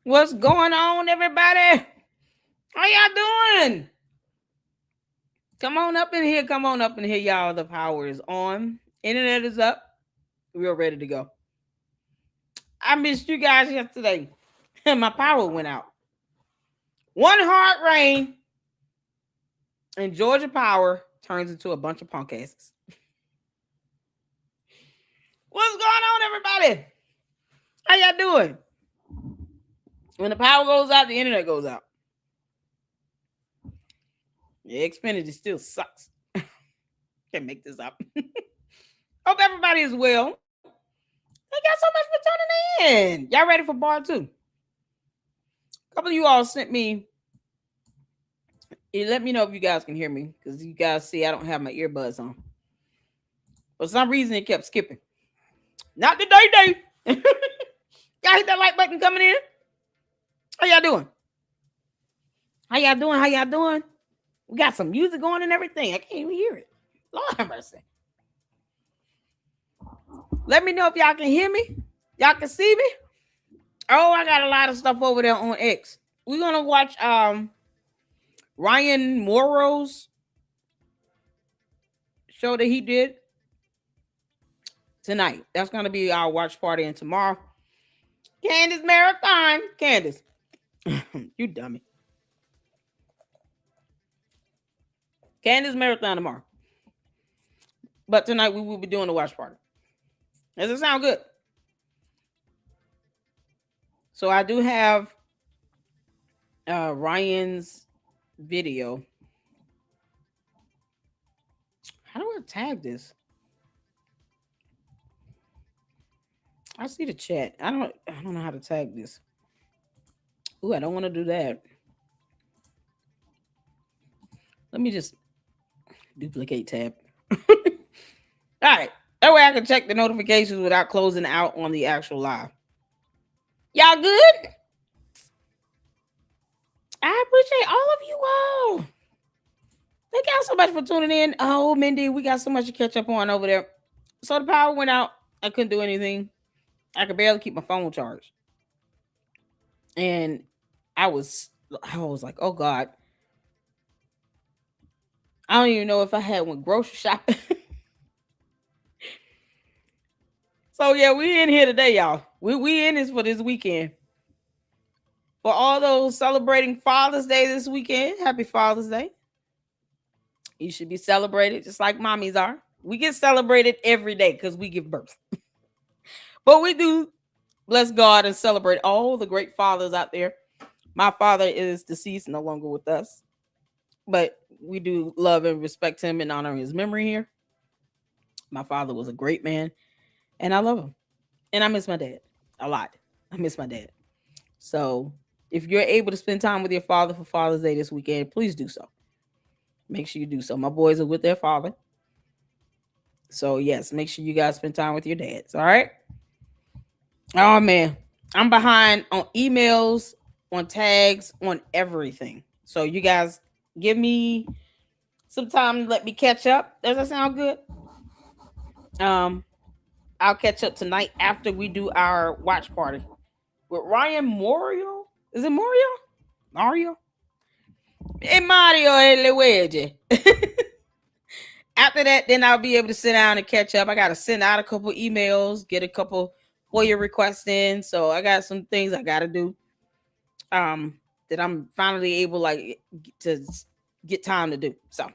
What's going on, everybody? How y'all doing? Come on up in here. Come on up in here, y'all. The power is on. Internet is up. We're ready to go. I missed you guys yesterday. My power went out. One hard rain and Georgia Power turns into a bunch of punk asses. What's going on, everybody? How y'all doing? When the power goes out, the internet goes out. Yeah, Xfinity still sucks. Can't make this up. Hope everybody is well. Thank y'all so much for tuning in. Y'all ready for bar two? A couple of you all sent me. Let me know if you guys can hear me, because you guys see I don't have my earbuds on. For some reason, it kept skipping. Not today. Y'all hit that like button coming in. How y'all doing? How y'all doing? How y'all doing? We got some music going and everything. I can't even hear it. Lord have mercy. Let me know if y'all can hear me. Y'all can see me. Oh, I got a lot of stuff over there on X. We're gonna watch Ryan Morrow's show that he did tonight. That's gonna be our watch party, and tomorrow, Candace Marathon. Candace, you dummy. Candace Marathon tomorrow. But tonight we will be doing the watch party. Does it sound good? So I do have Ryan's video. How do I tag this? I see the chat. I don't know how to tag this. Ooh, I don't want to do that. Let me just duplicate tab. All right. That way I can check the notifications without closing out on the actual live. Y'all good? I appreciate all of you all. Thank y'all so much for tuning in. Oh, Mindy, we got so much to catch up on over there. So the power went out. I couldn't do anything. I could barely keep my phone charged. And I was like, oh God. I don't even know if I had went grocery shopping. So yeah, we in here today, y'all. We in this for this weekend. For all those celebrating Father's Day this weekend, happy Father's Day. You should be celebrated just like mommies are. We get celebrated every day because we give birth. But we do bless God and celebrate all the great fathers out there. My father is deceased, no longer with us. But we do love and respect him and honor his memory here. My father was a great man, and I love him. And I miss my dad a lot. I miss my dad. So if you're able to spend time with your father for Father's Day this weekend, please do so. Make sure you do so. My boys are with their father. So yes, make sure you guys spend time with your dads. All right. Oh man, I'm behind on emails, on tags, on everything. So you guys give me some time to let me catch up. Does that sound good? I'll catch up tonight after we do our watch party with Ryan Morio. Is it Morio? Mario? Hey Mario Luigi. After that, then I'll be able to sit down and catch up. I got to send out a couple emails, get a couple FOIA requests in. So I got some things I got to do. That I'm finally able to get time to do. So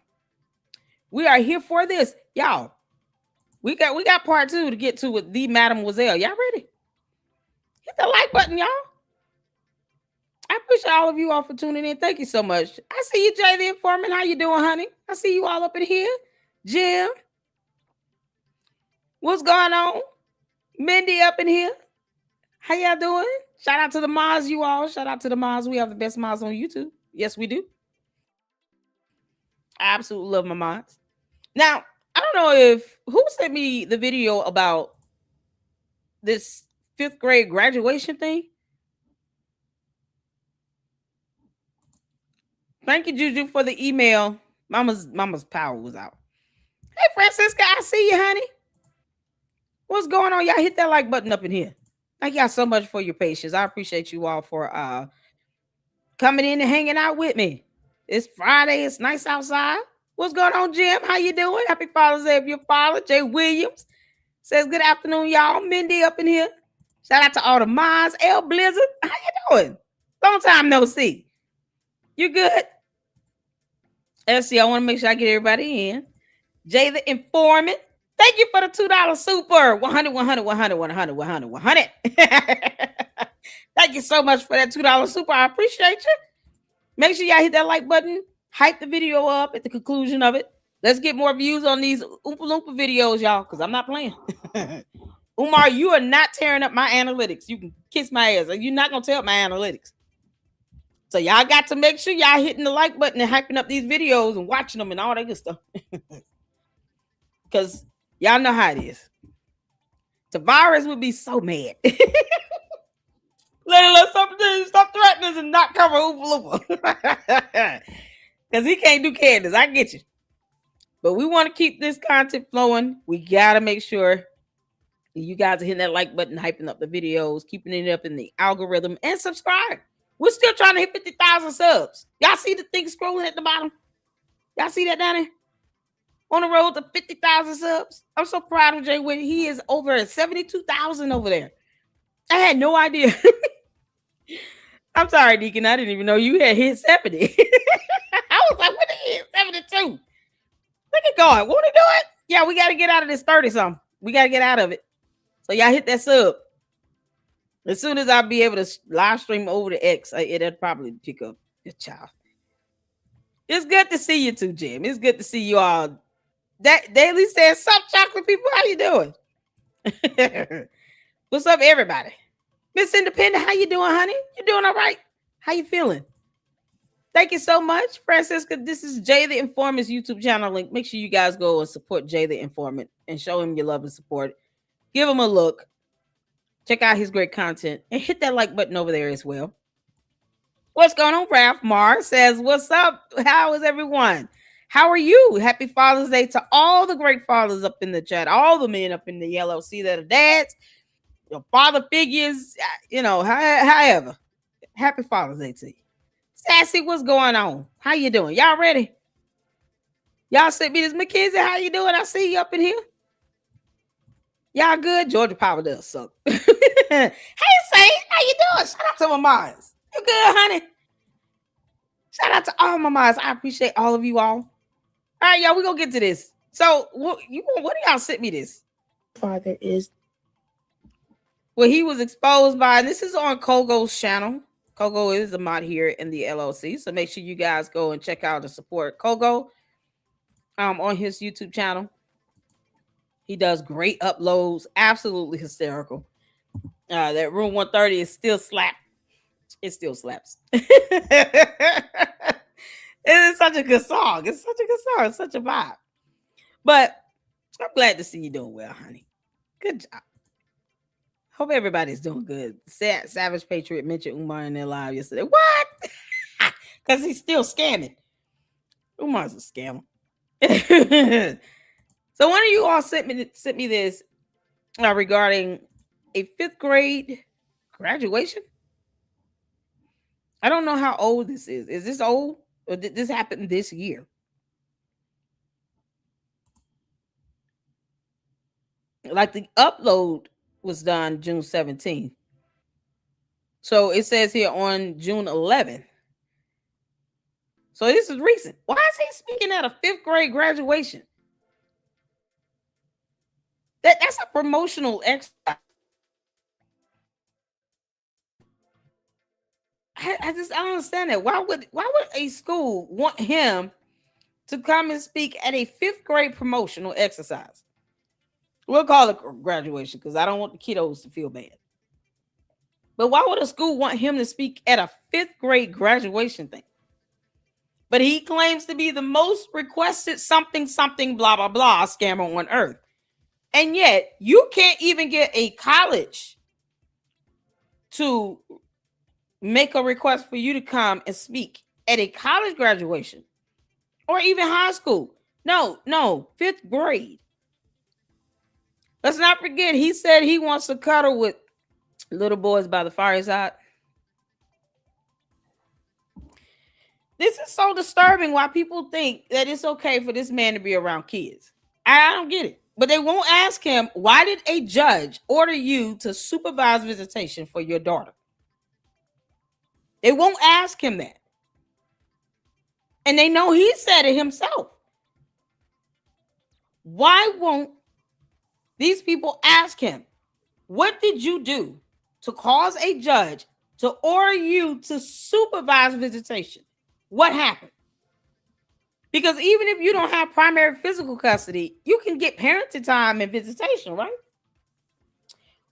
we are here for this, y'all. We got part 2 to get to with the Mademoiselle. Y'all ready? Hit the like button, y'all. I appreciate all of you all for tuning in. Thank you so much. I see you, Jay the Informant. How you doing, honey? I see you all up in here. Jim. What's going on? Mindy up in here. How y'all doing? Shout out to the mods, you all. Shout out to the mods. We have the best mods on YouTube. Yes, we do. I absolutely love my mods. Now, I don't know who sent me the video about this 5th grade graduation thing. Thank you, Juju, for the email. Mama's power was out. Hey, Francisca, I see you, honey. What's going on? Y'all hit that like button up in here. Thank y'all so much for your patience. I appreciate you all for coming in and hanging out with me. It's Friday. It's nice outside. What's going on, Jim? How you doing? Happy Father's Day of your father. Jay Williams says good afternoon, y'all. Mindy up in here. Shout out to all the moms. L Blizzard. How you doing? Long time no see. You good? Let's see. I want to make sure I get everybody in. Jay the Informant. Thank you for the $2 super. 100, 100, 100, 100, 100, 100. Thank you so much for that $2 super. I appreciate you. Make sure y'all hit that like button. Hype the video up at the conclusion of it. Let's get more views on these Oompa Loompa videos, y'all, because I'm not playing. Umar, you are not tearing up my analytics. You can kiss my ass. You're not going to tear up my analytics. So y'all got to make sure y'all hitting the like button and hyping up these videos and watching them and all that good stuff. Because y'all know how it is. Tavares would be so mad. Let's stop threatening us and not cover Oompa Loompa. Because he can't do Candace. I get you. But we want to keep this content flowing. We got to make sure you guys are hitting that like button, hyping up the videos, keeping it up in the algorithm, and subscribe. We're still trying to hit 50,000 subs. Y'all see the thing scrolling at the bottom? Y'all see that down there? On the road to 50,000 subs. I'm so proud of Jay Whitney. He is over 72,000 over there. I had no idea. I'm sorry, Deacon. I didn't even know you had hit 70. I was like, what did he hit 72? Look at God. Won't he do it? Yeah, we got to get out of this 30-something. We got to get out of it. So y'all hit that sub. As soon as I'll be able to live stream over the X, it'll probably pick up your child. It's good to see you too, Jim. It's good to see you all. That Daily says, "Sup, chocolate people? How you doing?" What's up, everybody? Miss Independent, how you doing, honey? You doing all right? How you feeling? Thank you so much, Francisca. This is Jay the Informant's YouTube channel link. Make sure you guys go and support Jay the Informant and show him your love and support. Give him a look. Check out his great content and hit that like button over there as well. What's going on, Ralph? Mar says, what's up? How is everyone? How are you? Happy Father's Day to all the great fathers up in the chat, all the men up in the LLC that are dads, your father figures, however. Happy Father's Day to you. Sassy, what's going on? How you doing? Y'all ready? Y'all sent me this. Mackenzie, how you doing? I see you up in here. Y'all good? Georgia Power does suck. Hey, Saint, how you doing? Shout out to my moms. You good, honey? Shout out to all my moms. I appreciate all of you all. All right, y'all, we're going to get to this. So, what do y'all sent me this? Father is. Well, he was exposed by, and this is on Kogo's channel. Kogo is a mod here in the LLC. So make sure you guys go and check out and support Kogo on his YouTube channel. He does great uploads, absolutely hysterical. That Room 130 is still slap. It still slaps. It is such a good song. It's such a good song. It's such a vibe. But I'm glad to see you doing well, honey. Good job. Hope everybody's doing good. Savage Patriot mentioned Umar in their live yesterday. What? Because he's still scamming. Umar's a scammer. So one of you all sent me this regarding a 5th grade graduation. I don't know how old this is. Is this old? Or did this happen this year? Like the upload was done June 17th. So it says here on June 11th. So this is recent. Why is he speaking at a 5th grade graduation? That's a promotional exercise. I don't understand that. Why would a school want him to come and speak at a 5th grade promotional exercise? We'll call it graduation because I don't want the kiddos to feel bad. But why would a school want him to speak at a 5th grade graduation thing? But he claims to be the most requested something, blah, blah, blah scammer on earth. And yet you can't even get a college to make a request for you to come and speak at a college graduation or even high school. No, 5th grade. Let's not forget, he said he wants to cuddle with Little boys by the fireside. This is so disturbing why people think that it's okay for this man to be around kids. I don't get it. But they won't ask him, why did a judge order you to supervise visitation for your daughter? They won't ask him that. And they know he said it himself. Why won't these people ask him, what did you do to cause a judge to order you to supervise visitation? What happened? Because even if you don't have primary physical custody, you can get parenting time and visitation, right?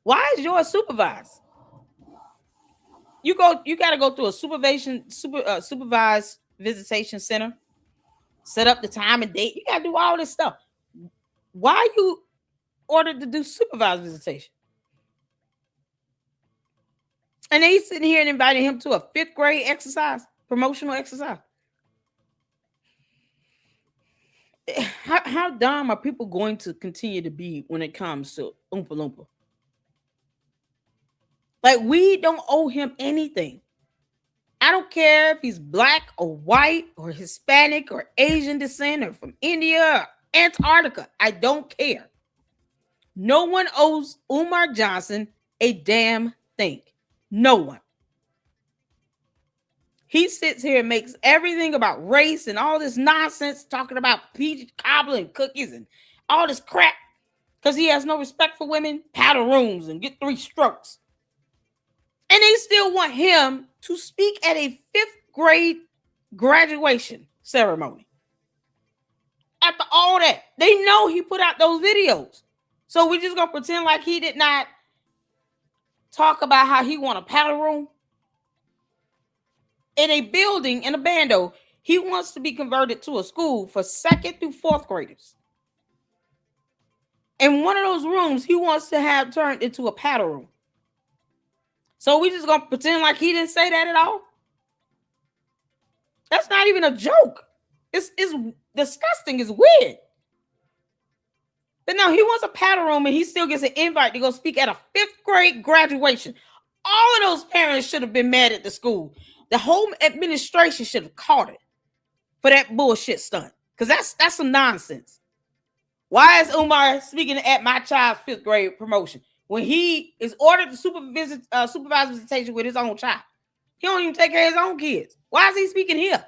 Why is yours supervised? You got to go through a supervised visitation center, set up the time and date. You got to do all this stuff. Why are you ordered to do supervised visitation? And they sitting here and inviting him to a 5th grade exercise, promotional exercise. How dumb are people going to continue to be when it comes to Oompa Loompa? Like, we don't owe him anything. I don't care if he's black or white or Hispanic or Asian descent or from India or Antarctica. I don't care. No one owes Umar Johnson a damn thing. No one. He sits here and makes everything about race and all this nonsense, talking about peach cobbler and cookies and all this crap because he has no respect for women, paddle rooms, and get 3 strokes. And they still want him to speak at a 5th grade graduation ceremony. After all that, they know he put out those videos. So we're just going to pretend like he did not talk about how he want a paddle room. In a building, in a bando, he wants to be converted to a school for 2nd through 4th graders. And one of those rooms he wants to have turned into a paddle room. So we just gonna pretend like he didn't say that at all? That's not even a joke. It's disgusting. It's weird. But no, he wants a paddle room and he still gets an invite to go speak at a 5th grade graduation. All of those parents should have been mad at the school. The whole administration should have caught it for that bullshit stunt. Because that's some nonsense. Why is Umar speaking at my child's 5th grade promotion when he is ordered to supervise visitation with his own child? He don't even take care of his own kids. Why is he speaking here?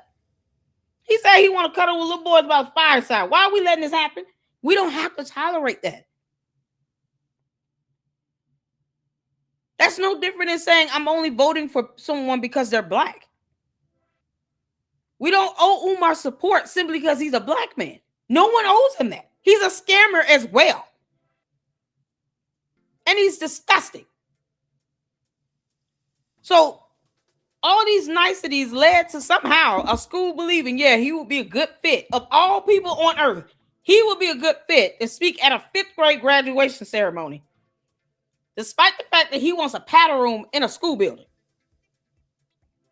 He said he want to cuddle with little boys by the fireside. Why are we letting this happen? We don't have to tolerate that. That's no different than saying I'm only voting for someone because they're black. We don't owe Umar support simply because he's a black man. No one owes him that. He's a scammer as well. And he's disgusting. So all these niceties led to somehow a school believing, yeah, he would be a good fit. Of all people on earth, he would be a good fit to speak at a 5th grade graduation ceremony. Despite the fact that he wants a paddle room in a school building.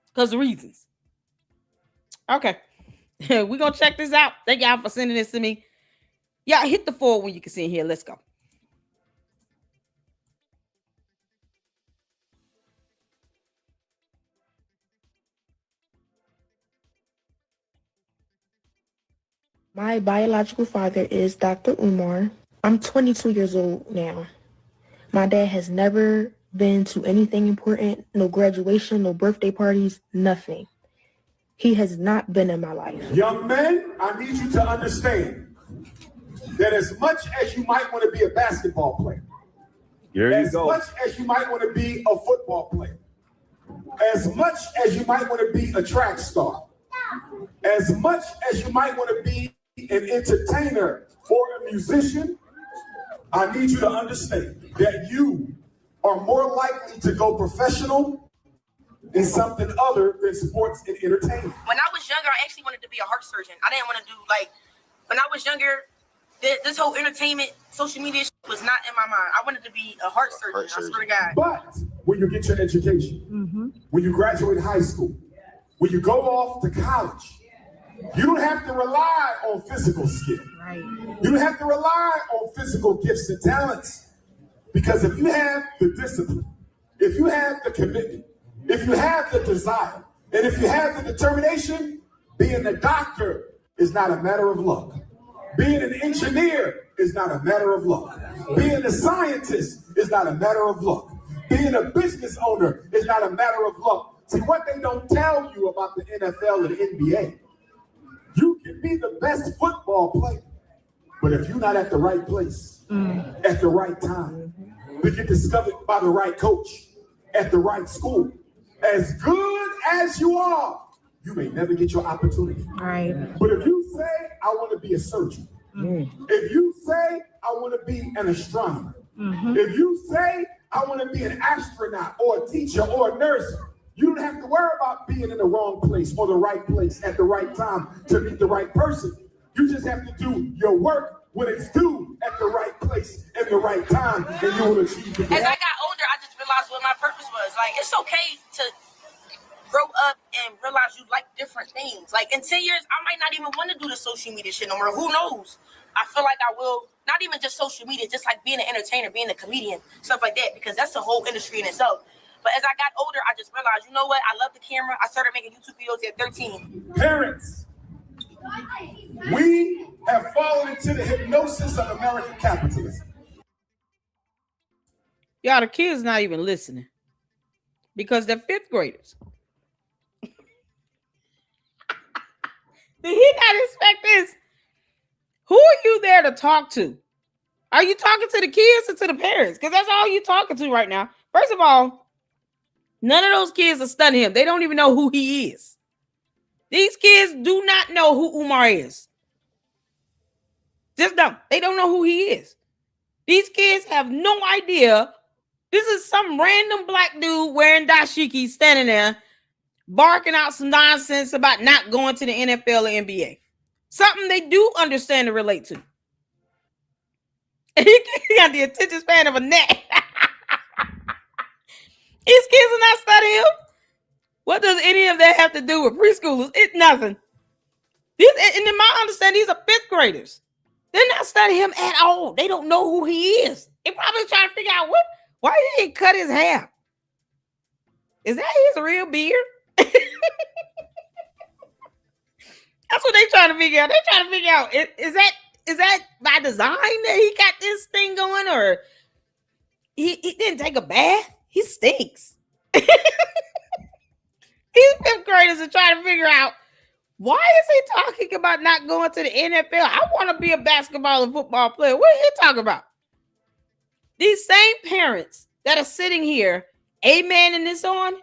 Because of reasons. Okay. We're going to check this out. Thank y'all for sending this to me. Y'all hit the 4 when you can see in here. Let's go. My biological father is Dr. Umar. I'm 22 years old now. My dad has never been to anything important, no graduation, no birthday parties, nothing. He has not been in my life. Young men, I need you to understand that as much as you might want to be a basketball player, as much as you might want to be a football player, as much as you might want to be a track star, as much as you might want to be an entertainer or a musician, I need you to understand that you are more likely to go professional in something other than sports and entertainment. When I was younger, I actually wanted to be a heart surgeon. I didn't want to do, when I was younger, this whole entertainment, social media was not in my mind. I wanted to be a heart surgeon, I swear to God. But when you get your education, when you graduate high school, when you go off to college, you don't have to rely on physical skill. Right. You don't have to rely on physical gifts and talents. Because if you have the discipline, if you have the commitment, if you have the desire, and if you have the determination, being a doctor is not a matter of luck. Being an engineer is not a matter of luck. Being a scientist is not a matter of luck. Being a business owner is not a matter of luck. See, what they don't tell you about the NFL and the NBA, you can be the best football player, but if you're not at the right place, at the right time, to get discovered by the right coach, at the right school, as good as you are, you may never get your opportunity. Right. But if you say, I want to be a surgeon, if you say, I want to be an astronomer, if you say, I want to be an astronaut or a teacher or a nurse, you don't have to worry about being in the wrong place or the right place at the right time to meet the right person. You just have to do your work when it's due at the right place and the right time, and you will achieve the goal. As I got older, I just realized what my purpose was. Like, it's okay to grow up and realize you like different things. Like, in 10 years, I might not even want to do the social media shit no more. Who knows? I feel like I will, not even just social media, just like being an entertainer, being a comedian, stuff like that, because that's a whole industry in itself. But as I got older, I just realized, you know what? I love the camera. I started making YouTube videos at 13. Parents, we have fallen into the hypnosis of American capitalism. Y'all, the kids not even listening because they're fifth graders. Did he not expect this? Who are you there to talk to? Are you talking to the kids or to the parents? Because that's all you're talking to right now. First of all, none of those kids are studying him. They don't even know who he is. These kids do not know who Umar is. Just don't. They don't know who he is. These kids have no idea. This is some random black dude wearing dashiki standing there barking out some nonsense about not going to the NFL or NBA. Something they do understand and relate to. And he got the attention span of a gnat. These kids are not studying him. What does any of that have to do with preschoolers? It's nothing. And in my understanding, these are fifth graders. They're not studying him at all. They don't know who he is. They probably trying to figure out why he didn't cut his hair. Is that his real beard? That's what they trying to figure out. They're trying to figure out, is that by design that he got this thing going, or he didn't take a bath? He stinks. These fifth graders are trying to figure out, why is he talking about not going to the NFL? I want to be a basketball and football player. What are he talking about? These same parents that are sitting here, amen in this on,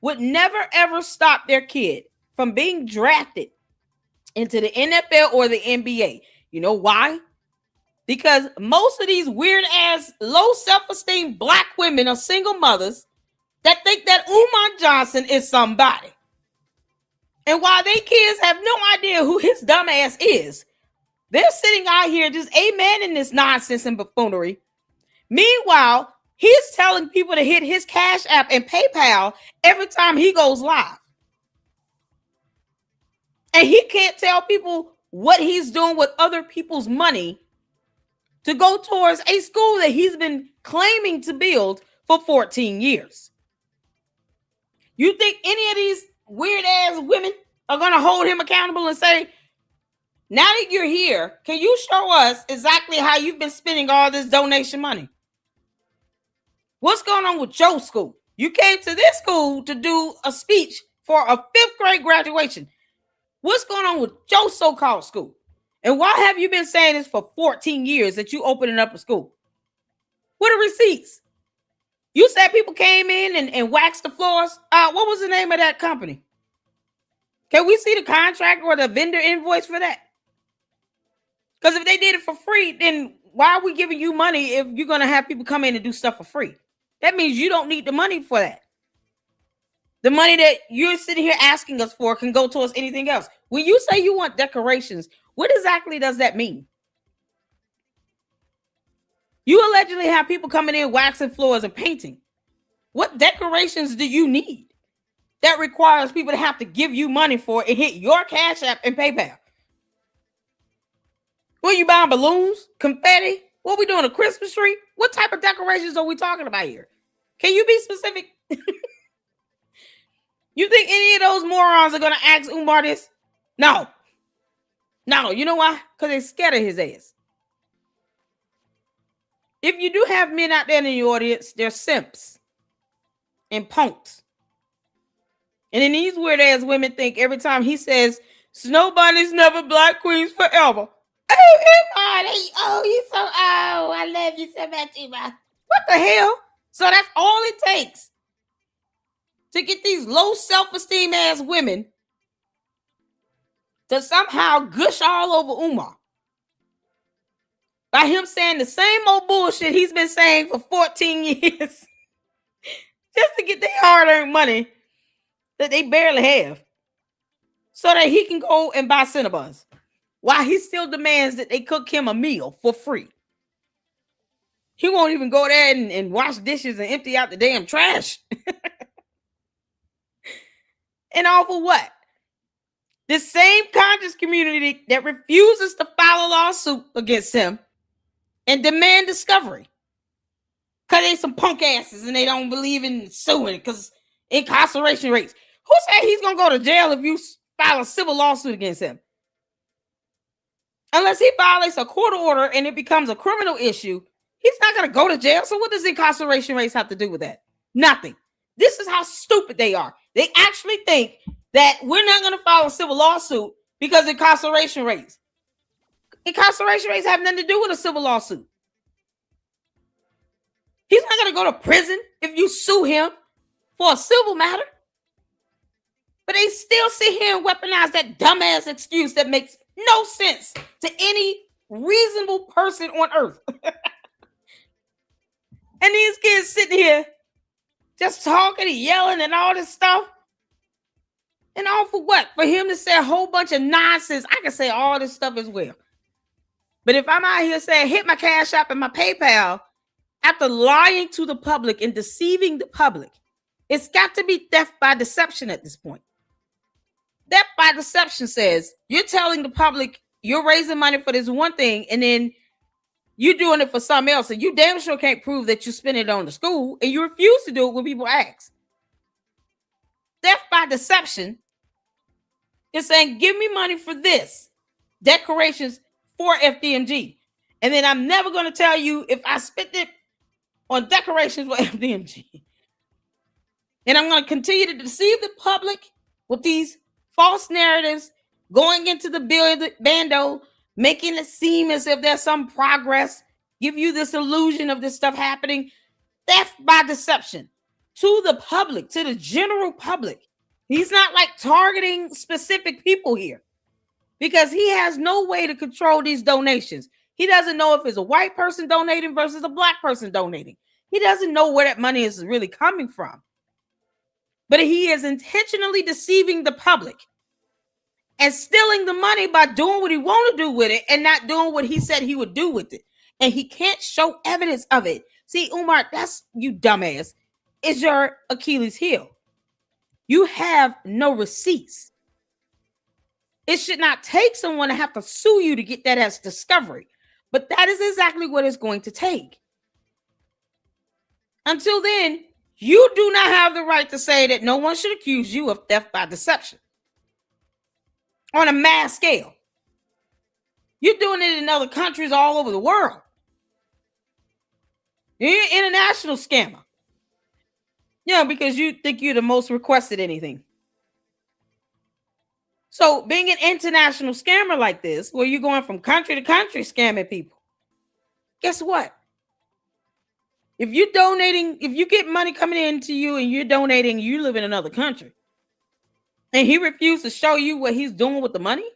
would never ever stop their kid from being drafted into the NFL or the NBA. You know why? Because most of these weird ass, low self-esteem black women are single mothers that think that Umar Johnson is somebody. And while they kids have no idea who his dumb ass is, they're sitting out here just amen in this nonsense and buffoonery. Meanwhile, he's telling people to hit his Cash App and PayPal every time he goes live. And he can't tell people what he's doing with other people's money to go towards a school that he's been claiming to build for 14 years. You think any of these weird ass women are going to hold him accountable and say, now that you're here, can you show us exactly how you've been spending all this donation money? What's going on with your school? You came to this school to do a speech for a fifth grade graduation. What's going on with your so-called school? And why have you been saying this for 14 years that you opening up a school? What are receipts? You said people came in and waxed the floors. What was the name of that company? Can we see the contract or the vendor invoice for that? Because if they did it for free, then why are we giving you money if you're going to have people come in and do stuff for free? That means you don't need the money for that. The money that you're sitting here asking us for can go towards anything else. When you say you want decorations, what exactly does that mean? You allegedly have people coming in, waxing floors and painting. What decorations do you need that requires people to have to give you money for and hit your Cash App and PayPal? What, you buying balloons, confetti? What we doing, a Christmas tree? What type of decorations are we talking about here? Can you be specific? You think any of those morons are going to ask Umar this? No. No, you know why? Because they're scared of his ass. If you do have men out there in the audience, they're simps and punks. And then these weird ass women think every time he says, snow bunnies never black queens forever. Oh, Umar, you so, I love you so much, Umar. What the hell? So that's all it takes to get these low self-esteem ass women to somehow gush all over Umar by him saying the same old bullshit he's been saying for 14 years just to get their hard-earned money that they barely have so that he can go and buy Cinnabons while he still demands that they cook him a meal for free. He won't even go there and wash dishes and empty out the damn trash. And all for what? The same conscious community that refuses to file a lawsuit against him and demand discovery. Because they some punk asses and they don't believe in suing because incarceration rates. Who said he's going to go to jail if you file a civil lawsuit against him? Unless he violates a court order and it becomes a criminal issue, he's not going to go to jail. So what does incarceration rates have to do with that? Nothing. This is how stupid they are. They actually think that we're not going to file a civil lawsuit because incarceration rates. Incarceration rates have nothing to do with a civil lawsuit. He's not going to go to prison if you sue him for a civil matter. But they still sit here and weaponize that dumbass excuse that makes no sense to any reasonable person on earth. And these kids sitting here just talking and yelling and all this stuff. And all for what? For him to say a whole bunch of nonsense. I can say all this stuff as well. But if I'm out here saying, hit my Cash App and my PayPal, after lying to the public and deceiving the public, it's got to be theft by deception at this point. Theft by deception says you're telling the public you're raising money for this one thing and then you're doing it for something else. And you damn sure can't prove that you spend it on the school and you refuse to do it when people ask. Theft by deception is saying, give me money for this. Decorations for FDMG. And then I'm never going to tell you if I spent it on decorations for FDMG. And I'm going to continue to deceive the public with these false narratives, going into the bando, making it seem as if there's some progress, give you this illusion of this stuff happening. Theft by deception to the public, to the general public. He's not like targeting specific people here because he has no way to control these donations. He doesn't know if it's a white person donating versus a black person donating. He doesn't know where that money is really coming from. But he is intentionally deceiving the public and stealing the money by doing what he want to do with it and not doing what he said he would do with it. And he can't show evidence of it. See, Umar, that's you dumbass. Is your Achilles heel. You have no receipts. It should not take someone to have to sue you to get that as discovery. But that is exactly what it's going to take. Until then, you do not have the right to say that no one should accuse you of theft by deception on a mass scale. You're doing it in other countries all over the world. You're an international scammer. Because you think you're the most requested anything. So being an international scammer like this, where you're going from country to country scamming people, guess what? If you're donating, if you get money coming into you and you're donating, you live in another country, and he refused to show you what he's doing with the money,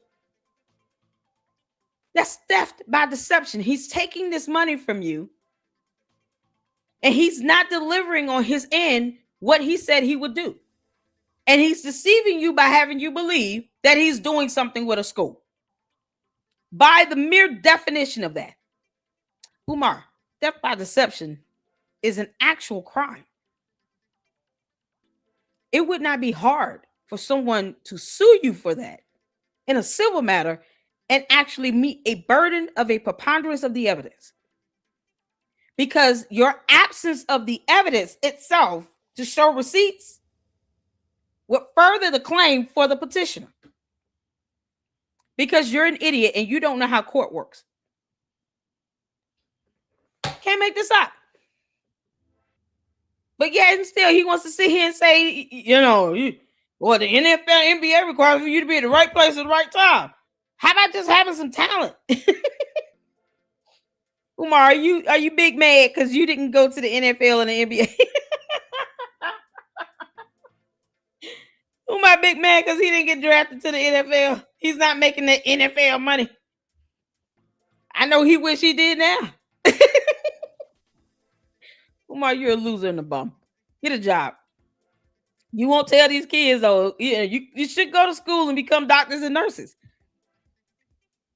that's theft by deception. He's taking this money from you, and he's not delivering on his end what he said he would do. And he's deceiving you by having you believe that he's doing something with a school. By the mere definition of that, Umar, theft by deception is an actual crime. It would not be hard for someone to sue you for that in a civil matter and actually meet a burden of a preponderance of the evidence. because your absence of the evidence itself to show receipts would further the claim for the petitioner. Because you're an idiot and you don't know how court works. Can't make this up. But yeah, and still he wants to sit here and say, you know, the NFL, NBA requires for you to be at the right place at the right time. How about just having some talent? Umar, are you big mad because you didn't go to the NFL and the NBA? Umar big mad because he didn't get drafted to the NFL. He's not making that NFL money. I know he wish he did now. Umar, you're a loser and a bum. Get a job. You won't tell these kids, though, you should go to school and become doctors and nurses.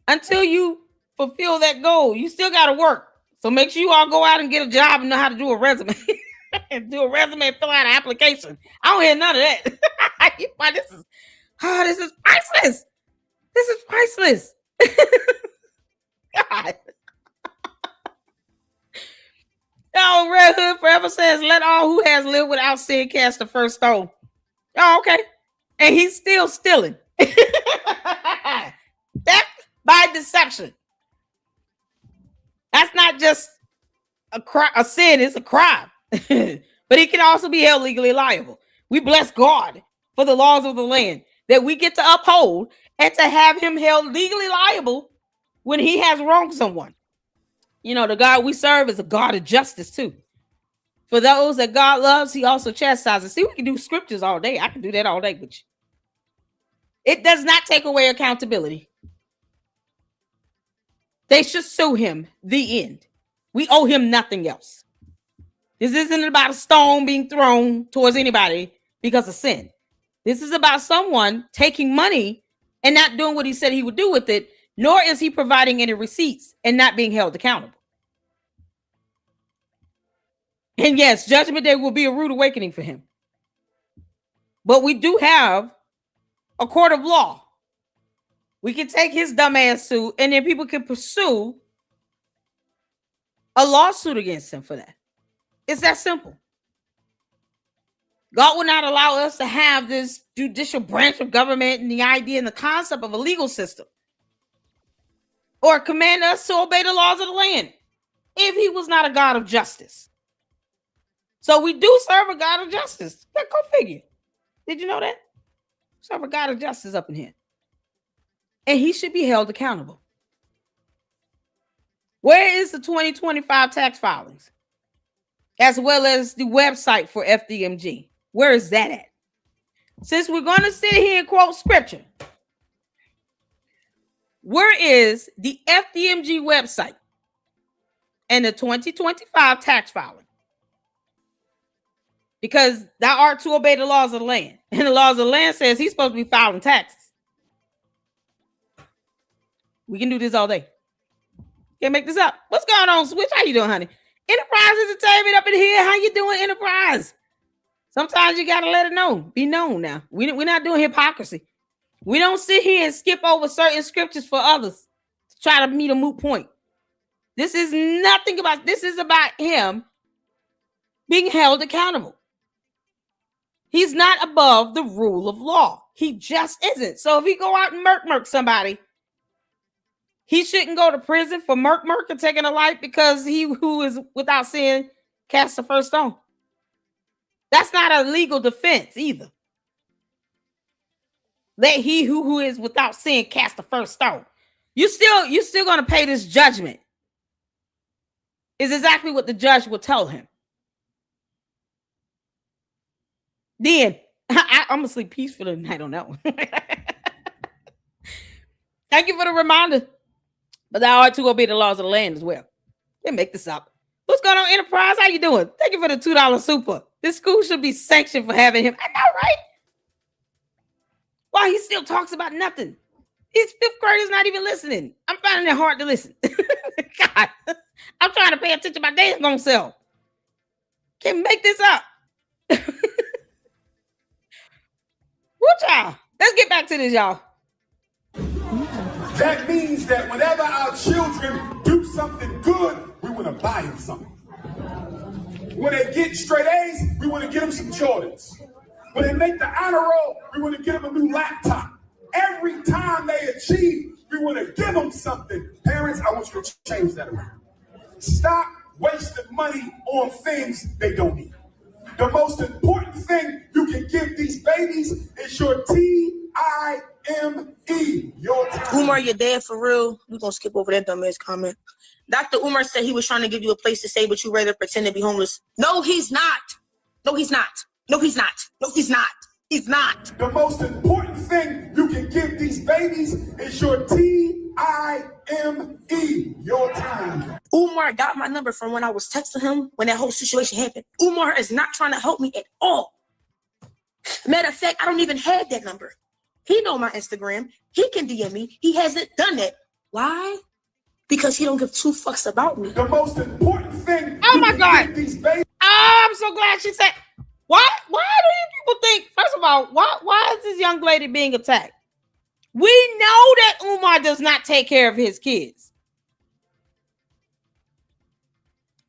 Until you fulfill that goal, you still got to work. So make sure you all go out and get a job and know how to do a resume. And do a resume and fill out an application. I don't hear none of that. This is priceless. This is priceless. God. Oh, Red Hood Forever says, let all who has lived without sin cast the first stone. Oh, okay. And he's still stealing. Theft by deception. That's not just a sin, it's a crime. But he can also be held legally liable. We bless God for the laws of the land that we get to uphold and to have him held legally liable when he has wronged someone. You know, the God we serve is a God of justice too. For those that God loves, he also chastises. See, we can do scriptures all day. I can do that all day with you. It does not take away accountability. They should sue him. The end. We owe him nothing else. This isn't about a stone being thrown towards anybody because of sin. This is about someone taking money and not doing what he said he would do with it, nor is he providing any receipts and not being held accountable. And yes, Judgment Day will be a rude awakening for him. But we do have a court of law. We can take his dumb ass suit and then people can pursue a lawsuit against him for that. It's that simple. God will not allow us to have this judicial branch of government and the idea and the concept of a legal system, or command us to obey the laws of the land if he was not a God of justice. So we do serve a God of justice. Go figure. Did you know that? Serve a God of justice up in here. And he should be held accountable. Where is the 2025 tax filings? As well as the website for FDMG. Where is that at? Since we're going to sit here and quote scripture, where is the FDMG website and the 2025 tax filing? Because thou art to obey the laws of the land. And the laws of the land says he's supposed to be filing taxes. We can do this all day. Can't make this up. What's going on, Switch? How you doing, honey? Enterprise Entertainment up in here. How you doing, Enterprise? Sometimes you got to let it know. Be known now. We're not doing hypocrisy. We don't sit here and skip over certain scriptures for others to try to meet a moot point. This is nothing about, this is about him being held accountable. He's not above the rule of law. He just isn't. So if he go out and murk somebody, he shouldn't go to prison for murk and taking a life because he who is without sin cast the first stone. That's not a legal defense either. Let he who is without sin cast the first stone. You're still going to pay this judgment. Is exactly what the judge will tell him. Then I'm gonna sleep peacefully tonight on that one. Thank you for the reminder. But thou art to obey the laws of the land as well. Can't make this up. What's going on, Enterprise? How you doing? Thank you for the $2 super. This school should be sanctioned for having him. I know, right? Why he still talks about nothing? His fifth graders not even listening. I'm finding it hard to listen. God, I'm trying to pay attention to my damn own self. Can't make this up. What y'all? Let's get back to this, y'all. That means that whenever our children do something good, we want to buy them something. When they get straight A's, we want to get them some Jordans. When they make the honor roll, we want to get them a new laptop. Every time they achieve, we want to give them something. Parents, I want you to change that around. Stop wasting money on things they don't need. The most important thing you can give these babies is your TIME, your time. Umar, you're dead for real. We're going to skip over that dumbass comment. Dr. Umar said he was trying to give you a place to stay, but you rather pretend to be homeless. No, he's not. No, he's not. No, he's not. No, he's not. He's not. The most important thing you can give these babies is your TIME, your time. Umar got my number from when I was texting him when that whole situation happened. Umar is not trying to help me at all. Matter of fact, I don't even have that number. He know my Instagram. He can DM me. He hasn't done that. Why? Because he don't give two fucks about me. The most important thing. Oh my God. These babies. Oh, I'm so glad she said. Why do you people think? First of all, why is this young lady being attacked? We know that Umar does not take care of his kids.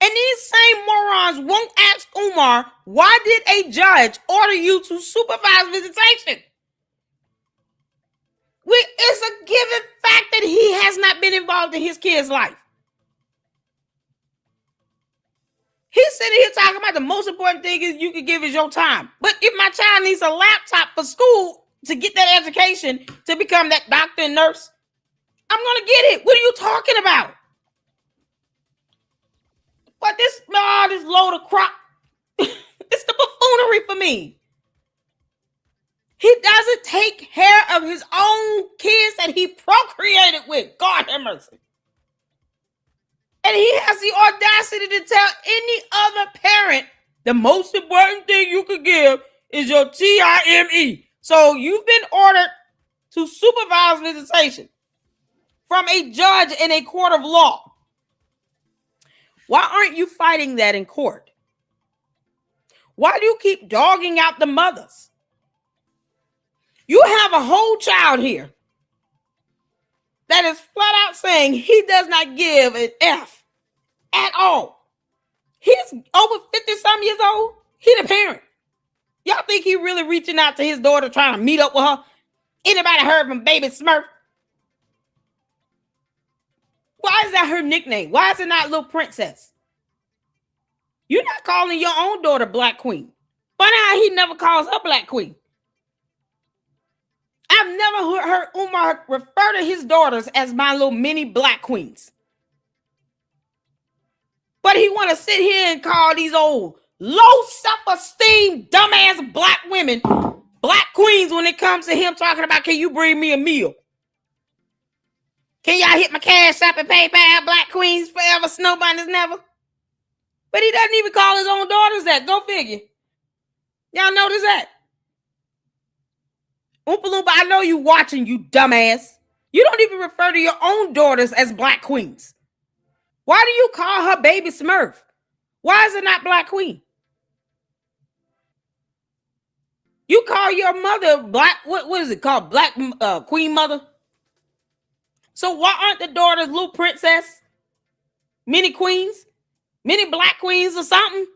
And these same morons won't ask Umar, why did a judge order you to supervise visitation? It's a given fact that he has not been involved in his kid's life. He's sitting here talking about the most important thing is you can give is your time. But if my child needs a laptop for school to get that education to become that doctor and nurse, I'm going to get it. What are you talking about? But this load of crap, it's the buffoonery for me. He doesn't take care of his own kids that he procreated with. God have mercy. And he has the audacity to tell any other parent the most important thing you could give is your TIME. So you've been ordered to supervise visitation from a judge in a court of law. Why aren't you fighting that in court? Why do you keep dogging out the mothers? You have a whole child here that is flat out saying he does not give an F at all. He's over 50-some years old. He the parent. Y'all think he really reaching out to his daughter trying to meet up with her? Anybody heard from Baby Smurf? Why is that her nickname? Why is it not Little Princess? You're not calling your own daughter Black Queen. Funny how he never calls her Black Queen. I've never heard Umar refer to his daughters as my little mini Black Queens. But he want to sit here and call these old low self-esteem dumbass black women Black Queens when it comes to him talking about, can you bring me a meal? Can y'all hit my Cash App and PayPal? Black Queens forever, snowbinders never. But he doesn't even call his own daughters that. Go figure. Y'all notice that? Oompa Loompa, I know you watching, you dumbass. You don't even refer to your own daughters as Black Queens. Why do you call her Baby Smurf? Why is it not Black Queen? You call your mother Black, what is it called? Black Queen Mother? So why aren't the daughters Little Princess? Mini Queens? Mini Black Queens or something?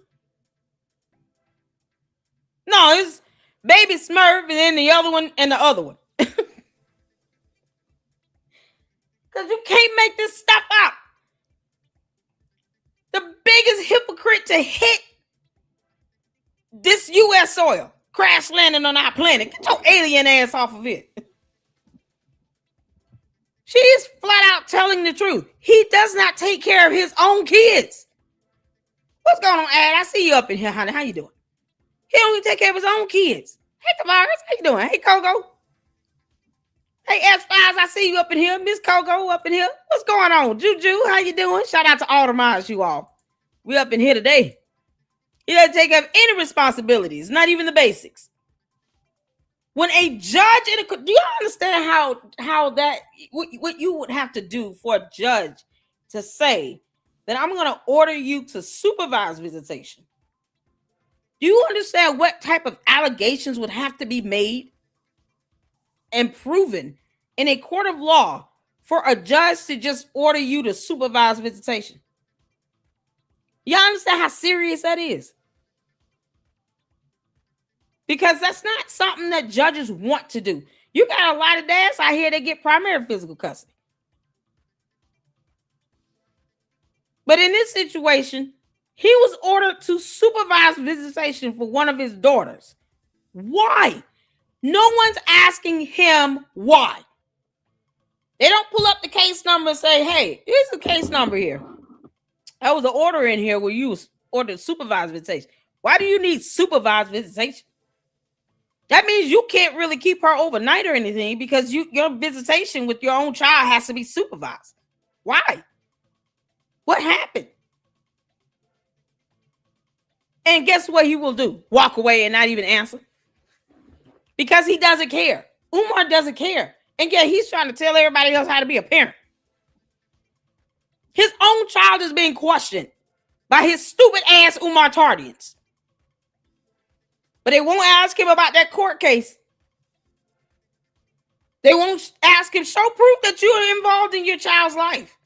No, it's Baby Smurf and then the other one and the other one. Because you can't make this stuff up. The biggest hypocrite to hit this U.S. soil, crash landing on our planet. Get your alien ass off of it. She is flat out telling the truth. He does not take care of his own kids. What's going on, Ad? I see you up in here, honey. How you doing? He don't even take care of his own kids. Hey, Tavares, how you doing? Hey, Coco. Hey, S5, I see you up in here. Miss Coco up in here. What's going on? Juju, how you doing? Shout out to all the mods, you all. We up in here today. He doesn't take up any responsibilities, not even the basics. When a judge in a, do you understand how that what you would have to do for a judge to say that I'm going to order you to supervise visitation? Do you understand what type of allegations would have to be made and proven in a court of law for a judge to just order you to supervise visitation? Y'all understand how serious that is? Because that's not something that judges want to do. You got a lot of dads out here that get primary physical custody. But in this situation, he was ordered to supervise visitation for one of his daughters. Why? No one's asking him why. They don't pull up the case number and say, hey, here's the case number here. That was an order in here where you was ordered supervised visitation. Why do you need supervised visitation? That means you can't really keep her overnight or anything because your visitation with your own child has to be supervised. Why? What happened? And guess what he will do? Walk away and not even answer. Because he doesn't care. Umar doesn't care. And yet he's trying to tell everybody else how to be a parent. His own child is being questioned by his stupid ass Umar Tardians. But they won't ask him about that court case. They won't ask him, show proof that you are involved in your child's life.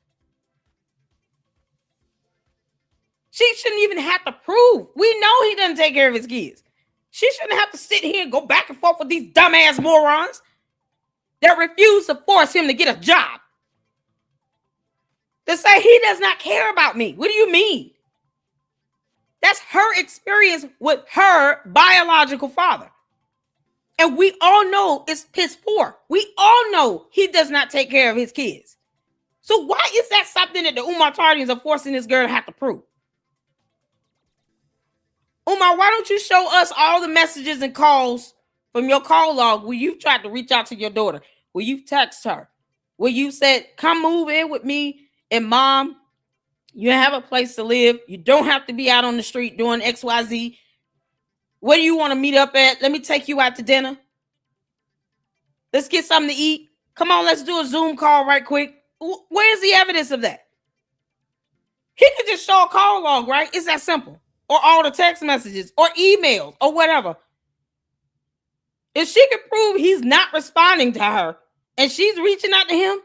She shouldn't even have to prove. We know he doesn't take care of his kids. She shouldn't have to sit here and go back and forth with these dumbass morons that refuse to force him to get a job. To say he does not care about me. What do you mean? That's her experience with her biological father. And we all know it's piss poor. We all know he does not take care of his kids. So why is that something that the Umar Tardians are forcing this girl to have to prove? Umar, why don't you show us all the messages and calls from your call log where you tried to reach out to your daughter, where you text her, where you said, come move in with me and mom, you have a place to live. You don't have to be out on the street doing XYZ. Where do you want to meet up at? Let me take you out to dinner. Let's get something to eat. Come on, let's do a Zoom call right quick. Where's the evidence of that? He could just show a call log, right? It's that simple. Or all the text messages or emails or whatever. If she could prove he's not responding to her and she's reaching out to him,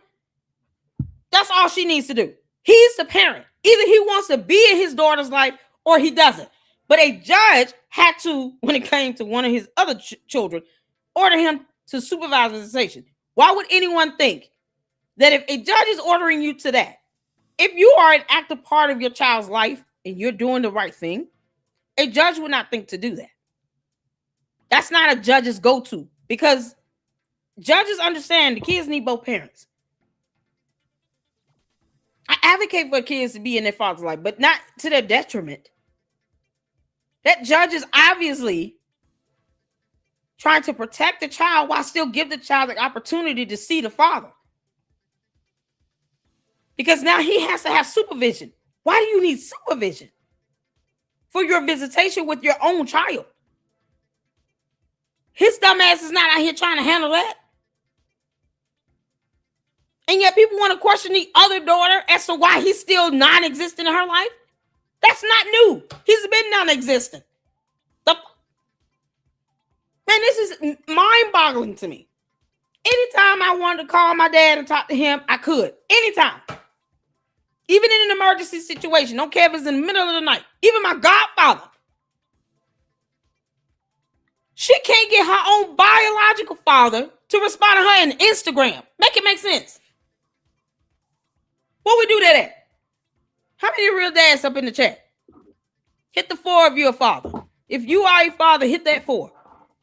that's all she needs to do. He's the parent. Either he wants to be in his daughter's life or he doesn't. But a judge had to, when it came to one of his other children, order him to supervise visitation. Why would anyone think that if a judge is ordering you to that, if you are an active part of your child's life and you're doing the right thing, a judge would not think to do that. That's not a judge's go-to because judges understand the kids need both parents. I advocate for kids to be in their father's life, but not to their detriment. That judge is obviously trying to protect the child while still give the child the opportunity to see the father. Because now he has to have supervision. Why do you need supervision? For your visitation with your own child. His dumb ass is not out here trying to handle that. And yet people want to question the other daughter as to why he's still non-existent in her life. That's not new. He's been non-existent. Man, this is mind-boggling to me. Anytime I wanted to call my dad and talk to him, I could. Anytime. Even in an emergency situation. Don't care if it's in the middle of the night. Even my godfather. She can't get her own biological father to respond to her in Instagram. Make it make sense. What we do that at? How many real dads up in the chat? Hit the 4 if you're a father. If you are a father, hit that 4.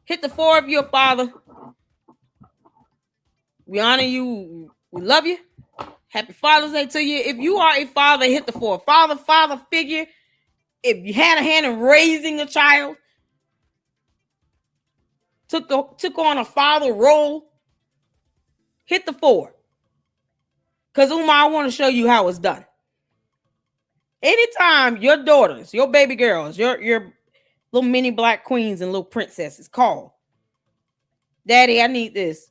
Hit the 4 if you're a father. We honor you. We love you. Happy Father's Day to you. If you are a father, hit the 4. Father figure. If you had a hand in raising a child, took on a father role, hit the 4. Because Umar, I want to show you how it's done. Anytime your daughters, your baby girls, your little mini black queens and little princesses call, Daddy, I need this.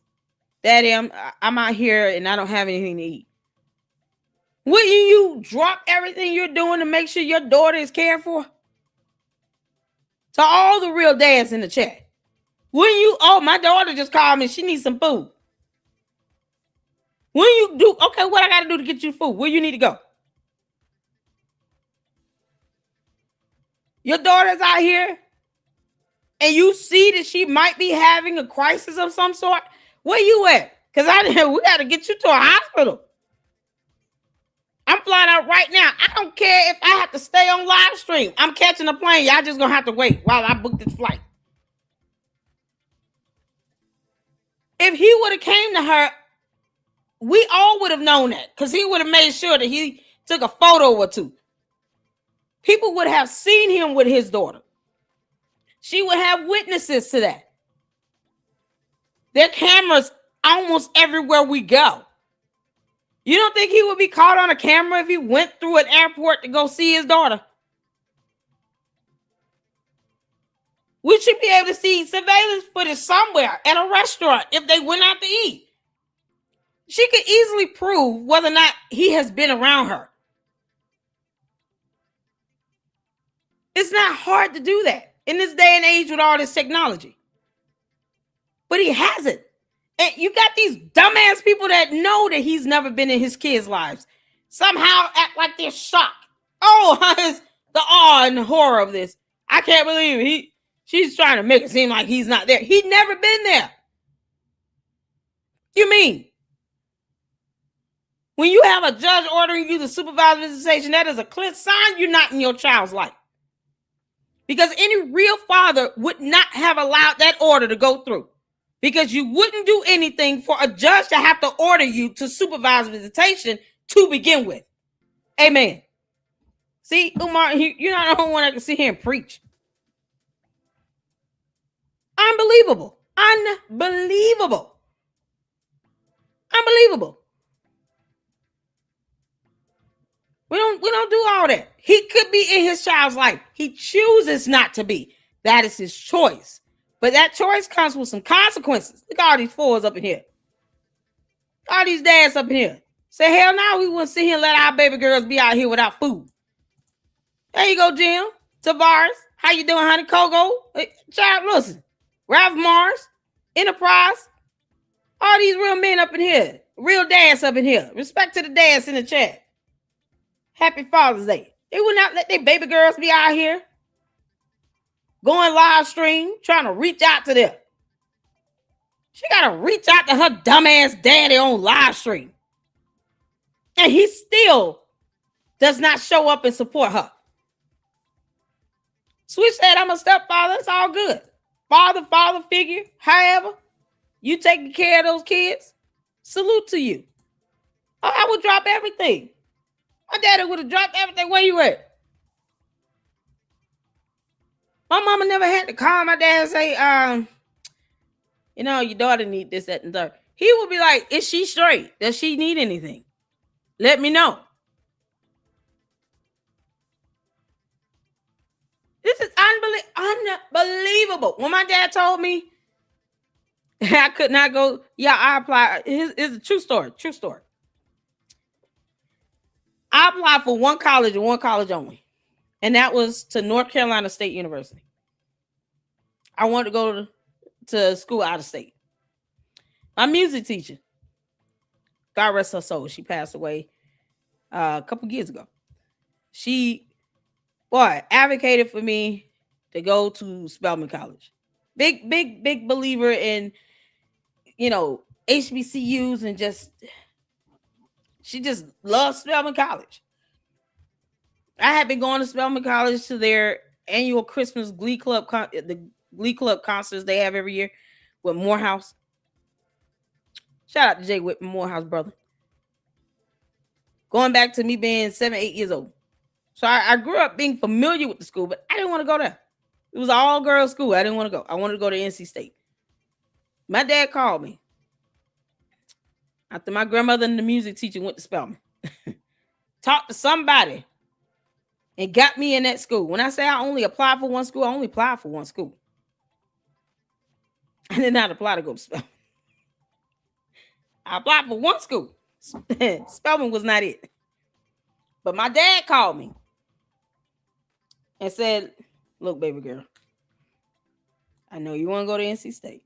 Daddy, I'm out here and I don't have anything to eat. Wouldn't you drop everything you're doing to make sure your daughter is cared for? To all the real dads in the chat. Wouldn't you, oh, my daughter just called me. She needs some food. When you do, okay, what I got to do to get you food? Where you need to go? Your daughter's out here and you see that she might be having a crisis of some sort, where you at? Because we got to get you to a hospital. I'm flying out right now. I don't care if I have to stay on live stream. I'm catching a plane. Y'all just going to have to wait while I book this flight. If he would have came to her, we all would have known that, because he would have made sure that he took a photo or two. People would have seen him with his daughter. She would have witnesses to that. There are cameras almost everywhere we go. You don't think he would be caught on a camera if he went through an airport to go see his daughter? We should be able to see surveillance footage somewhere at a restaurant if they went out to eat. She could easily prove whether or not he has been around her. It's not hard to do that in this day and age with all this technology. But he hasn't. And you got these dumbass people that know that he's never been in his kids' lives. Somehow act like they're shocked. Oh, the awe and the horror of this. I can't believe it. She's trying to make it seem like he's not there. He'd never been there. You mean? When you have a judge ordering you to supervise visitation, that is a clear sign you're not in your child's life. Because any real father would not have allowed that order to go through. Because you wouldn't do anything for a judge to have to order you to supervise visitation to begin with. Amen. See, Umar, you're not the only one that can sit here and preach. Unbelievable. Unbelievable. Unbelievable. We don't do all that. He could be in his child's life. He chooses not to be. That is his choice. But that choice comes with some consequences. Look at all these fours up in here. All these dads up in here. Say, hell no, we wouldn't sit here and let our baby girls be out here without food. There you go, Jim. Tavares. How you doing, honey? Kogo. Child, listen. Ralph Mars. Enterprise. All these real men up in here. Real dads up in here. Respect to the dads in the chat. Happy Father's Day. They would not let their baby girls be out here going live stream, trying to reach out to them. She got to reach out to her dumbass daddy on live stream. And he still does not show up and support her. Switch said, I'm a stepfather. It's all good. Father figure. However, you taking care of those kids. Salute to you. Oh, I would drop everything. My daddy would have dropped everything. Where you at? My mama never had to call my dad and say, your daughter need this, that, and third. He would be like, is she straight? Does she need anything? Let me know. This is unbelievable. When my dad told me I could not go, I applied. It's a true story. True story. I applied for one college and one college only. And that was to North Carolina State University. I wanted to go to school out of state. My music teacher, God rest her soul, she passed away a couple years ago. She, advocated for me to go to Spelman College. Big believer in, HBCUs, and she just loves Spelman College. I had been going to Spelman College to their annual Christmas Glee Club, the Glee Club concerts they have every year with Morehouse. Shout out to Jay Whitman, Morehouse brother. Going back to me being 7, 8 years old. So I grew up being familiar with the school, but I didn't want to go there. It was an all-girls school. I didn't want to go. I wanted to go to NC State. My dad called me after my grandmother and the music teacher went to Spelman. Talked to somebody and got me in that school. When I say I only applied for one school, I only applied for one school. I did not apply to go to Spelman. I applied for one school. Spelman was not it. But my dad called me and said, look, baby girl, I know you want to go to NC State.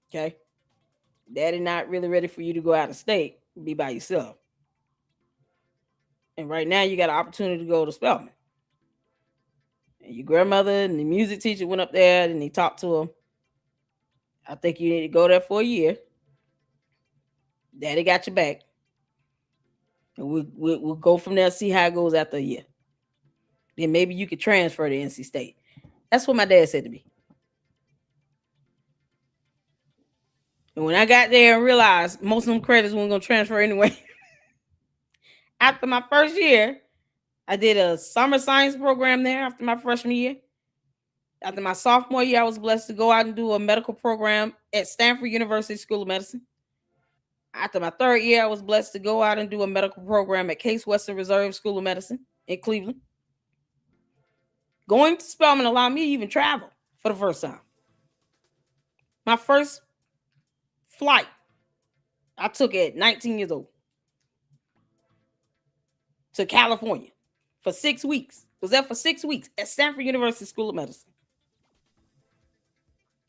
Okay? Daddy not really ready for you to go out of state, be by yourself. And right now you got an opportunity to go to Spelman. And your grandmother and the music teacher went up there and they talked to him. I think you need to go there for a year. Daddy got your back. And we'll go from there and see how it goes after a year. Then maybe you could transfer to NC State. That's what my dad said to me. And when I got there and realized most of them credits weren't going to transfer anyway, after my first year, I did a summer science program there after my freshman year. After my sophomore year, I was blessed to go out and do a medical program at Stanford University School of Medicine. After my third year, I was blessed to go out and do a medical program at Case Western Reserve School of Medicine in Cleveland. Going to Spelman allowed me to even travel for the first time. My first flight, I took at 19 years old to California for 6 weeks. Was there for 6 weeks at Stanford University School of Medicine.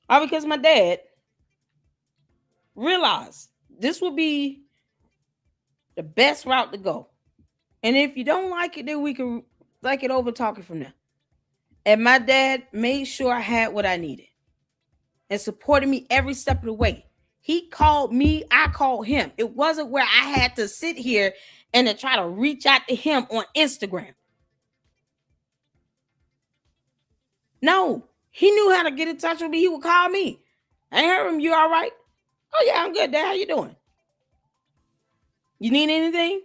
All because my dad realized this would be the best route to go. And if you don't like it, then we can like it over talking from there. And my dad made sure I had what I needed and supported me every step of the way. He called me, I called him. It wasn't where I had to sit here and to try to reach out to him on Instagram. No, he knew how to get in touch with me. He would call me. I ain't heard him. You all right? Oh, yeah, I'm good, Dad. How you doing? You need anything?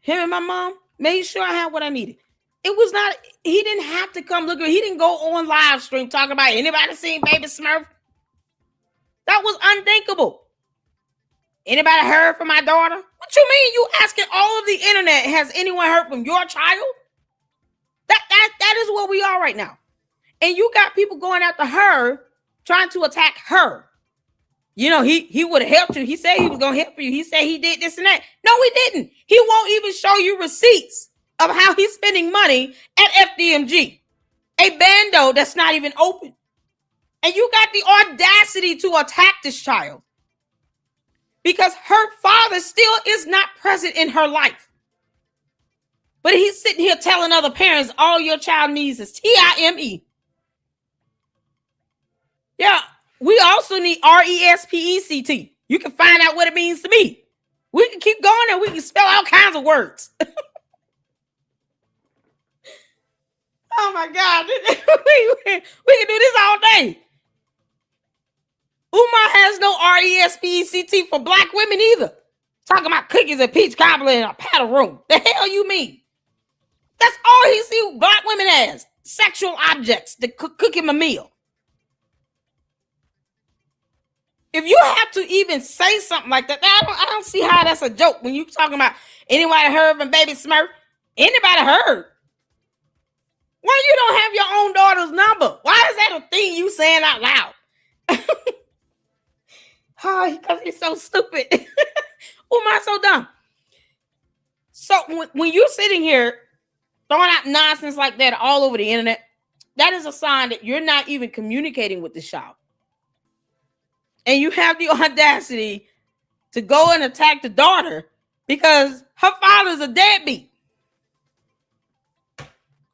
Him and my mom made sure I had what I needed. It was not, he didn't have to come look at, he didn't go on live stream talking about anybody seen Baby Smurf. That was unthinkable. Anybody heard from my daughter? What you mean? You asking all of the internet, has anyone heard from your child? That is where we are right now. And you got people going after her, trying to attack her. You know, he would have helped you. He said he was going to help you. He said he did this and that. No, he didn't. He won't even show you receipts of how he's spending money at FDMG. A bando that's not even open. And you got the audacity to attack this child because her father still is not present in her life. But he's sitting here telling other parents, all your child needs is TIME. Yeah, we also need RESPECT. You can find out what it means to me. We can keep going and we can spell all kinds of words. Oh my God. We can do this all day. Umar has no RESPECT for black women either. Talking about cookies and peach cobbler in a paddle room. The hell you mean? That's all he sees black women as. Sexual objects to cook him a meal. If you have to even say something like that, I don't see how that's a joke when you talking about anybody heard from Baby Smurf. Anybody heard? Why you don't have your own daughter's number? Why is that a thing you saying out loud? Oh, because he's so stupid. Umar's so dumb. So when you're sitting here throwing out nonsense like that all over the internet, that is a sign that you're not even communicating with the child. And you have the audacity to go and attack the daughter because her father's a deadbeat.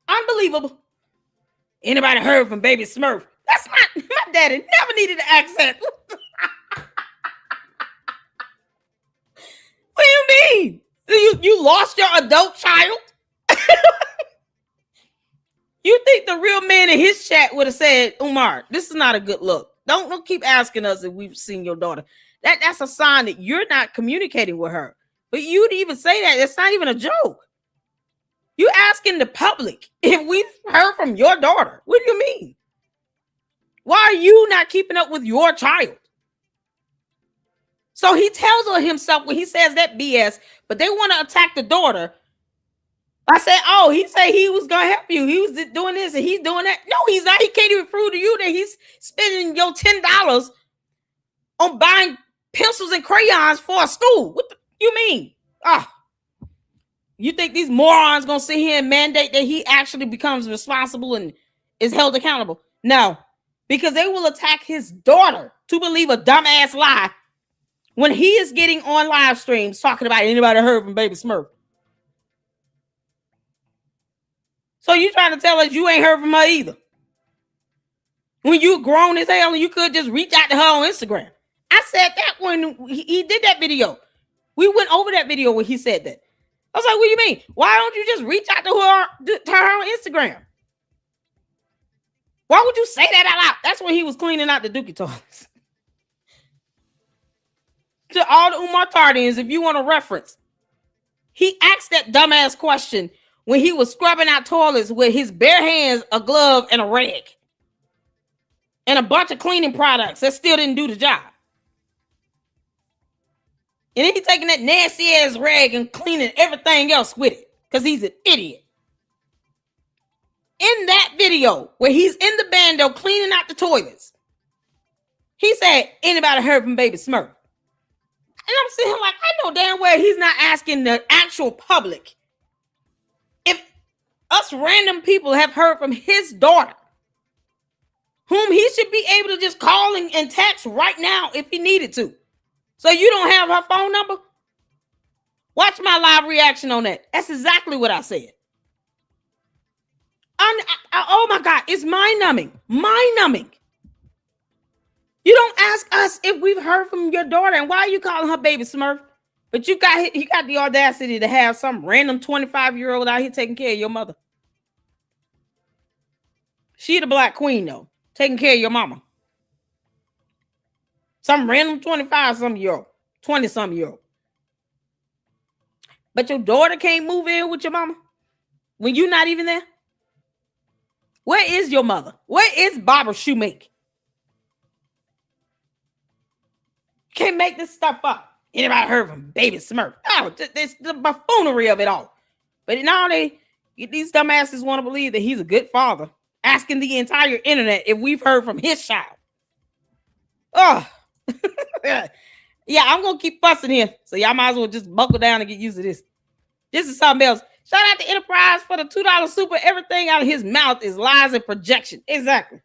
Unbelievable. Anybody heard from Baby Smurf? That's my daddy never needed an accent. What do you mean? You lost your adult child? You think the real man in his chat would have said, Umar, this is not a good look. Don't keep asking us if we've seen your daughter. That's a sign that you're not communicating with her. But you'd even say that. It's not even a joke. You asking the public if we've heard from your daughter. What do you mean? Why are you not keeping up with your child? So he tells on himself when he says that BS, but they want to attack the daughter. I said, oh, he said he was going to help you. He was doing this and he's doing that. No, he's not. He can't even prove to you that he's spending your $10 on buying pencils and crayons for a school. What you mean? You think these morons going to sit here and mandate that he actually becomes responsible and is held accountable? No, because they will attack his daughter to believe a dumbass lie when he is getting on live streams talking about anybody heard from Baby Smurf. So you trying to tell us you ain't heard from her either? When you grown as hell and you could just reach out to her on Instagram. I said that when he did that video. We went over that video when he said that. I was like, what do you mean? Why don't you just reach out to her on Instagram? Why would you say that out loud? That's when he was cleaning out the Dookie toilets. To all the Umar Tardians, if you want a reference, he asked that dumbass question when he was scrubbing out toilets with his bare hands, a glove, and a rag. And a bunch of cleaning products that still didn't do the job. And then he's taking that nasty ass rag and cleaning everything else with it. Because he's an idiot. In that video, where he's in the bando cleaning out the toilets, he said, anybody heard from Baby Smurf? And I'm sitting here like, I know damn well he's not asking the actual public if us random people have heard from his daughter, whom he should be able to just call and text right now if he needed to. So you don't have her phone number? Watch my live reaction on that. That's exactly what I said. Oh my God, it's mind-numbing. Mind-numbing. You don't ask us if we've heard from your daughter, and why are you calling her Baby Smurf? But you got the audacity to have some random 25-year-old out here taking care of your mother. She the black queen, though, taking care of your mama. Some random 25-some-year-old, 20-some-year-old. But your daughter can't move in with your mama when you're not even there? Where is your mother? Where is Barbara Shoemake? You can't make this stuff up. Anybody heard from Baby Smurf? Oh, it's the buffoonery of it all. But now these dumbasses want to believe that he's a good father, asking the entire internet if we've heard from his child. Oh, yeah, I'm going to keep fussing here. So y'all might as well just buckle down and get used to this. This is something else. Shout out to Enterprise for the $2 super. Everything out of his mouth is lies and projection. Exactly.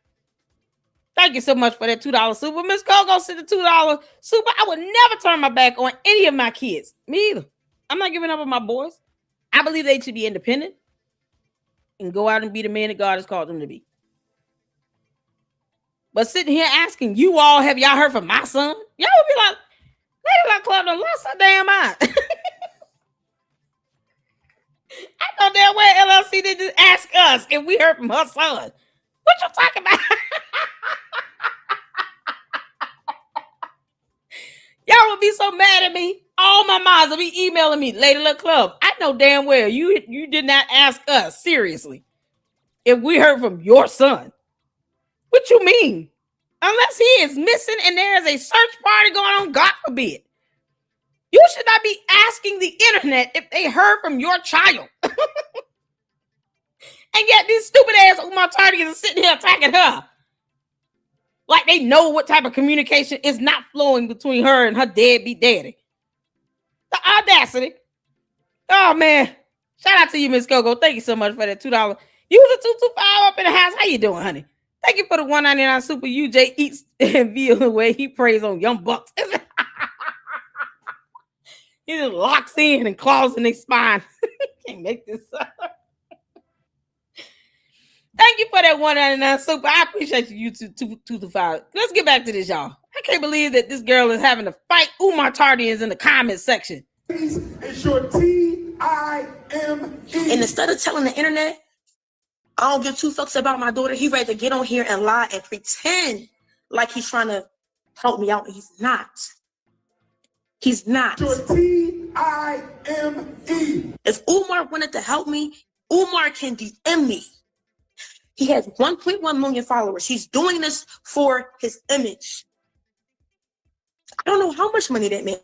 Thank you so much for that $2 super. Miss Coco sent the $2 super. I would never turn my back on any of my kids. Me either. I'm not giving up on my boys. I believe they should be independent and go out and be the man that God has called them to be. But sitting here asking you all, have y'all heard from my son? Y'all would be like, Lady Luck Club done lost her damn mind. I know damn well LLC did just ask us if we heard from her son. What you talking about? Y'all would be so mad at me. All my moms will be emailing me, Lady Luck Club. I know damn well you did not ask us, seriously, if we heard from your son. What you mean? Unless he is missing and there is a search party going on, God forbid. You should not be asking the internet if they heard from your child. And yet these stupid ass Umar Tardians are sitting here attacking her. Like they know what type of communication is not flowing between her and her deadbeat daddy. The audacity. Oh, man. Shout out to you, Miss Coco. Thank you so much for that $2. Use a 225 up in the house. How you doing, honey? Thank you for the $1.99 super. UJ eats and view the way he preys on young bucks. He just locks in and claws in their spine. Can't make this up. Thank you for that $1.99 super. I appreciate you, YouTube225. Let's get back to this, y'all. I can't believe that this girl is having to fight Umar Tardians in the comment section. It's your T-I-M-E. And instead of telling the internet, I don't give two fucks about my daughter, he ready to get on here and lie and pretend like he's trying to help me out. He's not. He's not. Your T-I-M-E. If Umar wanted to help me, Umar can DM me. He has 1.1 million followers. He's doing this for his image. I don't know how much money that man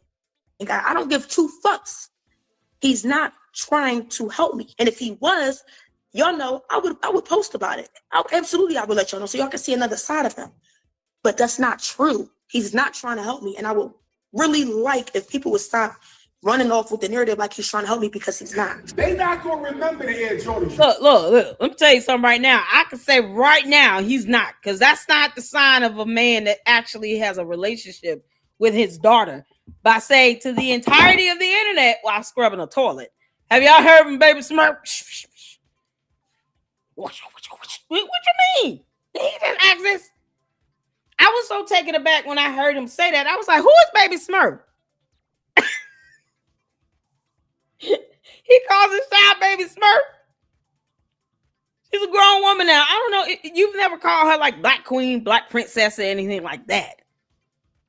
got. I don't give two fucks. He's not trying to help me. And if he was, y'all know, I would post about it. I would let y'all know so y'all can see another side of him. But that's not true. He's not trying to help me. And I would really like if people would stop running off with the narrative like he's trying to help me, because he's not. They not going to remember the Ed Jordan. Look. Let me tell you something right now. I can say right now he's not, because that's not the sign of a man that actually has a relationship with his daughter, by saying to the entirety of the internet while scrubbing a toilet, have y'all heard from Baby Smurf? What you mean? He didn't ask this. I was so taken aback when I heard him say that. I was like, who is Baby Smurf? He calls his child Baby Smurf. She's a grown woman now. I don't know. You've never called her like Black Queen, Black Princess, or anything like that.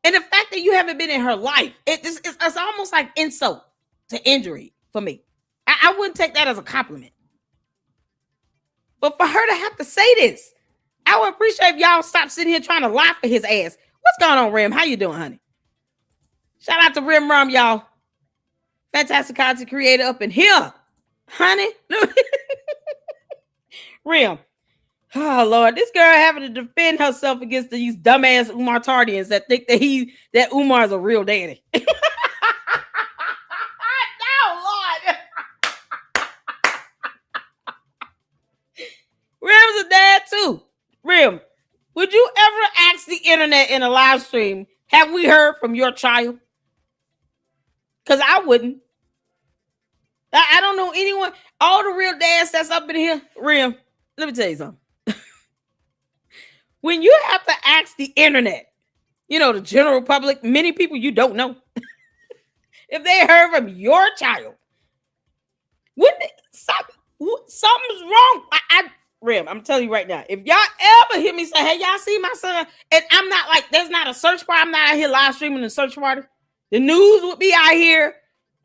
And the fact that you haven't been in her life, it's almost like insult to injury for me. I wouldn't take that as a compliment. But for her to have to say this, I would appreciate if y'all stop sitting here trying to lie for his ass. What's going on, Rim? How you doing, honey? Shout out to Rim Rum, y'all. Fantastic content creator up in here. Honey. Rim. Oh, Lord. This girl having to defend herself against these dumbass Umar Tardians that think that Umar's a real daddy. No, Lord. Rim's a dad, too. Rim, would you ever ask the internet in a live stream, have we heard from your child? Because I wouldn't. I don't know anyone. All the real dads that's up in here, Rim, let me tell you something. When you have to ask the internet, the general public, many people you don't know, if they heard from your child, something's wrong. Rim, I'm telling you right now, if y'all ever hear me say, hey, y'all see my son, and I'm not like, there's not a search party, I'm not out here live streaming the search party. The news would be out here,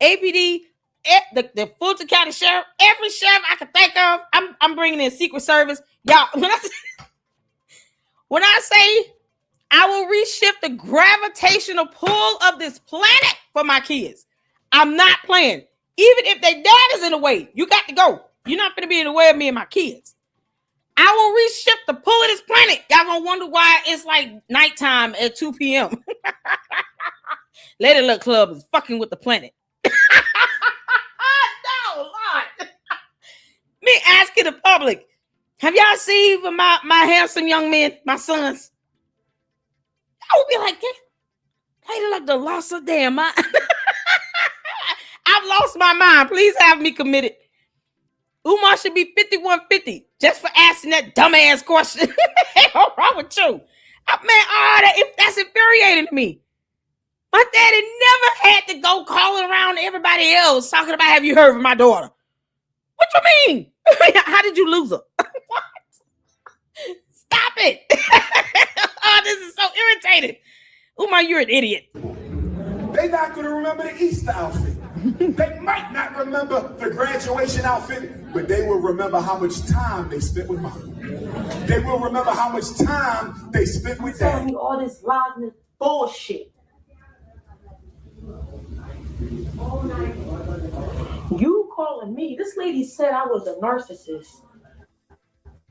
APD, the Fulton County Sheriff, every sheriff I can think of, I'm bringing in Secret Service. Y'all, when I say I will reshift the gravitational pull of this planet for my kids, I'm not playing. Even if their dad is in the way, you got to go. You're not going to be in the way of me and my kids. I will reshift the pull of this planet. Y'all gonna wonder why it's like nighttime at 2 p.m. Lady Luck Club is fucking with the planet. No, Lord. Me asking the public, have y'all seen my handsome young men, my sons? I would be like, Lady Luck done lost her damn mind. I've lost my mind. Please have me committed. Umar should be 5150 just for asking that dumbass question. What's wrong with you? That's infuriating to me. My daddy never had to go calling around everybody else talking about, have you heard from my daughter? What you mean? How did you lose her? What? Stop it. Oh, this is so irritating. Umar, you're an idiot. They're not going to remember the Easter outfit. They might not remember the graduation outfit, but they will remember how much time they spent with mom. They will remember how much time they spent with dad. Telling me all this lies and this bullshit. You calling me? This lady said I was a narcissist.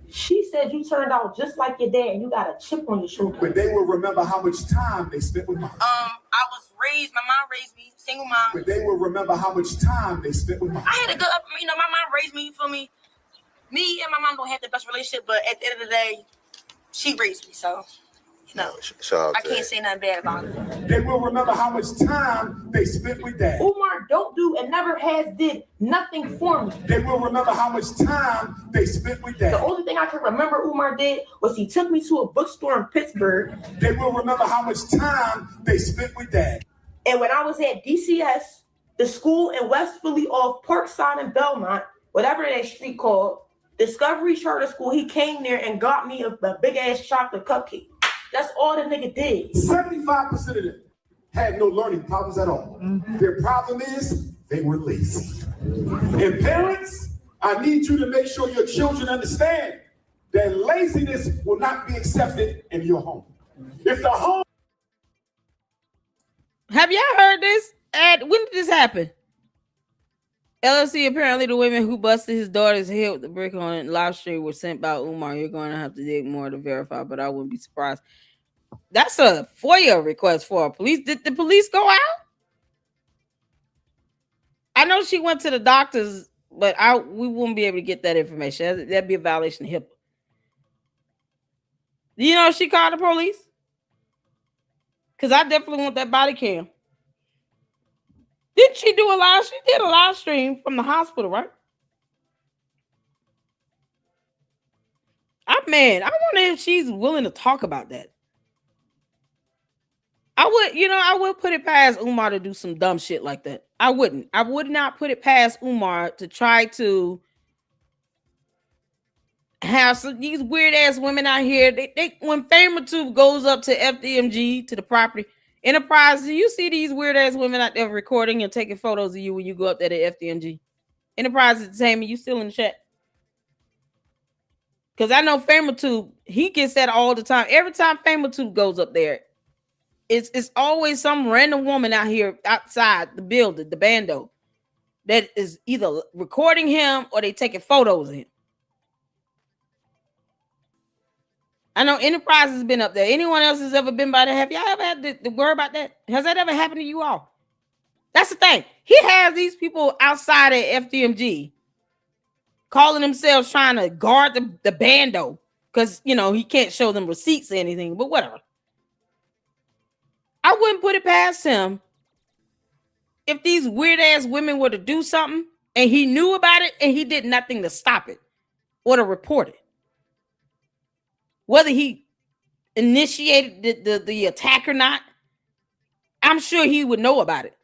She said you turned out just like your dad and you got a chip on your shoulder. But they will remember how much time they spent with mom. I was raised, my mom raised me, single mom. But they will remember how much time they spent with mom. I had a good, my mom raised me, you feel me? Me and my mom don't have the best relationship, but at the end of the day, she raised me, so, I can't say nothing bad about it. They will remember how much time they spent with dad. Umar don't do and never has did nothing for me. They will remember how much time they spent with dad. The only thing I can remember Umar did was he took me to a bookstore in Pittsburgh. They will remember how much time they spent with dad. And when I was at DCS, the school in West Philly off Parkside and Belmont, whatever that street called, Discovery Charter School, he came there and got me a big-ass chocolate cupcake. That's all the nigga did. 75% of them had no learning problems at all. Mm-hmm. Their problem is they were lazy. And parents, I need you to make sure your children understand that laziness will not be accepted in your home. If the home... Have y'all heard this? When did this happen? LLC, apparently the women who busted his daughter's head with the brick on live stream were sent by Umar. You're going to have to dig more to verify, but I wouldn't be surprised. That's a FOIA request for a police. Did the police go out? I know she went to the doctors, but we wouldn't be able to get that information. That'd be a violation of HIPAA. Do you know if she called the police? Because I definitely want that body cam. Didn't she do a live? She did a live stream from the hospital, right? man, I wonder if she's willing to talk about that. I would put it past Umar to do some dumb shit like that. I wouldn't. I would not put it past Umar to try to have these weird ass women out here. They when FamerTube goes up to FDMG to the property Enterprise, do you see these weird ass women out there recording and taking photos of you when you go up there to FDMG? Enterprise Entertainment, you still in the chat? Because I know FamerTube, he gets that all the time. Every time FamerTube goes up there, it's always some random woman out here outside the building, the bando, that is either recording him or they taking photos of him. I know Enterprise has been up there. Anyone else has ever been by there? Have y'all ever had to worry about that? Has that ever happened to you all? That's the thing. He has these people outside at FDMG calling themselves trying to guard the bando because, he can't show them receipts or anything, but whatever. I wouldn't put it past him if these weird ass women were to do something and he knew about it and he did nothing to stop it or to report it. Whether he initiated the attack or not, I'm sure he would know about it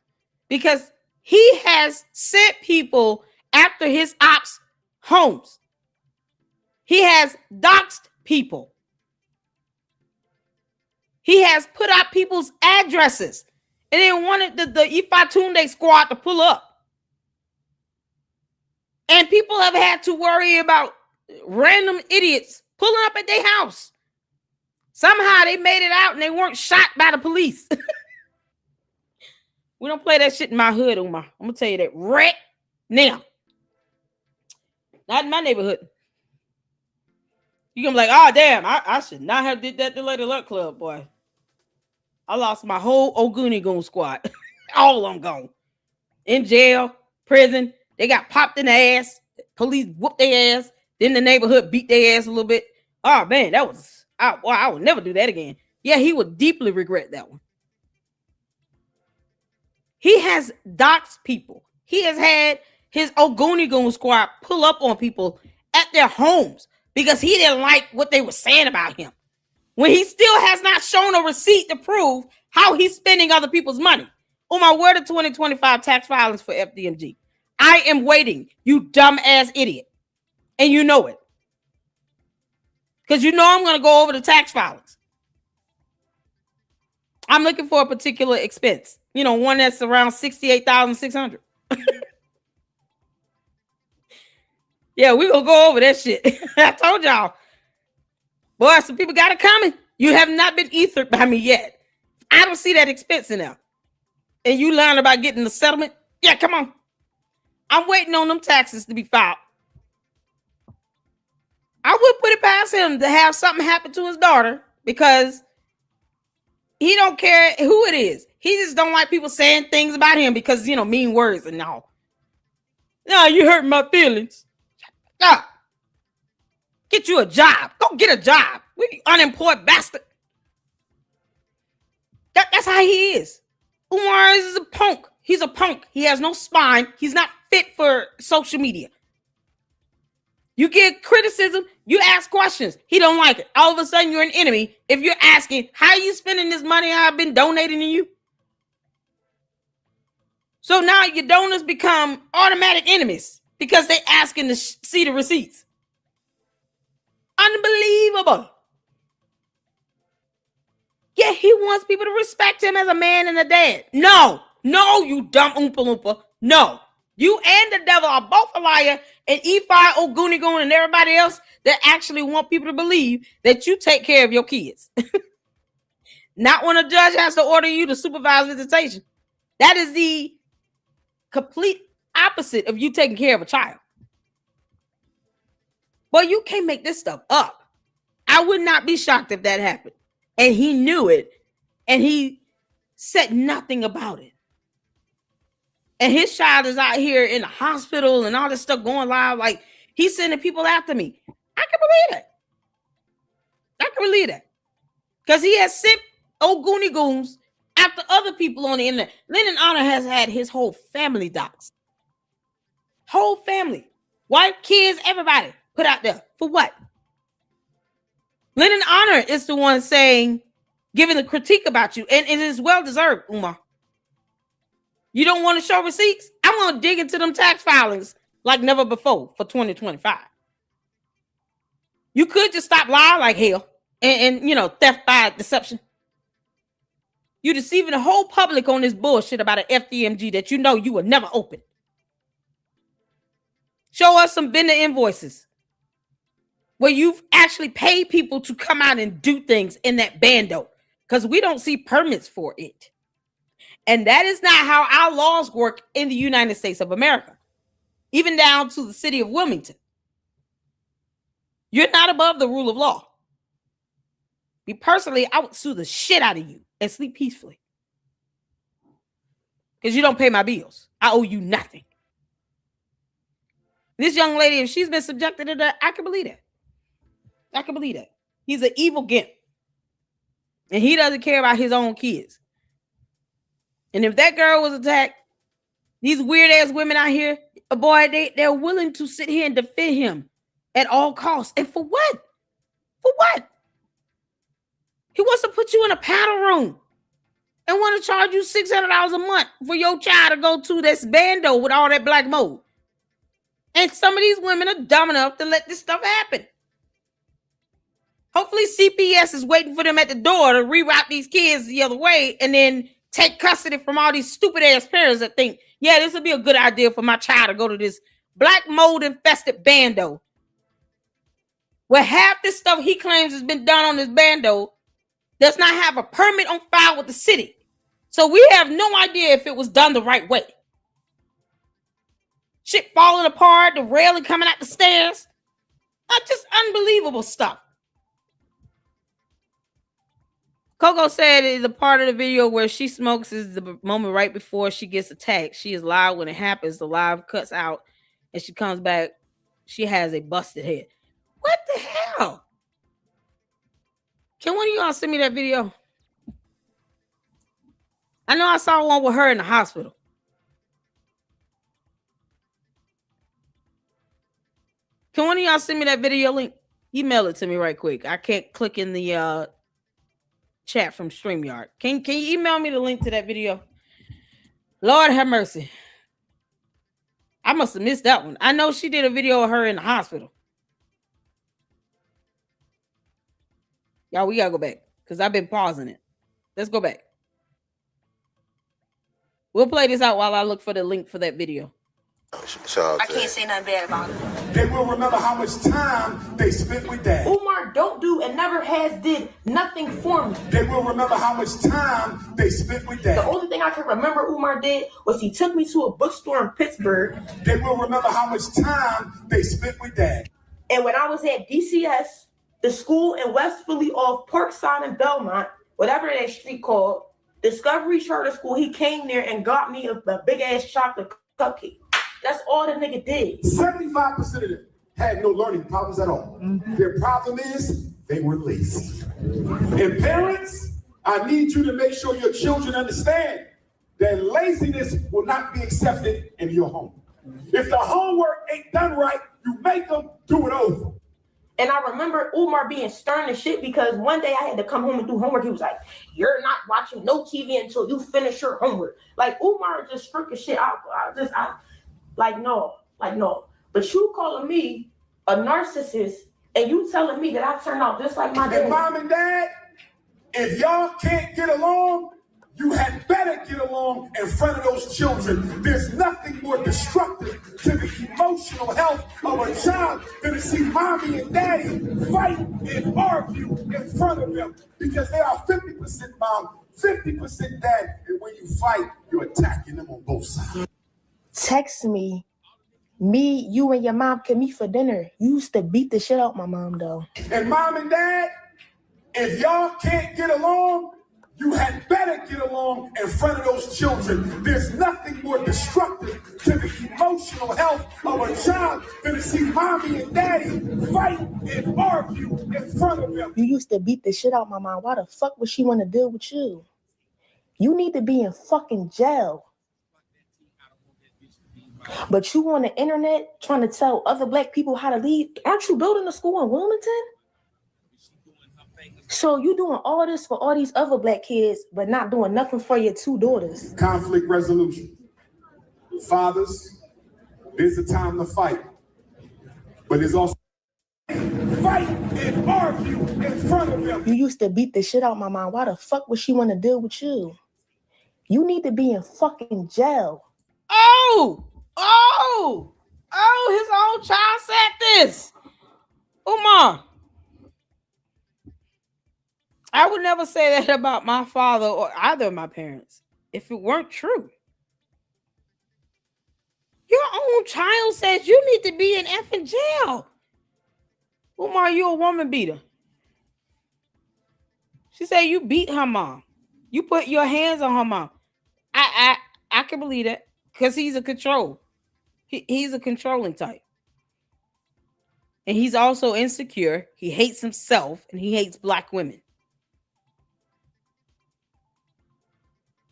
because he has sent people after his ops' homes. He has doxed people. He has put out people's addresses and then wanted the Ifatunde squad to pull up. And people have had to worry about random idiots pulling up at their house. Somehow they made it out and they weren't shot by the police. We don't play that shit in my hood, Umar. I'm going to tell you that right now. Not in my neighborhood. You're going to be like, oh, damn, I should not have did that to Lady Luck Club, boy. I lost my whole Oguni Goon squad. All of them gone. In jail, prison. They got popped in the ass. Police whooped their ass. Then the neighborhood beat their ass a little bit. Oh, man, that was... I would never do that again. Yeah, he would deeply regret that one. He has doxed people. He has had his Oguni Goon squad pull up on people at their homes because he didn't like what they were saying about him. When he still has not shown a receipt to prove how he's spending other people's money. Umar, where the 2025 tax filings for FDMG? I am waiting, you dumbass idiot. And you know it. Because you know I'm going to go over the tax filings. I'm looking for a particular expense. One that's around $68,600. Yeah, we're going to go over that shit. I told y'all. Boy, some people got it coming. You have not been ethered by me yet. I don't see that expense in there. And you learn about getting the settlement? Yeah, come on. I'm waiting on them taxes to be filed. I would put it past him to have something happen to his daughter because he don't care who it is. He just don't like people saying things about him because, mean words and all. No, you hurt my feelings. Stop. Get you a job. Go get a job. We unemployed bastard. That's how he is. Umar is a punk. He's a punk. He has no spine. He's not fit for social media. You get criticism, you ask questions. He don't like it. All of a sudden, you're an enemy if you're asking, how are you spending this money I've been donating to you? So now your donors become automatic enemies because they're asking to see the receipts. Unbelievable. Yeah, he wants people to respect him as a man and a dad. No, you dumb Oompa Loompa. No. You and the devil are both a liar, and Efi, Ogunigon, and everybody else that actually want people to believe that you take care of your kids. Not when a judge has to order you to supervise visitation. That is the complete opposite of you taking care of a child. But you can't make this stuff up. I would not be shocked if that happened. And he knew it, and he said nothing about it. And his child is out here in the hospital and all this stuff going live. Like, he's sending people after me. I can believe that. Because he has sent Oguni Goons after other people on the internet. Lennon Honor has had his whole family doxxed. Whole family. Wife, kids, everybody put out there. For what? Lyndon Honor is the one saying, giving the critique about you, and it is well deserved, Umar. You don't want to show receipts? I'm going to dig into them tax filings like never before for 2025. You could just stop lying like hell and you know, theft by deception. You deceiving the whole public on this bullshit about an FDMG that you know you will never open. Show us some vendor invoices where you've actually paid people to come out and do things in that bando, because we don't see permits for it. And that is not how our laws work in the United States of America, even down to the city of Wilmington. You're not above the rule of law. Me personally, I would sue the shit out of you and sleep peacefully, because you don't pay my bills. I owe you nothing. This young lady, if she's been subjected to that, I can believe that. I can believe that. He's an evil gimp. And he doesn't care about his own kids. And if that girl was attacked, these weird ass women out here, boy, they're willing to sit here and defend him at all costs. And for what? For what? He wants to put you in a paddle room and want to charge you $600 a month for your child to go to this bando with all that black mold. And some of these women are dumb enough to let this stuff happen. Hopefully CPS is waiting for them at the door to reroute these kids the other way and then take custody from all these stupid ass parents that think, yeah, this would be a good idea for my child to go to this black mold infested bando, where half this stuff he claims has been done on this bando does not have a permit on file with the city. So we have no idea if it was done the right way. Shit falling apart, the railing coming out the stairs. Just unbelievable stuff. Coco said the part of the video where she smokes is the moment right before she gets attacked. She is live when it happens. The live cuts out and she comes back. She has a busted head. What the hell? Can one of y'all send me that video? I know I saw one with her in the hospital. Can one of y'all send me that video link? Email it to me right quick. I can't click in the chat from StreamYard. Can you email me the link to that video? Lord have mercy. I must have missed that one. I know she did a video of her in the hospital. Y'all, we gotta go back because I've been pausing it. Let's go back. We'll play this out while I look for the link for that video. I can't say nothing bad about it. They will remember how much time they spent with Dad. Umar don't do and never has did nothing for me. They will remember how much time they spent with Dad. The only thing I can remember Umar did was he took me to a bookstore in Pittsburgh. They will remember how much time they spent with Dad. And when I was at DCS, the school in West Philly off Parkside and Belmont, whatever that street called, Discovery Charter School, he came there and got me a big ass chocolate cupcake. That's all the nigga did. 75% of them had no learning problems at all. Mm-hmm. Their problem is they were lazy. And parents, I need you to make sure your children understand that laziness will not be accepted in your home. If the homework ain't done right, you make them do it over. And I remember Umar being stern as shit because one day I had to come home and do homework. He was like, "You're not watching no TV until you finish your homework." Like Umar just strict as shit. No. But you calling me a narcissist and you telling me that I turned out just like my dad. And mom and dad, if y'all can't get along, you had better get along in front of those children. There's nothing more destructive to the emotional health of a child than to see mommy and daddy fight and argue in front of them, because they are 50% mom, 50% dad, and when you fight, you're attacking them on both sides. Text me, you and your mom can meet for dinner. You used to beat the shit out my mom though. And mom and dad, if y'all can't get along, you had better get along in front of those children. There's nothing more destructive to the emotional health of a child than to see mommy and daddy fight and argue in front of them. You used to beat the shit out my mom. Why the fuck would she want to deal with you? You need to be in fucking jail. But you on the internet trying to tell other black people how to lead. Aren't you building a school in Wilmington? So you doing all this for all these other black kids, but not doing nothing for your two daughters. Conflict resolution. Fathers, there's a time to fight, but there's also fight and argue in front of them. You used to beat the shit out of my mom. Why the fuck would she want to deal with you? You need to be in fucking jail. His own child said this. Umar, I would never say that about my father or either of my parents if it weren't true. Your own child says you need to be in effing jail. Umar, you a woman beater. She said you beat her mom. You put your hands on her mom. I can believe that because he's a control. He's a controlling type. And he's also insecure. He hates himself and he hates black women.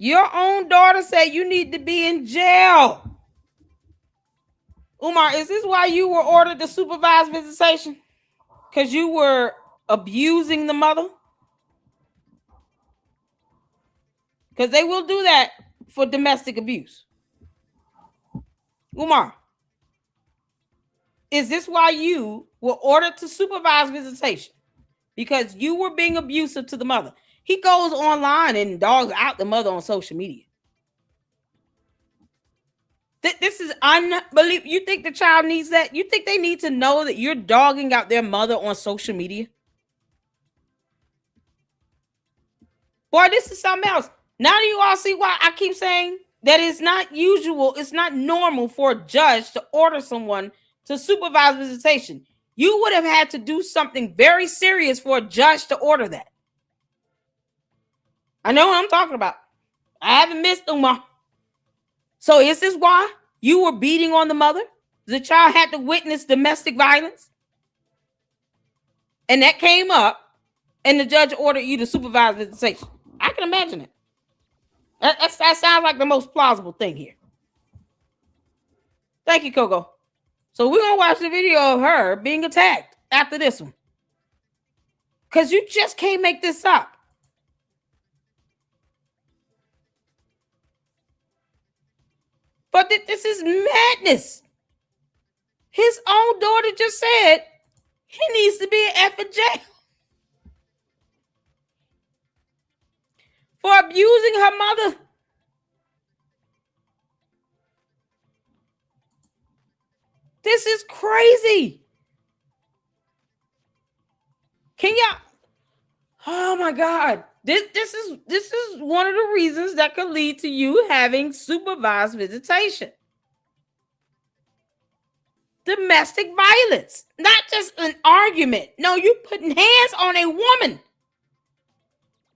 Your own daughter said you need to be in jail. Umar, is this why you were ordered to supervise visitation? Because you were abusing the mother? Because they will do that for domestic abuse. Umar, is this why you were ordered to supervise visitation? Because you were being abusive to the mother. He goes online and dogs out the mother on social media. This is unbelievable. You think the child needs that? You think they need to know that you're dogging out their mother on social media? Boy, this is something else. Now do you all see why I keep saying that it's not usual, it's not normal for a judge to order someone to supervise visitation. You would have had to do something very serious for a judge to order that. I know what I'm talking about. I haven't missed Umar. So is this why you were beating on the mother? The child had to witness domestic violence? And that came up and the judge ordered you to supervise visitation. I can imagine it. That sounds like the most plausible thing here. Thank you, Coco. So we're going to watch the video of her being attacked after this one. Because you just can't make this up. But this is madness. His own daughter just said he needs to be in effing jail for abusing her mother. This is crazy. Can y'all? Oh my God. This is one of the reasons that could lead to you having supervised visitation. Domestic violence, not just an argument. No, you putting hands on a woman.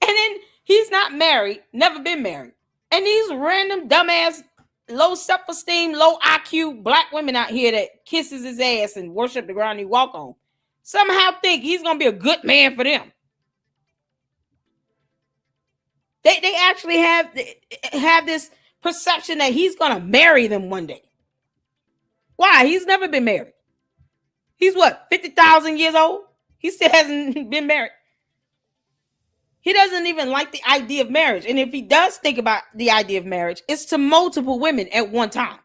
And then he's not married, never been married. And these random dumbass, low self-esteem, low IQ black women out here that kisses his ass and worship the ground he walk on somehow think he's going to be a good man for them. They actually have this perception that he's going to marry them one day. Why? He's never been married. He's what, 50,000 years old? He still hasn't been married. He doesn't even like the idea of marriage. And if he does think about the idea of marriage, it's to multiple women at one time.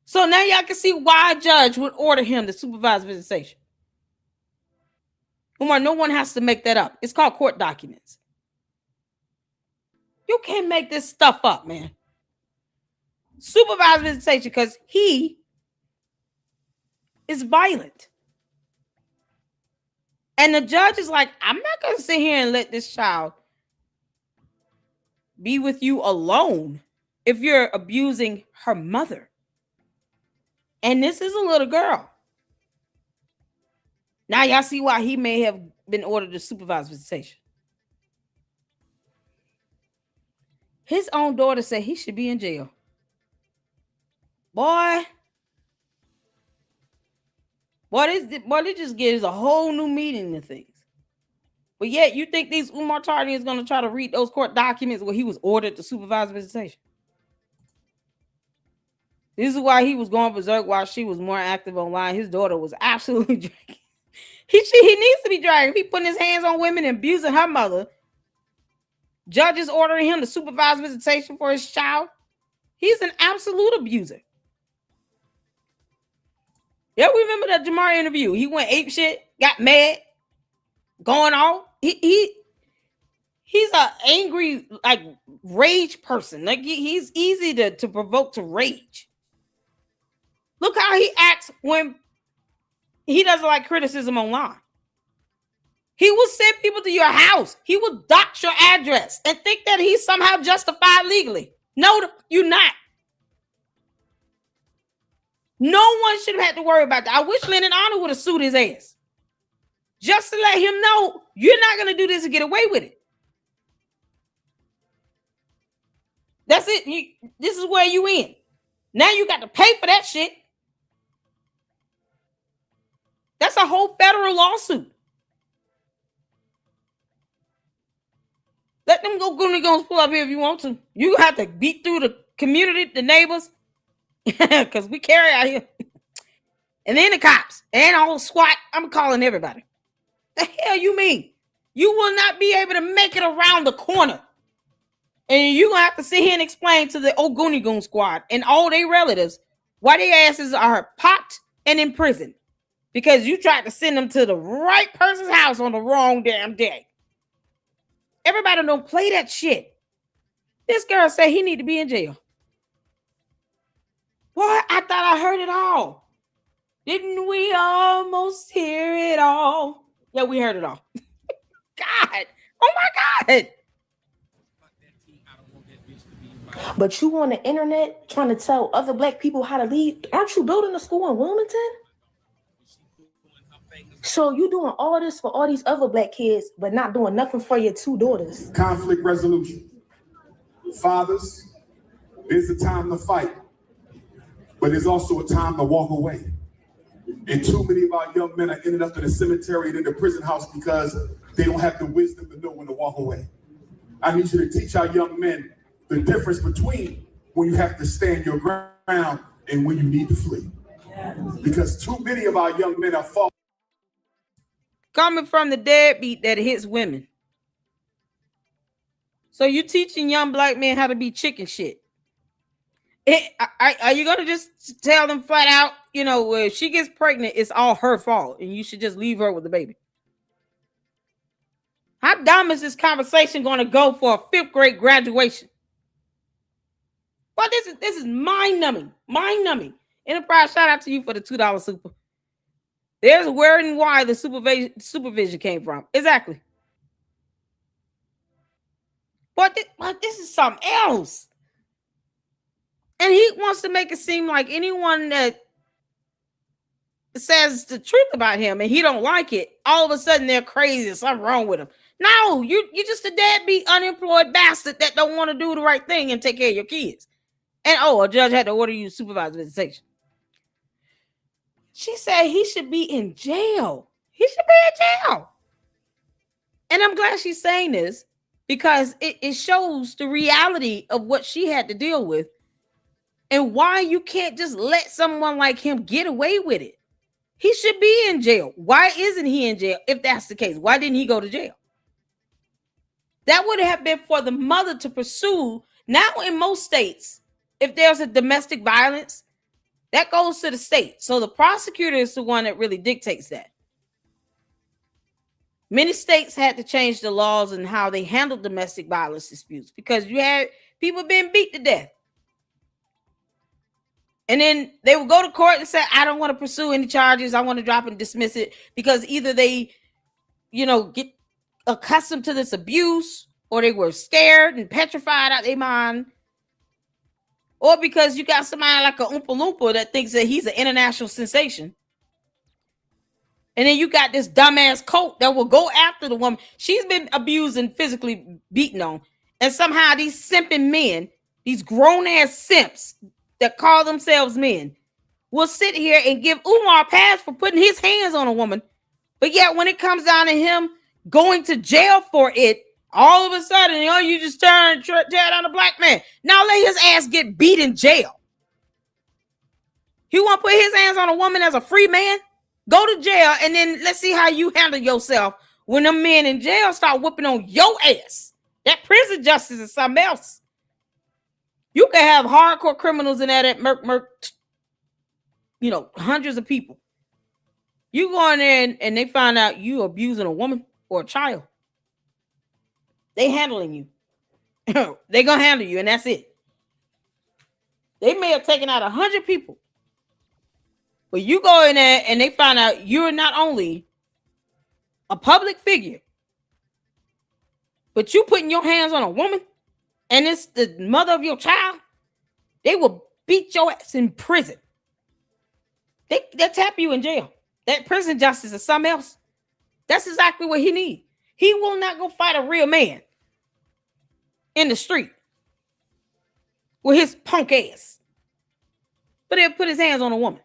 So now y'all can see why a judge would order him to supervise visitation. Umar, no one has to make that up. It's called court documents. You can't make this stuff up, man. Supervised visitation because he is violent. And the judge is like, I'm not going to sit here and let this child be with you alone if you're abusing her mother. And this is a little girl. Now y'all see why he may have been ordered to supervise visitation. His own daughter said he should be in jail. Boy, this just gives a whole new meaning to things. But yet you think these Umar Tardy is going to try to read those court documents where he was ordered to supervise visitation? This is why he was going berserk while she was more active online. His daughter was absolutely drinking. He needs to be dragged. He putting his hands on women and abusing her mother. Judges ordering him to supervise visitation for his child. He's an absolute abuser. Yeah, we remember that Jamar interview. He went ape shit, got mad, going off. He's an angry, like, rage person. Like, he's easy to provoke to rage. Look how he acts when he doesn't like criticism online. He will send people to your house. He will dox your address and think that he's somehow justified legally. No, you're not. No one should have had to worry about that. I wish Lennon Honor would have sued his ass. Just to let him know you're not going to do this and get away with it. That's it. This is where you in. Now you got to pay for that shit. That's a whole federal lawsuit. Let them go pull up here if you want to. You have to beat through the community, the neighbors, because we carry out here. And then the cops and all SWAT. I'm calling everybody. The hell you mean? You will not be able to make it around the corner. And you're going to have to sit here and explain to the Ogoonie Goon squad and all their relatives why their asses are popped and in prison. Because you tried to send them to the right person's house on the wrong damn day. Everybody don't play that shit. This girl said he need to be in jail. Boy, I thought I heard it all. Didn't we almost hear it all? Yeah, we heard it all. God. Oh my God. But you on the internet trying to tell other black people how to lead? Aren't you building a school in Wilmington? So you doing all this for all these other black kids, but not doing nothing for your two daughters. Conflict resolution. Fathers, there's a time to fight, but there's also a time to walk away. And too many of our young men are ending up in the cemetery and in the prison house because they don't have the wisdom to know when to walk away. I need you to teach our young men the difference between when you have to stand your ground and when you need to flee. Because too many of our young men are falling. Coming from the deadbeat that hits women. So you teaching young black men how to be chicken shit. Are you going to just tell them flat out, you know, if she gets pregnant, it's all her fault and you should just leave her with the baby? How dumb is this conversation going to go for a 5th grade graduation? Well, this is mind-numbing. Mind-numbing. Enterprise, shout out to you for the $2 super. There's where and why the supervision came from. Exactly. But this is something else. And he wants to make it seem like anyone that says the truth about him and he don't like it, all of a sudden they're crazy or something wrong with him. No, you're just a deadbeat, unemployed bastard that don't want to do the right thing and take care of your kids. And a judge had to order you to supervise visitation. She said he should be in jail. He should be in jail. And I'm glad she's saying this because it shows the reality of what she had to deal with and why you can't just let someone like him get away with it. He should be in jail. Why isn't he in jail? If that's the case, why didn't he go to jail? That would have been for the mother to pursue. Now in most states, if there's a domestic violence, that goes to the state. So the prosecutor is the one that really dictates that. Many states had to change the laws and how they handle domestic violence disputes because you had people being beat to death. And then they would go to court and say, I don't want to pursue any charges. I want to drop and dismiss it because either they, get accustomed to this abuse or they were scared and petrified out their mind. Or because you got somebody like a Oompa Loompa that thinks that he's an international sensation. And then you got this dumbass coat that will go after the woman. She's been abused and physically beaten on. And somehow these simping men, these grown-ass simps that call themselves men, will sit here and give Umar a pass for putting his hands on a woman. But yet when it comes down to him going to jail for it, all of a sudden, you just tear down a black man. Now let his ass get beat in jail. He want to put his hands on a woman as a free man? Go to jail, and then let's see how you handle yourself when them men in jail start whooping on your ass. That prison justice is something else. You can have hardcore criminals in there that murk, hundreds of people. You go in there and they find out you abusing a woman or a child. They handling you. They gonna handle you, and that's it. They may have taken out 100 people. But you go in there and they find out you're not only a public figure, but you putting your hands on a woman and it's the mother of your child, they will beat your ass in prison. They'll tap you in jail. That prison justice is something else. That's exactly what he needs. He will not go fight a real man in the street with his punk ass. But he'll put his hands on a woman.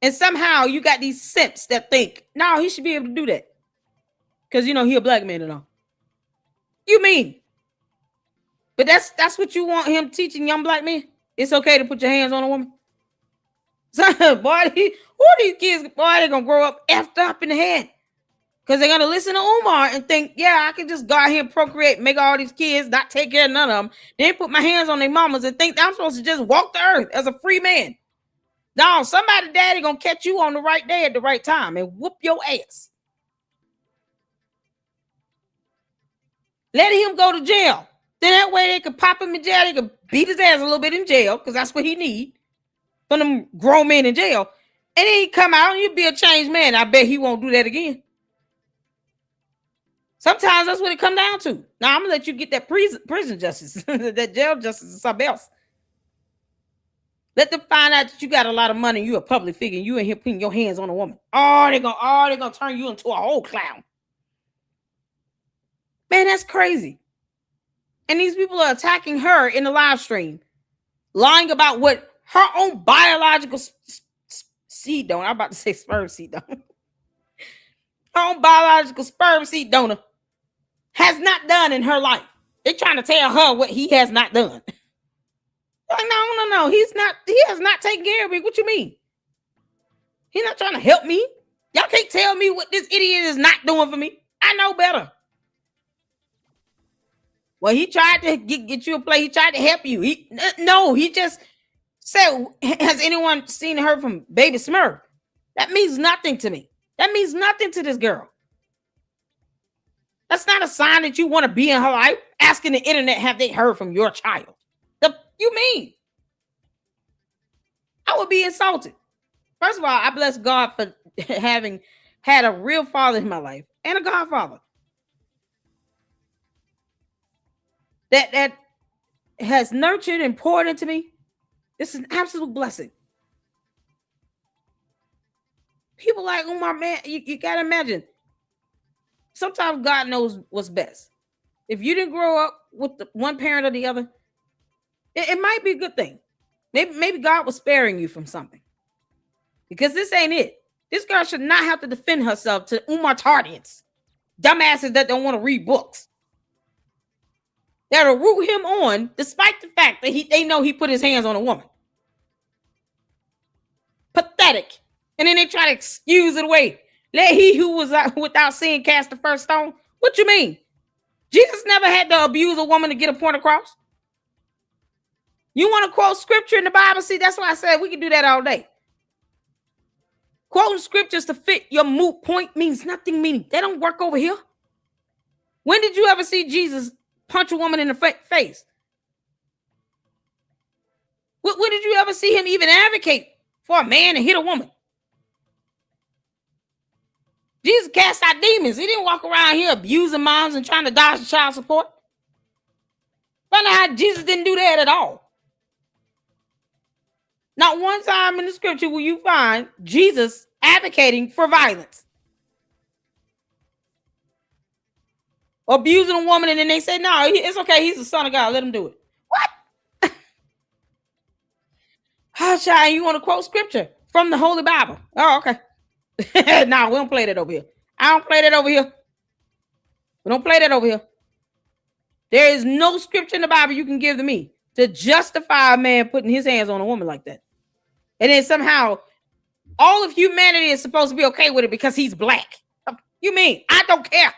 And somehow you got these simps that think, no, he should be able to do that. Because, he a black man and all. You mean? But that's what you want him teaching young black men? It's okay to put your hands on a woman? So, boy, who are these kids? Boy, they're going to grow up effed up in the head. Because they're going to listen to Umar and think, yeah, I can just go out here and procreate, make all these kids, not take care of none of them. Then put my hands on their mamas and think that I'm supposed to just walk the earth as a free man. No, somebody daddy going to catch you on the right day at the right time and whoop your ass. Let him go to jail. Then that way they could pop him in jail. They could beat his ass a little bit in jail because that's what he need from them grown men in jail. And then he come out and he'll be a changed man. I bet he won't do that again. Sometimes that's what it come down to. Now, I'm going to let you get that prison justice. That jail justice is something else. Let them find out that you got a lot of money. You a public figure. And you in here putting your hands on a woman. They're gonna turn you into a whole clown. Man, that's crazy. And these people are attacking her in the live stream, lying about what her own biological seed donor. I'm about to say sperm seed donor. Her own biological sperm seed donor has not done in her life. They're trying to tell her what he has not done. Like, no. He has not taken care of me. What you mean? He's not trying to help me. Y'all can't tell me what this idiot is not doing for me. I know better. Well, he tried to get you a play. He tried to help you. He just said, has anyone seen her from Baby Smurf? That means nothing to me. That means nothing to this girl. That's not a sign that you want to be in her life. Asking the internet, have they heard from your child? You mean? I would be insulted. First of all, I bless God for having had a real father in my life and a godfather that has nurtured and poured into me. This is an absolute blessing. People like, oh my man, you gotta imagine. Sometimes God knows what's best. If you didn't grow up with the one parent or the other, it might be a good thing. Maybe God was sparing you from something. Because this ain't it. This girl should not have to defend herself to Umar Tardians. Dumbasses that don't want to read books. That'll root him on despite the fact that they know he put his hands on a woman. Pathetic. And then they try to excuse it away. Let he who was without sin cast the first stone. What you mean? Jesus never had to abuse a woman to get a point across. You want to quote scripture in the Bible? See, that's why I said we can do that all day. Quoting scriptures to fit your moot point means nothing, meaning they don't work over here. When did you ever see Jesus punch a woman in the face? When did you ever see him even advocate for a man to hit a woman? Jesus cast out demons. He didn't walk around here abusing moms and trying to dodge the child support. Find out how Jesus didn't do that at all. Not one time in the scripture will you find Jesus advocating for violence. Or abusing a woman and then they say, no, it's okay. He's the son of God. Let him do it. What? How shy you want to quote scripture from the Holy Bible? Oh, okay. No, we don't play that over here. I don't play that over here. We don't play that over here. There is no scripture in the Bible you can give to me to justify a man putting his hands on a woman like that. And then somehow All of humanity is supposed to be okay with it because he's black. You mean I don't care?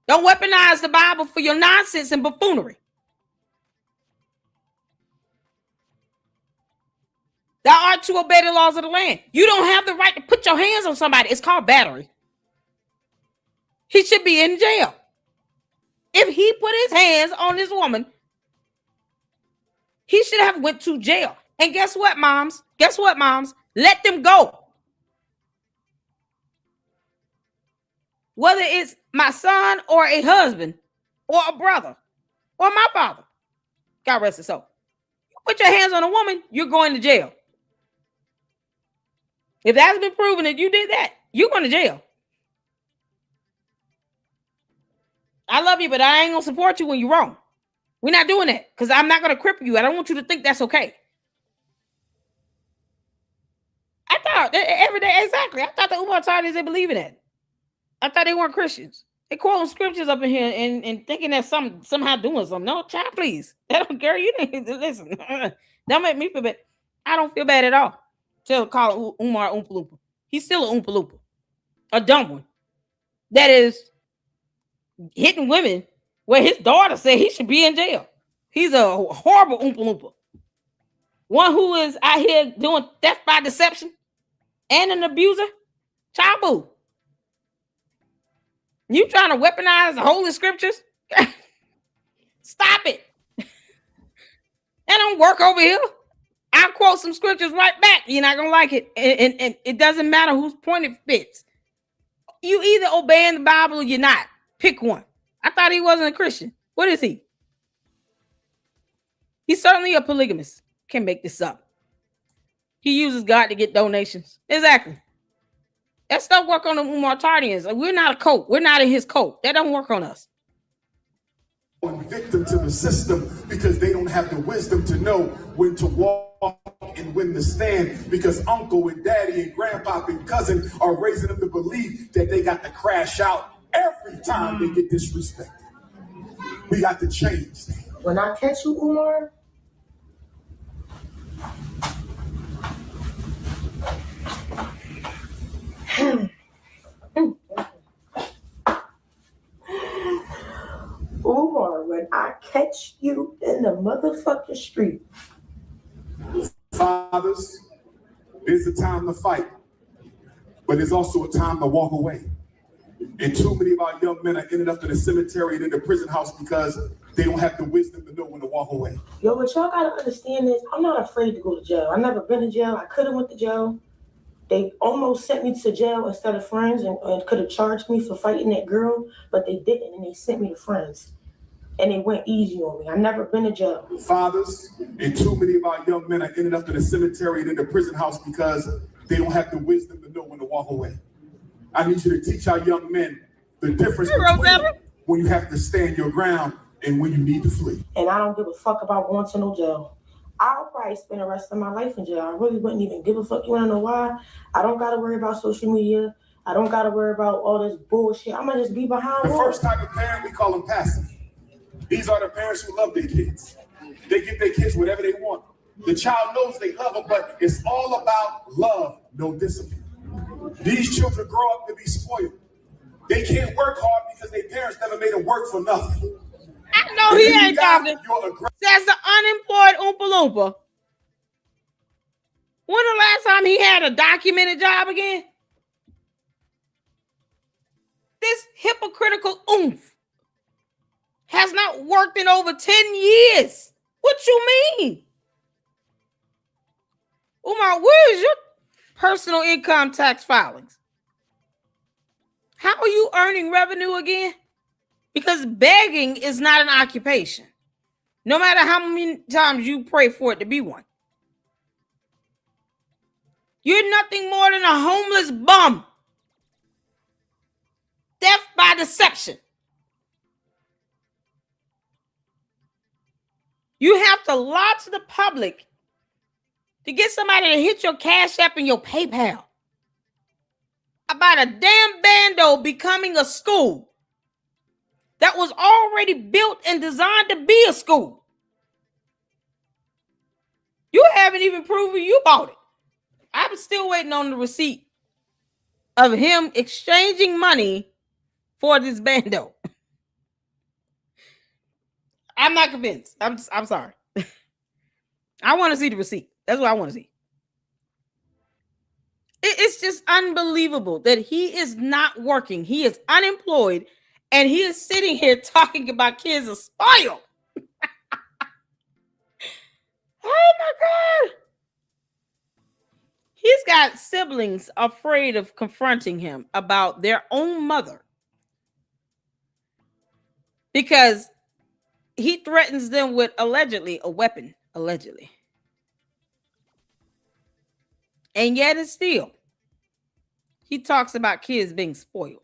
Don't weaponize the Bible for your nonsense and buffoonery. Thou art to obey the laws of the land. You don't have the right to put your hands on somebody. It's called battery. He should be in jail. If he put his hands on this woman, he should have went to jail. And guess what, moms? Guess what, moms? Let them go. Whether it's my son or a husband or a brother or my father. God rest his soul. Put your hands on a woman, you're going to jail. If that's been proven that you did that, you're going to jail. I love you, but I ain't going to support you when you're wrong. We're not doing that because I'm not going to cripple you. I don't want you to think that's okay. I thought every day, exactly. I thought the Umar Tardis, they believe in that. I thought they weren't Christians. They quoting scriptures up in here and thinking that somehow doing something. No, child, please. I don't care. You need to listen. Don't make me feel bad. I don't feel bad at all. Call Umar Oompa Loompa. He's still an Oompa Loompa. A dumb one. That is hitting women where his daughter said he should be in jail. He's a horrible Oompa Loompa. One who is out here doing theft by deception and an abuser. Child boo. You trying to weaponize the holy scriptures? Stop it. That don't work over here. I'll quote some scriptures right back. You're not going to like it. And it doesn't matter whose point it fits. You either obeying the Bible or you're not. Pick one. I thought he wasn't a Christian. What is he? He's certainly a polygamist. Can't make this up. He uses God to get donations. Exactly. That stuff work on the Umartardians. We're not a cult. We're not in his cult. That don't work on us. Victim to the system because they don't have the wisdom to know when to walk and when to stand because uncle and daddy and grandpa and cousin are raising them to believe that they got to crash out every time they get disrespected. We got to change that. When I catch you, Umar, Umar, when I catch you in the motherfucking street. Fathers, there's a time to fight, but there's also a time to walk away. And too many of our young men are ended up in the cemetery and in the prison house because they don't have the wisdom to know when to walk away. Yo, what y'all gotta understand is I'm not afraid to go to jail. I've never been to jail. I could have went to jail. They almost sent me to jail instead of friends and could have charged me for fighting that girl, but they didn't, and they sent me to friends. And they went easy on me. I've never been to jail. Fathers, and too many of our young men are ended up in the cemetery and in the prison house because they don't have the wisdom to know when to walk away. I need you to teach our young men the difference between when you have to stand your ground and when you need to flee. And I don't give a fuck about going to no jail. I'll probably spend the rest of my life in jail. I really wouldn't even give a fuck. You wanna know why? I don't gotta worry about social media. I don't gotta worry about all this bullshit. I'm gonna just be behind the walls. First type of parent, we call them passive. These are the parents who love their kids. They give their kids whatever they want. The child knows they love them, but it's all about love, no discipline. These children grow up to be spoiled. They can't work hard because their parents never made them work for nothing. I know he ain't talking. That's the unemployed Oompa Loompa. When the last time he had a documented job again? This hypocritical oomph has not worked in over 10 years. What you mean? Umar, where is your personal income tax filings? How are you earning revenue again? Because begging is not an occupation. No matter how many times you pray for it to be one. You're nothing more than a homeless bum. Death by deception. You have to lie to the public to get somebody to hit your Cash App and your PayPal about a damn bando becoming a school that was already built and designed to be a school. You haven't even proven you bought it. I'm still waiting on the receipt of him exchanging money for this bando. I'm not convinced. I'm sorry. I want to see the receipt. That's what I want to see. It's just unbelievable that he is not working. He is unemployed, and he is sitting here talking about kids are spoiled. Oh my God. He's got siblings afraid of confronting him about their own mother because he threatens them with allegedly a weapon, allegedly. And yet and still, he talks about kids being spoiled.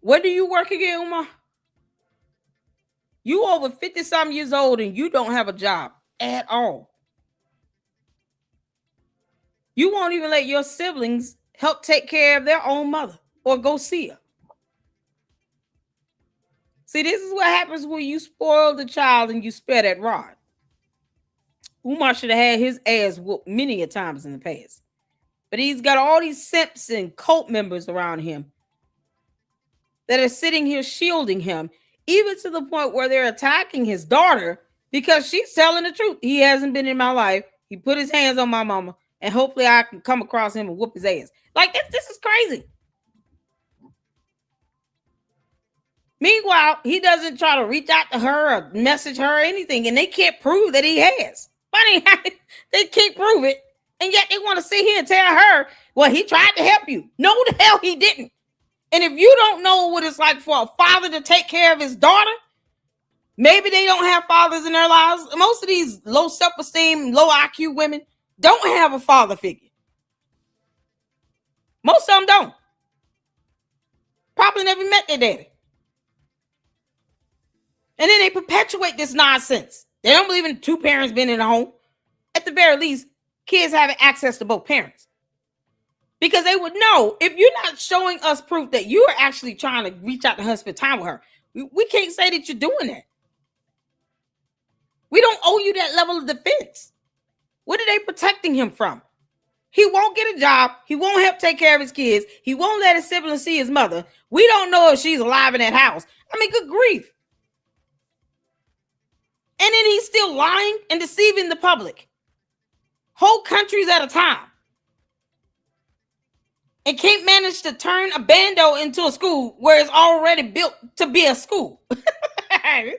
Where do you work again, Umar? You over 50-something years old and you don't have a job at all. You won't even let your siblings help take care of their own mother or go see her. See, this is what happens when you spoil the child and you spare that rod. Umar should have had his ass whooped many a times in the past. But he's got all these simps and cult members around him that are sitting here shielding him, even to the point where they're attacking his daughter because she's telling the truth. He hasn't been in my life. He put his hands on my mama, and hopefully I can come across him and whoop his ass. Like, this is crazy. Meanwhile, he doesn't try to reach out to her or message her or anything, and they can't prove that he has. Funny how they can't prove it, and yet they want to sit here and tell her, well, he tried to help you. No, the hell he didn't. And if you don't know what it's like for a father to take care of his daughter, maybe they don't have fathers in their lives. Most of these low self-esteem, low IQ women don't have a father figure. Most of them don't. Probably never met their daddy. And then they perpetuate this nonsense. They don't believe in two parents being in the home. At the very least, kids having access to both parents. Because they would know, if you're not showing us proof that you are actually trying to reach out to her, spend time with her, we can't say that you're doing that. We don't owe you that level of defense. What are they protecting him from? He won't get a job. He won't help take care of his kids. He won't let his siblings see his mother. We don't know if she's alive in that house. I mean, good grief. And then he's still lying and deceiving the public. Whole countries at a time. And can't manage to turn a bando into a school where it's already built to be a school. This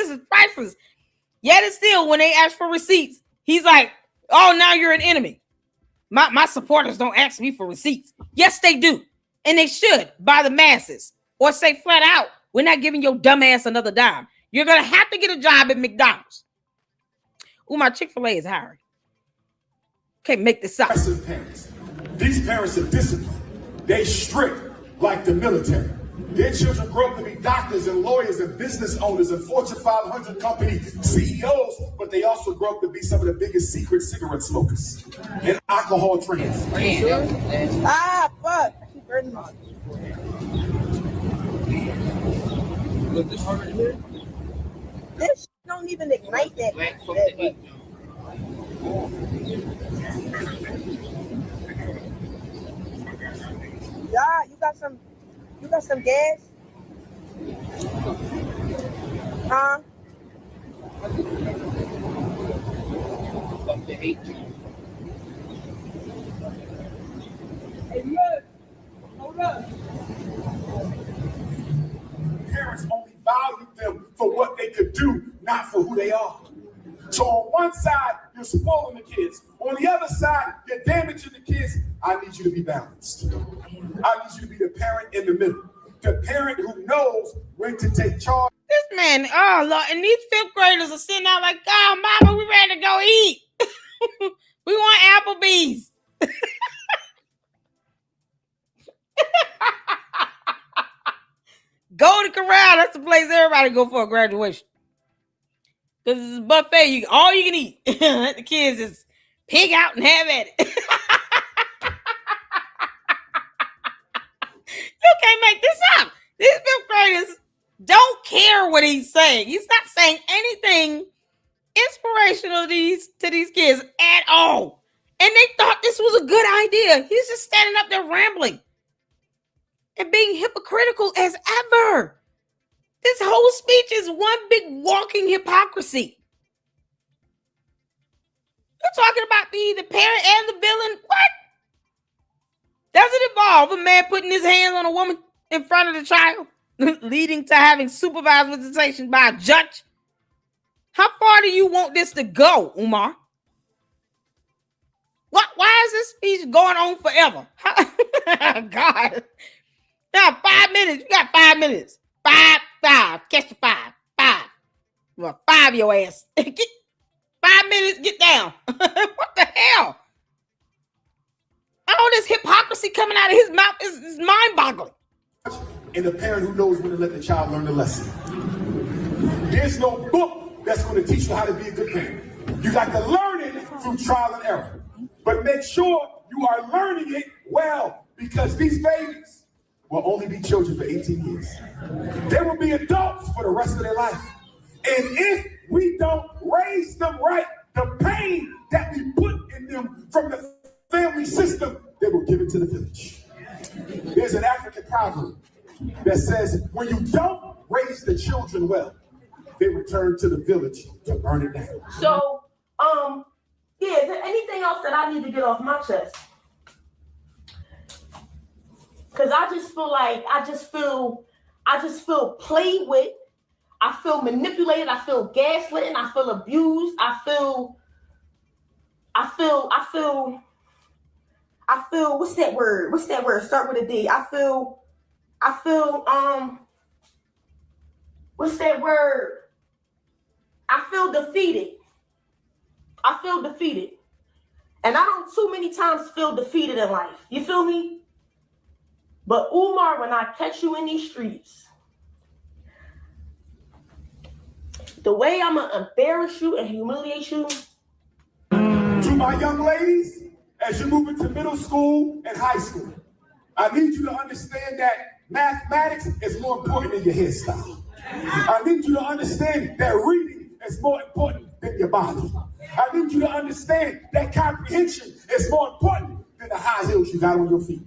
is priceless. Yet and still, when they ask for receipts, he's like, oh, now you're an enemy. My supporters don't ask me for receipts. Yes, they do. And they should, by the masses. Or say flat out, we're not giving your dumb ass another dime. You're going to have to get a job at McDonald's. Ooh, my Chick-fil-A is hiring. Can't make this up. These parents are disciplined. They strict like the military. Their children grow up to be doctors and lawyers and business owners and Fortune 500 company CEOs, but they also grow up to be some of the biggest secret cigarette smokers and alcohol drinkers. Ah, fuck. I keep burning my. This don't even ignite that. Yeah, you got some gas? Huh? Hey, look. Hold up. Parents only valued them for what they could do, not for who they are. So on one side, you're spoiling the kids. On the other side, you're damaging the kids. I need you to be balanced. I need you to be the parent in the middle. The parent who knows when to take charge. This man, oh Lord, and these fifth graders are sitting out like, oh, mama, we ready to go eat. We want Applebee's. Golden Corral, that's the place everybody go for a graduation. Because it's a buffet, all you can eat. Let the kids just pig out and have at it. You can't make this up. These fifth graders don't care what he's saying. He's not saying anything inspirational to these kids at all. And they thought this was a good idea. He's just standing up there rambling and being hypocritical as ever. This whole speech is one big walking hypocrisy. You're talking about being the parent and the villain? What? Does it involve a man putting his hands on a woman in front of the child, leading to having supervised visitation by a judge? How far do you want this to go, Umar? Why is this speech going on forever? God. Now, 5 minutes. You got 5 minutes. Five. Catch the 5. 5. Well, 5 your ass. Get 5 minutes. Get down. What the hell? All this hypocrisy coming out of his mouth is mind-boggling. And the parent who knows when to let the child learn the lesson. There's no book that's going to teach you how to be a good parent. You got to learn it through trial and error. But make sure you are learning it well, because these babies will only be children for 18 years. They will be adults for the rest of their life. And if we don't raise them right, the pain that we put in them from the family system, they will give it to the village. There's an African proverb that says, when you don't raise the children well, they return to the village to burn it down. So, yeah, is there anything else that I need to get off my chest? Because I just feel played with. I feel manipulated. I feel gaslit, and I feel abused. I feel, what's that word? Start with a D. I feel, what's that word? I feel defeated. And I don't too many times feel defeated in life. You feel me? But Umar, when I catch you in these streets, the way I'm going to embarrass you and humiliate you. To my young ladies, as you move into middle school and high school, I need you to understand that mathematics is more important than your hairstyle. I need you to understand that reading is more important than your body. I need you to understand that comprehension is more important than the high heels you got on your feet.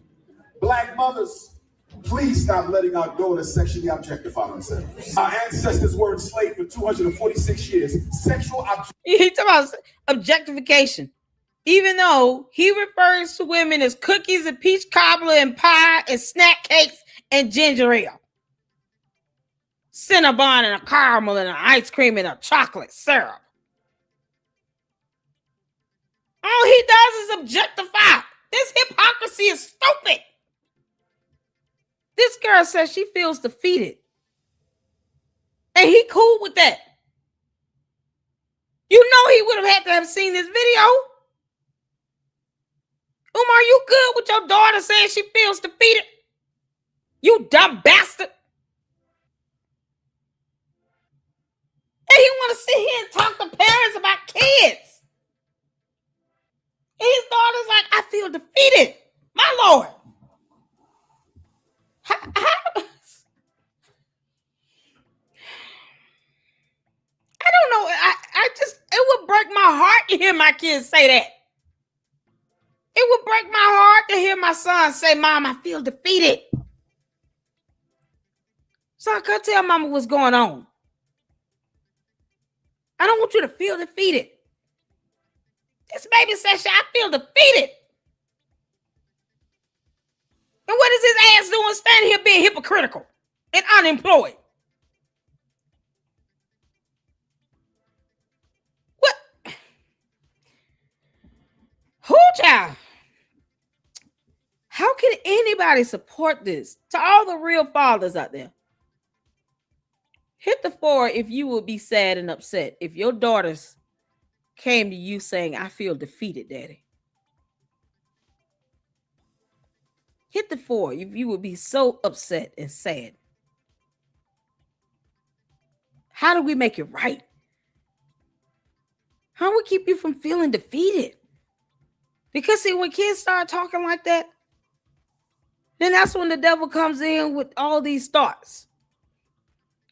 Black mothers, please stop letting our daughters sexually objectify themselves. Our ancestors were enslaved for 246 years. Sexual He talking about objectification. Even though he refers to women as cookies and peach cobbler and pie and snack cakes and ginger ale. Cinnabon and a caramel and an ice cream and a chocolate syrup. All he does is objectify. This hypocrisy is stupid. This girl says she feels defeated. And he cool with that. You know he would have had to have seen this video. Umar, you good with your daughter saying she feels defeated? You dumb bastard. And he want to sit here and talk to parents about kids. And his daughter's like, I feel defeated. My Lord. I don't know. It would break my heart to hear my kids say that. It would break my heart to hear my son say, Mom, I feel defeated. So I could tell Mama what's going on. I don't want you to feel defeated. This baby says, I feel defeated. And what is his ass doing standing here being hypocritical and unemployed? What? Who, child? How can anybody support this? To all the real fathers out there, hit the 4 if you would be sad and upset if your daughters came to you saying, I feel defeated, Daddy. Hit the 4 if you would be so upset and sad. How do we make it right? How do we keep you from feeling defeated? Because see, when kids start talking like that, then that's when the devil comes in with all these thoughts.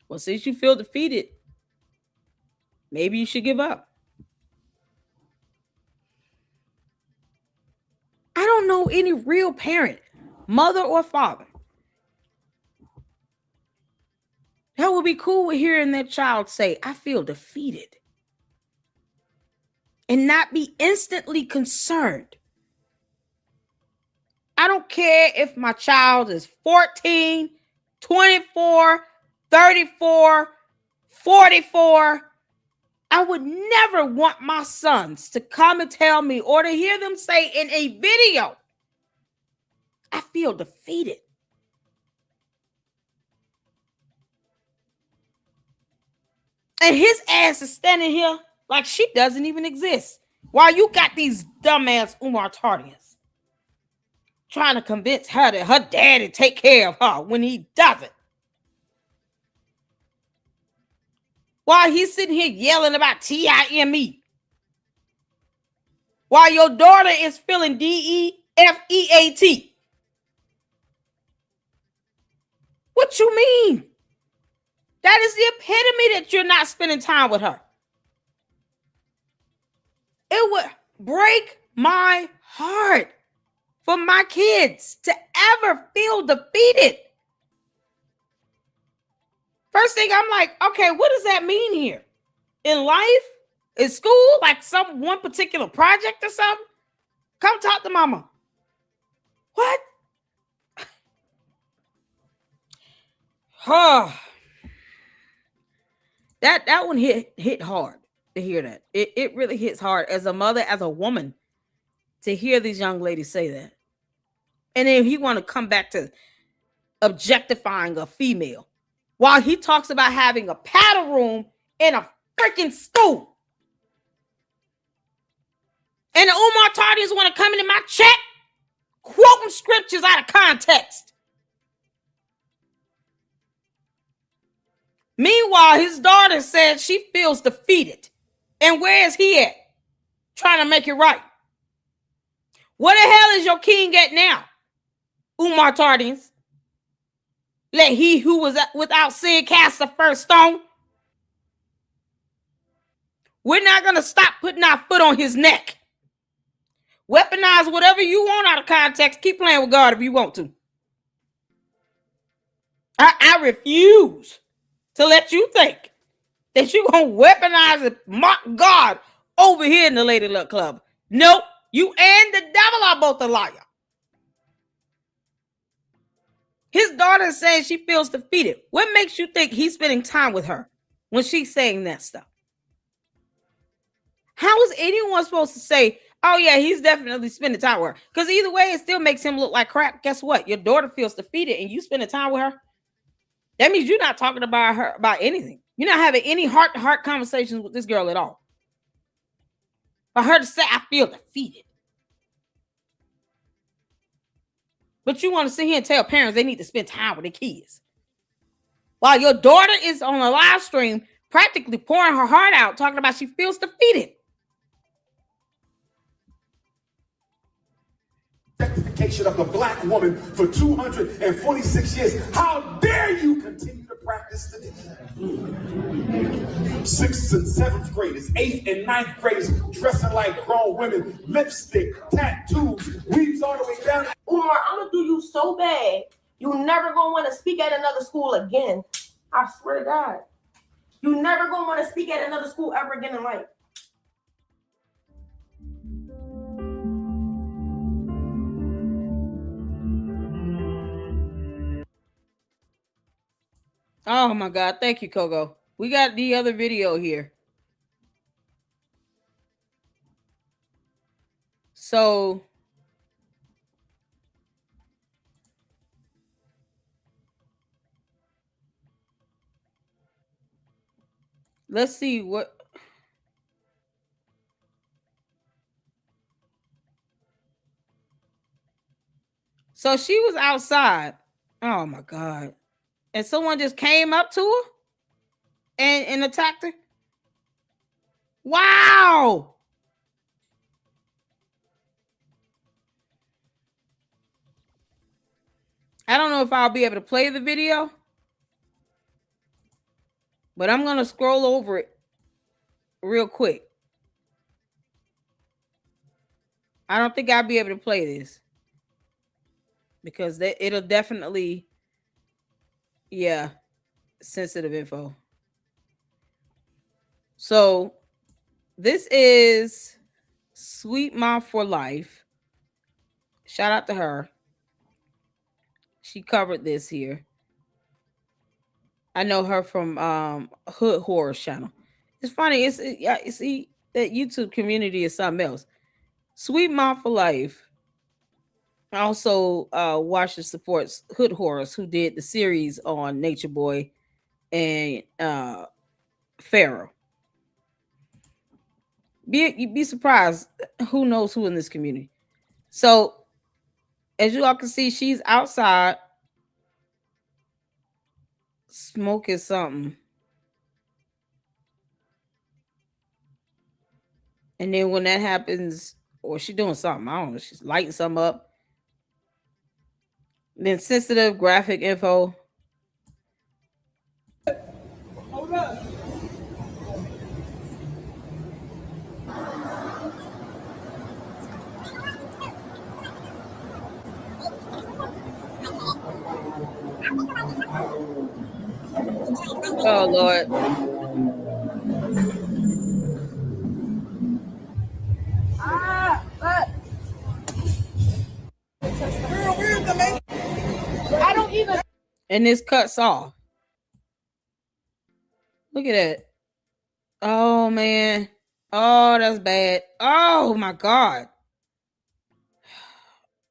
Well, since you feel defeated, maybe you should give up. I don't know any real parent, mother or father, that would be cool with hearing their child say, I feel defeated, and not be instantly concerned. I don't care if my child is 14, 24, 34, 44. I would never want my sons to come and tell me or to hear them say in a video, I feel defeated. And his ass is standing here like she doesn't even exist. While you got these dumbass Umar Tardians trying to convince her that her daddy take care of her when he doesn't. While he's sitting here yelling about TIME. While your daughter is feeling DEFEAT. What you mean? That is the epitome that you're not spending time with her. It would break my heart for my kids to ever feel defeated. First thing, I'm like, okay, what does that mean here? In life? In school? Like some one particular project or something? Come talk to mama. What? Huh. That one hit hard to hear that. It really hits hard as a mother, as a woman, to hear these young ladies say that. And then he want to come back to objectifying a female while he talks about having a paddle room in a freaking school. And the Umar Tardians want to come into my chat quoting scriptures out of context. Meanwhile, his daughter said she feels defeated. And where is he at? Trying to make it right. Where the hell is your king at now? Umar Tardians. Let he who was without sin cast the first stone. We're not going to stop putting our foot on his neck. Weaponize whatever you want out of context. Keep playing with God if you want to. I refuse to let you think that you're going to weaponize and mock God over here in the Lady Luck Club. Nope. You and the devil are both a liar. His daughter says she feels defeated. What makes you think he's spending time with her when she's saying that stuff? How is anyone supposed to say, oh yeah, he's definitely spending time with her? Because either way, it still makes him look like crap. Guess what? Your daughter feels defeated and you spending time with her. That means you're not talking about her about anything. You're not having any heart-to-heart conversations with this girl at all. For her to say, I feel defeated. But you want to sit here and tell parents they need to spend time with their kids. While your daughter is on a live stream practically pouring her heart out, talking about she feels defeated. Objectification of the black woman for 246 years. How dare you continue to practice today? 6th and 7th graders, 8th and 9th graders dressing like grown women, lipstick, tattoos, weaves all the way down. Umar, I'm gonna do you so bad, you never gonna want to speak at another school again. I swear to God. You never gonna want to speak at another school ever again in life. Oh my God. Thank you, Kogo. We got the other video here. So let's see what. So she was outside. Oh my God. And someone just came up to her and attacked her. Wow. I don't know if I'll be able to play the video, but I'm going to scroll over it real quick. I don't think I'll be able to play this because it'll definitely, yeah, sensitive info. So this is Sweet Mom for Life. Shout out to her. She covered this here. I know her from Hood Horror Channel. It's funny. You see that YouTube community is something else. Sweet Mom for Life also watches supports Hood Horrors, who did the series on Nature Boy and Pharaoh. You'd be surprised who knows who in this community. So as you all can see, she's outside smoking something. And then when that happens, or she's doing something, I don't know, she's lighting something up. Then sensitive graphic info. Hold up. Oh Lord. I don't even. And this cuts off. Look at that. Oh man. Oh, that's bad. Oh my God.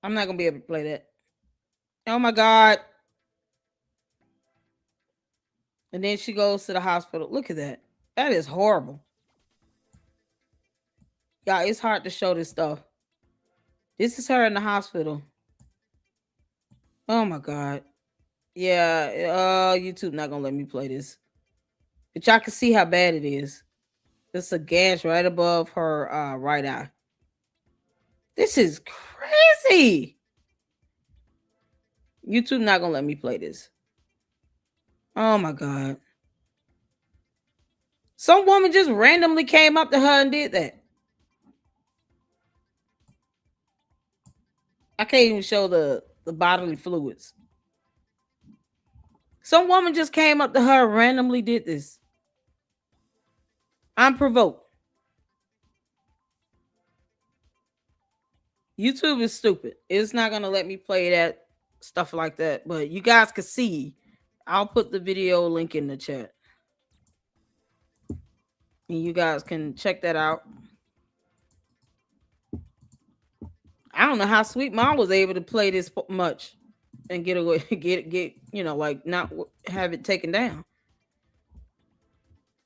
I'm not gonna be able to play that. Oh my God. And then she goes to the hospital. Look at that. That is horrible. Yeah, it's hard to show this stuff. This is her in the hospital. Oh my God. Yeah, YouTube not gonna let me play this. But y'all can see how bad it is. There's a gash right above her right eye. This is crazy. YouTube not gonna let me play this. Oh my God. Some woman just randomly came up to her and did that. I can't even show the bodily fluids. Some woman just came up to her and randomly did this. Unprovoked. YouTube is stupid. It's not going to let me play that stuff like that. But you guys can see. I'll put the video link in the chat. And you guys can check that out. I don't know how Sweet Mom was able to play this much and get away, get you know, like not have it taken down.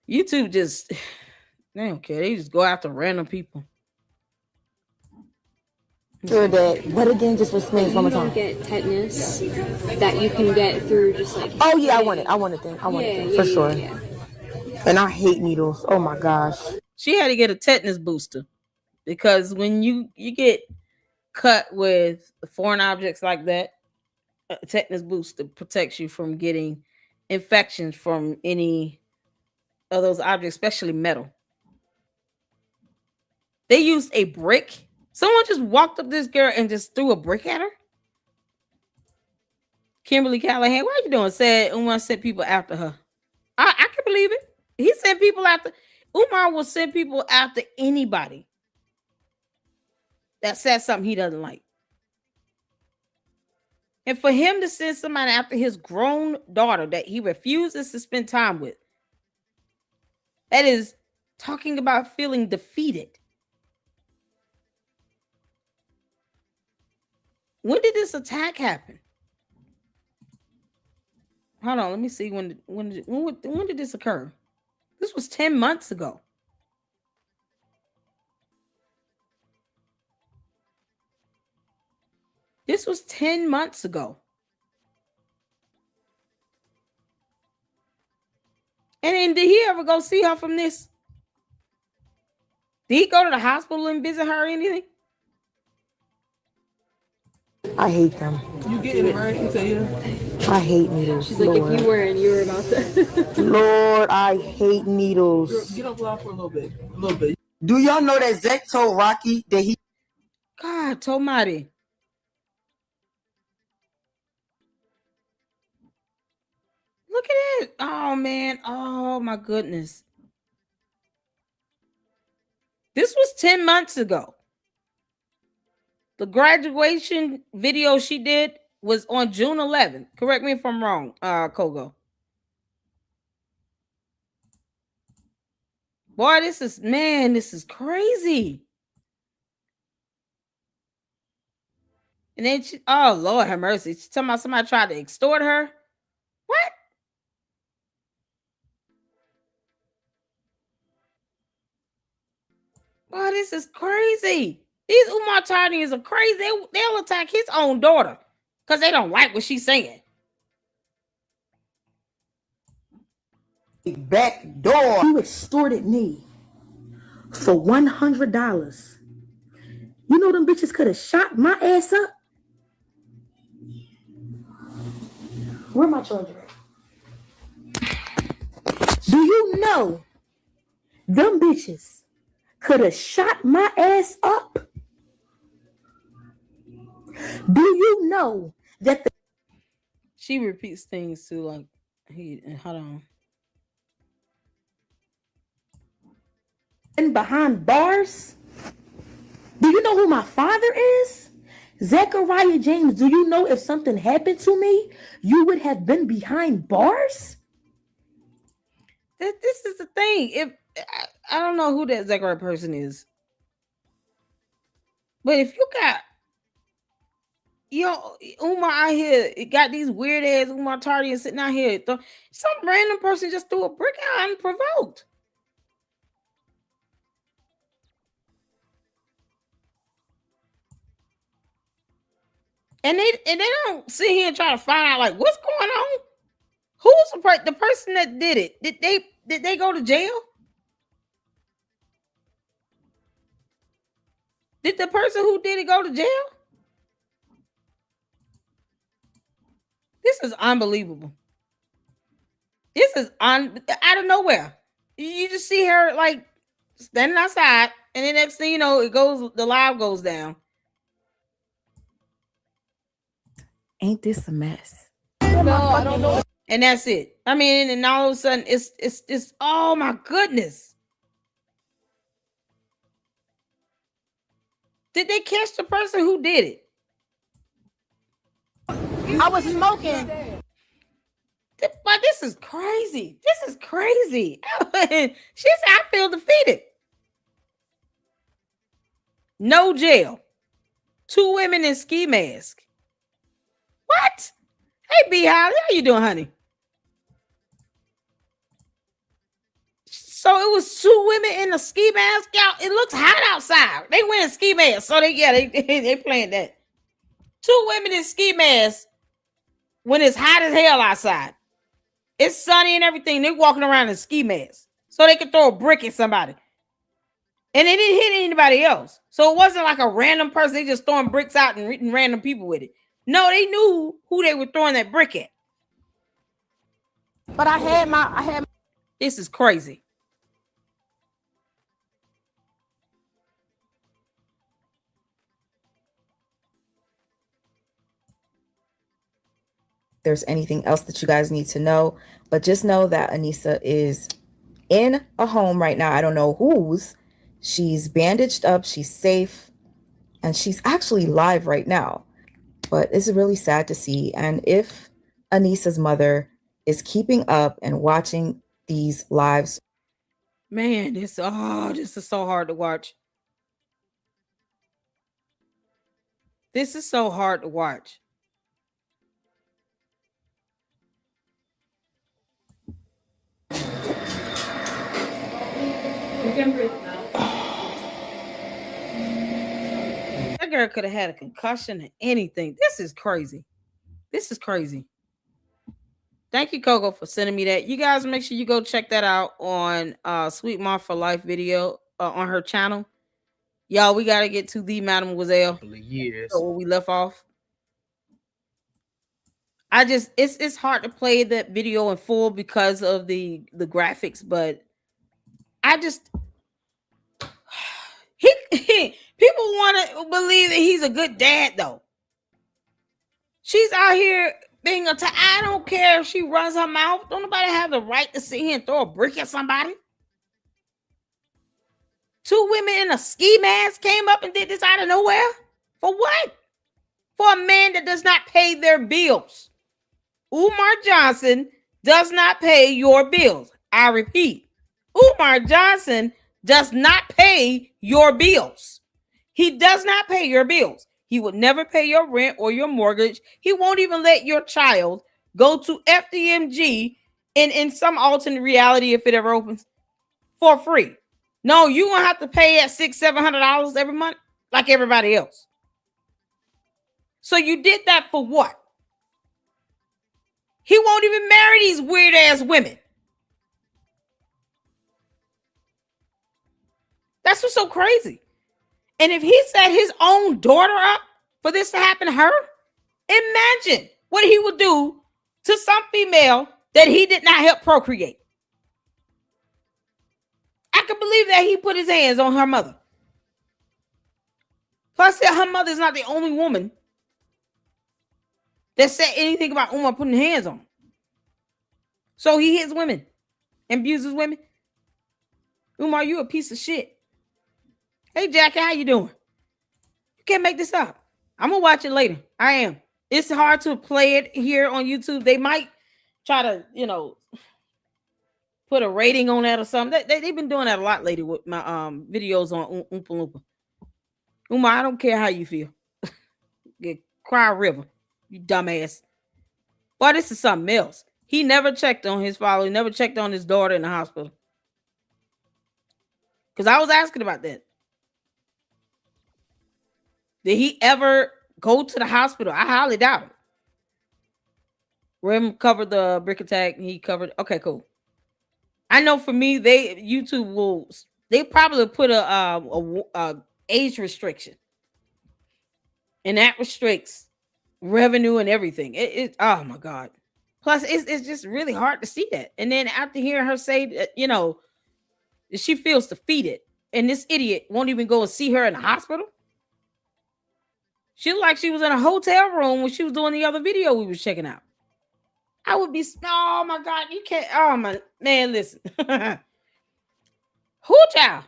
YouTube just, they don't care. They just go after random people. Sure that, what again, just for Smith one more time. You don't get tetanus that you can get through just like. Oh yeah, I want it then. For sure. Yeah. And I hate needles. Oh my gosh. She had to get a tetanus booster because when you get cut with foreign objects like that, a tetanus booster protects you from getting infections from any of those objects, especially metal. They used a brick. Someone just walked up this girl and just threw a brick at her. Kimberly Callahan, what are you doing? Said Umar sent people after her. I can believe it. He sent people after. Umar will send people after anybody that says something he doesn't like. And for him to send somebody after his grown daughter that he refuses to spend time with, that is talking about feeling defeated. When did this attack happen? Hold on, let me see when did this occur? This was 10 months ago. This was 10 months ago. And then did he ever go see her from this? Did he go to the hospital and visit her or anything? I hate them. You getting it right? You say yeah. I hate needles. She's like, Lord. If you were and you were about to. Lord, I hate needles. Get off live for a little bit. A little bit. Do y'all know that Zach told Rocky that he God, Tomati. Look at it. Oh, man. Oh, my goodness. This was 10 months ago. The graduation video she did was on June 11th. Correct me if I'm wrong, Kogo. Boy, this is crazy. And then oh, Lord have mercy. She's talking about somebody tried to extort her. What? Boy, this is crazy. These Umar Tardians are crazy. They'll attack his own daughter because they don't like what she's saying. Back door. You extorted me for $100. You know them bitches could have shot my ass up. Where my charger at? Do you know them bitches could have shot my ass up? Do you know that she repeats things too, like hold on. And behind bars? Do you know who my father is? Zechariah James. Do you know if something happened to me, you would have been behind bars? This is the thing. If I don't know who that Zechariah person is, but if you got Umar out here, it got these weird ass Umar Tardians sitting out here, some random person just threw a brick out unprovoked. And they don't sit here and try to find out like what's going on. Who's the person that did it? Did they go to jail? Did the person who did it go to jail? This is unbelievable. This is out of nowhere. You just see her like standing outside, and the next thing you know, the live goes down. Ain't this a mess? No, I don't know. And that's it. I mean, and all of a sudden, it's oh my goodness. Did they catch the person who did it? I was smoking. But this is crazy. This is crazy. She said, I feel defeated. No jail. 2 women in ski mask. What? Hey, B, how you doing, honey? So it was 2 women in a ski mask. Y'all, it looks hot outside. They went in ski mask. So they playing that. 2 women in ski masks when it's hot as hell outside. It's sunny and everything. They're walking around in ski masks so they could throw a brick at somebody. And they didn't hit anybody else. So it wasn't like a random person. They just throwing bricks out and hitting random people with it. No, they knew who they were throwing that brick at. But I had This is crazy. There's anything else that you guys need to know, but just know that Anissa is in a home right now. I don't know whose. She's bandaged up, she's safe, and she's actually live right now. But it's really sad to see. And if Anissa's mother is keeping up and watching these lives, man, this is so hard to watch. This is so hard to watch. That girl could have had a concussion or anything. This is crazy. This is crazy. Thank you, Coco, for sending me that. You guys make sure you go check that out on Sweet Mom for Life video on her channel. Y'all, we got to get to the Mademoiselle. Years. So where we left off. It's hard to play that video in full because of the graphics, but I just People want to believe that he's a good dad, though. She's out here being I don't care if she runs her mouth. Don't nobody have the right to sit here and throw a brick at somebody. 2 women in a ski mask came up and did this out of nowhere. For what? For a man that does not pay their bills. Umar Johnson does not pay your bills. I repeat, Umar Johnson does not pay your bills. He does not pay your bills. He would never pay your rent or your mortgage. He won't even let your child go to FDMG in some alternate reality if it ever opens for free. No, you're going to have to pay at $600-700 every month like everybody else. So you did that for what? He won't even marry these weird ass women. That's what's so crazy. And if he set his own daughter up for this to happen to her, imagine what he would do to some female that he did not help procreate. I can believe that he put his hands on her mother. Plus, her mother is not the only woman that said anything about Umar putting hands on him. So he hits women, abuses women. Umar, you a piece of shit. Hey, Jackie, how you doing? You can't make this up. I'm going to watch it later. I am. It's hard to play it here on YouTube. They might try to, put a rating on that or something. They've been doing that a lot lately with my videos on Oompa Loompa. Umar, I don't care how you feel. Cry a river, you dumbass. Boy, this is something else. He never checked on his father. He never checked on his daughter in the hospital. Because I was asking about that. Did he ever go to the hospital? I highly doubt it. Rim covered the brick attack. He covered. Okay, cool. I know for me, YouTube will. They probably put a age restriction, and that restricts revenue and everything. Oh my God. Plus, it's just really hard to see that. And then after hearing her say that, she feels defeated, and this idiot won't even go and see her in the hospital. She looked like she was in a hotel room when she was doing the other video we was checking out. I would be, oh my God, you can't, oh my, man, listen. Who child?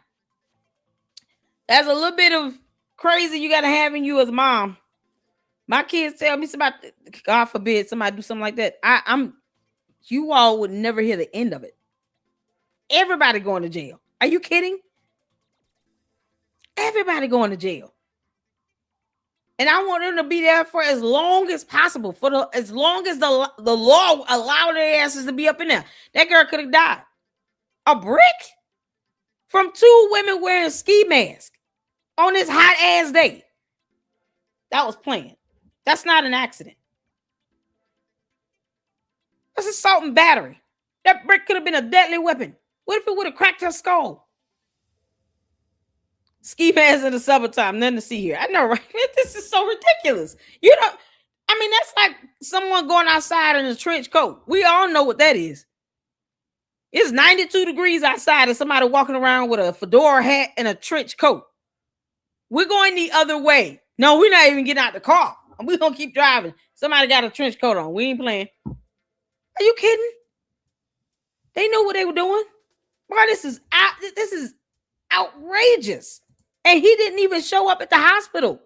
That's a little bit of crazy you got to have in you as a mom. My kids tell me somebody, God forbid, somebody do something like that. You all would never hear the end of it. Everybody going to jail. Are you kidding? Everybody going to jail. And I want them to be there for as long as possible, as long as the law allowed their asses to be up in there. That girl could have died. A brick from 2 women wearing ski masks on this hot ass day. That was planned. That's not an accident. That's assault and battery. That brick could have been a deadly weapon. What if it would have cracked her skull? Ski masks in the summertime, nothing to see here. I know, right? This is so ridiculous. That's like someone going outside in a trench coat. We all know what that is. It's 92 degrees outside and somebody walking around with a fedora hat and a trench coat. We're going the other way. No, we're not even getting out the car. We're going to keep driving. Somebody got a trench coat on. We ain't playing. Are you kidding? They knew what they were doing. Boy, this is outrageous. And he didn't even show up at the hospital.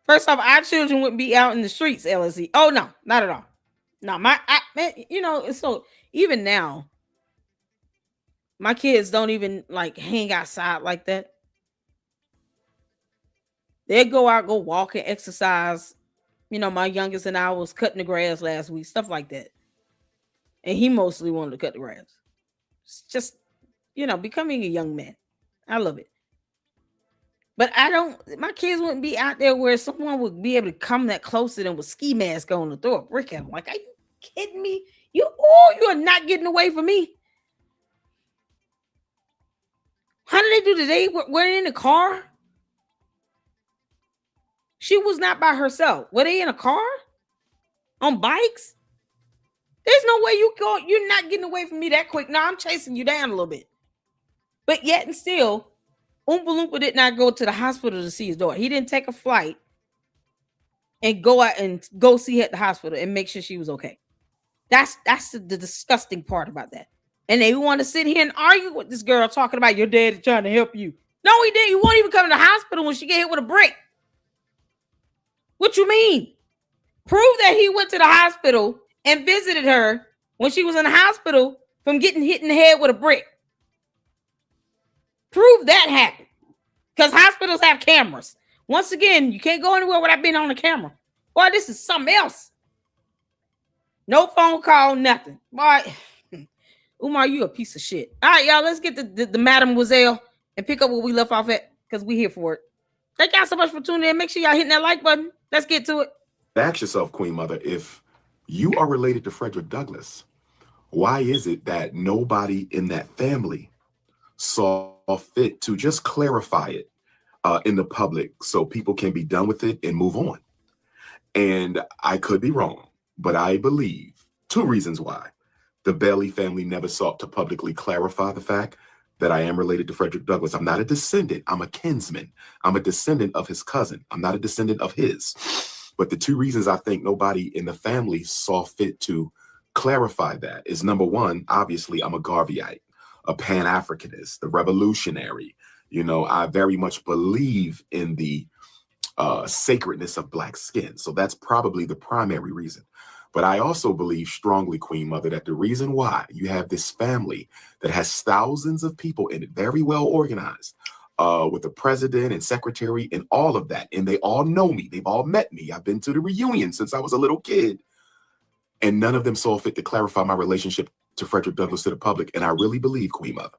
First off, our children wouldn't be out in the streets, LSE. Oh, no, not at all. No, so even now, my kids don't even like hang outside like that. They go out, go walk and exercise. My youngest and I was cutting the grass last week, stuff like that. And he mostly wanted to cut the grass. It's just, becoming a young man. I love it. But my kids wouldn't be out there where someone would be able to come that close to them with ski mask on and throw a brick at them. Like, are you kidding me? You are not getting away from me. How did they do today? Were they in the car? She was not by herself. Were they in a car? On bikes? There's no way you're not getting away from me that quick. No, I'm chasing you down a little bit. But yet and still, Oompa Loompa did not go to the hospital to see his daughter. He didn't take a flight and go out and go see her at the hospital and make sure she was okay. That's the disgusting part about that. And they want to sit here and argue with this girl talking about your dad is trying to help you. No, he didn't. He won't even come to the hospital when she get hit with a brick. What you mean? Prove that he went to the hospital and visited her when she was in the hospital from getting hit in the head with a brick. Prove that happened. Because hospitals have cameras. Once again, you can't go anywhere without being on the camera. Boy, this is something else. No phone call, nothing. Boy, Umar, you a piece of shit. All right, y'all, let's get the Mademoiselle and pick up where we left off at because we here for it. Thank y'all so much for tuning in. Make sure y'all hitting that like button. Let's get to it. Ask yourself, Queen Mother, if you are related to Frederick Douglass, why is it that nobody in that family saw fit to just clarify it in the public so people can be done with it and move on? And I could be wrong, but I believe two reasons why the Bailey family never sought to publicly clarify the fact that I am related to Frederick Douglass. I'm not a descendant. I'm a kinsman. I'm a descendant of his cousin. I'm not a descendant of his. But the two reasons I think nobody in the family saw fit to clarify that is, number one, obviously, I'm a Garveyite, a Pan-Africanist, the revolutionary. You know, I very much believe in the sacredness of Black skin. So that's probably the primary reason. But I also believe strongly, Queen Mother, that the reason why you have this family that has thousands of people in it, very well organized, with the president and secretary and all of that, and they all know me. They've all met me. I've been to the reunion since I was a little kid. And none of them saw fit to clarify my relationship to Frederick Douglass to the public. And I really believe, Queen Mother,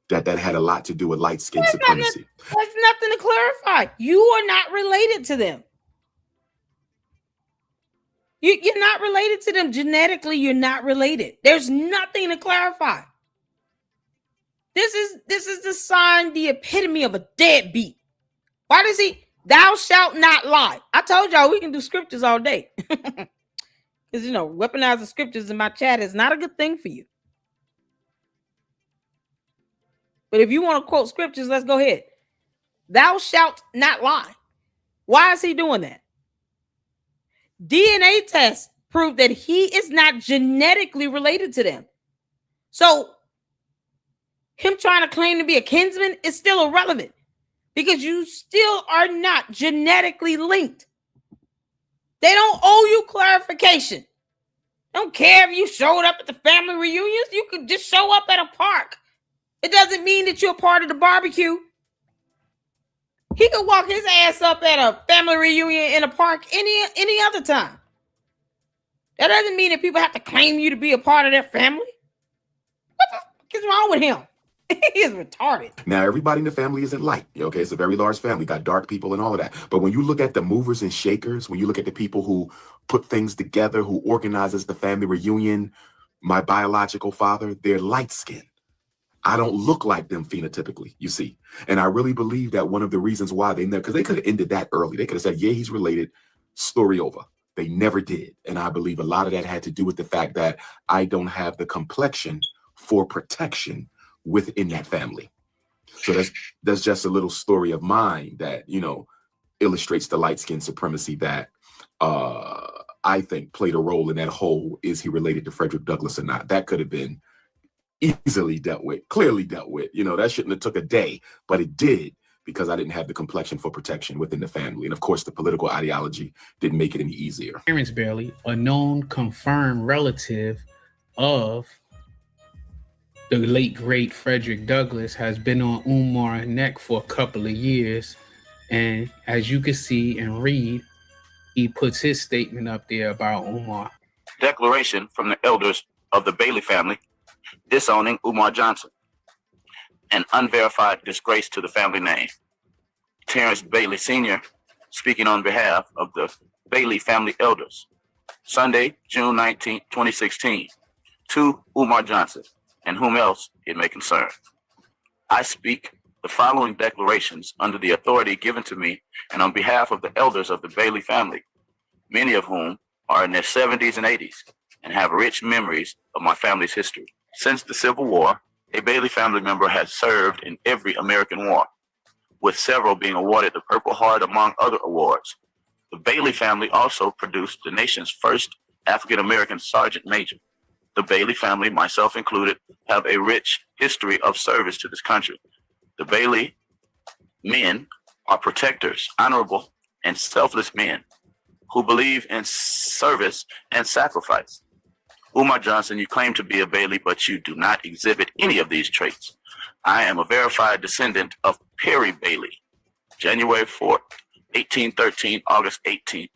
that had a lot to do with light skin supremacy. There's nothing to clarify. You are not related to them. You're not related to them. Genetically, you're not related. There's nothing to clarify. This is the sign, the epitome of a deadbeat. Why does he? Thou shalt not lie. I told y'all we can do scriptures all day. Because, you know, weaponizing scriptures in my chat is not a good thing for you. But if you want to quote scriptures, let's go ahead. Thou shalt not lie. Why is he doing that? DNA tests prove that he is not genetically related to them. So him trying to claim to be a kinsman is still irrelevant because you still are not genetically linked. They don't owe you clarification. They don't care if you showed up at the family reunions. You could just show up at a park. It doesn't mean that you're part of the barbecue. He could walk his ass up at a family reunion in a park any other time. That doesn't mean that people have to claim you to be a part of their family. What the fuck is wrong with him? He is retarded. Now, everybody in the family isn't light. Okay, it's a very large family, got dark people and all of that. But when you look at the movers and shakers, when you look at the people who put things together, who organizes the family reunion, my biological father, they're light skinned. I don't look like them phenotypically, you see. And I really believe that one of the reasons why they never, because they could have ended that early. They could have said, yeah, he's related, story over. They never did. And I believe a lot of that had to do with the fact that I don't have the complexion for protection within that family. So that's just a little story of mine that, you know, illustrates the light skin supremacy that I think played a role in that whole, is he related to Frederick Douglass or not? That could have been easily dealt with, clearly dealt with. You know, that shouldn't have took a day, but it did, because I didn't have the complexion for protection within the family. And of course, the political ideology didn't make it any easier. Terrence Bailey, a known confirmed relative of the late, great Frederick Douglass, has been on Umar's neck for a couple of years. And as you can see and read, he puts his statement up there about Umar. Declaration from the elders of the Bailey family disowning Umar Johnson, an unverified disgrace to the family name. Terrence Bailey Sr. speaking on behalf of the Bailey family elders. Sunday, June 19, 2016, to Umar Johnson and whom else it may concern. I speak the following declarations under the authority given to me and on behalf of the elders of the Bailey family, many of whom are in their 70s and 80s and have rich memories of my family's history. Since the Civil War, a Bailey family member has served in every American war. with several being awarded the Purple Heart among other awards. The Bailey family also produced the nation's first African-American sergeant major. The Bailey family, myself included, have a rich history of service to this country. The Bailey men are protectors, honorable, and selfless men who believe in service and sacrifice. Umar Johnson, you claim to be a Bailey, but you do not exhibit any of these traits. I am a verified descendant of Perry Bailey, January 4th, 1813, August 18th,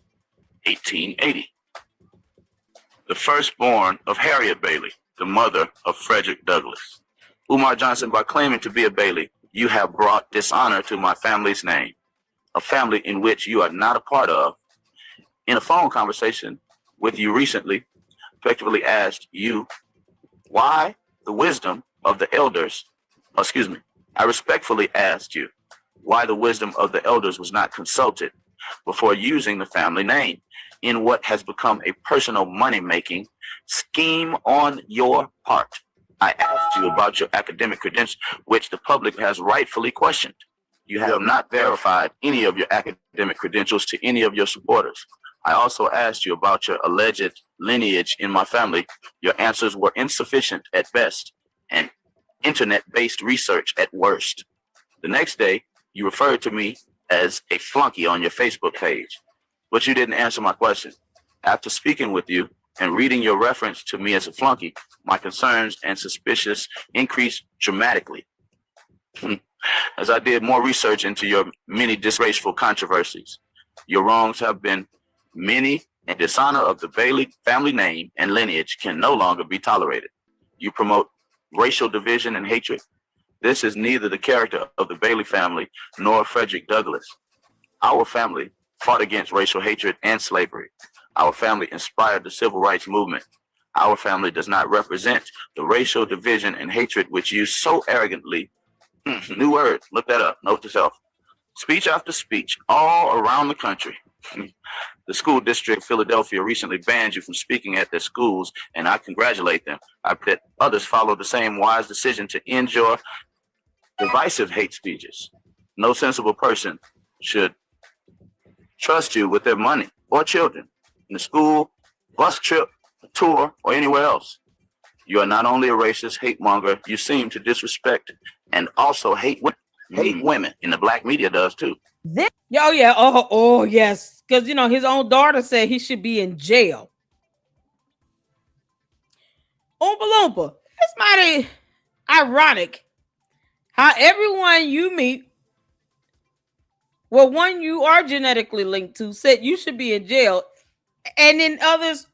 1880. The firstborn of Harriet Bailey, the mother of Frederick Douglass. Umar Johnson, by claiming to be a Bailey, you have brought dishonor to my family's name, a family in which you are not a part of. In a phone conversation with you recently, effectively asked you why the wisdom of the elders, I respectfully asked you why the wisdom of the elders was not consulted before using the family name in what has become a personal money-making scheme on your part. I asked you about your academic credentials, which the public has rightfully questioned. You have not verified any of your academic credentials to any of your supporters. I also asked you about your alleged lineage in my family. Your answers were insufficient at best and internet-based research at worst. The next day, you referred to me as a flunky on your Facebook page, but you didn't answer my question. After speaking with you and reading your reference to me as a flunky, my concerns and suspicions increased dramatically. As I did more research into your many disgraceful controversies, your wrongs have been many, and dishonor of the Bailey family name and lineage can no longer be tolerated. You promote racial division and hatred. This is neither the character of the Bailey family nor Frederick Douglass. Our family fought against racial hatred and slavery. Our family inspired the civil rights movement. Our family does not represent the racial division and hatred which you so arrogantly, new word, look that up, note to self, speech after speech all around the country. The school district of Philadelphia recently banned you from speaking at their schools, and I congratulate them. I bet others follow the same wise decision to end your divisive hate speeches. No sensible person should trust you with their money or children in the school, bus trip, tour, or anywhere else. You are not only a racist hate monger, you seem to disrespect and also hate women, and the black media does too. Oh yes, because his own daughter said he should be in jail. Oompa Loompa, it's mighty ironic how everyone you meet, well, one you are genetically linked to, said you should be in jail, and then others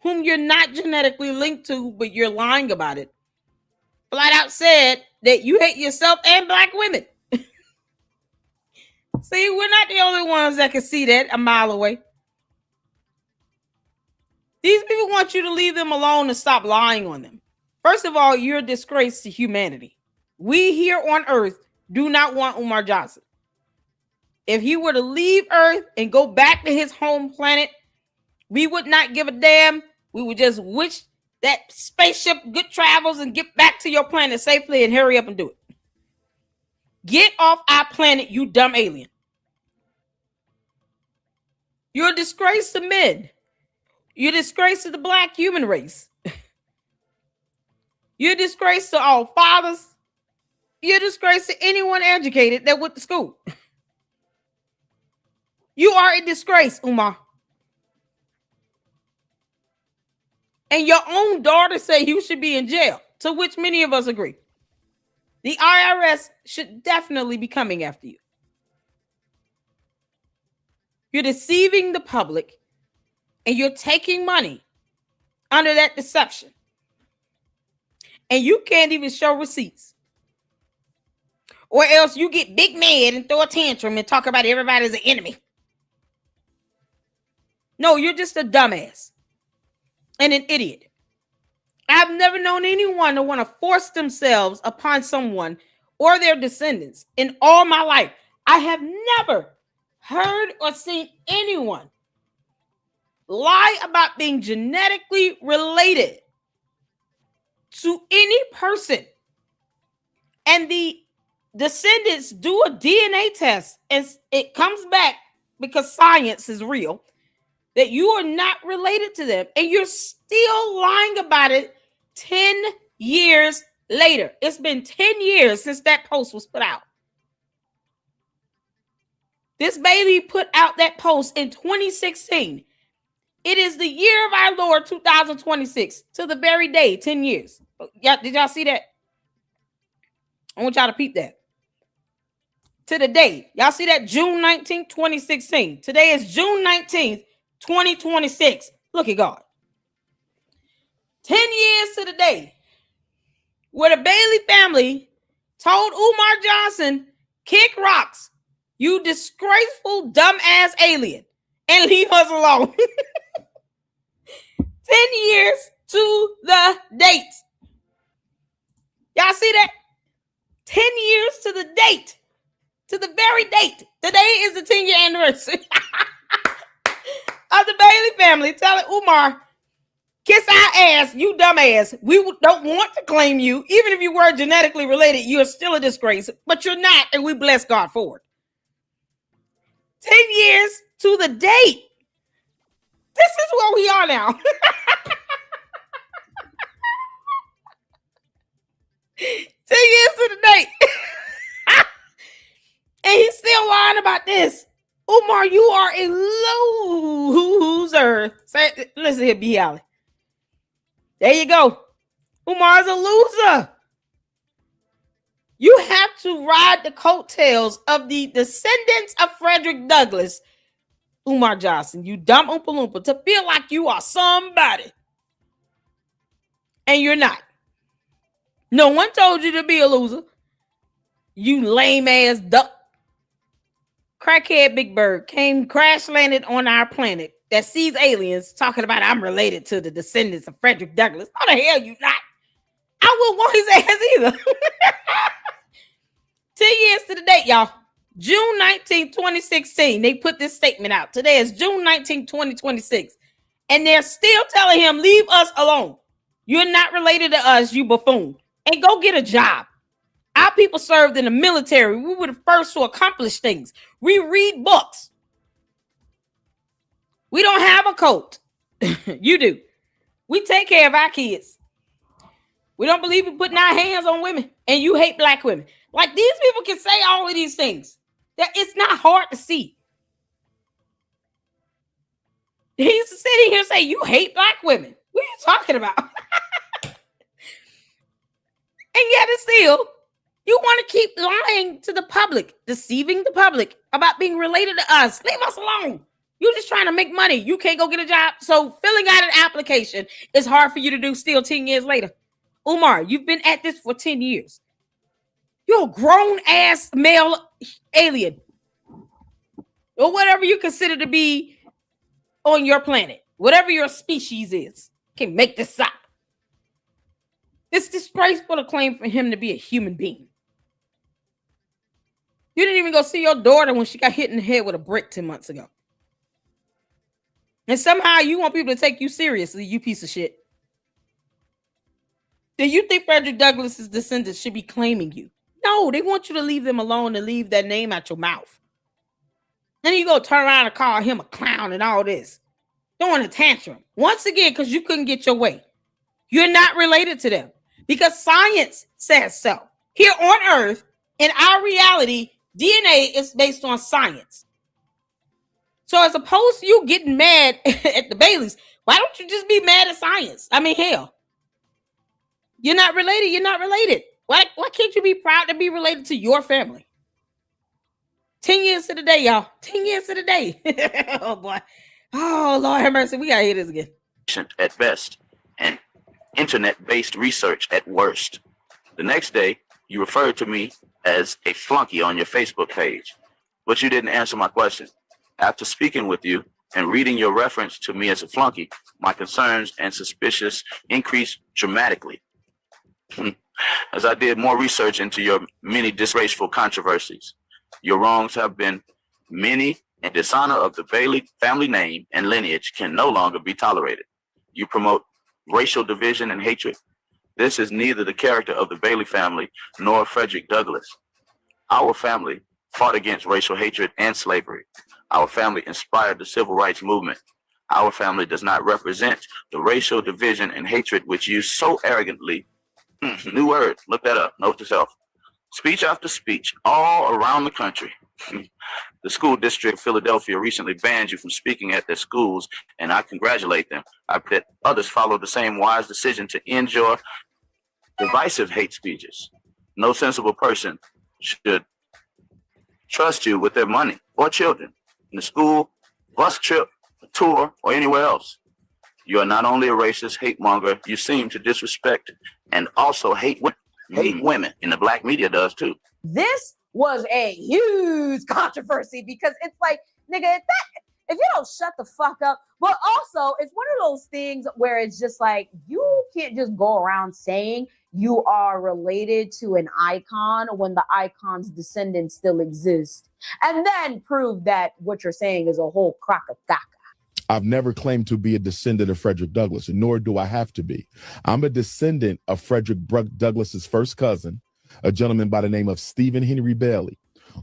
whom you're not genetically linked to, but you're lying about it, flat out said that you hate yourself and black women. See, we're not the only ones that can see that a mile away. These people want you to leave them alone and stop lying on them. First of all, you're a disgrace to humanity. We here on Earth do not want Umar Johnson. If he were to leave Earth and go back to his home planet, we would not give a damn. We would just wish that spaceship good travels and get back to your planet safely and hurry up and do it. Get off our planet, you dumb alien. You're a disgrace to men. You're a disgrace to the black human race. You're a disgrace to all fathers. You're a disgrace to anyone educated that went to school. You are a disgrace, Umar. And your own daughter say you should be in jail, to which many of us agree. The IRS should definitely be coming after you. You're deceiving the public, and you're taking money under that deception. And you can't even show receipts. Or else you get big mad and throw a tantrum and talk about everybody as an enemy. No, you're just a dumbass and an idiot. I've never known anyone to want to force themselves upon someone or their descendants in all my life. I have never heard or seen anyone lie about being genetically related to any person. And the descendants do a DNA test and it comes back, because science is real, that you are not related to them, and you're still lying about it 10 years later. It's been 10 years since that post was put out. This baby put out that post in 2016. It is the year of our Lord 2026, to the very day, 10 years. Did y'all see that? I want y'all to peep that. To the day. Y'all see that? June 19th, 2016. Today is June 19th, 2026. Look at God. 10 years to the day where the Bailey family told Umar Johnson, kick rocks, you disgraceful dumbass alien, and leave us alone. 10 years to the date. Y'all see that? 10 years to the date. To the very date. Today is the 10-year anniversary of the Bailey family telling Umar, kiss our ass, you dumbass. We don't want to claim you. Even if you were genetically related, you're still a disgrace. But you're not, and we bless God for it. 10 years to the date. This is where we are now. 10 years to the date. And he's still lying about this. Umar, you are a loser. Listen here, B. Alley. There you go. Umar's a loser. You have to ride the coattails of the descendants of Frederick Douglass, Umar Johnson, you dumb Oompa Loompa, to feel like you are somebody. And you're not. No one told you to be a loser. You lame ass duck. Crackhead Big Bird came crash landed on our planet that sees aliens talking about I'm related to the descendants of Frederick Douglass. How the hell you not? I wouldn't want his ass either. 10 years to the date, y'all. June 19, 2016. They put this statement out. Today is June 19, 2026. And they're still telling him, leave us alone. You're not related to us, you buffoon. And go get a job. Our people served in the military. We were the first to accomplish things. We read books. We don't have a cult. You do. We take care of our kids. We don't believe in putting our hands on women. And you hate black women. Like, these people can say all of these things. That it's not hard to see. He's sitting here saying, you hate black women. What are you talking about? And yet it's still, you want to keep lying to the public, deceiving the public about being related to us. Leave us alone. You're just trying to make money. You can't go get a job. So filling out an application is hard for you to do still 10 years later. Umar, you've been at this for 10 years. You're a grown-ass male alien. Or whatever you consider to be on your planet. Whatever your species is. Can make this up. It's disgraceful to claim for him to be a human being. You didn't even go see your daughter when she got hit in the head with a brick 10 months ago. And somehow you want people to take you seriously, you piece of shit. Do you think Frederick Douglass's descendants should be claiming you? No, they want you to leave them alone and leave that name out your mouth. Then you go turn around and call him a clown and all this. Throwing a tantrum. Once again, because you couldn't get your way. You're not related to them. Because science says so. Here on Earth, in our reality, DNA is based on science. So as opposed to you getting mad at the Baileys, why don't you just be mad at science? I mean, hell. You're not related. You're not related. Why can't you be proud to be related to your family? 10 years to the day, y'all. 10 years to the day. Oh, boy. Oh, Lord have mercy. We got to hear this again. At best, and internet-based research at worst. The next day, you referred to me as a flunky on your Facebook page, but you didn't answer my question. After speaking with you and reading your reference to me as a flunky, my concerns and suspicions increased dramatically. As I did more research into your many disgraceful controversies, your wrongs have been many, and dishonor of the Bailey family name and lineage can no longer be tolerated. You promote racial division and hatred. This is neither the character of the Bailey family nor Frederick Douglass. Our family fought against racial hatred and slavery. Our family inspired the civil rights movement. Our family does not represent the racial division and hatred which you so arrogantly, new word, look that up, note to self, speech after speech all around the country. The school district of Philadelphia recently banned you from speaking at their schools, and I congratulate them. I bet others follow the same wise decision to end your divisive hate speeches. No sensible person should trust you with their money or children in the school, bus trip, a tour, or anywhere else. You are not only a racist hate monger, you seem to disrespect and also hate women, and the black media does too. This was a huge controversy because it's like, nigga, if you don't shut the fuck up, but also it's one of those things where it's just like, you can't just go around saying you are related to an icon when the icon's descendants still exist, and then prove that what you're saying is a whole crock of caca. I've never claimed to be a descendant of Frederick Douglass, nor do I have to be. I'm a descendant of Frederick Douglass's first cousin, a gentleman by the name of Stephen Henry Bailey,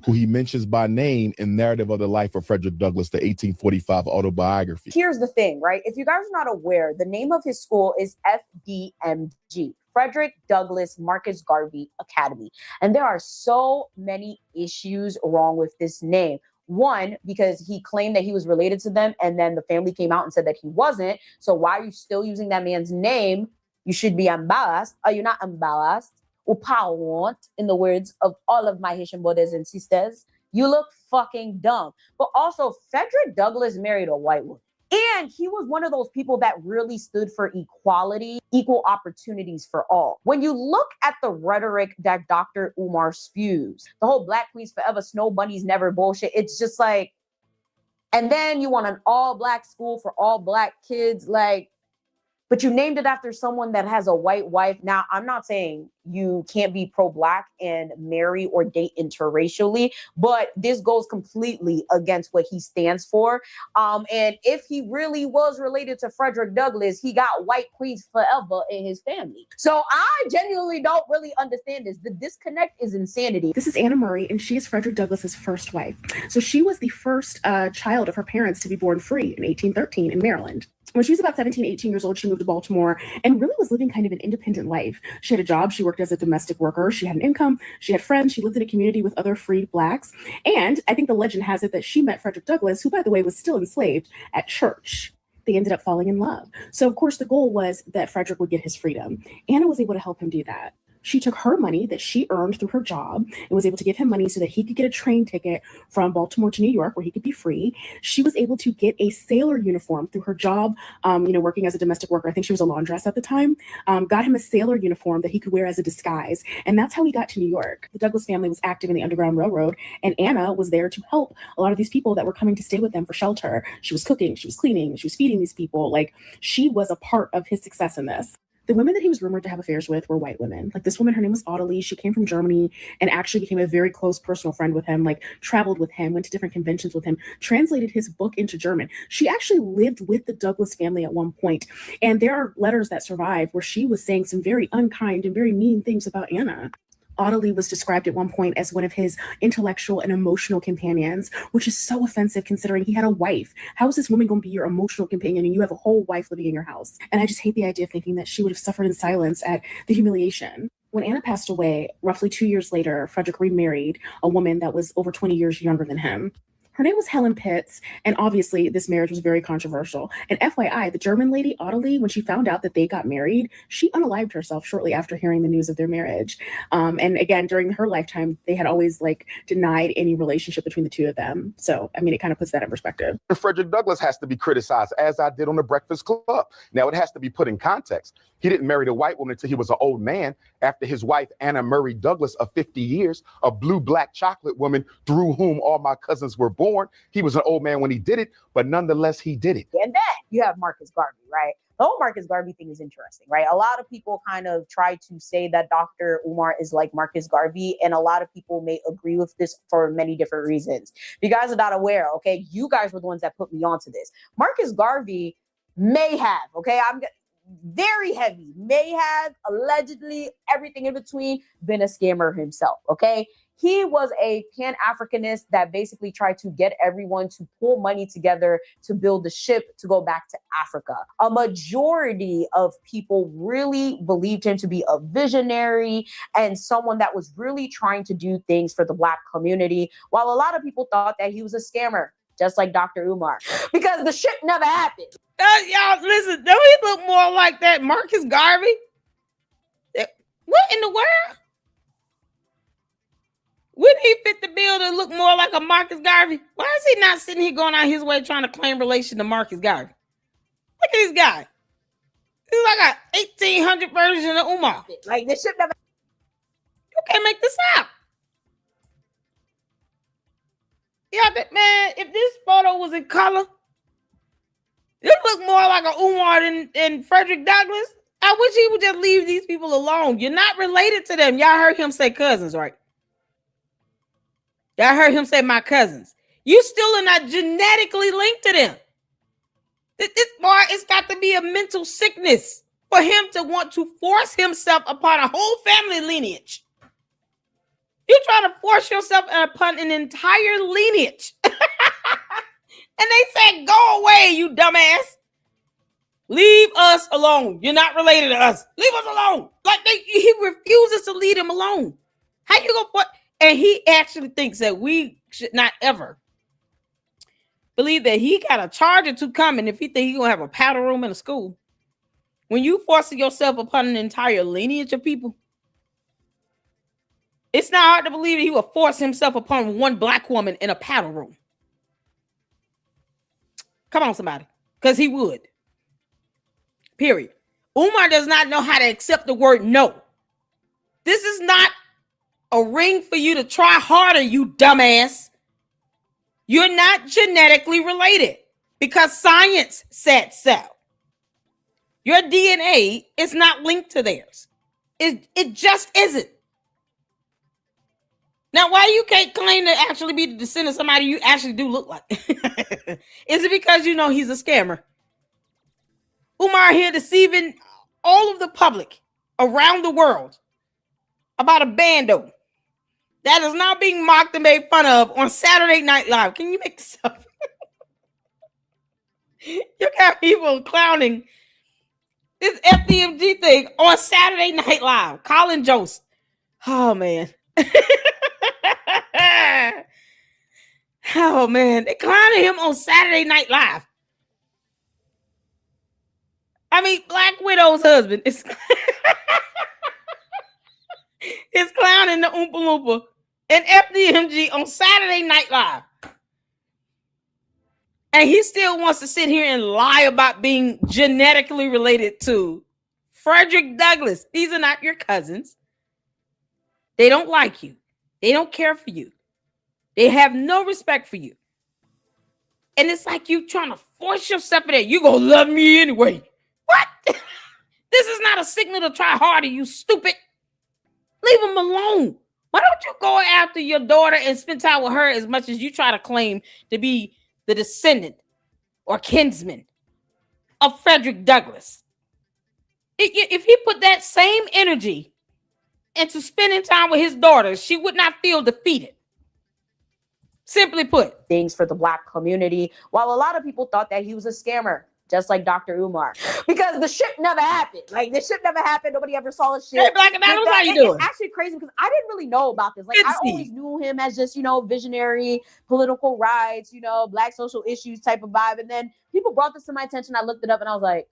who he mentions by name in Narrative of the Life of Frederick Douglass, the 1845 autobiography. Here's the thing, right? If you guys are not aware, the name of his school is FDMG, Frederick Douglass Marcus Garvey Academy. And there are so many issues wrong with this name. One, because he claimed that he was related to them, and then the family came out and said that he wasn't. So why are you still using that man's name? You should be embarrassed. Are you not embarrassed? Ou pas honte, in the words of all of my Haitian brothers and sisters. You look fucking dumb. But also, Frederick Douglass married a white woman. And he was one of those people that really stood for equality, equal opportunities for all. When you look at the rhetoric that Dr. Umar spews, the whole Black Queens Forever, Snow Bunnies Never bullshit, it's just like, and then you want an all Black school for all Black kids, like, but you named it after someone that has a white wife. Now, I'm not saying you can't be pro-Black and marry or date interracially, but this goes completely against what he stands for. And if he really was related to Frederick Douglass, he got white queens forever in his family. So I genuinely don't really understand this. The disconnect is insanity. This is Anna Murray, and she is Frederick Douglass's first wife. So she was the first child of her parents to be born free in 1813 in Maryland. When she was about 17, 18 years old, she moved to Baltimore and really was living kind of an independent life. She had a job. She worked as a domestic worker. She had an income. She had friends. She lived in a community with other freed Blacks. And I think the legend has it that she met Frederick Douglass, who, by the way, was still enslaved, at church. They ended up falling in love. So, of course, the goal was that Frederick would get his freedom. Anna was able to help him do that. She took her money that she earned through her job and was able to give him money so that he could get a train ticket from Baltimore to New York where he could be free. She was able to get a sailor uniform through her job, working as a domestic worker. I think she was a laundress at the time, got him a sailor uniform that he could wear as a disguise. And that's how he got to New York. The Douglass family was active in the Underground Railroad, and Anna was there to help a lot of these people that were coming to stay with them for shelter. She was cooking, she was cleaning, she was feeding these people. Like, she was a part of his success in this. The women that he was rumored to have affairs with were white women. Like, this woman, her name was Ottilie. She came from Germany and actually became a very close personal friend with him, like traveled with him, went to different conventions with him, translated his book into German. She actually lived with the Douglass family at one point. And there are letters that survive where she was saying some very unkind and very mean things about Anna. Ottilie was described at one point as one of his intellectual and emotional companions, which is so offensive considering he had a wife. How is this woman going to be your emotional companion and you have a whole wife living in your house? And I just hate the idea of thinking that she would have suffered in silence at the humiliation. When Anna passed away, roughly 2 years later, Frederick remarried a woman that was over 20 years younger than him. Her name was Helen Pitts, and obviously this marriage was very controversial. And FYI, the German lady, Ottilie, when she found out that they got married, she unalived herself shortly after hearing the news of their marriage. And again, during her lifetime, they had always denied any relationship between the two of them. So, I mean, it kind of puts that in perspective. Frederick Douglass has to be criticized, as I did on the Breakfast Club. Now, it has to be put in context. He didn't marry the white woman until he was an old man, after his wife, Anna Murray Douglass, of 50 years, a blue-black chocolate woman through whom all my cousins were born. He was an old man when he did it, but nonetheless, he did it. And then you have Marcus Garvey, right? The whole Marcus Garvey thing is interesting, right? A lot of people kind of try to say that Dr. Umar is like Marcus Garvey, and a lot of people may agree with this for many different reasons. If you guys are not aware, okay, you guys were the ones that put me onto this. Marcus Garvey may have, okay, I'm very heavy, may have, allegedly, everything in between, been a scammer himself, okay? He was a Pan-Africanist that basically tried to get everyone to pull money together to build the ship to go back to Africa. A majority of people really believed him to be a visionary and someone that was really trying to do things for the Black community, while a lot of people thought that he was a scammer, just like Dr. Umar, because the ship never happened. Y'all, listen, don't he look more like that Marcus Garvey? What in the world? Wouldn't he fit the bill to look more like a Marcus Garvey? Why is he not sitting here going out his way trying to claim relation to Marcus Garvey? Look at this guy. He's like a 1800 version of Umar. Like, this ship never. You can't make this up. Yeah, man, if this photo was in color, it look more like a Umar than Frederick Douglass. I wish he would just leave these people alone. You're not related to them. Y'all heard him say cousins, right? Y'all heard him say my cousins. You still are not genetically linked to them. This boy, it's got to be a mental sickness for him to want to force himself upon a whole family lineage. You're trying to force yourself upon an entire lineage. And they said, go away, you dumbass. Leave us alone. You're not related to us. Leave us alone. Like he refuses to leave him alone. How you gonna put? And he actually thinks that we should not ever believe that he got a charge or two coming if he think he's gonna have a powder room in a school. When you forcing yourself upon an entire lineage of people, it's not hard to believe that he would force himself upon one Black woman in a powder room. Come on, somebody. Because he would. Period. Umar does not know how to accept the word no. This is not a ring for you to try harder, you dumbass. You're not genetically related because science said so. Your DNA is not linked to theirs. It just isn't. Now, why you can't claim to actually be the descendant of somebody you actually do look like? Is it because you know he's a scammer? Umar here deceiving all of the public around the world about a bando that is now being mocked and made fun of on Saturday Night Live. Can you make this up? You got people clowning this FDMG thing on Saturday Night Live. Colin Jost. Oh, man. Oh, man. They clowning him on Saturday Night Live. I mean, Black Widow's husband is clowning the Oompa Loompa and FDMG on Saturday Night Live. And he still wants to sit here and lie about being genetically related to Frederick Douglass. These are not your cousins. They don't like you. They don't care for you. They have no respect for you. And it's like you trying to force yourself in there. You gonna love me anyway. What? This is not a signal to try harder, you stupid. Leave him alone. Why don't you go after your daughter and spend time with her as much as you try to claim to be the descendant or kinsman of Frederick Douglass? If he put that same energy into spending time with his daughter, she would not feel defeated. Simply put. Things for the Black community, while a lot of people thought that he was a scammer, just like Dr. Umar, because the ship never happened. Like, the ship never happened. Nobody ever saw the ship. Hey, Black Adam, how you doing? It's actually crazy because I didn't really know about this. Like, I always knew him as just, visionary, political rights, Black social issues type of vibe. And then people brought this to my attention. I looked it up and I was like,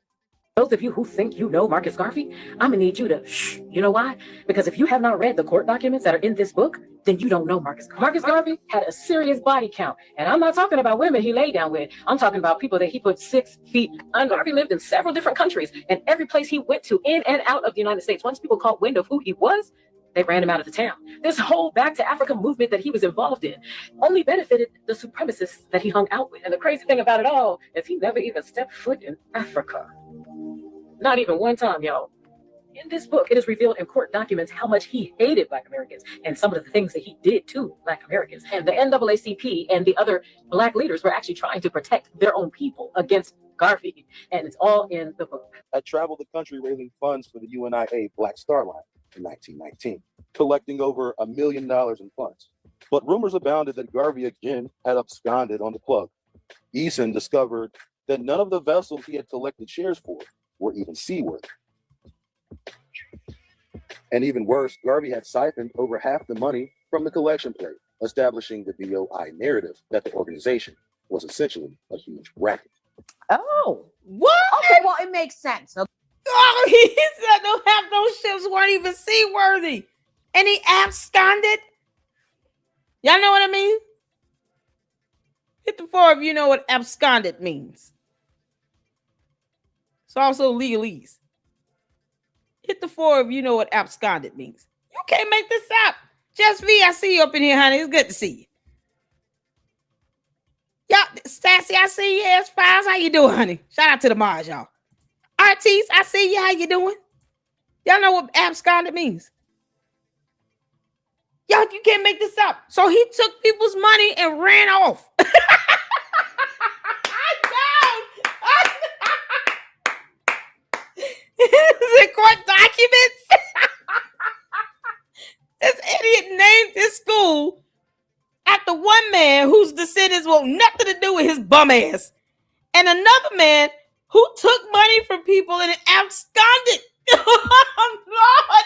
those of you who think you know Marcus Garvey, I'm gonna need you to shh. You know why? Because if you have not read the court documents that are in this book, then you don't know Marcus Garvey. Marcus Garvey had a serious body count. And I'm not talking about women he laid down with. I'm talking about people that he put 6 feet under. Garvey lived in several different countries, and every place he went to, in and out of the United States, once people caught wind of who he was, they ran him out of the town. This whole Back to Africa movement that he was involved in only benefited the supremacists that he hung out with. And the crazy thing about it all is he never even stepped foot in Africa. Not even one time, y'all. In this book, it is revealed in court documents how much he hated Black Americans and some of the things that he did to Black Americans. And the NAACP and the other Black leaders were actually trying to protect their own people against Garvey. And it's all in the book. I traveled the country raising funds for the UNIA Black Star Line in 1919. collecting over $1 million in funds. But rumors abounded that Garvey again had absconded on the plug. Eason discovered that none of the vessels he had collected shares for were even seaworthy. And even worse, Garvey had siphoned over half the money from the collection plate, establishing the BOI narrative that the organization was essentially a huge racket. Oh, what? Okay, well, it makes sense. Oh, he said those ships weren't even seaworthy. And he absconded. Y'all know what I mean? Hit the 4 if you know what absconded means. It's also legalese. Hit the 4 if you know what absconded means. You can't make this up. Just V, I see you up in here, honey. It's good to see you. Y'all, Sassy, I see you. S-Files, how you doing, honey? Shout out to the Mars, y'all. Artis, I see you. How you doing? Y'all know what absconded means. Y'all, you can't make this up. So he took people's money and ran off. The court documents. This idiot named his school after one man whose descendants want nothing to do with his bum ass, and another man who took money from people and absconded. Oh, Lord,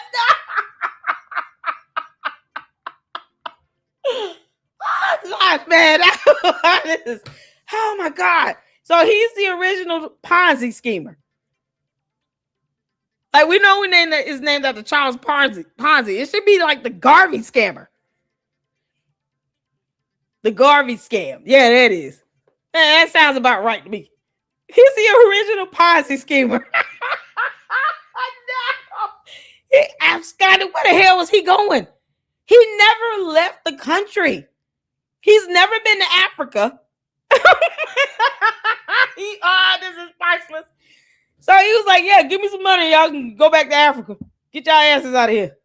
no. Oh, Lord, man. Oh, my God. So he's the original Ponzi schemer. Like, we know is named after Charles Ponzi. It should be like the Garvey scammer. The Garvey scam. Yeah, that is. That sounds about right to me. He's the original Ponzi schemer. No. He absconded. Where the hell was he going? He never left the country. He's never been to Africa. This is priceless. So he was like, yeah, give me some money. Y'all can go back to Africa. Get y'all asses out of here.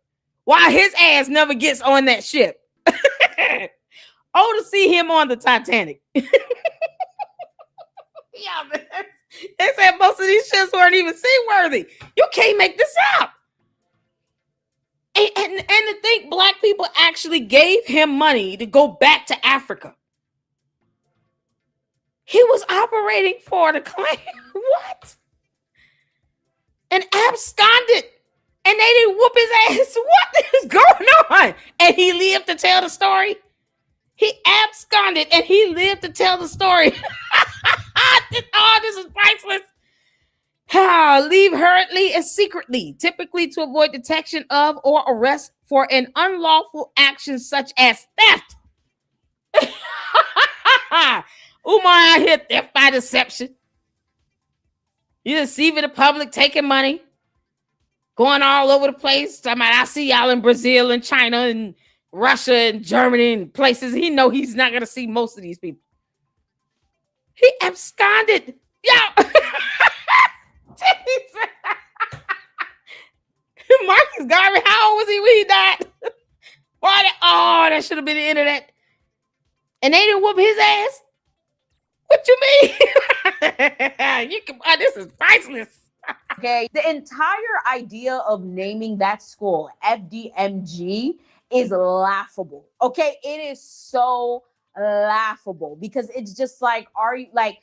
Why his ass never gets on that ship. Oh, to see him on the Titanic. Yeah, man. They said most of these ships weren't even seaworthy. You can't make this up. And to think black people actually gave him money to go back to Africa. He was operating for the Klan. What? And absconded. And they didn't whoop his ass. What is going on? And he lived to tell the story. He absconded and he lived to tell the story. This is priceless. Leave hurriedly and secretly, typically to avoid detection of or arrest for an unlawful action such as theft. Umar out here, theft by deception. You deceiving the public, taking money, going all over the place. Talking about, I see y'all in Brazil and China and Russia and Germany and places. He know he's not going to see most of these people. He absconded. Yo. Marcus Garvey, how old was he when he died? That should have been the internet. And they didn't whoop his ass? What you mean? This is priceless. Okay, the entire idea of naming that school FDMG is laughable. Okay, it is so laughable because it's just like, are you like,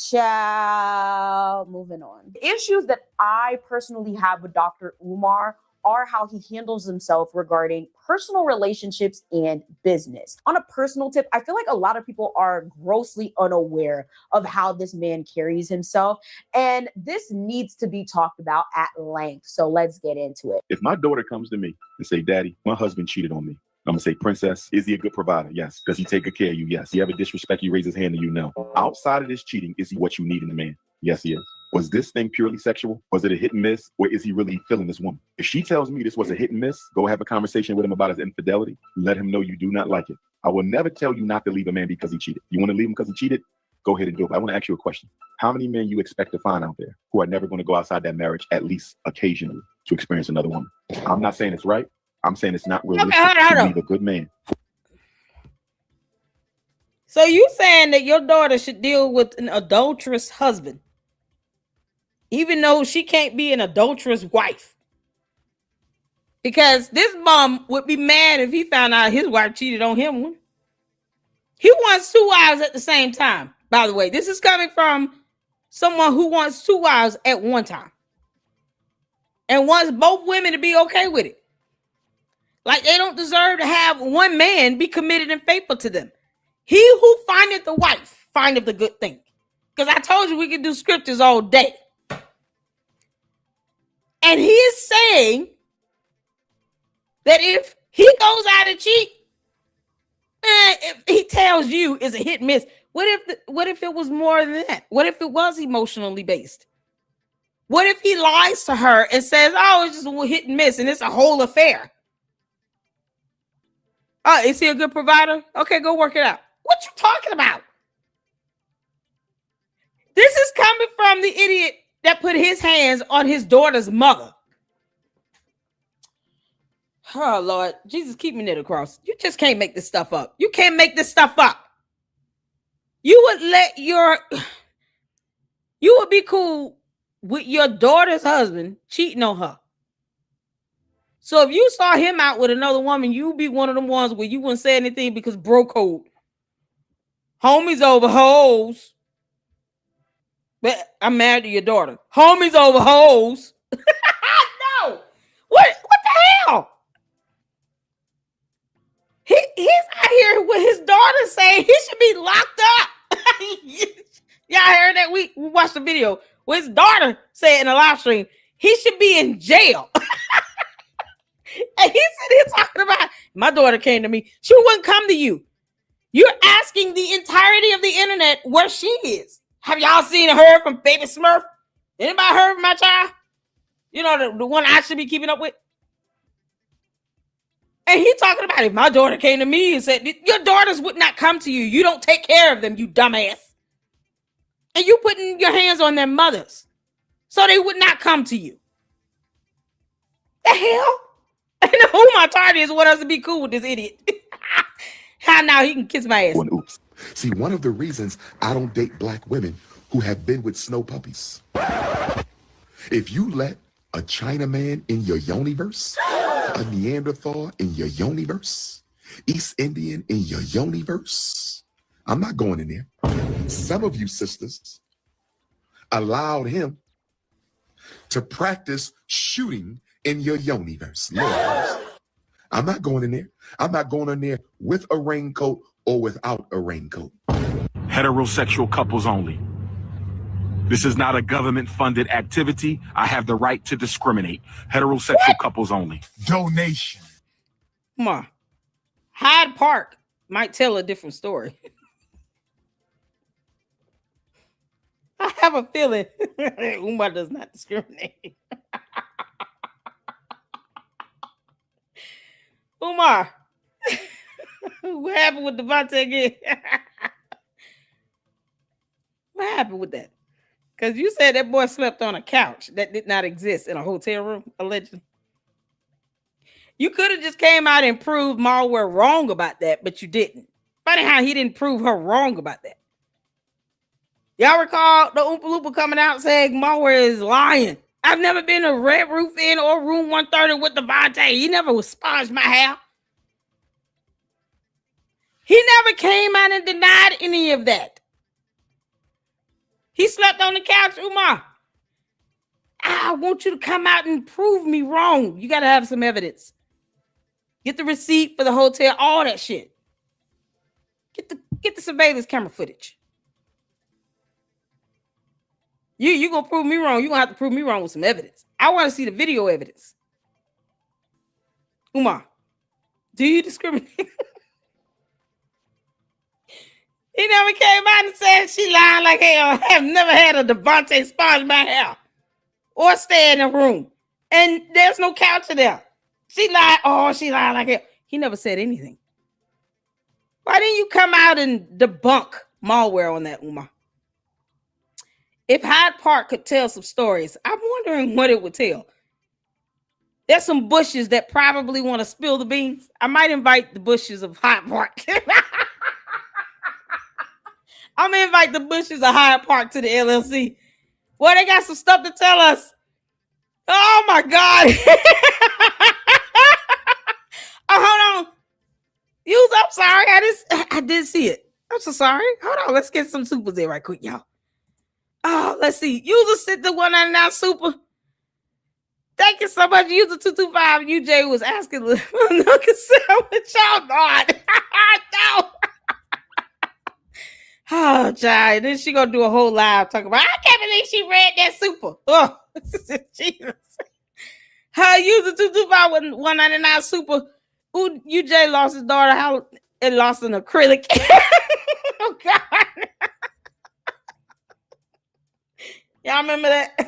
child, moving on. The issues that I personally have with Dr. Umar are how he handles himself regarding personal relationships and business. On a personal tip, I feel like a lot of people are grossly unaware of how this man carries himself, and this needs to be talked about at length. So let's get into it. If my daughter comes to me and say, Daddy, my husband cheated on me, I'm gonna say, Princess, is he a good provider? Yes. Does he take good care of you? Yes. He ever disrespect you, raise his hand to you? No. Outside of this cheating, is he what you need in a man? Yes, he is. Was this thing purely sexual? Was it a hit and miss? Or is he really feeling this woman? If she tells me this was a hit and miss, go have a conversation with him about his infidelity. Let him know you do not like it. I will never tell you not to leave a man because he cheated. You want to leave him because he cheated? Go ahead and do it. I want to ask you a question. How many men you expect to find out there who are never going to go outside that marriage at least occasionally to experience another woman? I'm not saying it's right. I'm saying it's not realistic to leave a good man. So you saying that your daughter should deal with an adulterous husband, even though she can't be an adulterous wife? Because this bum would be mad if he found out his wife cheated on him. He wants 2 wives at the same time. By the way, this is coming from someone who wants 2 wives at one time and wants both women to be okay with it. Like they don't deserve to have one man be committed and faithful to them. He who findeth the wife findeth the good thing. Because I told you we could do scriptures all day. And he is saying that if he goes out and cheat, if he tells you it's a hit and miss. What if it was more than that? What if it was emotionally based? What if he lies to her and says, oh, it's just a hit and miss and it's a whole affair? Oh, is he a good provider? Okay, go work it out. What you talking about? This is coming from the idiot that put his hands on his daughter's mother. Oh, Lord. Jesus, keep me near the cross. You just can't make this stuff up. You can't make this stuff up. You would be cool with your daughter's husband cheating on her. So if you saw him out with another woman, you'd be one of them ones where you wouldn't say anything because bro code. Homies over hoes. But I'm married to your daughter. Homies over hoes. No. What the hell? He's out here with his daughter saying he should be locked up. Y'all heard that? We watched the video where his daughter said in a live stream, he should be in jail. And he said he's talking about, my daughter came to me. She wouldn't come to you. You're asking the entirety of the internet where she is. Have y'all seen her from Baby Smurf? Anybody heard of my child? You know, the one I should be keeping up with? And he talking about if my daughter came to me and said, your daughters would not come to you. You don't take care of them, you dumbass. And you putting your hands on their mothers so they would not come to you. The hell? And who my target is what else to be cool with this idiot. How now he can kiss my ass. Oops. See, one of the reasons I don't date black women who have been with snow puppies. If you let a Chinaman in your yoniverse, a Neanderthal in your yoniverse, East Indian in your yoniverse, I'm not going in there. Some of you sisters allowed him to practice shooting in your yoniverse. Lord, I'm not going in there. I'm not going in there with a raincoat or without a raincoat. Heterosexual couples only. This is not a government-funded activity. I have the right to discriminate. Heterosexual couples only. Donation. Come on. Hyde Park might tell a different story. I have a feeling Umar does not discriminate. Umar, what happened with Devontae again? What happened with that? Because you said that boy slept on a couch that did not exist in a hotel room, allegedly. You could have just came out and proved Malware wrong about that, but you didn't. Funny how he didn't prove her wrong about that. Y'all recall the Oompa Loompa coming out saying Malware is lying. I've never been to Red Roof Inn or Room 130 with Devontae. He never sponged my hair. He never came out and denied any of that. He slept on the couch, Umar. I want you to come out and prove me wrong. You got to have some evidence. Get the receipt for the hotel, all that shit. Get the surveillance camera footage. You gonna prove me wrong. You're gonna have to prove me wrong with some evidence. I want to see the video evidence. Umar, do you discriminate? He never came out and said she lying like hell. I have never had a Devontae sponge my hair or stay in the room. And there's no couch there. She lied. Oh, she lied like hell. He never said anything. Why didn't you come out and debunk Malware on that, Umar? If Hyde Park could tell some stories, I'm wondering what it would tell. There's some bushes that probably want to spill the beans. I might invite the bushes of Hyde Park. I'm going to invite the bushes of Hyde Park to the LLC. Well, they got some stuff to tell us. Oh, my God. I did see it. I'm so sorry. Hold on. Let's get some supers in right quick, y'all. Oh, let's see. User sent the 199 super. Thank you so much. User 225 UJ was asking look what y'all not. No. Oh, child. Then she gonna do a whole live talking about I can't believe she read that super. Oh, Jesus. Her user 225 with 199 super. Ooh, UJ lost his daughter. How it lost an acrylic. Oh God. Y'all remember that?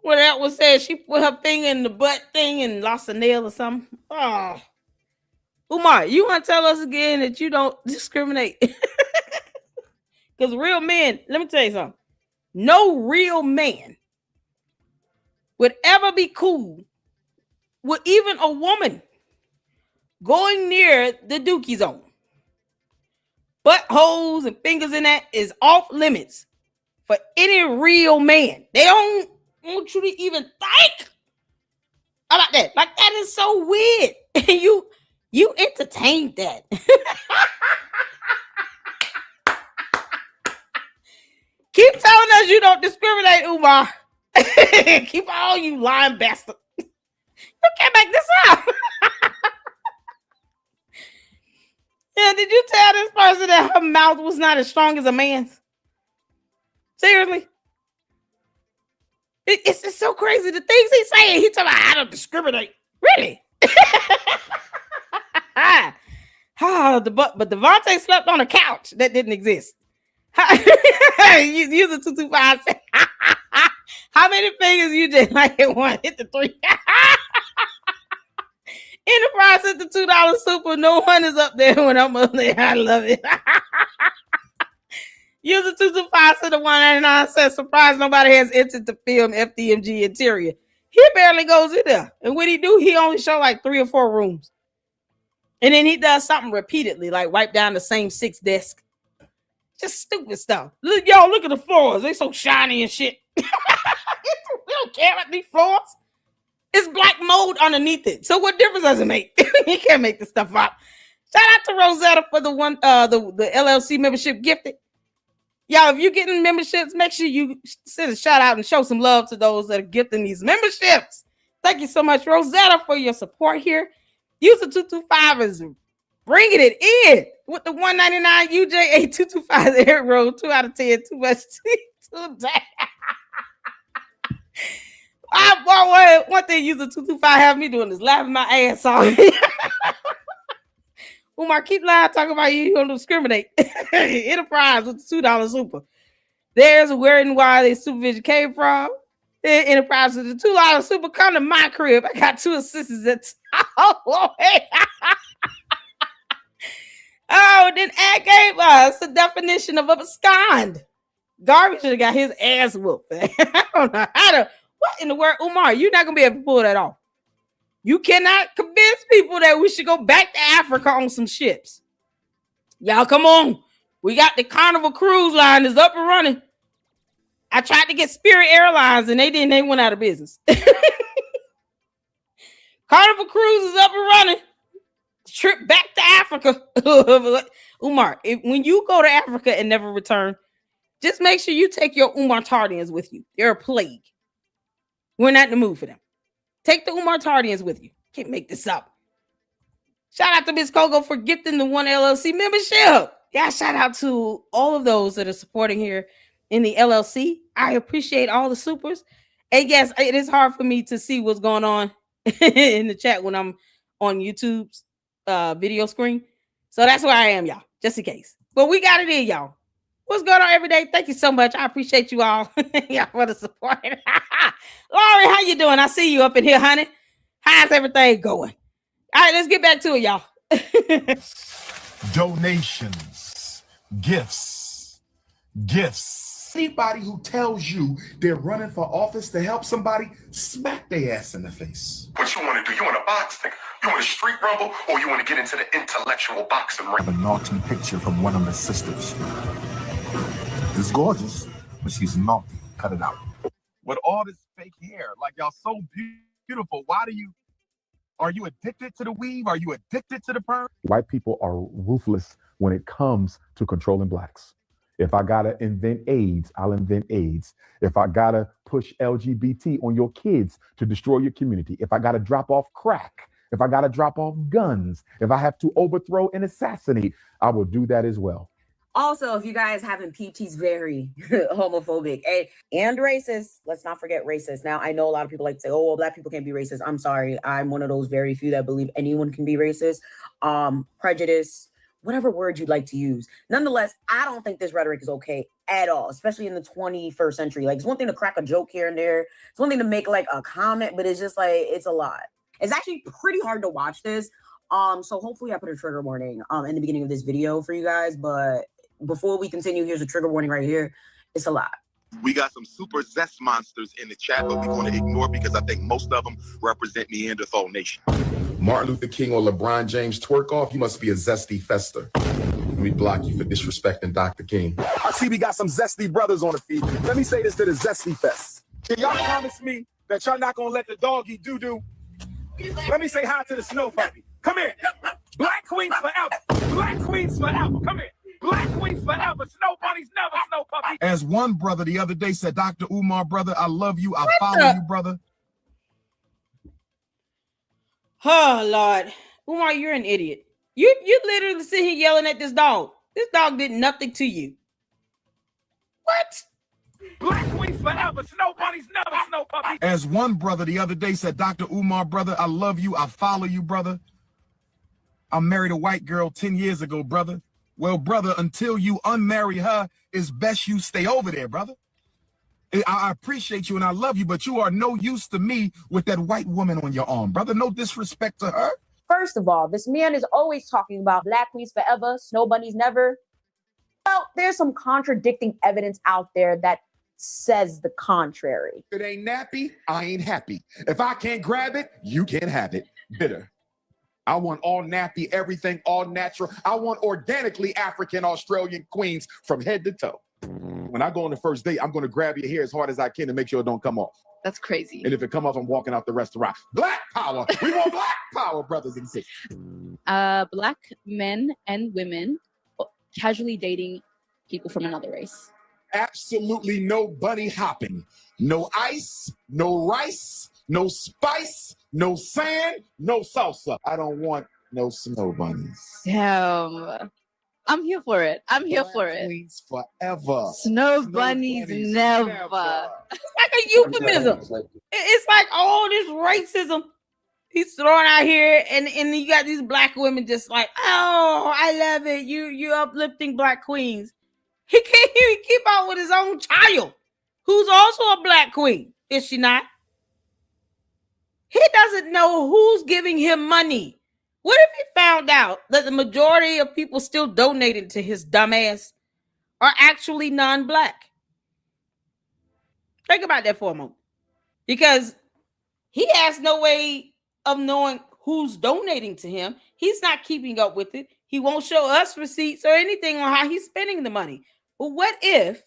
When that was said, she put her finger in the butt thing and lost a nail or something. Oh. Umar, you want to tell us again that you don't discriminate? Because real men, let me tell you something. No real man would ever be cool with even a woman going near the dookie zone. Buttholes and fingers in that is off limits for any real man. They don't want you to even think about that. Like, that is so weird. And you entertained that. Keep telling us you don't discriminate, Umar. Keep all you lying bastard. You can't make this up. Yeah, did you tell this person that her mouth was not as strong as a man's? Seriously? It's just so crazy. The things he's saying, he's talking about I don't discriminate. Really? But Devontae slept on a couch that didn't exist. Use a 225. How many fingers you just like hit one? Hit the three. Enterprise hit the $2 super. No one is up there when I'm up there. I love it. Use a 225 to the 199 says surprise nobody has entered the film FDMG interior. He barely goes in there. And when he do, he only show like 3 or 4 rooms. And then he does something repeatedly, like wipe down the same 6 desks. Just stupid stuff. Look, y'all, look at the floors. They so shiny and shit. We don't care about these floors. It's black mold underneath it. So what difference does it make? You can't make this stuff up. Shout out to Rosetta for the LLC membership gifted. Y'all, if you're getting memberships, make sure you send a shout out and show some love to those that are gifting these memberships. Thank you so much, Rosetta, for your support here. User 225 is bringing it in with the 199 UJ 8225 air roll. 2 out of 10. Too much today. One thing user 225 have me doing is laughing my ass off. Umar, keep lying, talking about you don't discriminate. Enterprise with the $2 super. There's a word why they supervision came from. Enterprise with the $2 super. Come to my crib. I got 2 assistants at Oh, then Ed gave us the definition of abscond. Garvey should have got his ass whooped. I don't know how to. What in the world, Umar? You're not gonna be able to pull that off. You cannot convince people that we should go back to Africa on some ships. Y'all, come on. We got the Carnival Cruise Line is up and running. I tried to get Spirit Airlines and they didn't. They went out of business. Carnival Cruise is up and running. Trip back to Africa. Umar, when you go to Africa and never return, just make sure you take your Umar Tardians with you. They're a plague. We're not in the mood for them. Take the Umar Tardians with you. Can't make this up. Shout out to Miss Coco for gifting the 1 LLC membership. Yeah, shout out to all of those that are supporting here in the LLC. I appreciate all the supers. And yes, it is hard for me to see what's going on in the chat when I'm on YouTube's video screen. So that's where I am, y'all, just in case. But we got it in, y'all. What's going on every day? Thank you so much. I appreciate you all. Y'all for the support. Laurie, how you doing? I see you up in here, honey. How's everything going? All right, let's get back to it, y'all. Donations, gifts. Anybody who tells you they're running for office to help somebody, smack their ass in the face. What you want to do? You want to box? You want a street rumble, or you want to get into the intellectual boxing ring? A naughty picture from one of my sisters. It's gorgeous, but she's naughty. Cut it out. With all this fake hair, like y'all so beautiful, why do you Are you addicted to the weave? Are you addicted to the perm? White people are ruthless when it comes to controlling blacks. If I gotta invent AIDS, I'll invent AIDS. If I gotta push LGBT on your kids to destroy your community, if I gotta drop off crack, if I gotta drop off guns, if I have to overthrow and assassinate, I will do that as well. Also, if you guys haven't peeped, he's very homophobic and racist. Let's not forget racist. Now, I know a lot of people like to say, oh, well, black people can't be racist. I'm sorry. I'm one of those very few that believe anyone can be racist. Prejudice, whatever word you'd like to use. Nonetheless, I don't think this rhetoric is okay at all, especially in the 21st century. Like, it's one thing to crack a joke here and there. It's one thing to make like a comment, but it's just like, it's a lot. It's actually pretty hard to watch this. So hopefully I put a trigger warning in the beginning of this video for you guys, but before we continue, here's a trigger warning right here. It's a lot. We got some super zest monsters in the chat, but we're going to ignore because I think most of them represent Neanderthal Nation. Martin Luther King or LeBron James twerk off, you must be a zesty fester. Let me block you for disrespecting Dr. King. I see we got some zesty brothers on the feed. Let me say this to the Zesty Fest. Can y'all promise me that y'all not going to let the doggy doo-doo? Let me say hi to the snow puppy. Come here. Black queens forever. Black queens forever. Come here. Black queens forever. Snow bunnies never, snow puppy. As one brother the other day said, Dr. Umar, brother, I love you. I follow you, brother. Oh, Lord. Umar, you're an idiot. You literally sit here yelling at this dog. This dog did nothing to you. What? Black queens forever. Snow bunnies never, snow puppy. As one brother the other day said, Dr. Umar, brother, I love you. I follow you, brother. I married a white girl 10 years ago, brother. Well, brother, until you unmarry her, it's best you stay over there, brother. I appreciate you and I love you, but you are no use to me with that white woman on your arm, brother. No disrespect to her. First of all, this man is always talking about black queens forever, snow bunnies never. Well, there's some contradicting evidence out there that says the contrary. If it ain't nappy, I ain't happy. If I can't grab it, you can't have it. Bitter. I want all nappy, everything, all natural. I want organically African Australian queens from head to toe. When I go on the first date, I'm going to grab your hair as hard as I can to make sure it don't come off. That's crazy. And if it come off, I'm walking out the restaurant. Black power. We want black power, brothers and sisters. Black men and women casually dating people from another race. Absolutely no bunny hopping. No ice, no rice, no spice, no sand, no salsa. I don't want no snow bunnies. Damn. I'm here for it. I'm here for it. Queens forever. Snow bunnies never. It's like a euphemism. It's like all this racism he's throwing out here, and you got these black women just like, oh, I love it. You uplifting black queens. He can't even keep out with his own child, who's also a black queen. Is she not? He doesn't know who's giving him money. What if he found out that the majority of people still donating to his dumbass are actually non-black? Think about that for a moment. Because he has no way of knowing who's donating to him. He's not keeping up with it. He won't show us receipts or anything on how he's spending the money. But what if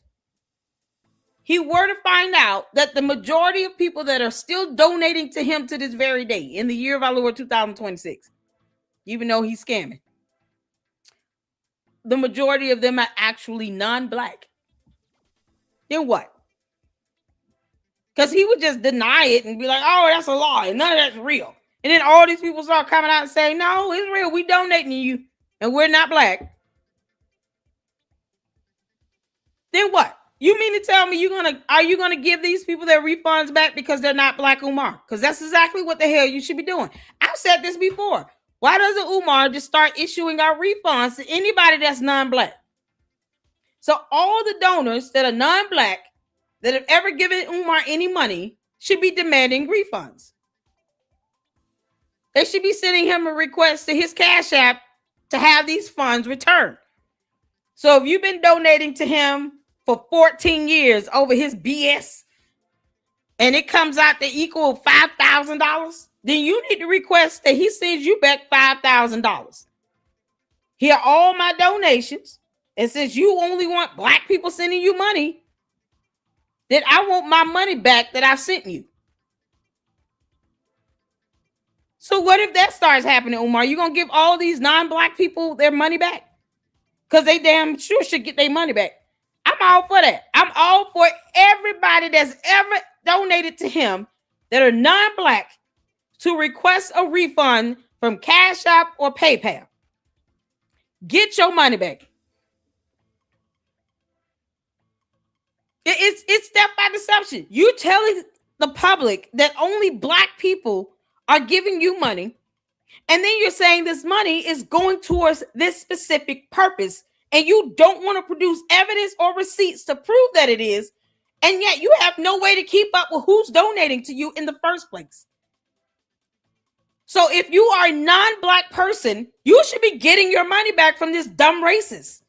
he were to find out that the majority of people that are still donating to him to this very day, in the year of our Lord 2026, even though he's scamming, the majority of them are actually non-black? Then what? Because he would just deny it and be like, oh, that's a lie, and none of that's real. And then all these people start coming out and saying, no, it's real. We donating to you, and we're not black. Then what? You mean to tell me are you gonna give these people their refunds back because they're not black, Umar? Because that's exactly what the hell you should be doing. I've said this before. Why doesn't Umar just start issuing our refunds to anybody that's non-black? So all the donors that are non-black that have ever given Umar any money should be demanding refunds. They should be sending him a request to his Cash App to have these funds returned. So if you've been donating to him for 14 years over his BS and it comes out to equal $5,000, then you need to request that he sends you back $5,000. Here are all my donations. And since you only want black people sending you money, then I want my money back that I sent you. So what if that starts happening, Umar? You gonna give all these non-black people their money back? Because they damn sure should get their money back. I'm all for that. I'm all for everybody that's ever donated to him that are non-black to request a refund from Cash App or PayPal. Get your money back. It's theft by deception. You telling the public that only black people are giving you money, and then you're saying this money is going towards this specific purpose, and you don't want to produce evidence or receipts to prove that it is, and yet you have no way to keep up with who's donating to you in the first place. So if you are a non-black person, you should be getting your money back from this dumb racist.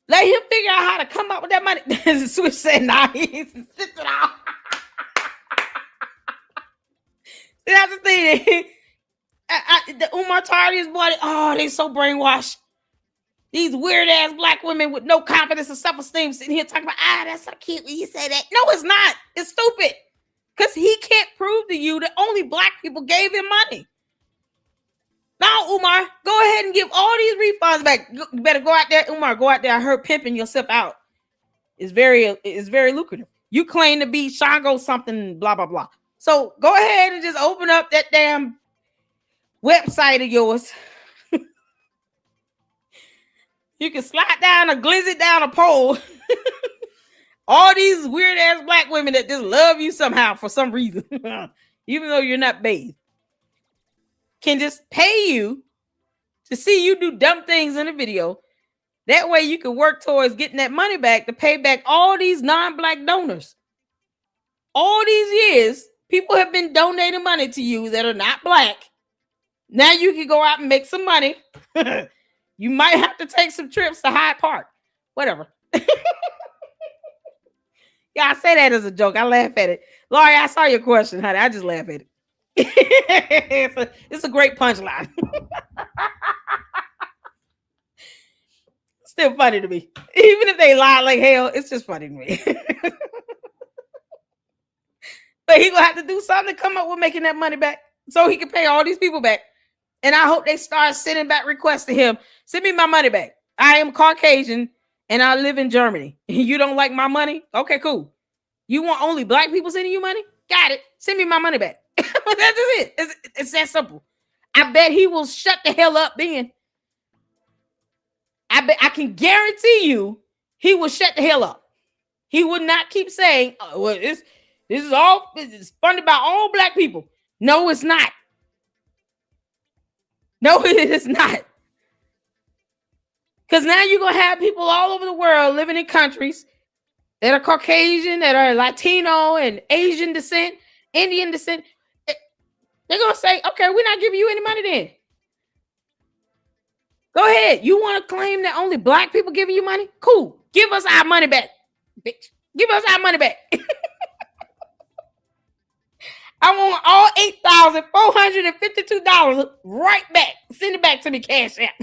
Let him figure out how to come up with that money. Switch said, nah, he's sit it out. See, that's the thing. The Umar Tardi's body, oh, they so brainwashed. These weird ass black women with no confidence and self-esteem sitting here talking about, that's so cute when you say that. No, it's not. It's stupid. Because he can't prove to you that only black people gave him money. Now, Umar, go ahead and give all these refunds back. You better go out there, Umar, go out there. I heard pimping yourself out is very lucrative. You claim to be Shango something, blah, blah, blah. So go ahead and just open up that damn website of yours. You can slide down or glizzy down a pole. All these weird ass black women that just love you somehow for some reason, even though you're not bathed, can just pay you to see you do dumb things in a video. That way you can work towards getting that money back to pay back all these non-black donors. All these years, people have been donating money to you that are not black. Now you can go out and make some money. You might have to take some trips to Hyde Park. Whatever. Yeah, I say that as a joke. I laugh at it. Laurie, I saw your question, honey. I just laugh at it. It's a great punchline. Still funny to me. Even if they lie like hell, it's just funny to me. But he gonna have to do something to come up with making that money back so he can pay all these people back. And I hope they start sending back requests to him. Send me my money back. I am Caucasian and I live in Germany. You don't like my money? Okay, cool. You want only black people sending you money? Got it. Send me my money back. That's just it. It's that simple. I bet he will shut the hell up then. I can guarantee you he will shut the hell up. He would not keep saying, oh, well, this is all it's funded by all black people. No, it's not. No, it is not. Because now you're going to have people all over the world living in countries that are Caucasian, that are Latino and Asian descent, Indian descent. They're going to say, okay, we're not giving you any money then. Go ahead. You want to claim that only black people giving you money? Cool. Give us our money back, bitch. Give us our money back. I want all $8,452 right back. Send it back to me, Cash App.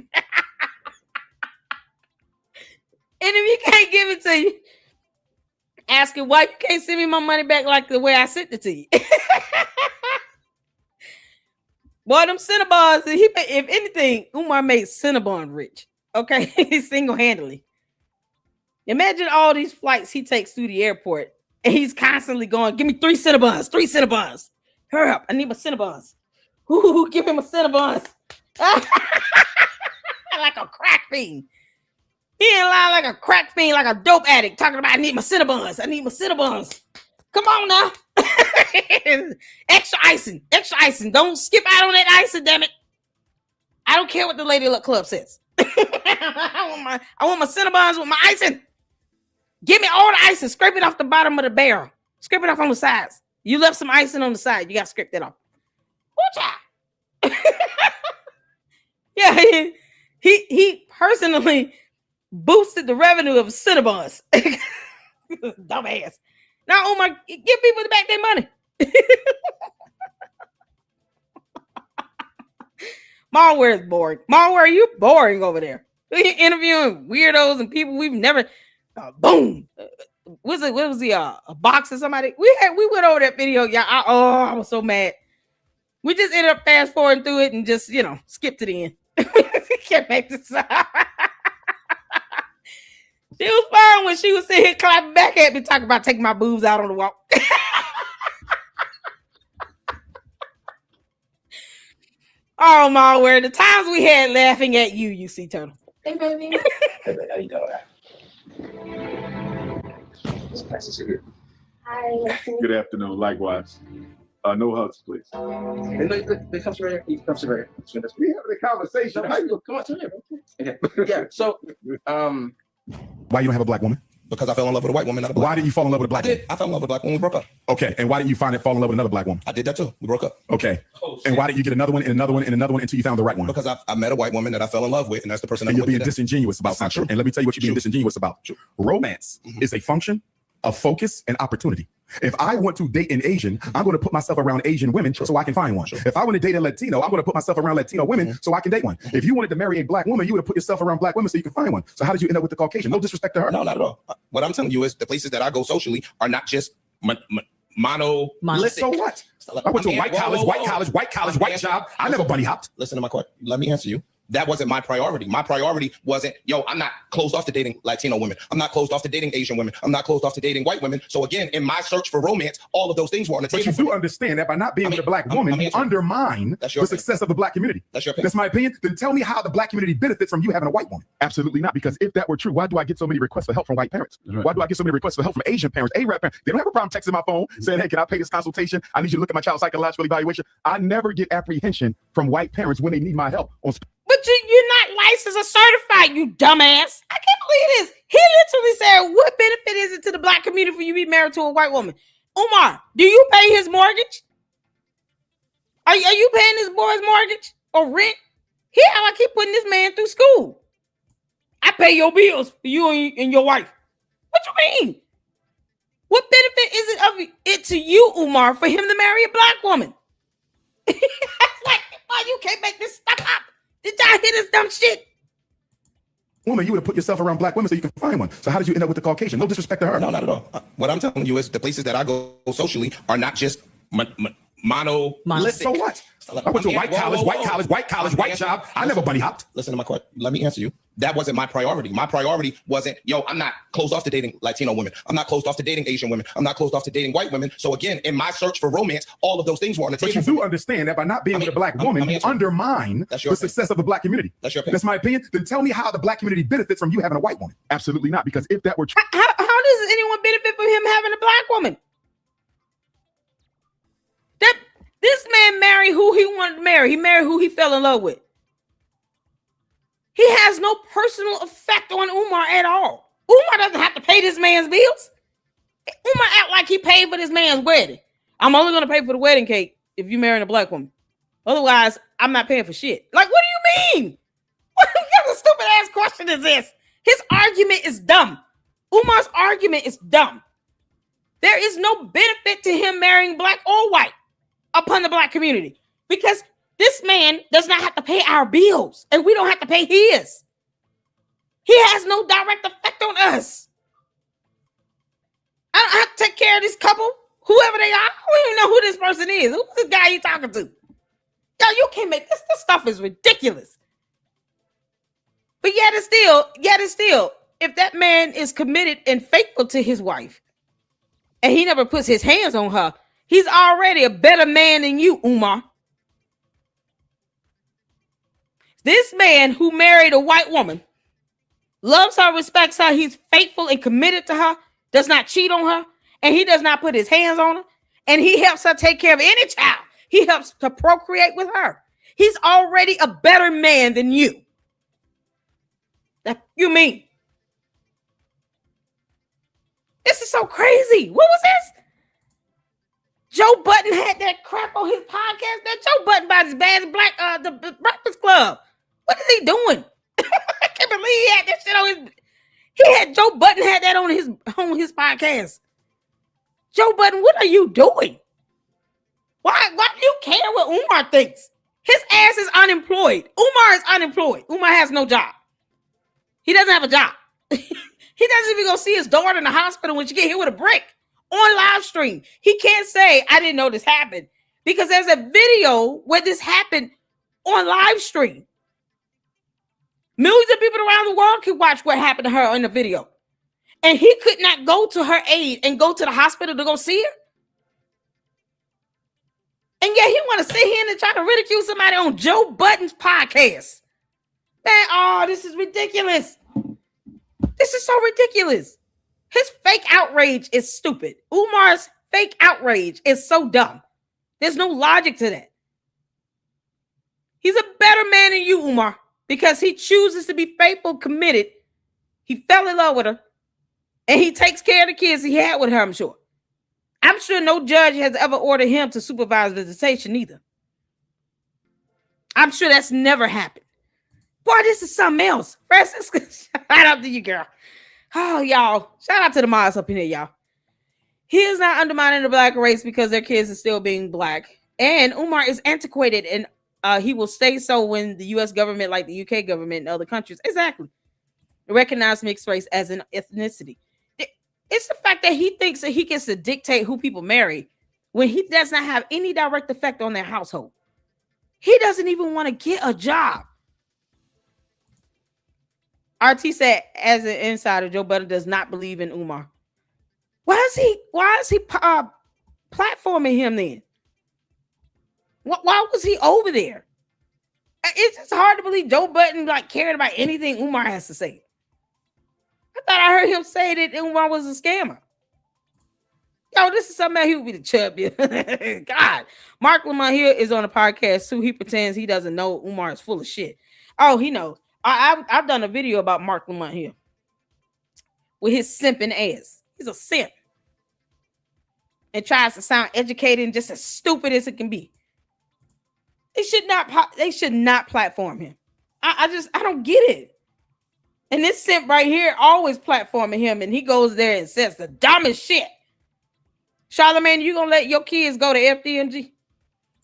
And if he can't give it to you, ask him why you can't send me my money back like the way I sent it to you. Boy, them Cinnabons, if anything, Umar made Cinnabon rich. Okay, single-handedly. Imagine all these flights he takes through the airport, and he's constantly going, give me 3 Cinnabons, 3 Cinnabons. Hurry up, I need my Cinnabons. Ooh, give him a Cinnabons. Like a crack fiend. He ain't lying like a crack fiend, like a dope addict, talking about I need my Cinnabons. I need my Cinnabons. Come on now. Extra icing. Extra icing. Don't skip out on that icing, damn it. I don't care what the Lady Luck Club says. I want my Cinnabons with my icing. Give me all the icing. Scrape it off the bottom of the barrel. Scrape it off on the sides. You left some icing on the side. You got to scrape that off. Yeah, he personally boosted the revenue of Cinnabons. Dumbass. Now, Umar, give people back their money. Malware is boring. Malware, you boring over there. You're interviewing weirdos and people we've never. Boom. What was he? A box or somebody? We went over that video. Yeah. I was so mad. We just ended up fast forwarding through it and just, skip to the end. Can't make this up. She was fine when she was sitting here clapping back at me, talking about taking my boobs out on the walk. Oh my word! The times we had laughing at you, you see, Turtle. Hey, baby. Hey, baby, how you doing? It's nice to see you. Hi. Good afternoon. Likewise. No hugs, please. They come to here. Come to here. We having a conversation. How you come on to here? Okay. Yeah. So, Why you don't have a black woman? because I fell in love with a white woman, not a black. Why did you fall in love with a black woman? I fell in love with a black woman. We broke up. Okay, and why didn't you fall in love with another black woman? I did that too. We broke up. Okay, and why didn't you get another one and another one and another one until you found the right one? Because I met a white woman that I fell in love with, and that's the person. And you're being disingenuous about something. And let me tell you what you're being disingenuous about. Romance is a function of focus and opportunity. If I want to date an Asian, I'm going to put myself around Asian women so I can find one. If I want to date a Latino, I'm going to put myself around Latino women so I can date one. If you wanted to marry a black woman, you would have put yourself around black women so you can find one. So how did you end up with the Caucasian? No disrespect to her. No, not at all. What I'm telling you is the places that I go socially are not just mono. So what? I went to a white college job. I never bunny hopped. Listen to my question. Let me answer you. That wasn't my priority. My priority wasn't, I'm not closed off to dating Latino women. I'm not closed off to dating Asian women. I'm not closed off to dating white women. So again, in my search for romance, all of those things were on the table. But you do understand that by not being with a black woman, you undermine the success of the black community. That's your opinion. That's my opinion. Then tell me how the black community benefits from you having a white woman. Absolutely not. Because if that were true, why do I get so many requests for help from white parents? Why do I get so many requests for help from Asian parents, Arab parents? They don't have a problem texting my phone saying, hey, can I pay this consultation? I need you to look at my child's psychological evaluation. I never get apprehension from white parents when they need my help. But you're not licensed or certified, you dumbass. I can't believe this. He literally said, what benefit is it to the black community for you to be married to a white woman? Umar, do you pay his mortgage? Are you paying this boy's mortgage or rent? Here, I keep putting this man through school. I pay your bills for you and your wife. What you mean? What benefit is it of it to you, Umar, for him to marry a black woman? It's like, why you can't make this stuff up? Did y'all hear this dumb shit? Woman, you would have put yourself around black women so you can find one. So how did you end up with the Caucasian? No disrespect to her. No, not at all. What I'm telling you is the places that I go socially are not just mono. So what? I went to a white college job. I never bunny hopped. Listen to my question. Let me answer you. That wasn't my priority. My priority wasn't, I'm not closed off to dating Latino women. I'm not closed off to dating Asian women. I'm not closed off to dating white women. So again, in my search for romance, all of those things were on the table. But you do understand that by not being with a black woman, you undermine the success of the black community. That's your opinion. That's my opinion. Then tell me how the black community benefits from you having a white woman. Absolutely not. Because if that were true, how does anyone benefit from him having a black woman? This man married who he wanted to marry. He married who he fell in love with. He has no personal effect on Umar at all. Umar doesn't have to pay this man's bills. Umar act like he paid for this man's wedding. I'm only going to pay for the wedding cake if you marry a black woman. Otherwise, I'm not paying for shit. Like, what do you mean? What kind of stupid ass question is this? His argument is dumb. Umar's argument is dumb. There is no benefit to him marrying black or white upon the black community because this man does not have to pay our bills and we don't have to pay his. He has no direct effect on us. I don't have to take care of this couple, whoever they are. I don't even know who this person is. Who's this guy you talking to? Yo, you can't make this stuff is ridiculous. But yet it's still, if that man is committed and faithful to his wife and he never puts his hands on her, he's already a better man than you, Umar. This man who married a white woman, loves her, respects her, he's faithful and committed to her, does not cheat on her, and he does not put his hands on her, and he helps her take care of any child. He helps to procreate with her. He's already a better man than you. That you mean? This is so crazy. What was this? Joe Budden had that crap on his podcast. That Joe Budden about his bad the Breakfast Club. What is he doing? I can't believe he had that shit on his. He had Joe Budden had that on his podcast. Joe Budden, what are you doing? Why do you care what Umar thinks? His ass is unemployed. Umar is unemployed. Umar has no job. He doesn't have a job. He doesn't even go see his daughter in the hospital when she get hit with a brick on live stream. He can't say, I didn't know this happened because there's a video where this happened on live stream. Millions of people around the world could watch what happened to her in the video. And he could not go to her aid and go to the hospital to go see her. And yet he want to sit here and try to ridicule somebody on Joe Budden's podcast. Man, oh, this is ridiculous. This is so ridiculous. His fake outrage is stupid. Umar's fake outrage is so dumb. There's no logic to that. He's a better man than you, Umar, because he chooses to be faithful, committed. He fell in love with her, and he takes care of the kids he had with her, I'm sure. I'm sure no judge has ever ordered him to supervise visitation either. I'm sure that's never happened. Boy, this is something else. Francisco, shout out to you, girl. Oh, y'all. Shout out to the mods up in here, y'all. He is not undermining the black race because their kids are still being black. And Umar is antiquated, and he will stay so when the U.S. government, like the UK government and other countries, exactly, recognize mixed race as an ethnicity. It's the fact that he thinks that he gets to dictate who people marry when he does not have any direct effect on their household. He doesn't even want to get a job. RT said, as an insider, Joe Budden does not believe in Umar. Why is he platforming him then? Why was he over there? It's just hard to believe Joe Budden like cared about anything Umar has to say. I thought I heard him say that Umar was a scammer. Yo, this is something that he would be the champion. God, Mark Lamont here is on a podcast too. He pretends he doesn't know Umar is full of shit. Oh, he knows. I've done a video about Mark Lamont here with his simping ass. He's a simp and tries to sound educated and just as stupid as it can be. They should not platform him. I don't get it. And this simp right here always platforming him, and he goes there and says the dumbest shit. Charlamagne, you gonna let your kids go to FDMG?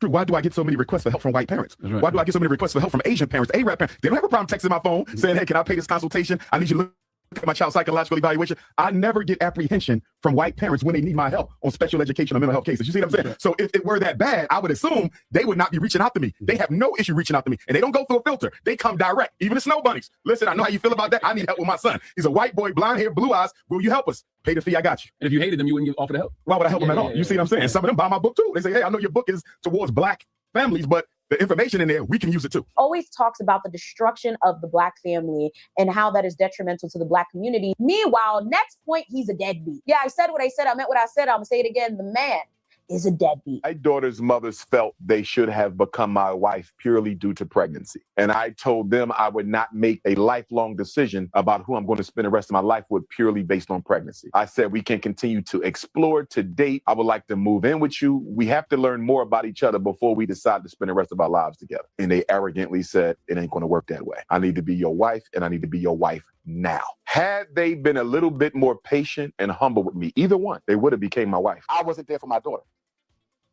Why do I get so many requests for help from white parents? Why do I get so many requests for help from Asian parents, Arab parents? They don't have a problem texting my phone saying, hey, can I pay this consultation? I need you to look at my child's psychological evaluation. I never get apprehension from white parents when they need my help on special education or mental health cases. You see what I'm saying? So if it were that bad, I would assume they would not be reaching out to me. They have no issue reaching out to me, and they don't go through a filter. They come direct. Even the snow bunnies. Listen, I know how you feel about that. I need help with my son. He's a white boy, blonde hair, blue eyes. Will you help us? Pay the fee, I got you. And if you hated them, you wouldn't offer the help. Why would I help them at all? You see what I'm saying? Some of them buy my book too. They say, hey, I know your book is towards black families, but the information in there, we can use it too. Always talks about the destruction of the black family and how that is detrimental to the black community. Meanwhile, next point, he's a deadbeat. Yeah, I said what I said. I meant what I said. I'm gonna say it again. The man is a deadbeat. My daughter's mothers felt they should have become my wife purely due to pregnancy. And I told them I would not make a lifelong decision about who I'm going to spend the rest of my life with purely based on pregnancy. I said we can continue to explore, to date. I would like to move in with you. We have to learn more about each other before we decide to spend the rest of our lives together. And they arrogantly said, it ain't going to work that way. I need to be your wife, and I need to be your wife now. Had they been a little bit more patient and humble with me, either one, they would have became my wife. I wasn't there for my daughter.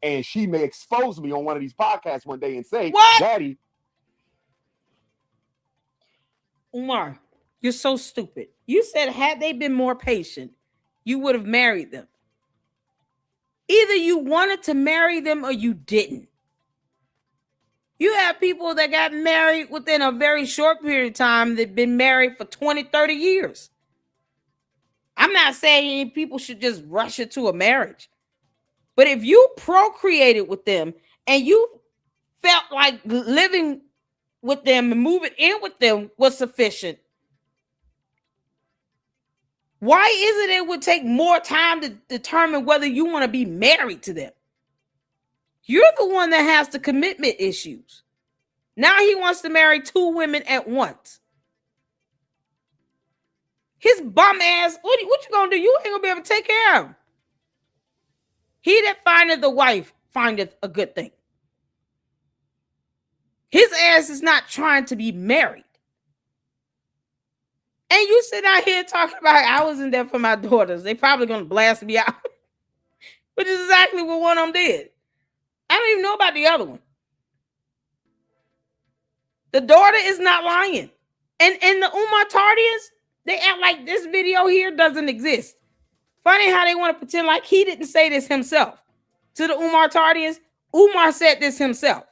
And she may expose me on one of these podcasts one day and say, what? Daddy. Umar, you're so stupid. You said had they been more patient, you would have married them. Either you wanted to marry them or you didn't. You have people that got married within a very short period of time that been married for 20, 30 years. I'm not saying people should just rush into a marriage. But if you procreated with them and you felt like living with them and moving in with them was sufficient, why is it would take more time to determine whether you want to be married to them? You're the one that has the commitment issues. Now he wants to marry two women at once. His bum ass, what you gonna do? You ain't gonna be able to take care of him. He that findeth a wife findeth a good thing. His ass is not trying to be married. And you sit out here talking about I wasn't there for my daughters. They probably gonna blast me out. Which is exactly what one of them did. I don't even know about the other one. The daughter is not lying. And the Umar Tardians, they act like this video here doesn't exist. Funny how they want to pretend like he didn't say this himself. To the Umar Tardians, Umar said this himself.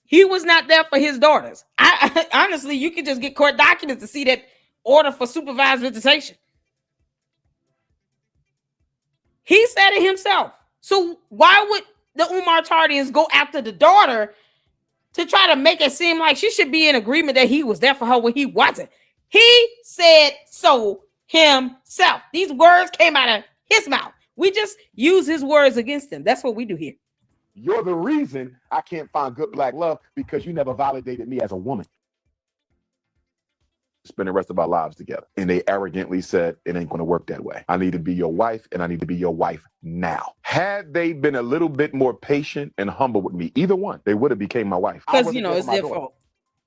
He was not there for his daughters. I honestly, you could just get court documents to see that order for supervised visitation. He said it himself. So why would the Umar Tardians go after the daughter to try to make it seem like she should be in agreement that he was there for her when he wasn't? He said so himself. These words came out of his mouth. We just use his words against him. That's what we do here. You're the reason I can't find good black love because you never validated me as a woman. Spend the rest of our lives together. And they arrogantly said, it ain't going to work that way. I need to be your wife, and I need to be your wife now. Had they been a little bit more patient and humble with me, either one, they would have became my wife. Because, you know, it's their fault.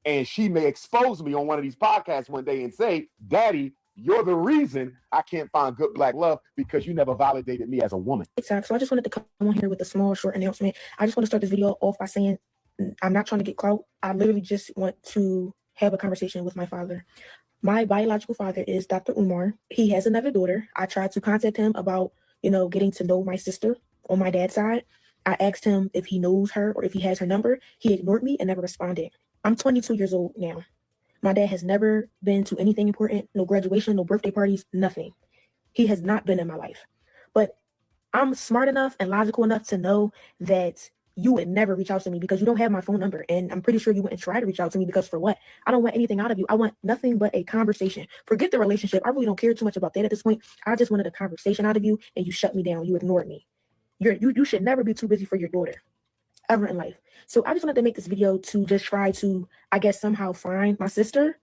And she may expose me on one of these podcasts one day and say, Daddy, you're the reason I can't find good black love because you never validated me as a woman. Exactly. So I just wanted to come on here with a small, short announcement. I just want to start this video off by saying I'm not trying to get clout. I literally just want to have a conversation with my father. My biological father is Dr. Umar. He has another daughter. I tried to contact him about, getting to know my sister on my dad's side. I asked him if he knows her or if he has her number. He ignored me and never responded. I'm 22 years old now. My dad has never been to anything important, no graduation, no birthday parties, nothing. He has not been in my life. But I'm smart enough and logical enough to know that you would never reach out to me because you don't have my phone number. And I'm pretty sure you wouldn't try to reach out to me because for what? I don't want anything out of you. I want nothing but a conversation. Forget the relationship. I really don't care too much about that at this point. I just wanted a conversation out of you and you shut me down. You ignored me. You should never be too busy for your daughter ever in life. So I just wanted to make this video to just try to, I guess, somehow find my sister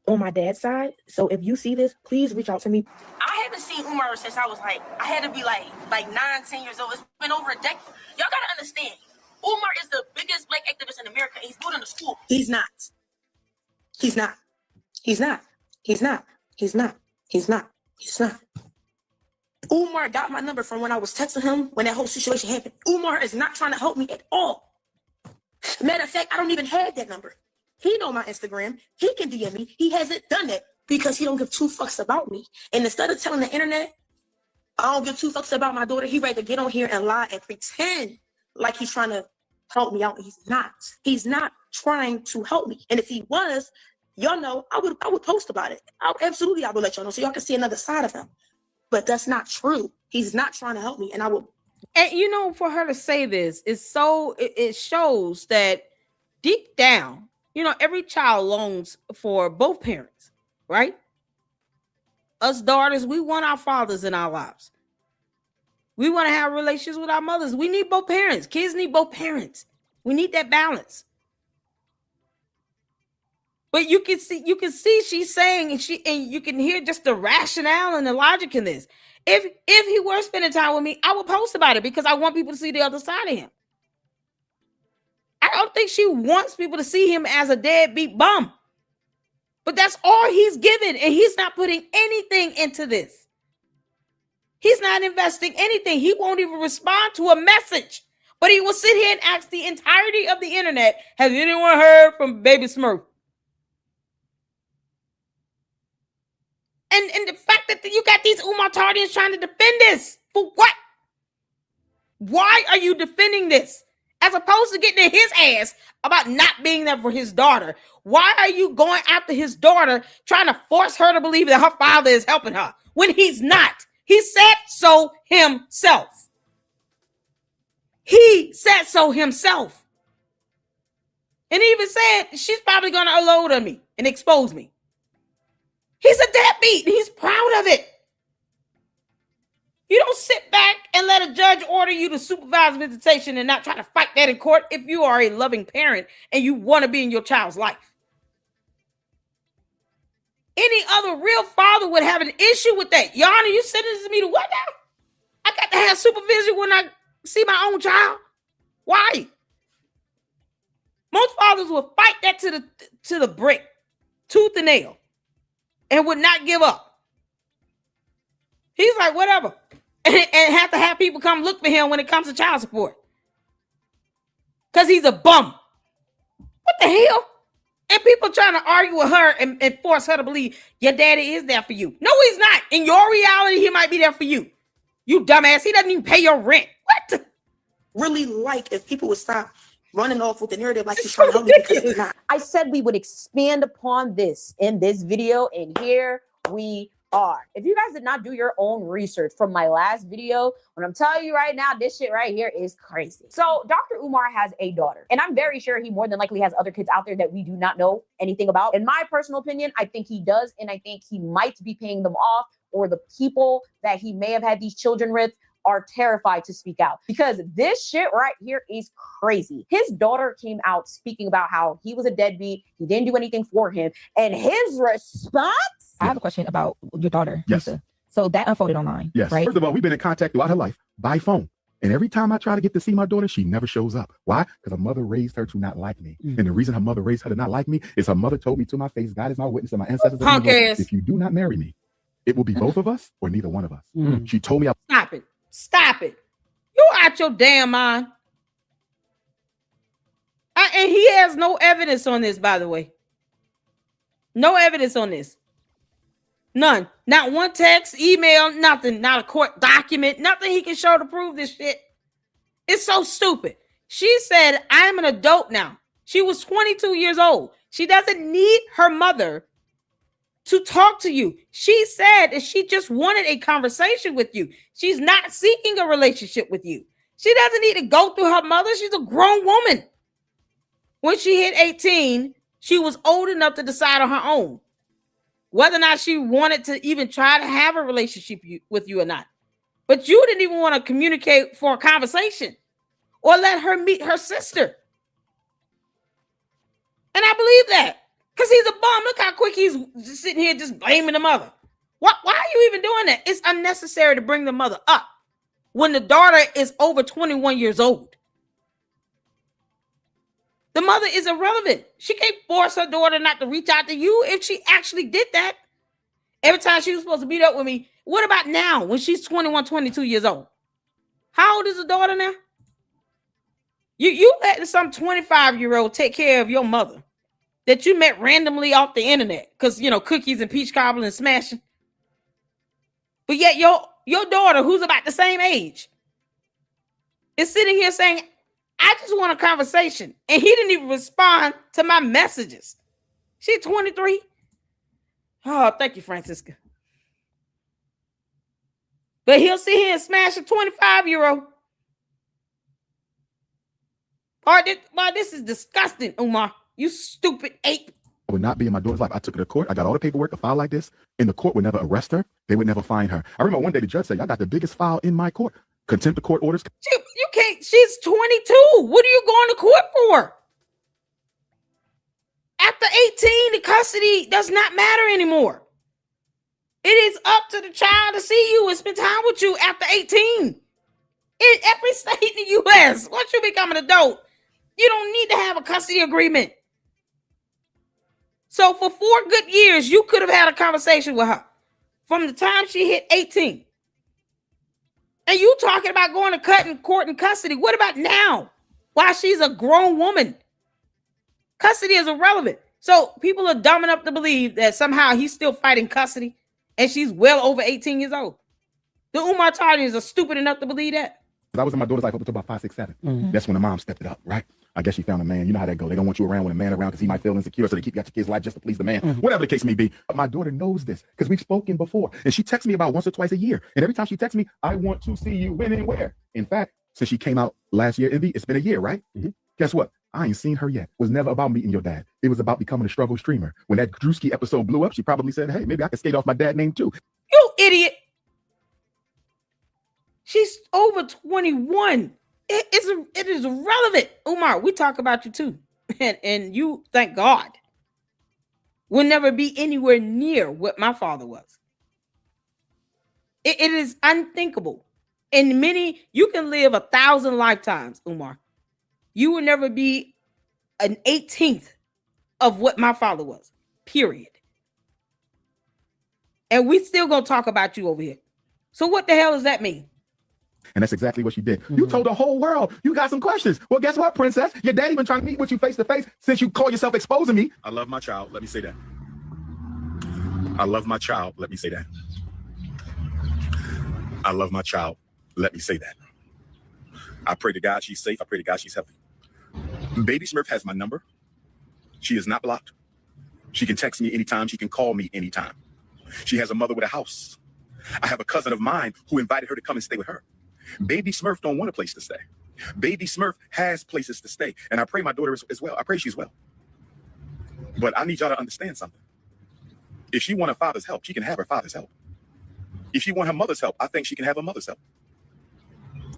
on my dad's side. So if you see this, please reach out to me. I haven't seen Umar since I was I had to be like 9, 10 years old. It's been over a decade. Y'all gotta understand, Umar is the biggest black activist in America. He's building a school. He's not. He's not. He's not. He's not. He's not. He's not. He's not. Umar got my number from when I was texting him when that whole situation happened. Umar is not trying to help me at all. Matter of fact, I don't even have that number. He know my Instagram. He can DM me. He hasn't done it because he don't give 2 fucks about me. And instead of telling the internet, I don't give 2 fucks about my daughter, he rather get on here and lie and pretend like he's trying to help me out. He's not. He's not trying to help me. And if he was, y'all know, I would post about it. I would let y'all know so y'all can see another side of him. But that's not true. He's not trying to help me. And I will. And for her to say this is it shows that deep down, every child longs for both parents, right? Us daughters, we want our fathers in our lives. We want to have relations with our mothers. We need both parents. Kids need both parents. We need that balance. But you can see she's saying, and you can hear just the rationale and the logic in this. If he were spending time with me, I would post about it because I want people to see the other side of him. I don't think she wants people to see him as a deadbeat bum. But that's all he's given, and he's not putting anything into this. He's not investing anything. He won't even respond to a message. But he will sit here and ask the entirety of the internet, has anyone heard from Baby Smurf? And the fact that you got these Umar Tardians trying to defend this, for what? Why are you defending this? As opposed to getting in his ass about not being there for his daughter. Why are you going after his daughter, trying to force her to believe that her father is helping her when he's not? He said so himself. He said so himself. And he even said she's probably going to unload on me and expose me. He's a deadbeat. He's proud of it. You don't sit back and let a judge order you to supervise visitation and not try to fight that in court if you are a loving parent and you want to be in your child's life. Any other real father would have an issue with that. Your Honor, you sentencing me to what now? I got to have supervision when I see my own child. Why? Most fathers will fight that to the brick, tooth and nail, and would not give up. He's like, whatever. And have to have people come look for him when it comes to child support. Because he's a bum. What the hell? And people trying to argue with her and force her to believe your daddy is there for you. No, he's not. In your reality, he might be there for you. You dumbass. He doesn't even pay your rent. really like if people would stop running off with the narrative like she's trying to help me, because it's not. I said we would expand upon this in this video, and here we are. If you guys did not do your own research from my last video, when I'm telling you right now, this shit right here is crazy. So Dr. Umar has a daughter, and I'm very sure he more than likely has other kids out there that we do not know anything about. In my personal opinion, I think he does, and I think he might be paying them off, or the people that he may have had these children with are terrified to speak out, because this shit right here is crazy. His daughter came out speaking about how he was a deadbeat, he didn't do anything for him, and his response? I have a question about your daughter, Yes. Lisa. So that unfolded online, Yes. right? First of all, we've been in contact throughout her life by phone. And every time I try to get to see my daughter, she never shows up. Why? Because her mother raised her to not like me. And the reason her mother raised her to not like me is her mother told me to my face, God is my witness and my ancestors. Punk ass. If you do not marry me, it will be both of us or neither one of us. She told me Stop it. Stop it. You out your damn mind. And he has no evidence on this, by the way. No evidence on this. None. Not one text, email, nothing. Not a court document, nothing he can show to prove this shit. It's so stupid. She said, I'm an adult now. She was 22 years old. She doesn't need her mother to talk to you. She said that she just wanted a conversation with you. She's not seeking a relationship with you. She doesn't need to go through her mother. She's a grown woman. When she hit 18, she was old enough to decide on her own whether or not she wanted to even try to have a relationship with you or not. But you didn't even want to communicate for a conversation or let her meet her sister. And I believe that. Because he's a bum. Look how quick he's just sitting here just blaming the mother. Why are you even doing that? It's unnecessary to bring the mother up when the daughter is over 21 years old. The mother is irrelevant. She can't force her daughter not to reach out to you if she actually did that. Every time she was supposed to meet up with me. What about now when she's 21, 22 years old? How old is the daughter now? You let some 25-year-old take care of your mother that you met randomly off the internet because, you know, cookies and peach cobbler and smashing. But yet your daughter, who's about the same age, is sitting here saying, I just want a conversation. And he didn't even respond to my messages. She's 23. Oh, thank you, Francisca. But he'll sit here and smash a 25-year-old. This is disgusting, Umar. You stupid ape. I would not be in my daughter's life. I took her to court. I got all the paperwork, a file like this, and the court would never arrest her. They would never find her. I remember one day the judge said, I got the biggest file in my court. Contempt of court orders. You can't. She's 22. What are you going to court for? After 18, the custody does not matter anymore. It is up to the child to see you and spend time with you after 18. In every state in the U.S., once you become an adult, you don't need to have a custody agreement. So for 4 good years, you could have had a conversation with her from the time she hit 18. And you talking about going to court and custody. What about now? While she's a grown woman. Custody is irrelevant. So people are dumb enough to believe that somehow he's still fighting custody and she's well over 18 years old. The Umar Tardians are stupid enough to believe that. I was in my daughter's life up until about 5, 6, 7. That's when the mom stepped it up, right? I guess she found a man. You know how that go. They don't want you around with a man around because he might feel insecure, so they keep you out your kid's life just to please the man. Whatever the case may be. But my daughter knows this because we've spoken before. And she texts me about once or twice a year. And every time she texts me, I want to see you when and where. In fact, since she came out last year, Envy, it's been a year, right? Guess what? I ain't seen her yet. It was never about meeting your dad. It was about becoming a struggle streamer. When that Drewski episode blew up, she probably said, hey, maybe I can skate off my dad's name too. You idiot. She's over 21. It is irrelevant. Umar, we talk about you too. And you, thank God, will never be anywhere near what my father was. It is unthinkable. And you can live 1,000 lifetimes, Umar. You will never be an 18th of what my father was, period. And we still gonna talk about you over here. So what the hell does that mean? And that's exactly what she did. You told the whole world you got some questions. Well, guess what, princess? Your daddy been trying to meet with you face to face since you call yourself exposing me. I love my child. Let me say that. I love my child. Let me say that. I love my child. Let me say that. I pray to God she's safe. I pray to God she's healthy. Baby Smurf has my number. She is not blocked. She can text me anytime. She can call me anytime. She has a mother with a house. I have a cousin of mine who invited her to come and stay with her. Baby Smurf don't want a place to stay. Baby Smurf has places to stay. And I pray my daughter as well. I pray she's well. But I need y'all to understand something. If she want her father's help, she can have her father's help. If she want her mother's help, I think she can have her mother's help.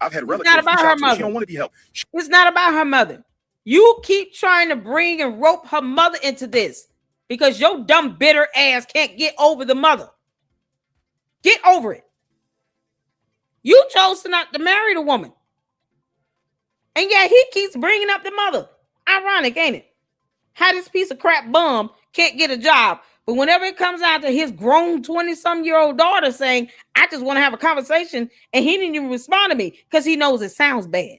I've had relatives It's not about her mother. She don't want to be helped. It's not about her mother. You keep trying to bring and rope her mother into this because your dumb, bitter ass can't get over the mother. Get over it. You chose to not to marry the woman. And yeah, he keeps bringing up the mother. Ironic, ain't it? How this piece of crap bum can't get a job. But whenever it comes out to his grown 20-some-year-old daughter saying, I just want to have a conversation, and he didn't even respond to me because he knows it sounds bad.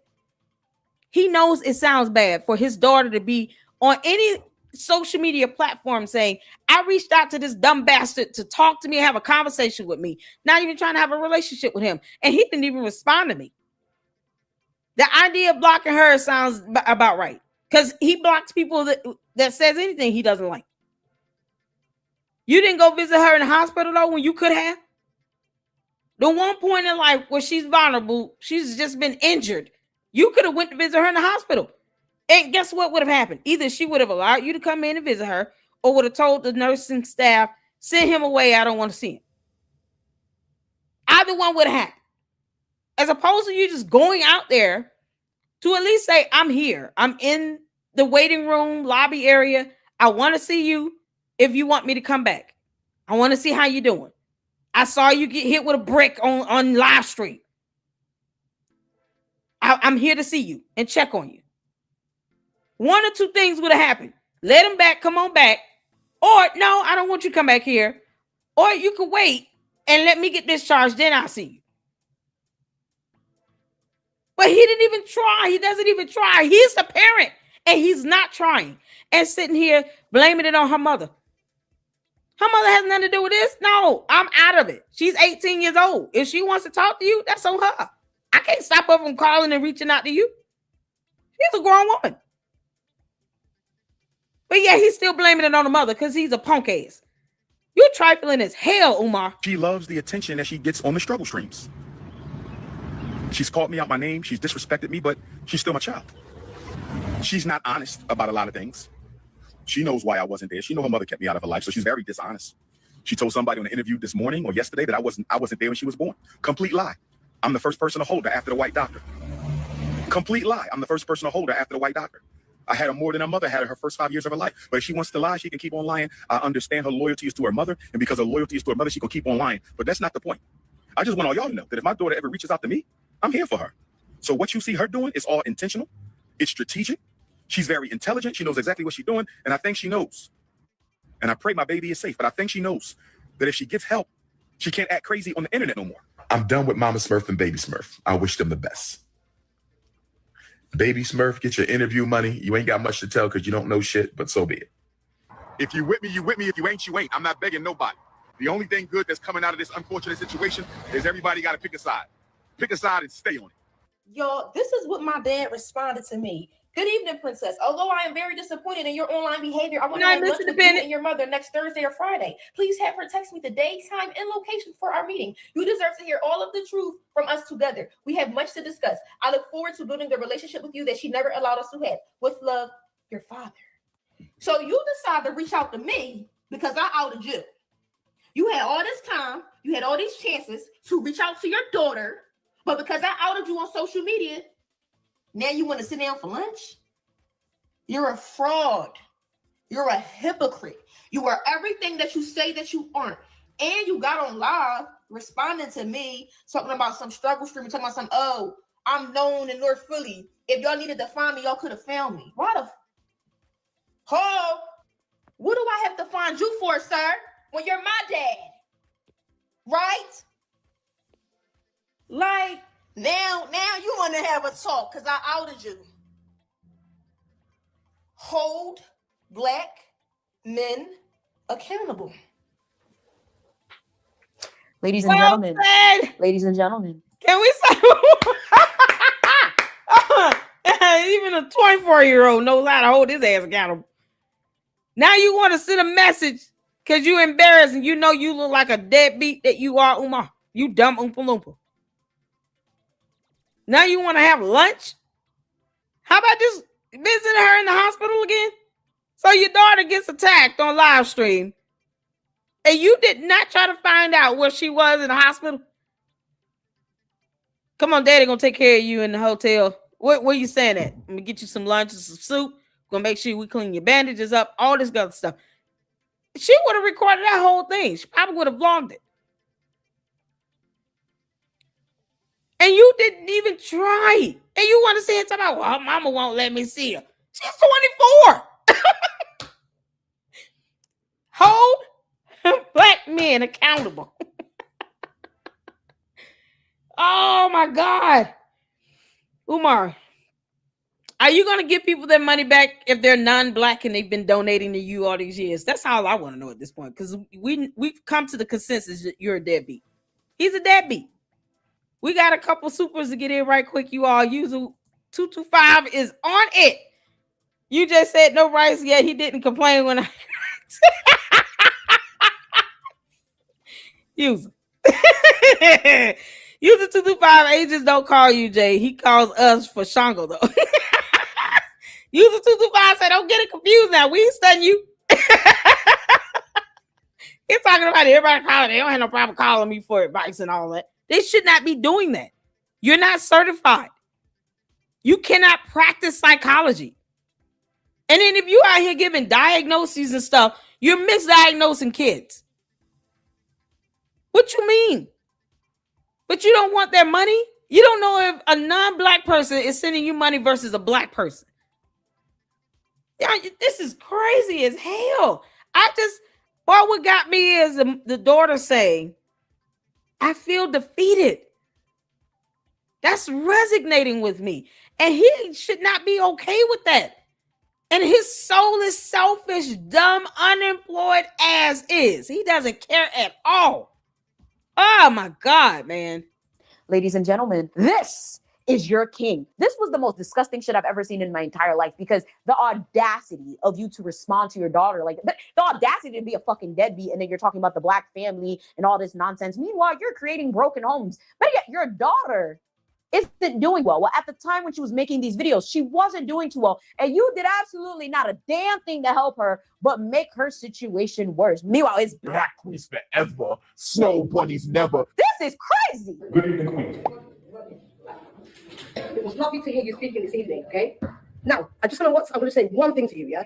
He knows it sounds bad for his daughter to be on any social media platform saying, I reached out to this dumb bastard to talk to me and have a conversation with me, not even trying to have a relationship with him. And he didn't even respond to me. The idea of blocking her sounds about right because he blocks people that says anything he doesn't like. You didn't go visit her in the hospital, though, when you could have? The one point in life where she's vulnerable, she's just been injured. You could have went to visit her in the hospital. And guess what would have happened? Either she would have allowed you to come in and visit her or would have told the nursing staff, send him away, I don't want to see him. Either one would have happened. As opposed to you just going out there to at least say, I'm here. I'm in the waiting room, lobby area. I want to see you. If you want me to come back, I want to see how you're doing. I saw you get hit with a brick on live stream. I'm here to see you and check on you. One or two things would have happened. Let him back, come on back. Or, no, I don't want you to come back here. Or you can wait and let me get discharged, then I'll see you. But he didn't even try. He doesn't even try. He's the parent, and he's not trying. And sitting here blaming it on her mother. Her mother has nothing to do with this. No, I'm out of it. She's 18 years old. If she wants to talk to you, that's on her. I can't stop her from calling and reaching out to you. She's a grown woman. But yeah, he's still blaming it on the mother because he's a punk ass. You're trifling as hell, Umar. She loves the attention that she gets on the struggle streams. She's called me out my name. She's disrespected me, but she's still my child. She's not honest about a lot of things. She knows why I wasn't there. She knows her mother kept me out of her life, so she's very dishonest. She told somebody on the interview this morning or yesterday that I wasn't there when she was born. Complete lie. I'm the first person to hold her after the white doctor. Complete lie. I'm the first person to hold her after the white doctor. I had her more than her mother had her first 5 years of her life. But if she wants to lie, she can keep on lying. I understand her loyalty is to her mother, and because her loyalty is to her mother, she can keep on lying. But that's not the point. I just want all y'all to know that if my daughter ever reaches out to me, I'm here for her. So what you see her doing is all intentional. It's strategic. She's very intelligent. She knows exactly what she's doing. And I think she knows. And I pray my baby is safe. But I think she knows that if she gets help, she can't act crazy on the internet no more. I'm done with Mama Smurf and Baby Smurf. I wish them the best. Baby Smurf, get your interview money. You ain't got much to tell because you don't know shit, but so be it. If you with me, you with me. If you ain't, you ain't. I'm not begging nobody. The only thing good that's coming out of this unfortunate situation is everybody got to pick a side. Pick a side and stay on it. Y'all, this is what my dad responded to me. Good evening, Princess. Although I am very disappointed in your online behavior, I want to have lunch with you and your mother next Thursday or Friday. Please have her text me the day, time, and location for our meeting. You deserve to hear all of the truth from us together. We have much to discuss. I look forward to building the relationship with you that she never allowed us to have. With love, your father. So you decide to reach out to me because I outed you. You had all this time, you had all these chances to reach out to your daughter, but because I outed you on social media, now you want to sit down for lunch? You're a fraud. You're a hypocrite. You are everything that you say that you aren't. And you got on live responding to me, talking about some struggle stream, talking about some, oh, I'm known in North Philly. If y'all needed to find me, y'all could have found me. Why the? Oh, what do I have to find you for, sir? When you're my dad, right? Like, now you want to have a talk because I outed you. Hold black men accountable. Ladies and gentlemen. Ladies and gentlemen. Can we say? Even a 24-year-old knows how to hold his ass accountable. Now you want to send a message because you're embarrassed and you know you look like a deadbeat that you are, Umar. You dumb Oompa Loompa. Now you want to have lunch? How about just visiting her in the hospital again? So your daughter gets attacked on live stream and you did not try to find out where she was in the hospital? Come on, daddy gonna take care of you in the hotel. Where you saying at? I'm gonna get you some lunch and some soup. Gonna make sure we clean your bandages up, all this other stuff. She would have recorded that whole thing. She probably would have vlogged it. And you didn't even try. And you want to say it about, well, mama won't let me see her. She's 24. Hold black men accountable. Oh my God. Umar, are you going to give people their money back if they're non-black and they've been donating to you all these years? That's all I want to know at this point, because we've come to the consensus that you're a deadbeat. He's a deadbeat. We got a couple supers to get in right quick. You all use 225 is on it. You just said no rice yet. He didn't complain when I use it. Use it 225. Agents don't call you, Jay. He calls us for Shango, though. Use it 225. Say, don't get it confused now. We ain't studying you. He's talking about everybody calling. They don't have no problem calling me for advice and all that. They should not be doing that. You're not certified. You cannot practice psychology. And then if you out here giving diagnoses and stuff, you're misdiagnosing kids. What you mean? But you don't want their money? You don't know if a non-black person is sending you money versus a black person. Yeah, this is crazy as hell. What got me is the daughter saying, I feel defeated. That's resonating with me. And he should not be okay with that. And his soulless, selfish, dumb, unemployed ass is. He doesn't care at all. Oh my God, man. Ladies and gentlemen, this is your king. This was the most disgusting shit I've ever seen in my entire life, because the audacity of you to respond to your daughter, like the audacity to be a fucking deadbeat, and then you're talking about the black family and all this nonsense. Meanwhile, you're creating broken homes. But yet your daughter isn't doing well. Well, at the time when she was making these videos, she wasn't doing too well. And you did absolutely not a damn thing to help her, but make her situation worse. Meanwhile, it's black queens forever, snow bunnies never. This is crazy. Good evening, Queen. It was lovely to hear you speaking this evening, okay? Now, I'm going to say one thing to you, yeah?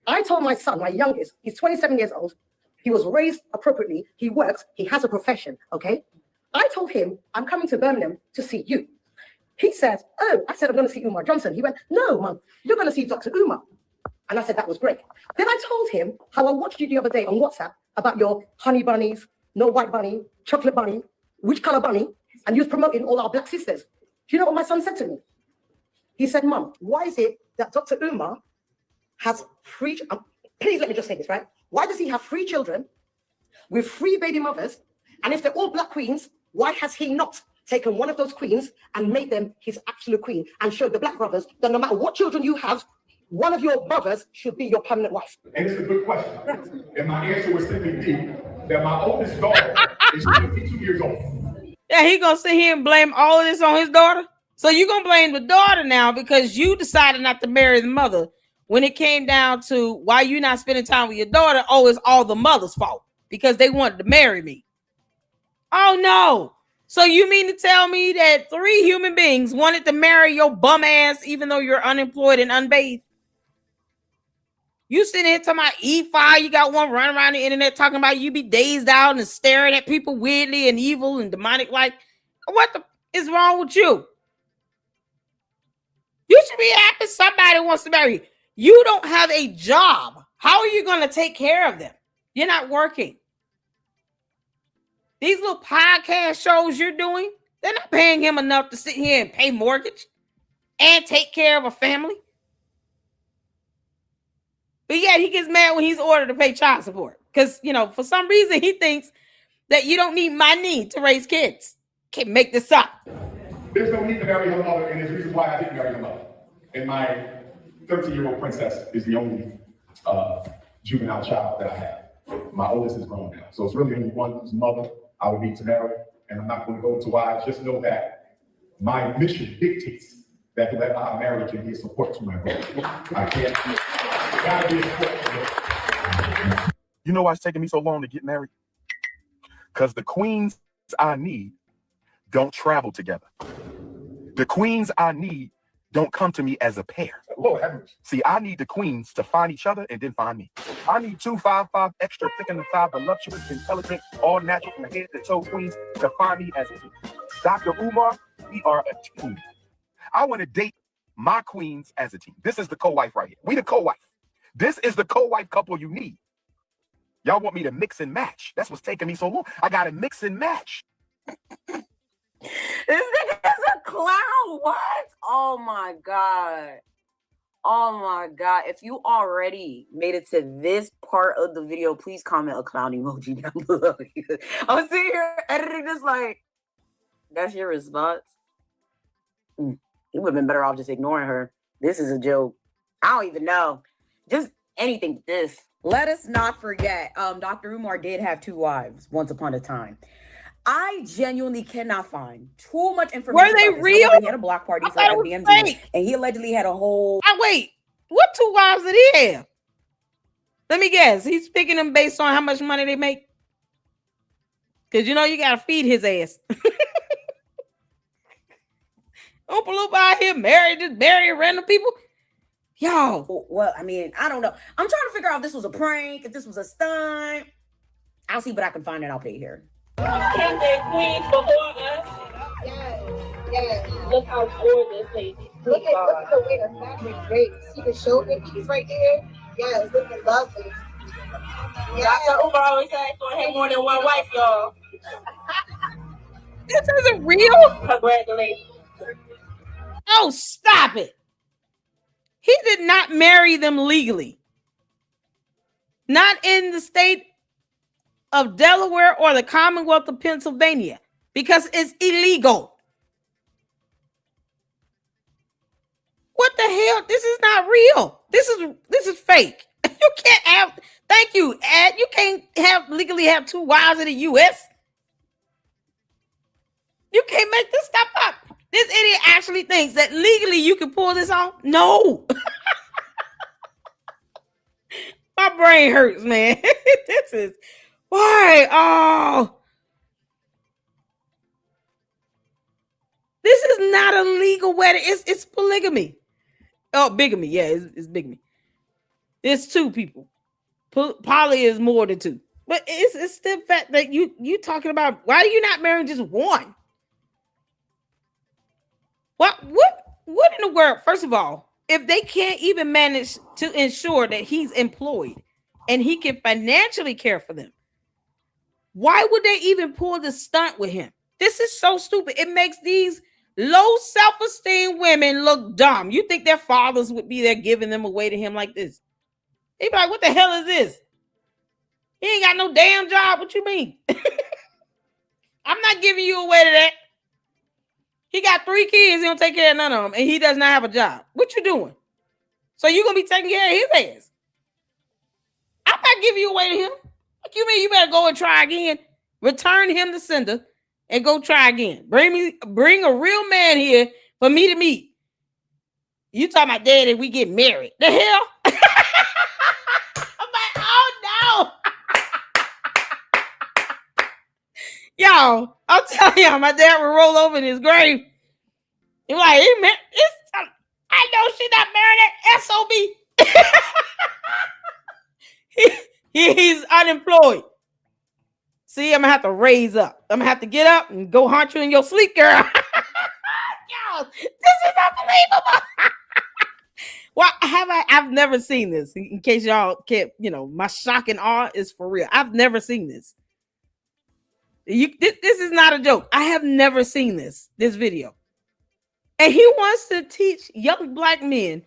I told my son, my youngest, he's 27 years old. He was raised appropriately. He works. He has a profession, okay? I told him, I'm coming to Birmingham to see you. He says, oh, I said, I'm going to see Umar Johnson. He went, no, Mum, you're going to see Dr. Umar. And I said, that was great. Then I told him how I watched you the other day on WhatsApp about your honey bunnies, no white bunny, chocolate bunny, which color bunny, and you was promoting all our black sisters. Do you know what my son said to me? He said, Mum, why is it that Dr. Umar has three, please let me just say this, right? Why does he have 3 children with 3 baby mothers? And if they're all black queens, why has he not taken one of those queens and made them his absolute queen and showed the black brothers that no matter what children you have, one of your brothers should be your permanent wife? And it's a good question. Right. And my answer was simply that my oldest daughter is 22 years old. Yeah, he gonna sit here and blame all of this on his daughter. So you gonna blame the daughter now because you decided not to marry the mother. When it came down to why you not spending time with your daughter, oh, it's all the mother's fault because they wanted to marry me. Oh no. So you mean to tell me that 3 human beings wanted to marry your bum ass even though you're unemployed and unbathed? You sitting here talking about E5, you got one running around the internet talking about you be dazed out and staring at people weirdly and evil and demonic like. What the is wrong with you? You should be happy somebody wants to marry you. You don't have a job. How are you going to take care of them? You're not working. These little podcast shows you're doing, they're not paying him enough to sit here and pay mortgage and take care of a family. But yet he gets mad when he's ordered to pay child support. Because, for some reason he thinks that you don't need money to raise kids. Can't make this up. There's no need to marry her mother, and there's reasons why I didn't marry her mother. And my 13-year-old princess is the only juvenile child that I have. My oldest is grown now. So it's really only one whose mother I would need to marry, and I'm not going to go into why. Just know that my mission dictates that whoever I marry can be a support to my brother. I can't. Gotta be a support to him. You know why it's taking me so long to get married? Because the queens I need don't travel together. The queens I need don't come to me as a pair. Lord have mercy. See, I need the queens to find each other and then find me. I need 2 5'5" extra thick in the thigh, voluptuous, intelligent, all natural from the head to toe queens to find me as a team. Dr. Umar, we are a team. I want to date my queens as a team. This is the co-wife right here. We the co-wife. This is the co-wife couple you need. Y'all want me to mix and match. That's what's taking me so long. I got to mix and match. This nigga is a clown. What? Oh my God. Oh my God. If you already made it to this part of the video, please comment a clown emoji down below. I'm sitting here editing this like, that's your response? You would have been better off just ignoring her. This is a joke. I don't even know. Just anything but this. Let us not forget, Dr. Umar did have 2 wives once upon a time. I genuinely cannot find too much information. Were they about this. real? However, he had a block party for FDMG, and he allegedly had a whole. Wait, what 2 wives did he have? Let me guess. He's picking them based on how much money they make. Because you know you gotta feed his ass. Oompa Loompa out here marrying random people. Yo. Well, I mean, I don't know. I'm trying to figure out if this was a prank, if this was a stunt. I'll see what I can find and I'll pay here. Can they queens before us? Yes. Look how gorgeous they are. Look at the way the fabric drapes. See the shoulder piece right there? Yeah, it's looking lovely. Dr. Umar always said he's gonna have more than one wife, y'all. This isn't real. Congratulations. Oh, stop it. He did not marry them legally. Not in the state of Delaware or the Commonwealth of Pennsylvania because it's illegal. What the hell? This is not real. This is fake. You can't have, thank you, Ed. You can't legally have 2 wives in the U.S. You can't make this stuff up. This idiot actually thinks that legally you can pull this off? No. My brain hurts, man. This is why. Oh. This is not a legal wedding. It's polygamy. Oh, bigamy. Yeah, it's bigamy. It's 2 people. Poly is more than 2. But it's the fact that you talking about why are you not marrying just one? What in the world? First of all, if they can't even manage to ensure that he's employed and he can financially care for them, why would they even pull the stunt with him? This is so stupid. It makes these low self-esteem women look dumb. You think their fathers would be there giving them away to him like this? They'd be like, what the hell is this? He ain't got no damn job. What you mean? I'm not giving you away to that. He got 3 kids. He don't take care of none of them. And he does not have a job. What you doing? So you going to be taking care of his ass. I'm not giving you away to him. What you mean? You better go and try again. Return him to sender and go try again. Bring a real man here for me to meet. You talking about daddy, we get married. The hell? I'm like, oh no. Y'all, I'm telling y'all, my dad would roll over in his grave. He's like, hey, man, I know she's not marrying that SOB. He's unemployed. See, I'm going to have to raise up. I'm going to have to get up and go haunt you in your sleep, girl. Y'all, this is unbelievable. Well, I've never seen this. In case y'all can't, my shock and awe is for real. I've never seen this. This is not a joke. I have never seen this video. And he wants to teach young black men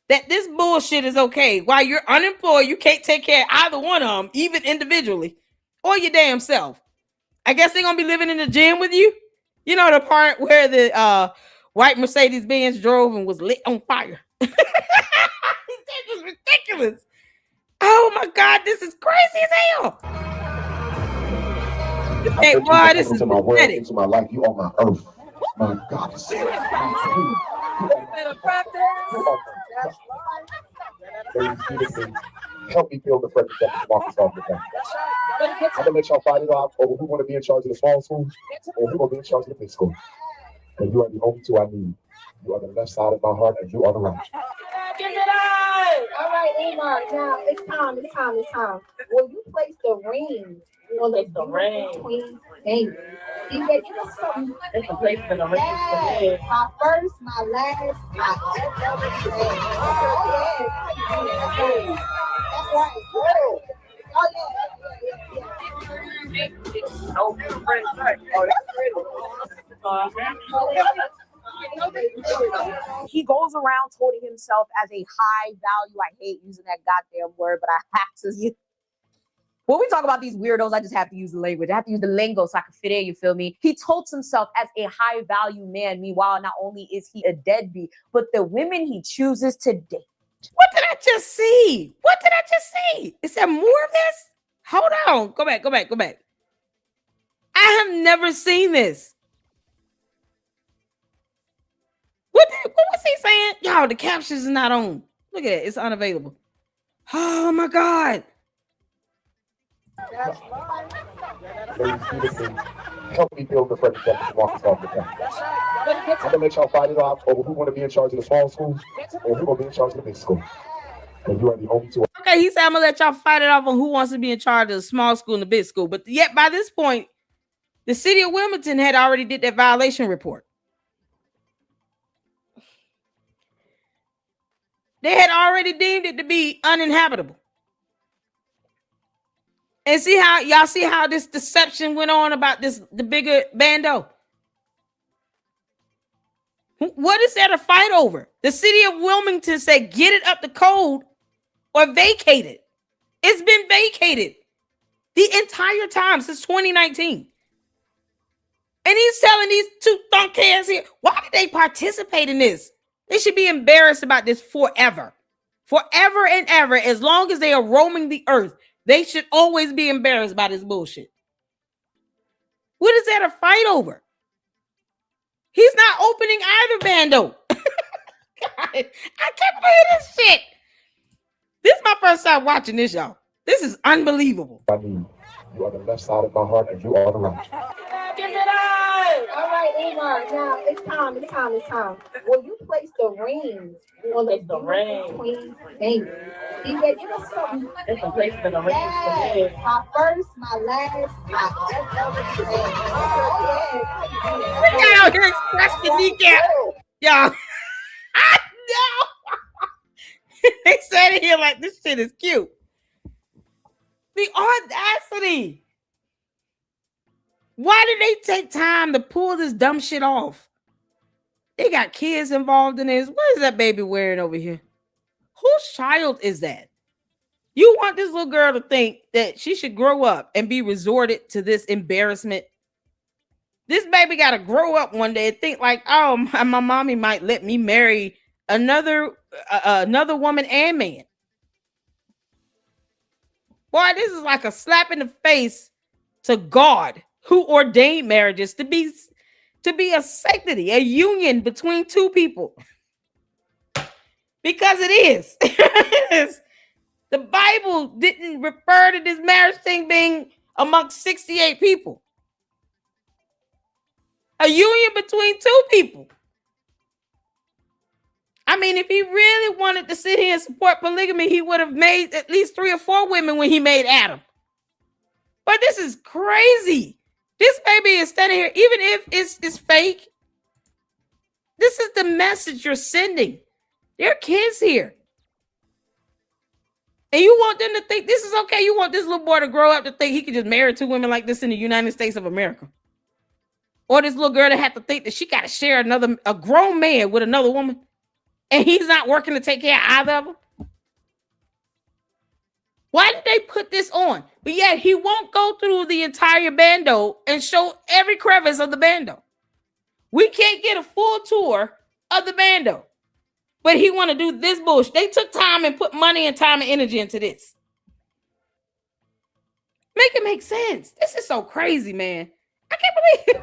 that this bullshit is okay. While you're unemployed, you can't take care of either one of them, even individually, or your damn self. I guess they're going to be living in the gym with you. You know the part where the white Mercedes-Benz drove and was lit on fire. This is ridiculous. Oh my God, this is crazy as hell. Hey, boy, this is into my world, pathetic. into my life. You are my earth. My God. Help me build the Frederick Douglass Marcus Garvey family. I'm gonna let y'all fight it out over who want to be in charge of the small school or who gonna be in charge of the big school. And you are the only two I need. You are the left side of my heart, and you are the right. All right, Umar. Now it's time. Will you place the ring on the queen's finger? You get something. It's a place for the ring. Yes, my first, my last, my everything. That's right. Oh He goes around touting himself as a high value. I hate using that goddamn word, but I have to use. When we talk about these weirdos, I just have to use the language. I have to use the lingo so I can fit in, you feel me? He totes himself as a high value man. Meanwhile, not only is he a deadbeat, but the women he chooses to date. What did I just see? Is there more of this? Hold on. Go back. I have never seen this. What was he saying? Y'all, the captions is not on. Look at it. It's unavailable. Oh my God. Help me build the Frederick Douglass Marcus Garvey family. I'm gonna let y'all fight it out over who want to be in charge of the small school or who gonna be in charge of the big school. And you are the only two. Okay, he said I'm gonna let y'all fight it off on who wants to be in charge of the small school and the big school. But yet by this point, the city of Wilmington had already did that violation report. They had already deemed it to be uninhabitable. And see how this deception went on about the bigger bando. What is there to fight over? The city of Wilmington said, get it up to code or vacate it. It's been vacated the entire time since 2019. And he's telling these two thunk ass here, why did they participate in this? They should be embarrassed about this forever. Forever and ever, as long as they are roaming the earth, they should always be embarrassed by this bullshit. What is there to fight over? He's not opening either bando. God, I can't believe this shit. This is my first time watching this, y'all. This is unbelievable. I mean, you are the left side of my heart, and you are the right. All right, Umar. Now it's time. Will you place the ring on the queen's finger? You get something. It's a place for the ring. Yes, my first, my last, my everything. We got out here expressing the kneecap. Y'all. I know. They said it here like this shit is cute. The audacity. Why did they take time to pull this dumb shit off? They got kids involved in this. What is that baby wearing over here? Whose child is that? You want this little girl to think that she should grow up and be resorted to this embarrassment? This baby got to grow up one day and think like, oh, my mommy might let me marry another woman and man. Boy, this is like a slap in the face to God, who ordained marriages to be a sanctity, a union between two people. Because it is. The Bible didn't refer to this marriage thing being amongst 68 people. A union between two people. I mean, if he really wanted to sit here and support polygamy, he would have made at least 3 or 4 women when he made Adam. But this is crazy. This baby is standing here, even if it's fake. This is the message you're sending. There are kids here. And you want them to think this is okay. You want this little boy to grow up to think he could just marry 2 women like this in the United States of America. Or this little girl to have to think that she got to share a grown man with another woman. And he's not working to take care of either of them. Why did they put this on? But yet he won't go through the entire bando and show every crevice of the bando. We can't get a full tour of the bando. But he want to do this bullshit. They took time and put money and time and energy into this. Make it make sense. This is so crazy, man. I can't believe it.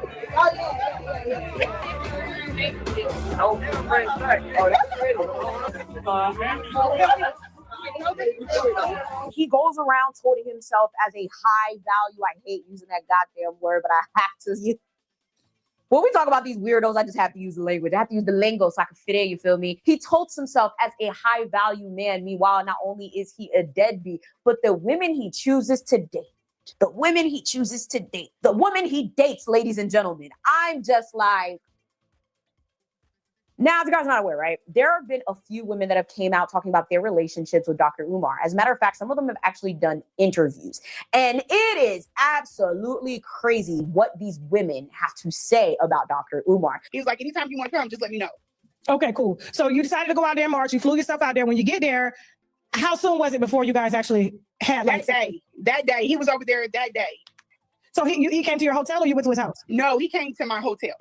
He goes around touting himself as a high value. I hate using that goddamn word, but I have to. When we talk about these weirdos, I just have to use the language. I have to use the lingo so I can fit in, you feel me? He totes himself as a high value man. Meanwhile, not only is he a deadbeat, but the women he chooses to date, the women he chooses to date, the woman he dates, ladies and gentlemen, I'm just like, now, if you guys are not aware, right? There have been a few women that have came out talking about their relationships with Dr. Umar. As a matter of fact, some of them have actually done interviews. And it is absolutely crazy what these women have to say about Dr. Umar. He was like, anytime you want to come, just let me know. Okay, cool. So you decided to go out there in March. You flew yourself out there. When you get there, how soon was it before you guys actually had that day? He was over there that day. So he came to your hotel or you went to his house? No, he came to my hotel.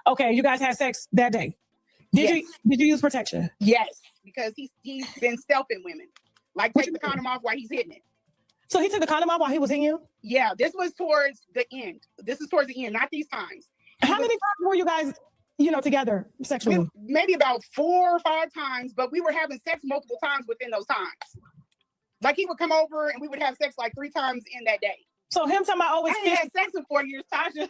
Okay, you guys had sex that day. Did you use protection? Yes, because he's been stealthing women. Like take the condom off while he's hitting it. So he took the condom off while he was hitting you? Yeah, this was towards the end. This is towards the end, not these times. How many times were you guys, together sexually? Maybe about 4 or 5 times, but we were having sex multiple times within those times. Like he would come over and we would have sex like 3 times in that day. So him talking about always I ain't had sex in 4 years, Tasha.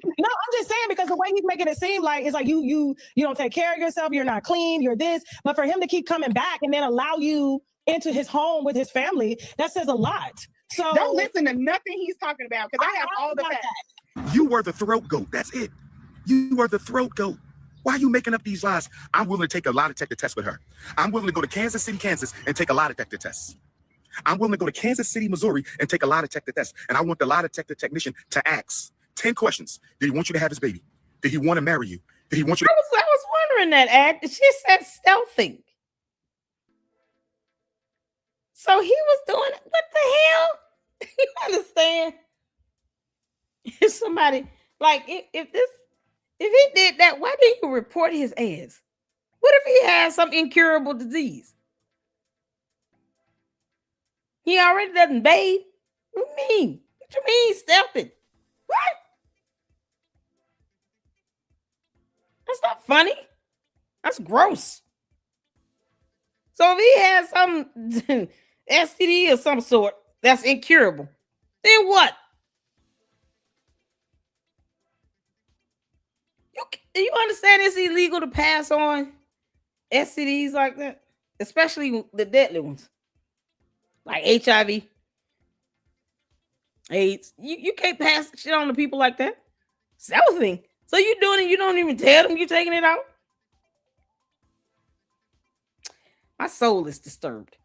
No, I'm just saying because the way he's making it seem like it's like you don't take care of yourself, you're not clean, you're this. But for him to keep coming back and then allow you into his home with his family, that says a lot. So don't listen to nothing he's talking about because I have all the facts. You were the throat goat. That's it. You were the throat goat. Why are you making up these lies? I'm willing to take a lie detector test with her. I'm willing to go to Kansas City, Kansas, and take a lie detector test. I'm willing to go to Kansas City, Missouri, and take a lie detector test. And I want the lie detector technician to ask 10 questions. Did he want you to have his baby? Did he want to marry you? Did he want you to... I was wondering that, Ad. She said stealthing. So he was doing it. What the hell? You understand? If somebody, like, if he did that, why didn't you report his ass? What if he has some incurable disease? He already doesn't bathe. What do you mean? What you mean stealthing? What? That's not funny. That's gross. So if he has some STD of some sort that's incurable, then what? You understand it's illegal to pass on STDs like that? Especially the deadly ones. Like HIV, AIDS. You can't pass shit on to people like that. Stealthing. So you doing it, you don't even tell them you're taking it out? My soul is disturbed.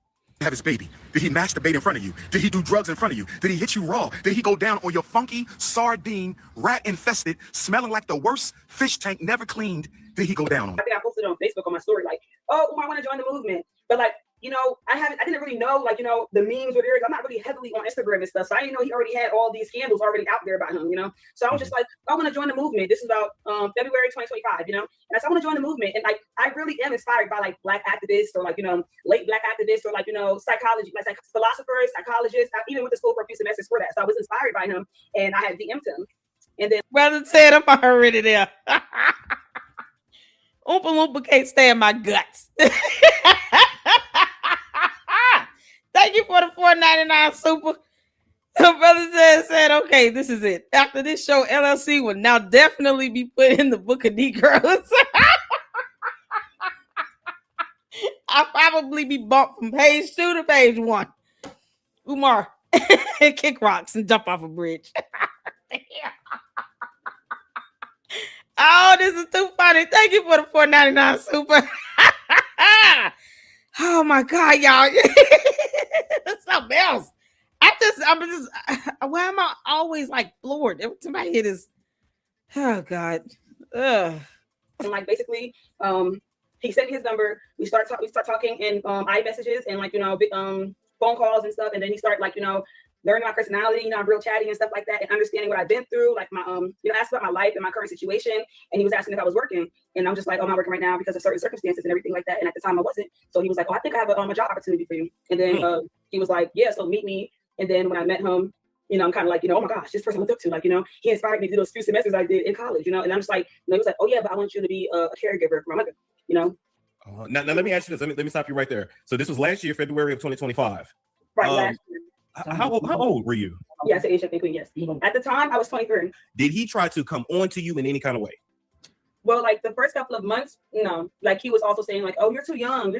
have his baby? Did he masturbate in front of you? Did he do drugs in front of you? Did he hit you raw? Did he go down on your funky, sardine, rat-infested, smelling like the worst fish tank never cleaned? Did he go down on? I think I posted on Facebook on my story, like, oh, Umar, I want to join the movement. But like, you know, I didn't really know, like, you know, the memes or lyrics. I'm not really heavily on Instagram and stuff. So I didn't know he already had all these scandals already out there about him, you know? So I was just like, I want to join the movement. This is about February 2025, you know? And I said, I want to join the movement. And like, I really am inspired by like Black activists or like, you know, late Black activists or like, you know, psychology, like philosophers, psychologists. I even went to school for a few semesters for that. So I was inspired by him and I had DM'd him. And then Brother said, I'm already there. Oompa Loompa can't stand my guts. Thank you for the $4.99 super. The brother said, okay, this is it. After this show, LLC will now definitely be put in the book of Negroes. I'll probably be bumped from page 2 to page 1. Umar, kick rocks and jump off a bridge. Oh, this is too funny. Thank you for the $4.99 super. Oh my God, y'all. That's something else. I'm just, why am I always like floored? Every time I hear this, oh God. Ugh. And like basically, he sent me his number. We start talking in iMessages and like, you know, phone calls and stuff. And then he started like, you know, learning my personality, you know, I'm real chatty and stuff like that, and understanding what I've been through, like my, you know, asked about my life and my current situation, and he was asking if I was working, and I'm just like, oh, I'm not working right now because of certain circumstances and everything like that, and at the time I wasn't, so he was like, oh, I think I have a job opportunity for you, and then he was like, yeah, so meet me, and then when I met him, you know, I'm kind of like, you know, oh my gosh, this person I looked up to, like, you know, he inspired me to do those few semesters I did in college, you know, and I'm just like, you know, he was like, oh yeah, but I want you to be a caregiver for my mother, you know. Now let me ask you this. Let me stop you right there. So this was last year, February of 2025. Right, last year. How old were you? Yeah, I said age of thinking, yes. At the time, I was 23. Did he try to come on to you in any kind of way? Well, like the first couple of months, no. Like he was also saying like, oh, you're too young.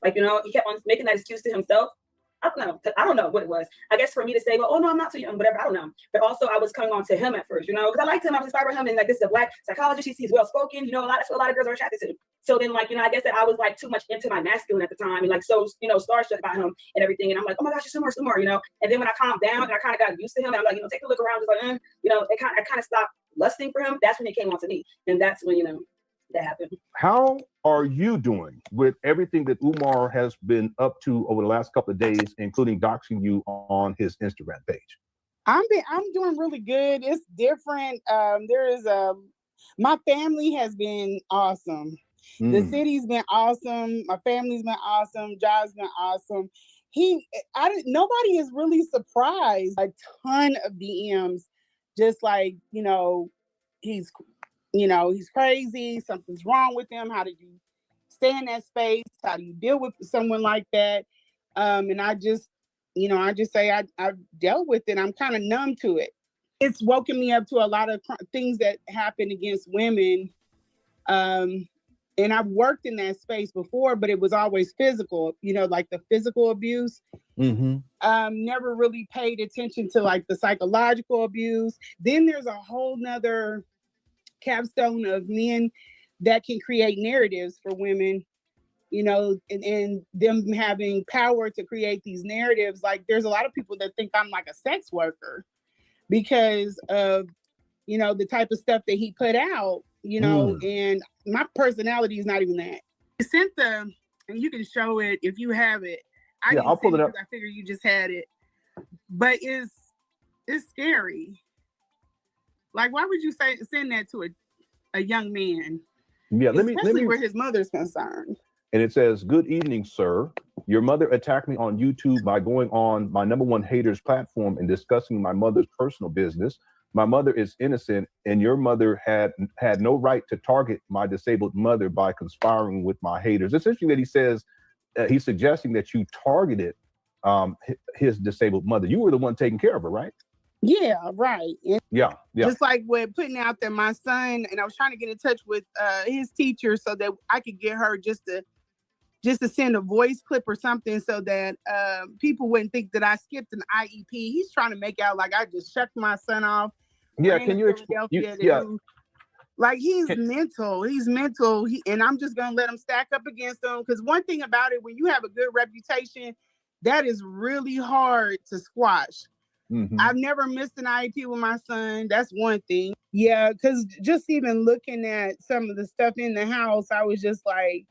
Like, you know, he kept on making that excuse to himself. I don't know what it was. I guess for me to say, well, oh no, I'm not too young, whatever, I don't know. But also I was coming on to him at first, you know, because I liked him, I was inspired by him, and like this is a Black psychologist, he's well spoken, you know, that's what a lot of girls are attracted to. So then, like, you know, I guess that I was like too much into my masculine at the time, and like so, you know, starstruck by him and everything. And I'm like, oh my gosh, there's some more, you know. And then when I calmed down and I kind of got used to him, and I'm like, you know, take a look around, just like, you know, I kind of stopped lusting for him. That's when he came on to me, and that's when, you know, that happened. How are you doing with everything that Umar has been up to over the last couple of days, including doxing you on his Instagram page? I'm doing really good. It's different. My family has been awesome. The city's been awesome. My family's been awesome. Job's been awesome. Nobody is really surprised. A ton of DMs, just like, you know, he's crazy. Something's wrong with him. How did you stay in that space? How do you deal with someone like that? And I just say I've dealt with it. I'm kind of numb to it. It's woken me up to a lot of things that happen against women. And I've worked in that space before, but it was always physical, you know, like the physical abuse. Never really paid attention to like the psychological abuse. Then there's a whole nother capstone of men that can create narratives for women, you know, and them having power to create these narratives. Like there's a lot of people that think I'm like a sex worker because of, you know, the type of stuff that he put out, you know, and my personality is not even that. I sent them, and you can show it if you have it. I'll pull it up. I figure you just had it, but it's scary. Like, why would you send that to a young man? Yeah, let me where his mother's concerned. And it says, "Good evening, sir. Your mother attacked me on YouTube by going on my #1 haters platform and discussing my mother's personal business. My mother is innocent, and your mother had no right to target my disabled mother by conspiring with my haters." It's interesting that he says he's suggesting that you targeted his disabled mother. You were the one taking care of her, right? Yeah, right. And yeah. Just like with putting out there my son, and I was trying to get in touch with his teacher so that I could get her just to send a voice clip or something so that people wouldn't think that I skipped an IEP. He's trying to make out like I just shucked my son off. Yeah, can you explain? Like he's mental, and I'm just gonna let him stack up against him. Because one thing about it, when you have a good reputation, that is really hard to squash. I've never missed an IEP with my son. That's one thing. Yeah, because just even looking at some of the stuff in the house, I was just like,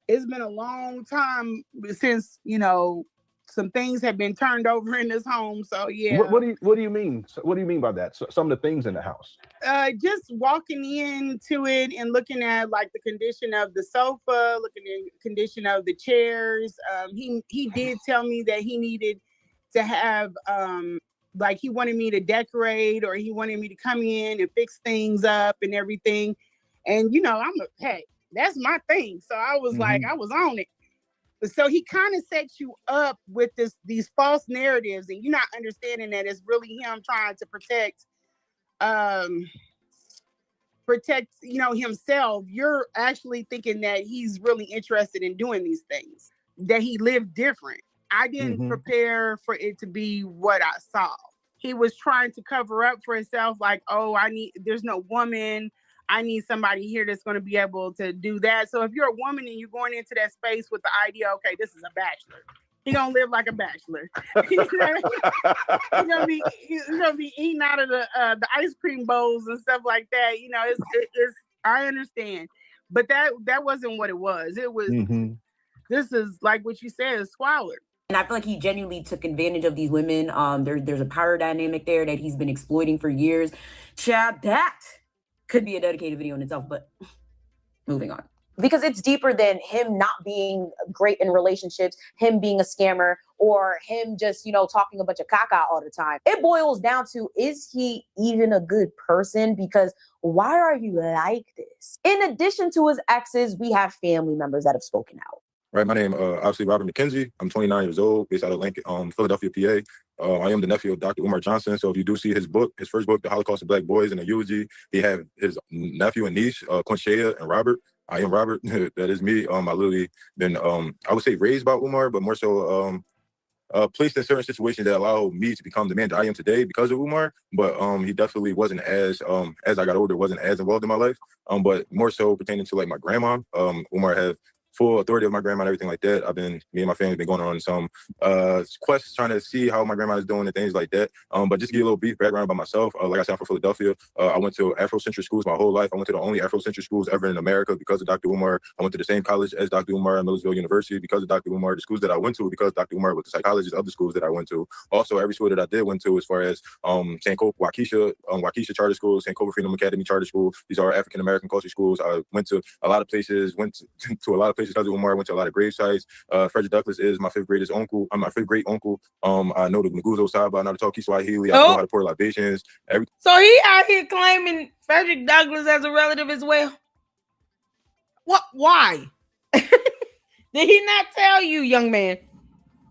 it's been a long time since, you know, some things have been turned over in this home. So yeah. What do you mean? What do you mean by that? So, some of the things in the house. Just walking into it and looking at like the condition of the sofa, looking at the condition of the chairs. He did tell me that he needed to have like he wanted me to decorate, or he wanted me to come in and fix things up and everything. And you know, hey, that's my thing. So I was like, I was on it. So he kind of sets you up with these false narratives, and you're not understanding that it's really him trying to protect, you know, himself. You're actually thinking that he's really interested in doing these things, that he lived different. I didn't prepare for it to be what I saw. He was trying to cover up for himself, like, oh, there's no woman. I need somebody here that's going to be able to do that. So if you're a woman and you're going into that space with the idea, okay, this is a bachelor. He's going to live like a bachelor. He's gonna be eating out of the ice cream bowls and stuff like that. You know, it's I understand. But that wasn't what it was. It was, this is like what you said, is squalor. And I feel like he genuinely took advantage of these women. There's a power dynamic there that he's been exploiting for years. Chad, that could be a dedicated video in itself, but moving on. Because it's deeper than him not being great in relationships, him being a scammer, or him just, talking a bunch of caca all the time. It boils down to, is he even a good person? Because why are you like this? In addition to his exes, we have family members that have spoken out. Right, my name obviously Robert McKenzie. I'm 29 years old, based out of Lincoln, Philadelphia, PA. I am the nephew of Dr. Umar Johnson. So if you do see his book, his first book, The Holocaust of Black Boys, and a eulogy, he have his nephew and niece, Quinshea and Robert. I am Robert. That is me. I literally been, I would say raised by Umar, but more so placed in certain situations that allowed me to become the man that I am today because of Umar. But he definitely wasn't as I got older, wasn't as involved in my life. But more so pertaining to like my grandma. Umar had full authority of my grandma and everything like that. Me and my family been going on some quests trying to see how my grandma is doing and things like that. But just to give you a little brief background about myself, like I said, I'm from Philadelphia. I went to Afrocentric schools my whole life. I went to the only Afrocentric schools ever in America because of Dr. Umar. I went to the same college as Dr. Umar at Millersville University because of Dr. Umar. The schools that I went to because Dr. Umar was the psychologist of the schools that I went to. Also, every school that I did went to, as far as Waukesha Charter School, St. Cobra Freedom Academy Charter School. These are African American culture schools. I went to a lot of places. To a lot of places because of Umar. I went to a lot of grave sites. Frederick Douglass is my fifth great uncle. I know the Nguzo Saba. I know how to talk Kiswahili. I know how to pour libations. So he out here claiming Frederick Douglass as a relative as well. What? Why? Did he not tell you, young man,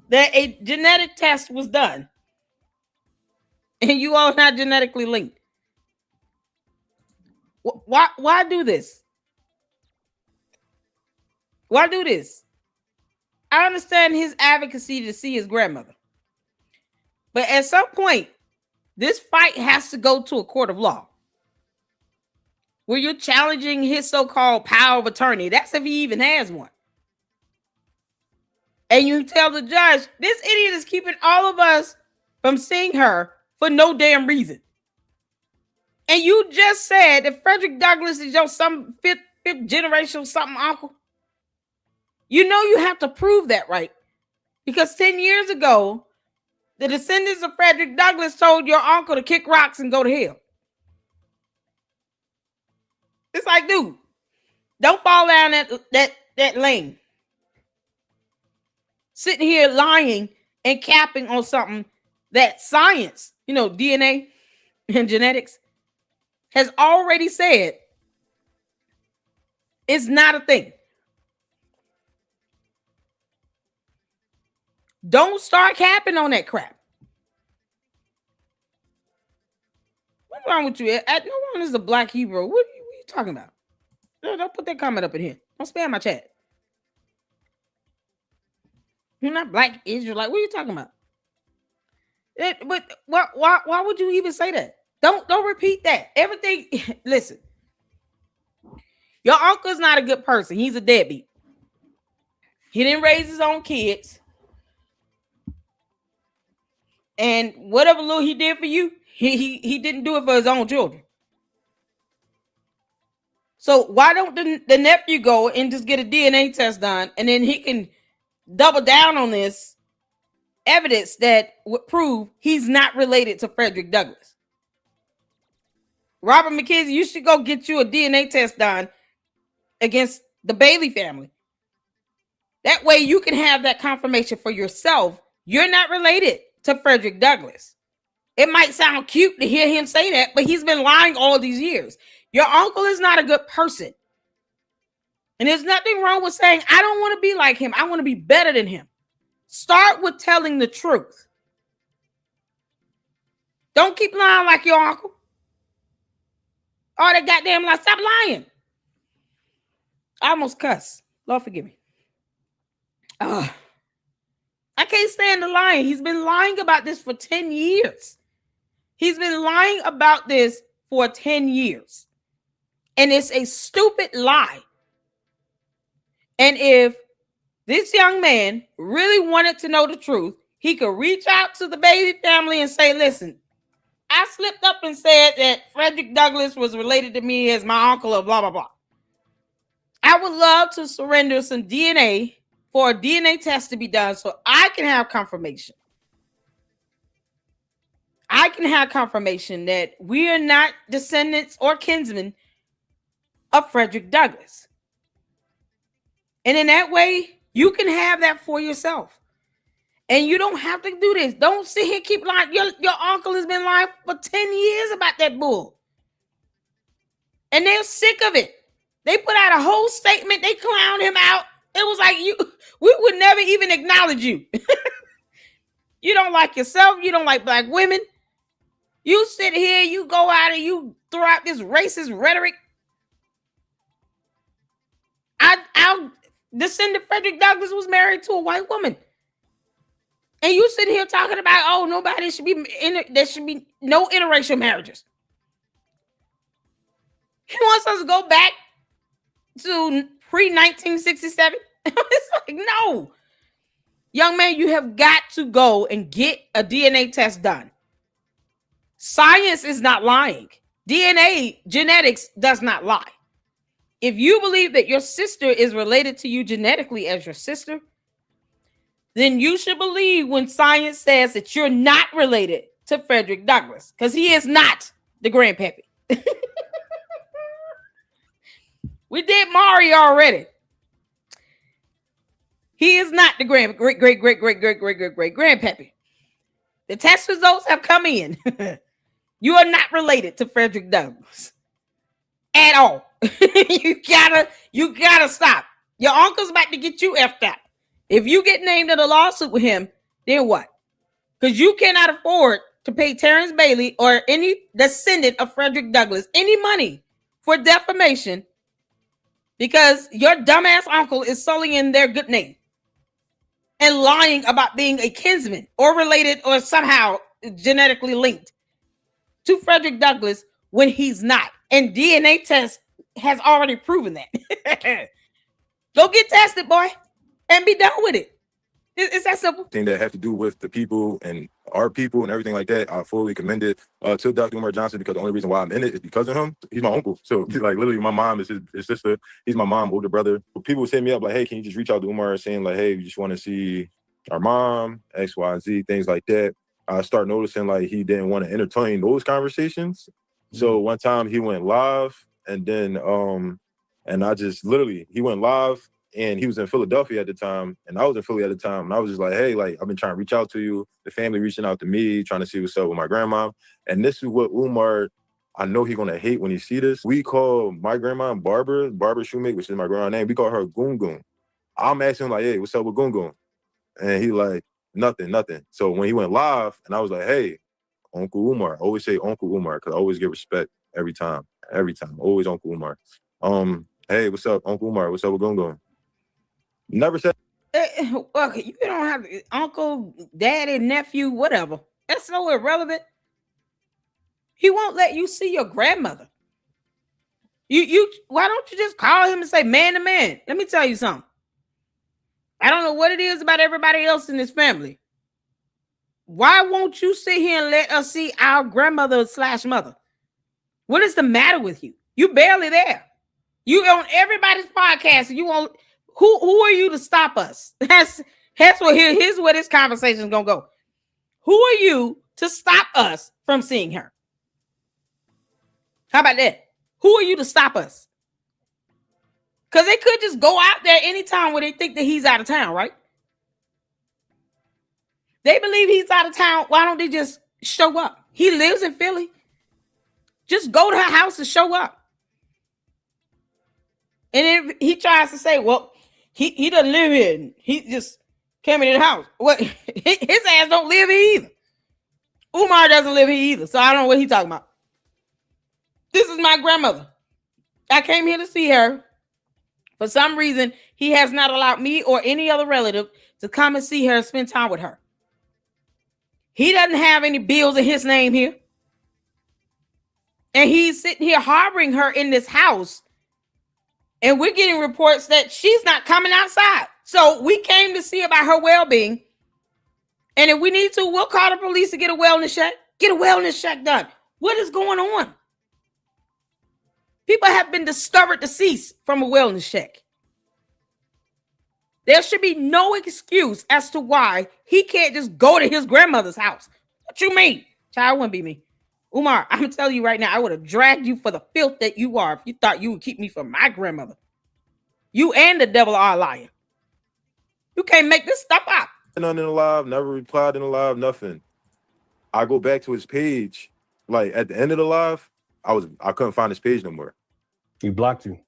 that a genetic test was done and you all not genetically linked? Why do this? Why do this? I understand his advocacy to see his grandmother. But at some point, this fight has to go to a court of law where you're challenging his so-called power of attorney. That's if he even has one. And you tell the judge, this idiot is keeping all of us from seeing her for no damn reason. And you just said that Frederick Douglass is your some fifth generational something uncle. You know you have to prove that, right? Because 10 years ago, the descendants of Frederick Douglass told your uncle to kick rocks and go to hell. It's like, dude, don't fall down that lane. Sitting here lying and capping on something that science, DNA and genetics, has already said is not a thing. Don't start capping on that crap. What's wrong with you? No one is a black Hebrew. What are you talking about? Don't put that comment up in here. Don't spam my chat. You're not black Israelite. What are you talking about? But why would you even say that? Don't repeat that. Everything. Listen, your uncle's not a good person. He's a deadbeat. He didn't raise his own kids. And whatever little he did for you, he didn't do it for his own children. So why don't the nephew go and just get a DNA test done, and then he can double down on this evidence that would prove he's not related to Frederick Douglass. Robert McKenzie, you should go get you a DNA test done against the Bailey family. That way you can have that confirmation for yourself. You're not related to Frederick Douglass. It might sound cute to hear him say that, but he's been lying all these years. Your uncle is not a good person. And there's nothing wrong with saying, I don't want to be like him. I want to be better than him. Start with telling the truth. Don't keep lying like your uncle. All that goddamn lie. Stop lying. I almost cuss. Lord forgive me. I can't stand the lying. He's been lying about this for 10 years. He's been lying about this for 10 years. And it's a stupid lie. And if this young man really wanted to know the truth, he could reach out to the Bailey family and say, listen, I slipped up and said that Frederick Douglass was related to me as my uncle or blah, blah, blah. I would love to surrender some DNA for a DNA test to be done so I can have confirmation. I can have confirmation that we are not descendants or kinsmen of Frederick Douglass. And in that way, you can have that for yourself. And you don't have to do this. Don't sit here keep lying. Your uncle has been lying for 10 years about that bull. And they're sick of it. They put out a whole statement. They clowned him out. It was like, we would never even acknowledge you. You don't like yourself. You don't like black women. You sit here, you go out and you throw out this racist rhetoric. Our descendant Frederick Douglass was married to a white woman. And you sit here talking about, oh, nobody should be, there should be no interracial marriages. He wants us to go back to pre-1967. It's like, no. Young man, you have got to go and get a DNA test done. Science is not lying. DNA, genetics does not lie. If you believe that your sister is related to you genetically as your sister, then you should believe when science says that you're not related to Frederick Douglass, because he is not the grandpappy. We did Mari already. He is not the great grandpappy. The test results have come in. You are not related to Frederick Douglass at all. You gotta stop. Your uncle's about to get you effed up. If you get named in a lawsuit with him, then what? Because you cannot afford to pay Terrence Bailey or any descendant of Frederick Douglass any money for defamation, because your dumbass uncle is sullying their good name and lying about being a kinsman or related or somehow genetically linked to Frederick Douglass when he's not. And DNA test has already proven that. Go get tested, boy, and be done with it. It's that simple. Thing that have to do with the people and our people and everything like that, I fully commend it to Dr. Umar Johnson, because the only reason why I'm in it is because of him. He's my uncle. So like literally my mom is his sister. He's my mom, older brother. People would hit me up like, hey, can you just reach out to Umar saying like, hey, we just want to see our mom, X, Y, and Z, things like that. I start noticing like he didn't want to entertain those conversations. So one time he went live, and then and I just literally, he went live, and he was in Philadelphia at the time, and I was in Philly at the time, and I was just like, hey, like, I've been trying to reach out to you. The family reaching out to me, trying to see what's up with my grandma. And this is what Umar, I know he's gonna hate when he see this. We call my grandma Barbara Shoemaker, which is my grandma's name. We call her Goon Goon. I'm asking him like, hey, what's up with Goon Goon? And he like, nothing. So when he went live, and I was like, hey, Uncle Umar. I always say Uncle Umar, because I always get respect every time. Always Uncle Umar. Hey, what's up, Uncle Umar? What's up with Goon Goon? Never said. Okay, you don't have uncle, daddy, nephew, whatever. That's so irrelevant. He won't let you see your grandmother. You why don't you just call him and say man to man? Let me tell you something. I don't know what it is about everybody else in this family. Why won't you sit here and let us see our grandmother / mother? What is the matter with you? You barely there. You on everybody's podcast, and you won't. Who are you to stop us? That's what here's where this conversation is gonna go. Who are you to stop us from seeing her? How about that? Who are you to stop us? Because they could just go out there anytime when they think that he's out of town, right? They believe he's out of town. Why don't they just show up? He lives in Philly. Just go to her house and show up. And if he tries to say, well, he doesn't live here. He just came into the house. What? His ass don't live here either. Umar doesn't live here either. So I don't know what he's talking about. This is my grandmother. I came here to see her. For some reason, he has not allowed me or any other relative to come and see her and spend time with her. He doesn't have any bills in his name here. And he's sitting here harboring her in this house. And we're getting reports that she's not coming outside. So we came to see about her well-being. And if we need to, we'll call the police to get a wellness check. Get a wellness check done. What is going on? People have been discovered deceased from a wellness check. There should be no excuse as to why he can't just go to his grandmother's house. What you mean? Child, wouldn't be me. Umar, I'm telling you right now, I would have dragged you for the filth that you are if you thought you would keep me from my grandmother. You and the devil are a liar. You can't make this stuff up. None in the live, never replied in the live, nothing. I go back to his page, like at the end of the live, I couldn't find his page no more. He blocked you.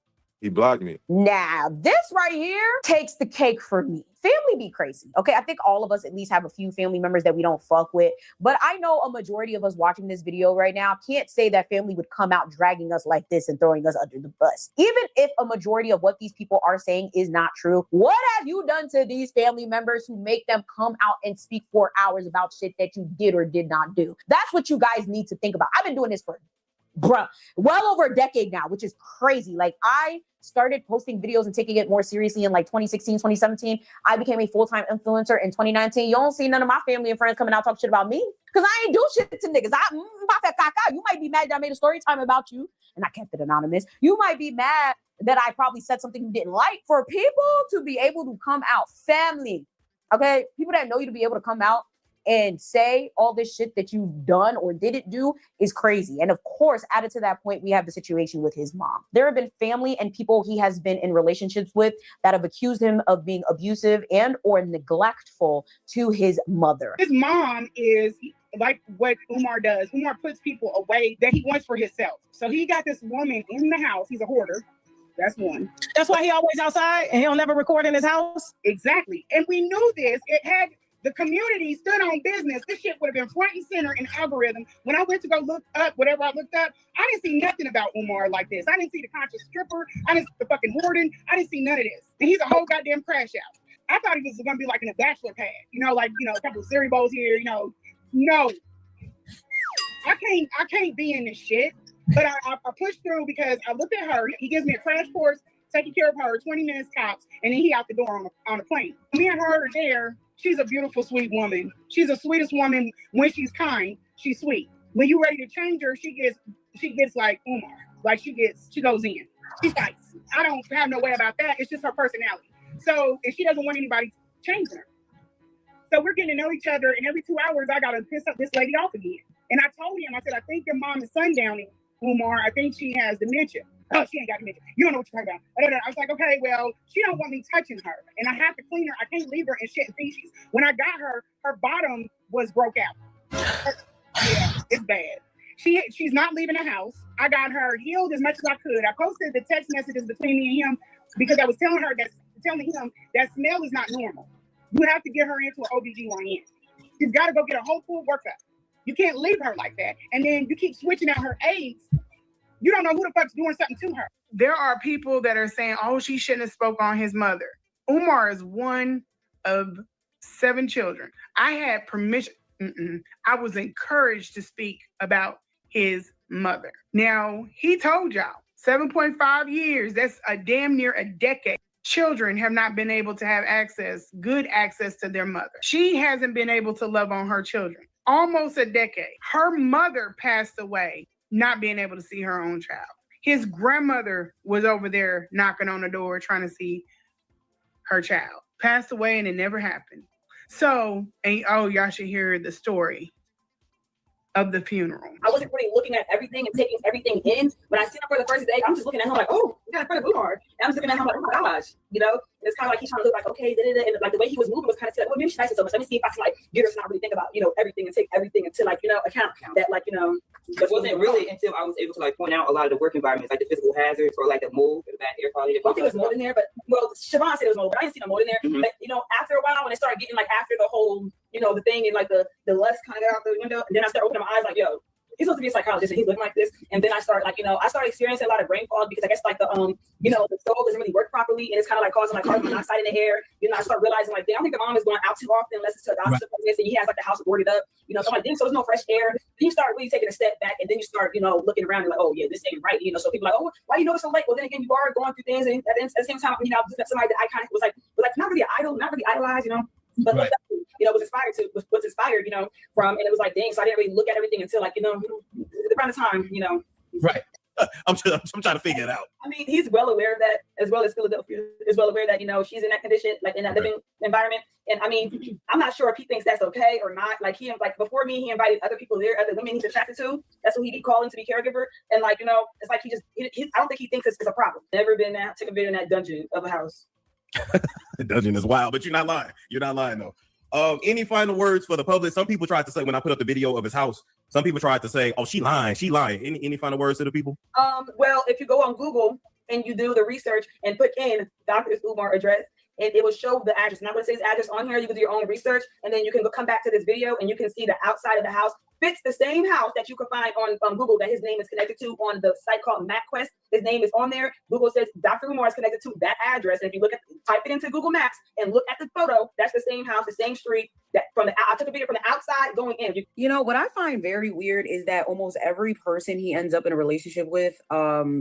He blocked me. Now, this right here takes the cake for me. Family be crazy, okay? I think all of us at least have a few family members that we don't fuck with, but I know a majority of us watching this video right now can't say that family would come out dragging us like this and throwing us under the bus. Even if a majority of what these people are saying is not true, what have you done to these family members who make them come out and speak for hours about shit that you did or did not do? That's what you guys need to think about. I've been doing this for well over a decade now, which is crazy. Like, I started posting videos and taking it more seriously in like 2016, 2017. I became a full-time influencer in 2019. You don't see none of my family and friends coming out talk shit about me because I ain't do shit to niggas. You might be mad that I made a story time about you and I kept it anonymous. You might be mad that I probably said something you didn't like. For people to be able to come out, family, okay? People that know you to be able to come out and say all this shit that you've done or didn't do is crazy. And of course, added to that point, we have the situation with his mom. There have been family and people he has been in relationships with that have accused him of being abusive and or neglectful to his mother. His mom is like what Umar does. Umar puts people away that he wants for himself. So he got this woman in the house. He's a hoarder. That's one. That's why he always outside and he'll never record in his house. Exactly. And we knew this. It had the community stood on business. This shit would have been front and center in algorithm. When I went to go look up whatever I looked up, I didn't see nothing about Umar like this. I didn't see the conscious stripper. I didn't see the fucking hoarding. I didn't see none of this. And he's a whole goddamn crash out. I thought he was going to be like in a bachelor pad, a couple of cereal bowls here, No, I can't be in this shit. But I pushed through because I looked at her. He gives me a crash course, taking care of her, 20 minutes tops, and then he out the door on a plane. Me and her are there. She's a beautiful, sweet woman. She's the sweetest woman. When she's kind, she's sweet. When you're ready to change her, she gets like Umar. Like she goes in. She fights. I don't have no way about that. It's just her personality. So, and she doesn't want anybody changing her. So we're getting to know each other, and every 2 hours, I got to piss up this lady off again. And I told him, I said, I think your mom is sundowning, Umar. I think she has dementia. Oh, she ain't got dementia. You don't know what you're talking about. I was like, okay, well, she don't want me touching her. And I have to clean her. I can't leave her in shit and feces. When I got her, her bottom was broke out. Yeah, it's bad. She's not leaving the house. I got her healed as much as I could. I posted the text messages between me and him because I was telling him that smell is not normal. You have to get her into an OBGYN. She's got to go get a whole full workup. You can't leave her like that. And then you keep switching out her aides. You don't know who the fuck's doing something to her. There are people that are saying, oh, she shouldn't have spoke on his mother. Umar is one of 7 children. I had permission. I was encouraged to speak about his mother. Now, he told y'all 7.5 years, that's a damn near a decade. Children have not been able to have good access to their mother. She hasn't been able to love on her children. Almost a decade. Her mother passed away, not being able to see her own child. His grandmother was over there knocking on the door trying to see her child. Passed away and it never happened. So, y'all should hear the story of the funeral. I wasn't really looking at everything and taking everything in. When I seen him for the first day, I'm just looking at him like, oh, we got a friend of Umar. And I'm just looking at him like, oh my gosh, it's kind of like he's trying to look like, okay, and like the way he was moving was kind of like, well, maybe she's nice so much. Let me see if I can like get her to not really think about, everything and take everything into like, account that like, It wasn't really until I was able to like point out a lot of the work environments, like the physical hazards or like the mold, the bad air quality. I think there was mold in there, but Siobhan said there was mold, but I didn't see no mold in there. Mm-hmm. But after a while, when it started getting like after the whole, the thing and like the lust kind of got out the window, and then I started opening my eyes like, yo, he's supposed to be a psychologist and he's looking like this. And then I started like, I started experiencing a lot of brain fog because I guess like the the soul doesn't really work properly and it's kind of like causing like carbon monoxide in the air. I start realizing like, damn, I think the mom is going out too often unless it's to a doctor's appointment and he has like the house boarded up. So I'm like, so there's no fresh air. Then you start really taking a step back and then you start, looking around and like, oh yeah, this ain't right. So people are like, oh, why you so late? Well, then again, you are going through things and at the same time, somebody that I kind of was like not really an idol, not really idolized, but right. was inspired from, and it was like, dang, so I didn't really look at everything until like, around the time, Right. I'm trying to figure it out. I mean, he's well aware of that, as well as Philadelphia is well aware that, you know, she's in that condition, like in that living environment. And I mean, I'm not sure if he thinks that's okay or not. Like before me, he invited other people there, other women he's attracted to. That's who he be calling to be caregiver. And like, you know, it's like I don't think he thinks it's a problem. Never been there, took a bit in that dungeon of a house. The dungeon is wild, but you're not lying. You're not lying though. Any final words for the public? Some people tried to say when I put up the video of his house, some people tried to say, "Oh, she lying. Any final words to the people? Well, if you go on Google and you do the research and put in Dr. Umar address, and it will show the address. I'm not going to say his address on here. You can do your own research, and then you can come back to this video and you can see the outside of the house fits the same house that you can find on Google that his name is connected to on the site called MapQuest. His name is on there. Google says Dr. Umar is connected to that address. And if you type it into Google Maps and look at the photo, that's the same house, the same street. That I took a video from the outside going in. You know, what I find very weird is that almost every person he ends up in a relationship with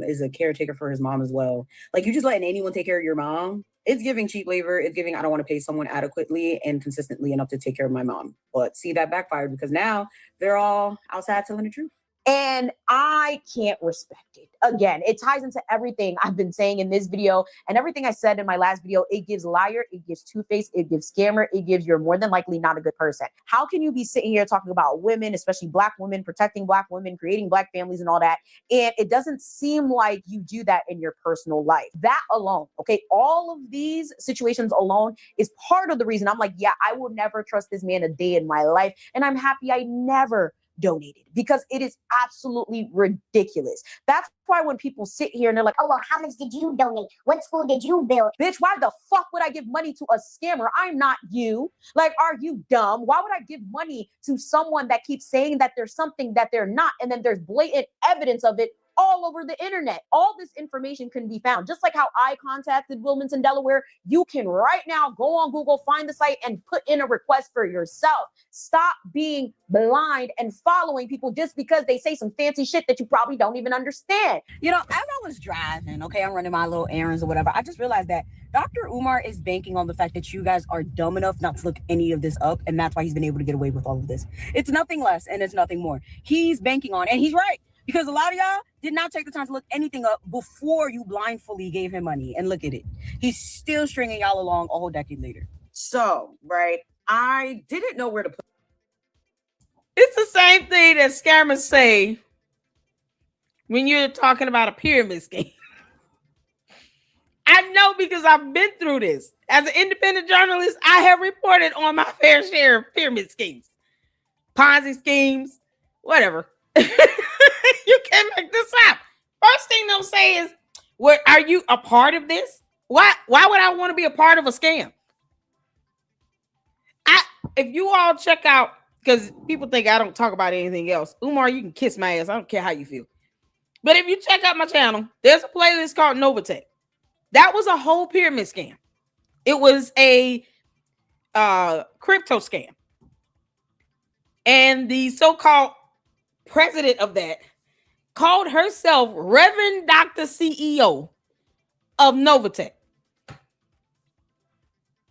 is a caretaker for his mom as well. Like, you just letting anyone take care of your mom. It's giving cheap labor. It's giving, I don't want to pay someone adequately and consistently enough to take care of my mom. But see, that backfired because now they're all outside telling the truth. And I can't respect it. Again, it ties into everything I've been saying in this video and everything I said in my last video. It gives liar, it gives two-faced, it gives scammer, it gives you're more than likely not a good person. How can you be sitting here talking about women, especially Black women, protecting Black women, creating Black families and all that? And it doesn't seem like you do that in your personal life. That alone, okay, all of these situations alone is part of the reason I'm like, yeah, I will never trust this man a day in my life. And I'm happy I never donated because it is absolutely ridiculous. That's why when people sit here and they're like, oh, well, how much did you donate? What school did you build? Bitch, why the fuck would I give money to a scammer? I'm not you. Like, are you dumb? Why would I give money to someone that keeps saying that there's something that they're not? And then there's blatant evidence of it all over the internet. All this information can be found. Just like how I contacted Wilmington, Delaware, you can right now go on Google, find the site, and put in a request for yourself. Stop being blind and following people just because they say some fancy shit that you probably don't even understand. You know, as I was driving, okay, I'm running my little errands or whatever, I just realized that Dr. Umar is banking on the fact that you guys are dumb enough not to look any of this up, and that's why he's been able to get away with all of this. It's nothing less and it's nothing more. He's banking on, and he's right. Because a lot of y'all did not take the time to look anything up before you blindly gave him money. And look at it. He's still stringing y'all along a whole decade later. So, right, I didn't know where to put. It's the same thing that scammers say when you're talking about a pyramid scheme. I know because I've been through this. As an independent journalist, I have reported on my fair share of pyramid schemes, Ponzi schemes, whatever. You can't make this up. First thing they'll say is, "What are you a part of this? Why would I want to be a part of a scam?" If you all check out, because people think I don't talk about anything else. Umar, you can kiss my ass. I don't care how you feel. But if you check out my channel, there's a playlist called Novatech. That was a whole pyramid scam. It was a crypto scam. And the so-called president of that called herself Reverend Dr. CEO of Novatech.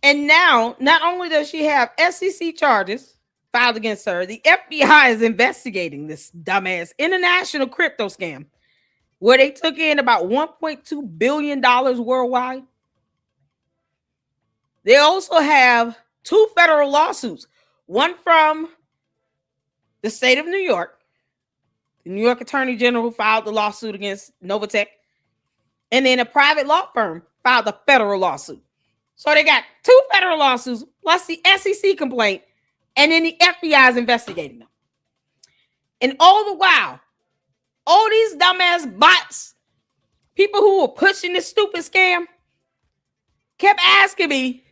And now, not only does she have SEC charges filed against her, the FBI is investigating this dumbass international crypto scam where they took in about $1.2 billion worldwide. They also have 2 federal lawsuits, one from the state of New York. The New York Attorney General filed the lawsuit against Novatech. And then a private law firm filed a federal lawsuit. So they got 2 federal lawsuits plus the SEC complaint. And then the FBI is investigating them. And all the while, all these dumbass bots, people who were pushing this stupid scam, kept asking me,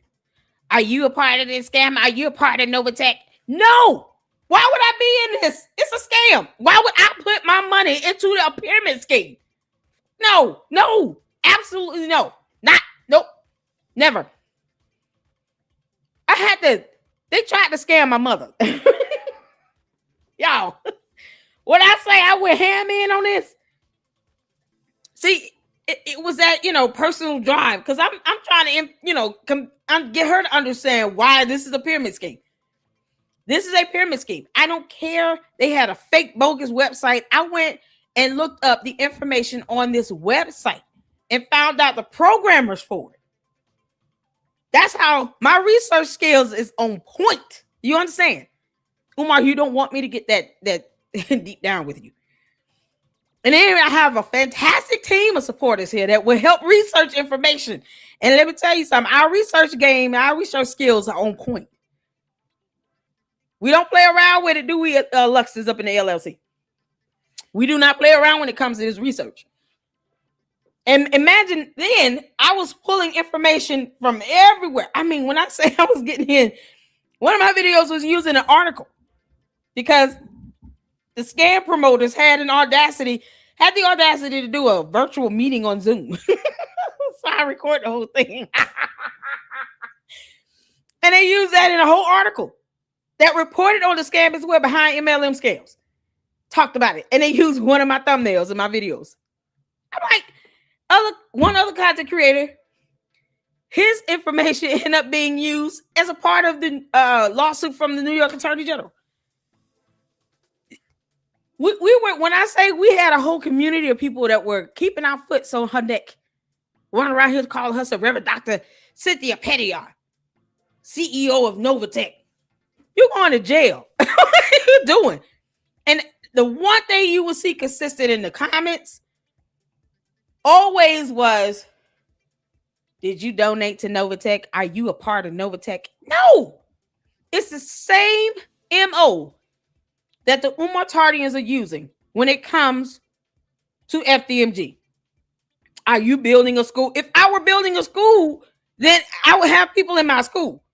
are you a part of this scam? Are you a part of Novatech? No. Why would I be in this? It's a scam. Why would I put my money into a pyramid scheme? No, absolutely no. Nope, never. They tried to scam my mother. Y'all, when I say I went ham in on this, see, it was that, personal drive. Because I'm trying to, get her to understand why this is a pyramid scheme. This is a pyramid scheme. I don't care. They had a fake bogus website. I went and looked up the information on this website and found out the programmers for it. That's how my research skills is on point. You understand? Umar, you don't want me to get that deep down with you. And then I have a fantastic team of supporters here that will help research information. And let me tell you something, our research game, our research skills are on point. We don't play around with it, do we, Luxus up in the LLC? We do not play around when it comes to this research. And imagine then I was pulling information from everywhere. I mean, when I say I was getting in, one of my videos was using an article because the scam promoters had the audacity to do a virtual meeting on Zoom. So I record the whole thing. And they used that in a whole article that reported on the scam as well behind MLM scams. Talked about it. And they used one of my thumbnails in my videos. I'm like, one other content creator, his information ended up being used as a part of the lawsuit from the New York Attorney General. We were, when I say we had a whole community of people that were keeping our foot on her neck, running around here calling her some Reverend Dr. Cynthia Pettiard, CEO of Novatech. You're going to jail. What are you doing? And the one thing you will see consistent in the comments always was, did you donate to Novatech? Are you a part of Novatech? No. It's the same MO that the Umartardians are using when it comes to FDMG. Are you building a school? If I were building a school, then I would have people in my school.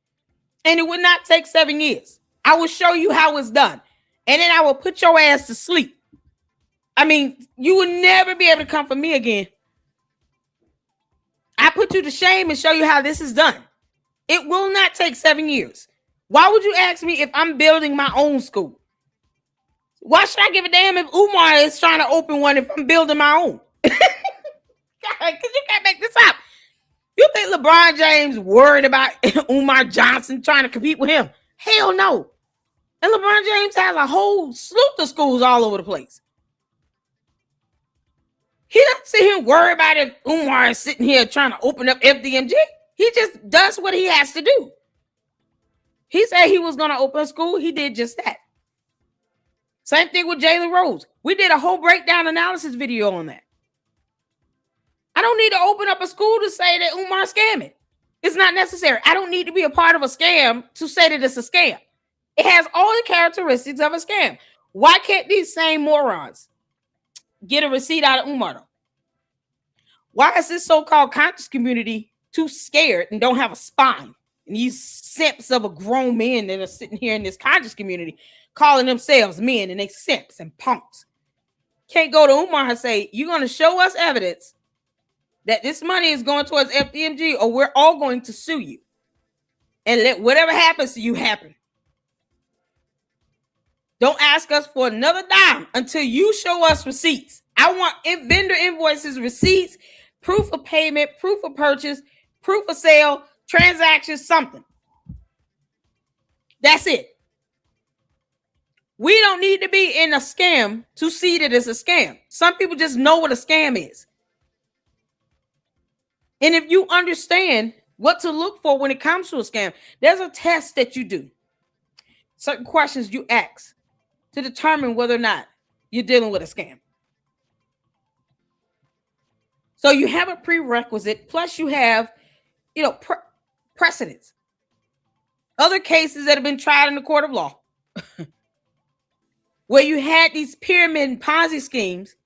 And it would not take 7 years. I will show you how it's done. And then I will put your ass to sleep. I mean, you will never be able to come for me again. I put you to shame and show you how this is done. It will not take 7 years. Why would you ask me if I'm building my own school? Why should I give a damn if Umar is trying to open one if I'm building my own? Because you can't make this up. You think LeBron James worried about Umar Johnson trying to compete with him? Hell no. And LeBron James has a whole slew of schools all over the place. He doesn't sit here and worry about if Umar is sitting here trying to open up FDMG. He just does what he has to do. He said he was going to open a school. He did just that. Same thing with Jalen Rose. We did a whole breakdown analysis video on that. I don't need to open up a school to say that Umar's scamming. It's not necessary. I don't need to be a part of a scam to say that it's a scam. It has all the characteristics of a scam. Why can't these same morons get a receipt out of Umar though? Why is this so-called conscious community too scared and don't have a spine? And these simps of a grown men that are sitting here in this conscious community calling themselves men, and they simps and punks can't go to Umar and say, you're going to show us evidence that this money is going towards FDMG or we're all going to sue you and let whatever happens to you happen. Don't ask us for another dime until you show us receipts. I want vendor invoices, receipts, proof of payment, proof of purchase, proof of sale, transactions, something. That's it. We don't need to be in a scam to see that it's a scam. Some people just know what a scam is. And if you understand what to look for when it comes to a scam, there's a test that you do. Certain questions you ask to determine whether or not you're dealing with a scam. So you have a prerequisite, plus you have, precedents. Other cases that have been tried in the court of law where you had these pyramid and Ponzi schemes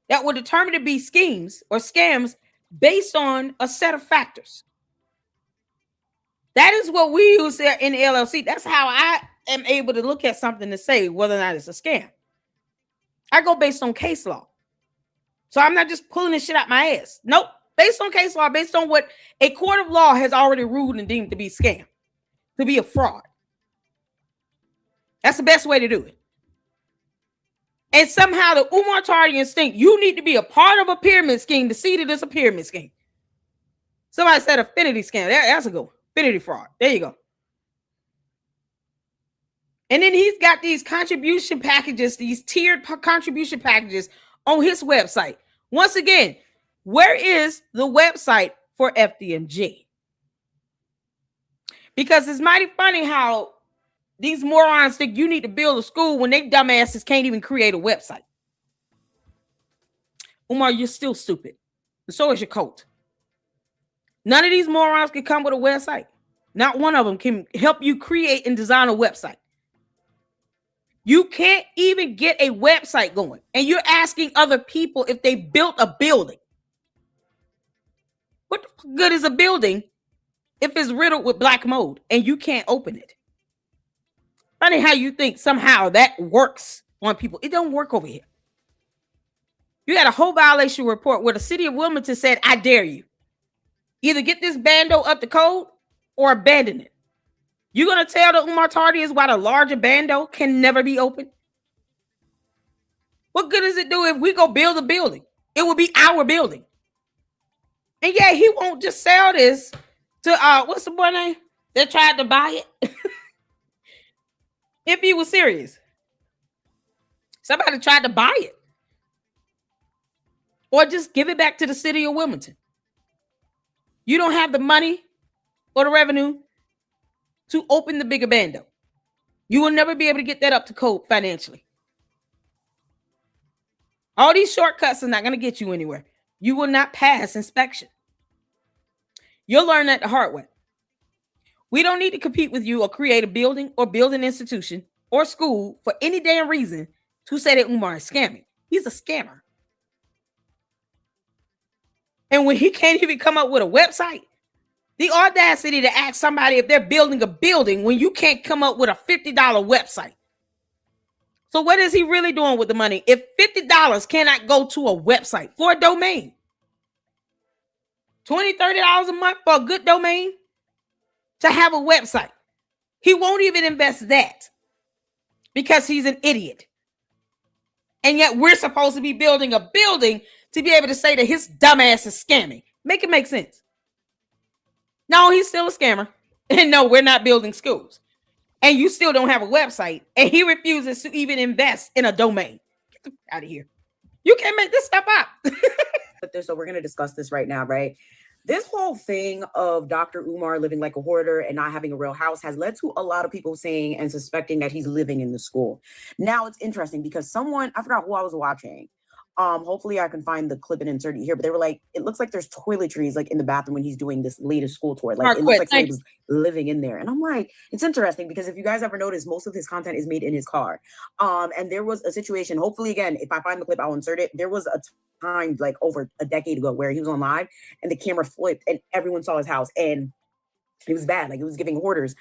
that were determined to be schemes or scams based on a set of factors. That is what we use there in the LLC. That's how I am able to look at something to say whether or not it's a scam. I go based on case law. So I'm not just pulling this shit out my ass. Nope. Based on case law, based on what a court of law has already ruled and deemed to be scam, to be a fraud. That's the best way to do it. And somehow the Umartardians think you need to be a part of a pyramid scheme to see that it's a pyramid scheme. Somebody said affinity scam. That's a good one. Affinity fraud. There you go. And then he's got these contribution packages, these tiered contribution packages on his website. Once again, where is the website for FDMG? Because it's mighty funny how these morons think you need to build a school when they dumbasses can't even create a website. Umar, you're still stupid. And so is your cult. None of these morons can come with a website. Not one of them can help you create and design a website. You can't even get a website going. And you're asking other people if they built a building. What the good is a building if it's riddled with black mold and you can't open it? Funny how you think somehow that works on people. It don't work over here. You got a whole violation report where the city of Wilmington said, I dare you. Either get this bando up to code or abandon it. You're going to tell the Umar Tardians why the larger bando can never be open? What good does it do if we go build a building? It will be our building. And yeah, he won't just sell this to, what's the boy name that tried to buy it? If he was serious. Somebody tried to buy it. Or just give it back to the city of Wilmington. You don't have the money or the revenue to open the bigger bando. You will never be able to get that up to code financially. All these shortcuts are not going to get you anywhere. You will not pass inspection. You'll learn that the hard way. We don't need to compete with you or create a building or build an institution or school for any damn reason to say that Umar is scamming. He's a scammer. And when he can't even come up with a website, the audacity to ask somebody if they're building a building when you can't come up with a $50 website. So what is he really doing with the money if $50 cannot go to a website for a domain? $20, $30 a month for a good domain to have a website. He won't even invest that because he's an idiot. And yet we're supposed to be building a building to be able to say that his dumbass is scamming. Make it make sense. No, he's still a scammer. And no, we're not building schools. And you still don't have a website. And he refuses to even invest in a domain. Get the out of here. You can't make this stuff up. So we're going to discuss this right now, right? This whole thing of Dr. Umar living like a hoarder and not having a real house has led to a lot of people saying and suspecting that he's living in the school. Now it's interesting because someone, I forgot who I was watching. Hopefully I can find the clip and insert it here, but they were like, it looks like there's toiletries like in the bathroom when he's doing this latest school tour. Like it looks like somebody was living in there. And I'm like, it's interesting because if you guys ever notice, most of his content is made in his car. And there was a situation, hopefully again, if I find the clip, I'll insert it. There was a time like over a decade ago where he was on live and the camera flipped and everyone saw his house and it was bad. Like it was giving hoarders.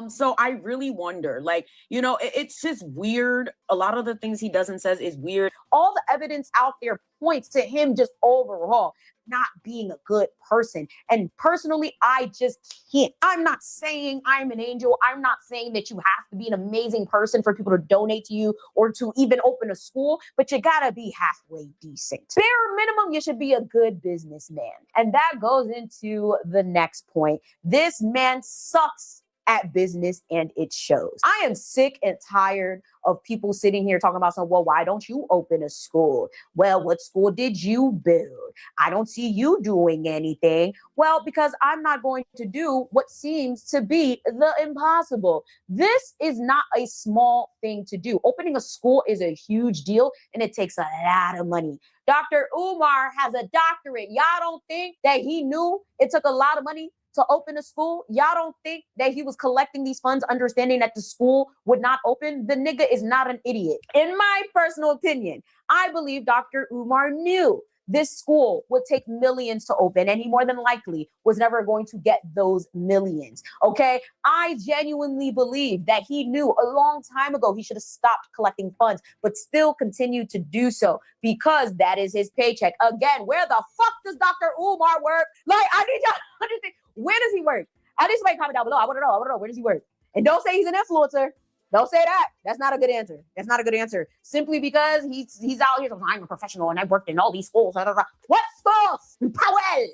So I really wonder, like, you know, it's just weird. A lot of the things he does and says is weird. All the evidence out there points to him just overall not being a good person. And personally, I just can't. I'm not saying I'm an angel. I'm not saying that you have to be an amazing person for people to donate to you or to even open a school, but you gotta be halfway decent. Bare minimum, you should be a good businessman. And that goes into the next point. This man sucks at business and it shows. I am sick and tired of people sitting here talking about something. Well, why don't you open a school? Well, what school did you build? I don't see you doing anything. Well, because I'm not going to do what seems to be the impossible. This is not a small thing to do. Opening a school is a huge deal and it takes a lot of money. Dr. Umar has a doctorate. Y'all don't think that he knew it took a lot of money to open a school? Y'all don't think that he was collecting these funds understanding that the school would not open? The nigga is not an idiot. In my personal opinion, I believe Dr. Umar knew this school would take millions to open, and he more than likely was never going to get those millions, okay? I genuinely believe that he knew a long time ago he should have stopped collecting funds, but still continued to do so because that is his paycheck. Again, where the fuck does Dr. Umar work? Like, I need y'all to understand, where does he work? I need somebody to comment down below. I want to know, where does he work? And don't say he's an influencer. Don't say that. That's not a good answer. That's not a good answer. Simply because he's out here. I'm a professional and I worked in all these schools. What schools? Powell.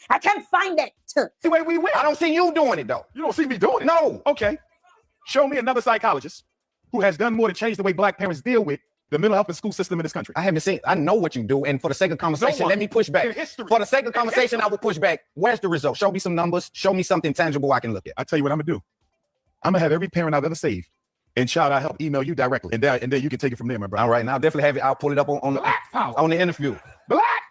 I can't find it. See, wait. I don't see you doing it though. You don't see me doing it? No. Okay. Show me another psychologist who has done more to change the way Black parents deal with the mental health and school system in this country. I haven't seen. I know what you do, and for the sake of conversation, let me push back. For the sake of conversation, I will push back. Where's the result? Show me some numbers. Show me something tangible I can look at. I tell you what I'm gonna do. I'm gonna have every parent I've ever saved, and child, I help email you directly, and then you can take it from there, my brother. All right, now I'll definitely have it. I'll pull it up on the interview.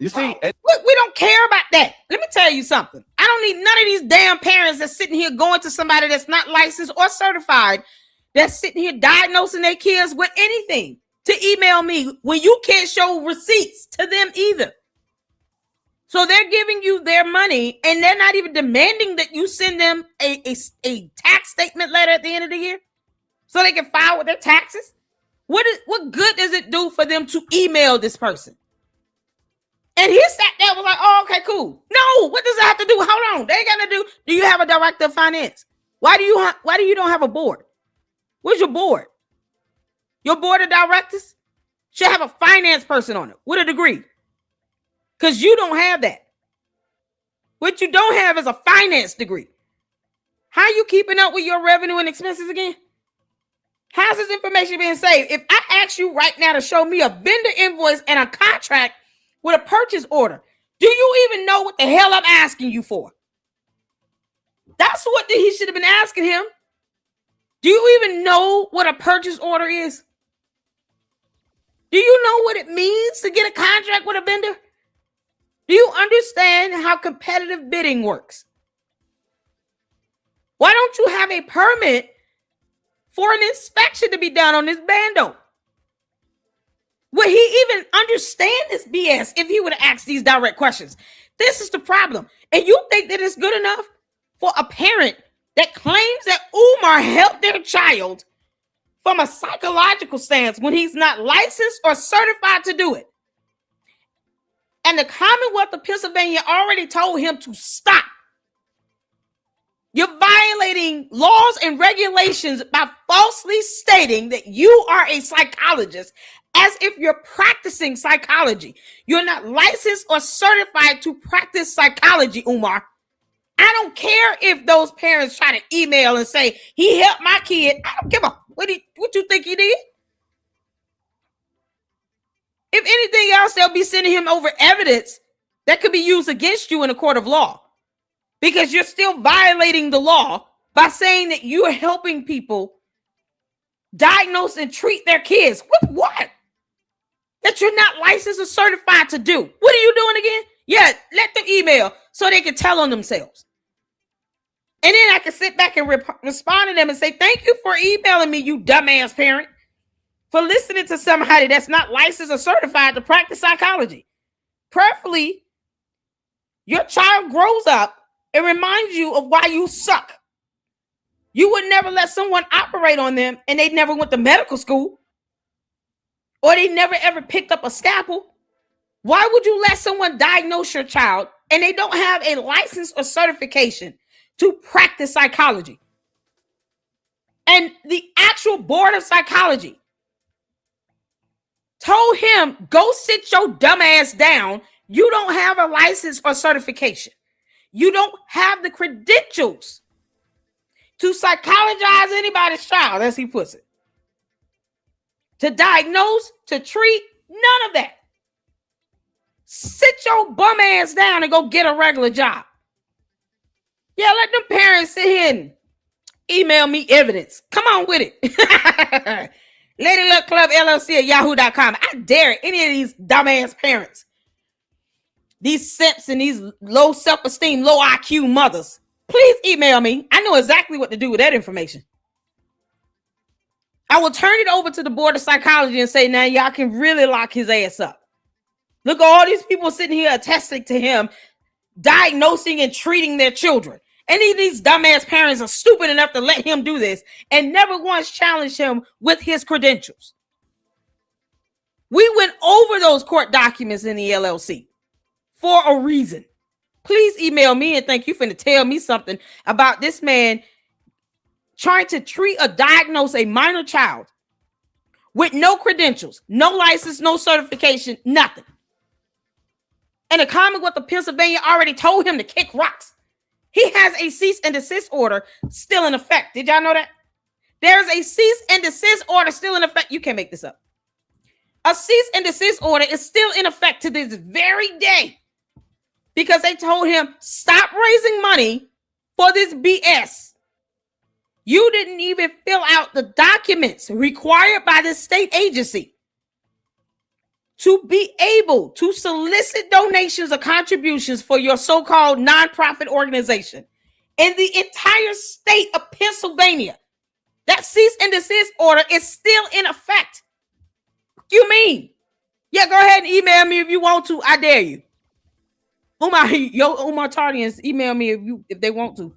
You see, we don't care about that. Let me tell you something. I don't need none of these damn parents that's sitting here going to somebody that's not licensed or certified, that's sitting here diagnosing their kids with anything to email me when you can't show receipts to them either. So they're giving you their money and they're not even demanding that you send them a tax statement letter at the end of the year so they can file with their taxes. What good does it do for them to email this person? And he sat there and was like, oh, okay, cool. No, what does it have to do? Hold on. They ain't got to do. Do you have a director of finance? Why do you don't have a board? Where's your board? Your board of directors should have a finance person on it with a degree. Because you don't have that. What you don't have is a finance degree. How are you keeping up with your revenue and expenses again? How's this information being saved? If I ask you right now to show me a vendor invoice and a contract with a purchase order, do you even know what the hell I'm asking you for? That's what he should have been asking him. Do you even know what a purchase order is? Do you know what it means to get a contract with a vendor? Do you understand how competitive bidding works? Why don't you have a permit for an inspection to be done on this bando? Would he even understand this BS if he would have asked these direct questions? This is the problem. And you think that it's good enough for a parent that claims that Umar helped their child from a psychological stance when he's not licensed or certified to do it? And the Commonwealth of Pennsylvania already told him to stop. You're violating laws and regulations by falsely stating that you are a psychologist as if you're practicing psychology. You're not licensed or certified to practice psychology, Umar. I don't care if those parents try to email and say, he helped my kid. I don't give a what you think he did? If anything else, they'll be sending him over evidence that could be used against you in a court of law because you're still violating the law by saying that you are helping people diagnose and treat their kids. With what? That you're not licensed or certified to do. What are you doing again? Yeah, let them email so they can tell on themselves. And then I can sit back and respond to them and say, thank you for emailing me, you dumbass parent, for listening to somebody that's not licensed or certified to practice psychology. Prayerfully, your child grows up and reminds you of why you suck. You would never let someone operate on them and they never went to medical school or they never ever picked up a scalpel. Why would you let someone diagnose your child and they don't have a license or certification to practice psychology? And the actual board of psychology told him, go sit your dumb ass down. You don't have a license or certification. You don't have the credentials to psychologize anybody's child, as he puts it. To diagnose, to treat, none of that. Sit your bum ass down and go get a regular job. Yeah, let them parents sit here and email me evidence. Come on with it. Lady Luck Club LLC at yahoo.com. I dare any of these dumbass parents, these simps and these low self-esteem, low IQ mothers, please email me. I know exactly what to do with that information. I will turn it over to the board of psychology and say, now y'all can really lock his ass up. Look at all these people sitting here attesting to him diagnosing and treating their children. Any of these dumbass parents are stupid enough to let him do this and never once challenged him with his credentials. We went over those court documents in the LLC for a reason. Please email me and thank you for tell me something about this man trying to treat or diagnose a minor child with no credentials, no license, no certification, nothing. And the Commonwealth of Pennsylvania already told him to kick rocks. He has a cease and desist order still in effect. Did y'all know that? There's a cease and desist order still in effect. You can't make this up. A cease and desist order is still in effect to this very day because they told him, stop raising money for this BS. You didn't even fill out the documents required by the state agency to be able to solicit donations or contributions for your so-called nonprofit organization in the entire state of Pennsylvania. That cease and desist order is still in effect. You mean? Yeah, go ahead and email me if you want to. I dare you. Umar Tardians, email me if they want to.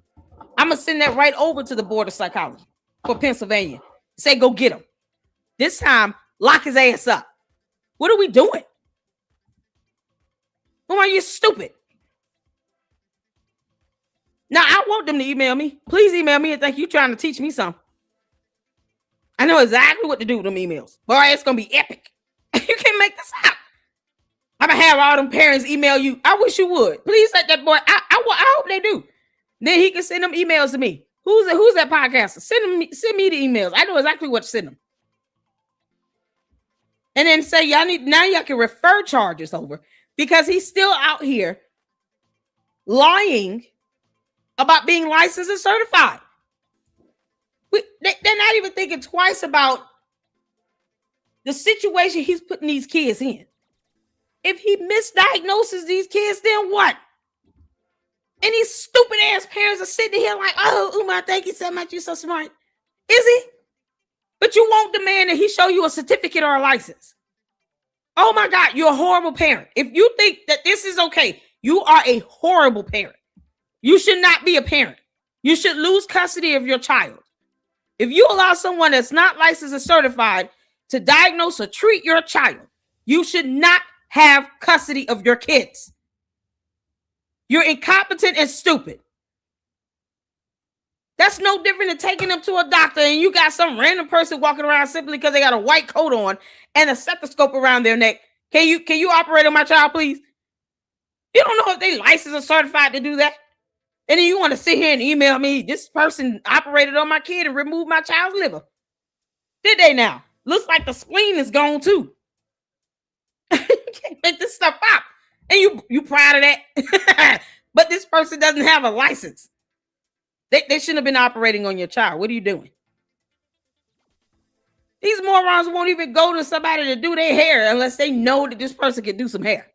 I'm gonna send that right over to the Board of Psychology for Pennsylvania. Say go get him. This time, lock his ass up. What are we doing? Umar, you stupid. Now I want them to email me. Please email me and think you're trying to teach me something. I know exactly what to do with them emails. Boy, it's gonna be epic. You can't make this up. I'm gonna have all them parents email you. I wish you would. Please let that boy. I hope they do. Then he can send them emails to me. Who's that podcaster? Send me the emails. I know exactly what to send them. And then say y'all can refer charges over because he's still out here lying about being licensed and certified. They're not even thinking twice about the situation he's putting these kids in. If he misdiagnoses these kids, then what? And these stupid ass parents are sitting here like, oh, Umar, thank you so much. You're so smart. Is he? But you won't demand that he show you a certificate or a license. Oh my God, you're a horrible parent. If you think that this is okay, you are a horrible parent. You should not be a parent. You should lose custody of your child. If you allow someone that's not licensed and certified to diagnose or treat your child, you should not have custody of your kids. You're incompetent and stupid. That's no different than taking them to a doctor and you got some random person walking around simply because they got a white coat on and a stethoscope around their neck. Can you operate on my child, please? You don't know if they licensed or certified to do that. And then you want to sit here and email me, this person operated on my kid and removed my child's liver. Did they now? Looks like the spleen is gone too. You can't make this stuff up. And you proud of that? But this person doesn't have a license. They shouldn't have been operating on your child. What are you doing? These morons won't even go to somebody to do their hair unless they know that this person can do some hair.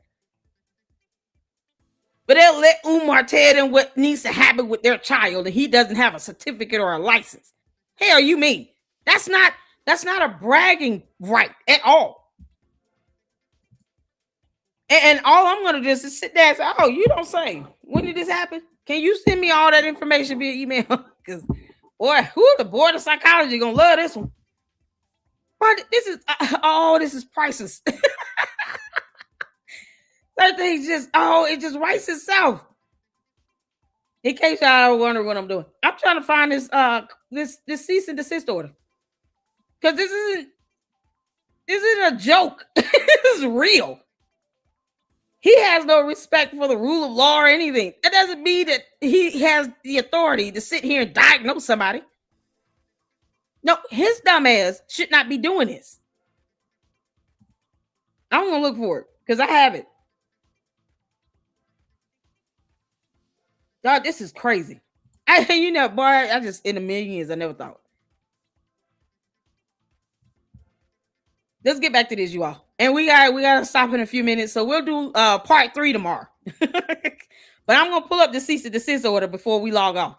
But they'll let Umar tell them what needs to happen with their child and he doesn't have a certificate or a license. Hell, you mean? That's not a bragging right at all. And all I'm going to do is sit there and say, oh, you don't say. When did this happen? Can you send me all that information via email? Because, boy, the Board of Psychology going to love this one. But this is priceless. That thing it just writes itself. In case y'all wonder what I'm doing. I'm trying to find this cease and desist order. Because this isn't a joke. This is real. He has no respect for the rule of law or anything. That doesn't mean that he has the authority to sit here and diagnose somebody. No, his dumb ass should not be doing this. I'm going to look for it because I have it. God, this is crazy. I just in a million years, I never thought. Let's get back to this, you all. And we gotta stop in a few minutes. So we'll do part 3 tomorrow. But I'm gonna pull up the cease and desist order before we log off.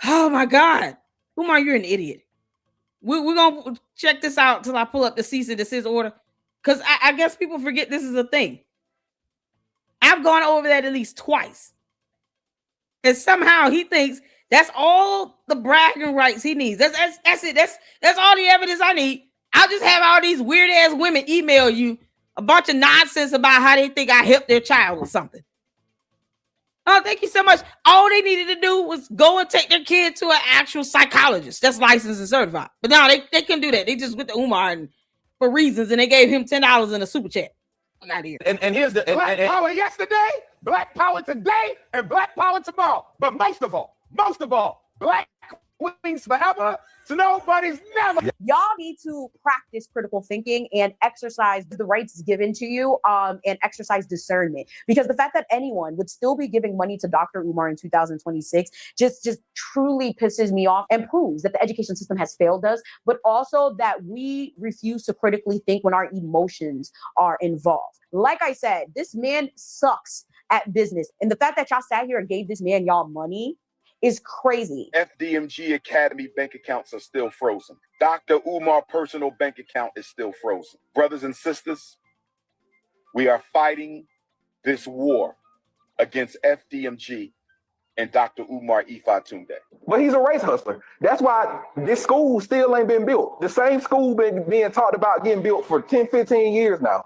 Oh my God. Umar, you're an idiot. We're gonna check this out till I pull up the cease and desist order. Because I guess people forget this is a thing. I've gone over that at least twice. And somehow he thinks that's all the bragging rights he needs. That's it. That's all the evidence I need. I'll just have all these weird ass women email you a bunch of nonsense about how they think I helped their child or something. Oh, thank you so much. All they needed to do was go and take their kid to an actual psychologist that's licensed and certified. But no, they couldn't do that. They just went to Umar for reasons and they gave him $10 in a super chat. I'm out of here. And here's the Black power yesterday, black power today, and black power tomorrow. But most of all, black Queens forever, so nobody's never. Y'all need to practice critical thinking and exercise the rights given to you, and exercise discernment. Because the fact that anyone would still be giving money to Dr. Umar in 2026 just truly pisses me off and proves that the education system has failed us, but also that we refuse to critically think when our emotions are involved. Like I said, this man sucks at business. And the fact that y'all sat here and gave this man y'all money is crazy. FDMG Academy bank accounts are still frozen. Dr. Umar personal bank account is still frozen. Brothers and sisters, we are fighting this war against FDMG and Dr. Umar Ifatunde. But he's a race hustler. That's why this school still ain't been built. The same school been being talked about getting built for 10, 15 years now.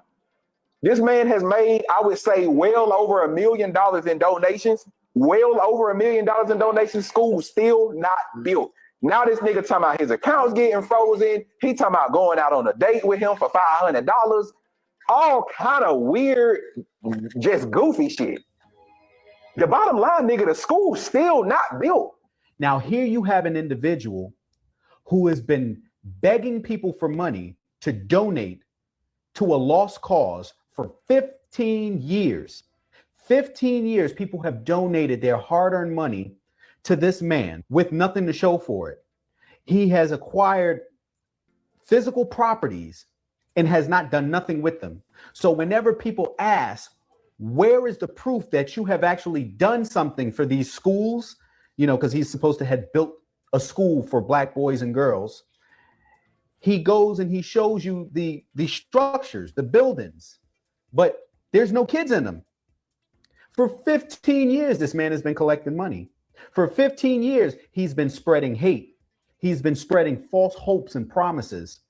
This man has made, I would say, well over $1 million in donations. Well over $1 million in donations. School still not built. Now this nigga talking about his account's getting frozen. He talking about going out on a date with him for $500. All kind of weird, just goofy shit. The bottom line, nigga, the school's still not built. Now here you have an individual who has been begging people for money to donate to a lost cause for 15 years. 15 years, people have donated their hard-earned money to this man with nothing to show for it. He has acquired physical properties and has not done nothing with them. So whenever people ask, where is the proof that you have actually done something for these schools? You know, because he's supposed to have built a school for Black boys and girls. He goes and he shows you the structures, the buildings, but there's no kids in them. For 15 years, this man has been collecting money. For 15 years, he's been spreading hate. He's been spreading false hopes and promises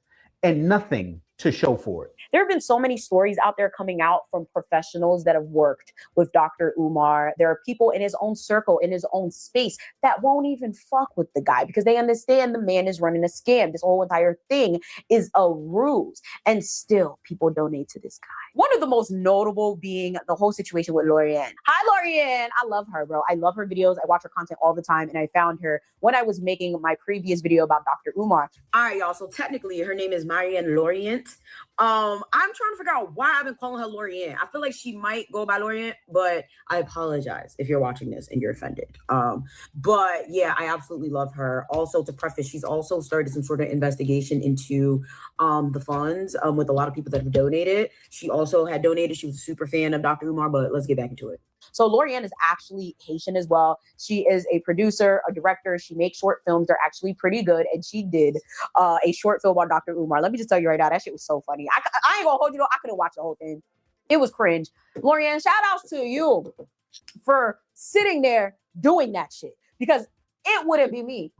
and nothing to show for it. There have been so many stories out there coming out from professionals that have worked with Dr. Umar. There are people in his own circle, in his own space, that won't even fuck with the guy because they understand the man is running a scam. This whole entire thing is a ruse. And still, people donate to this guy. One of the most notable being the whole situation with Lorianne. Hi, Lorianne. I love her, bro. I love her videos. I watch her content all the time. And I found her when I was making my previous video about Dr. Umar. All right, y'all. So technically, her name is Marianne Lorient. I'm trying to figure out why I've been calling her Lorianne. I feel like she might go by Lorianne, but I apologize if you're watching this and you're offended. But yeah, I absolutely love her. Also, to preface, she's also started some sort of investigation into the funds with a lot of people that have donated. She also had donated. She was a super fan of Dr. Umar, but let's get back into it. So Lorianne is actually Haitian as well. She is a producer, a director. She makes short films. They're actually pretty good. And she did a short film about Dr. Umar. Let me just tell you right now, that shit was so funny. I ain't gonna hold you, I couldn't watch the whole thing. It was cringe. Lorianne, shout outs to you for sitting there doing that shit. Because it wouldn't be me.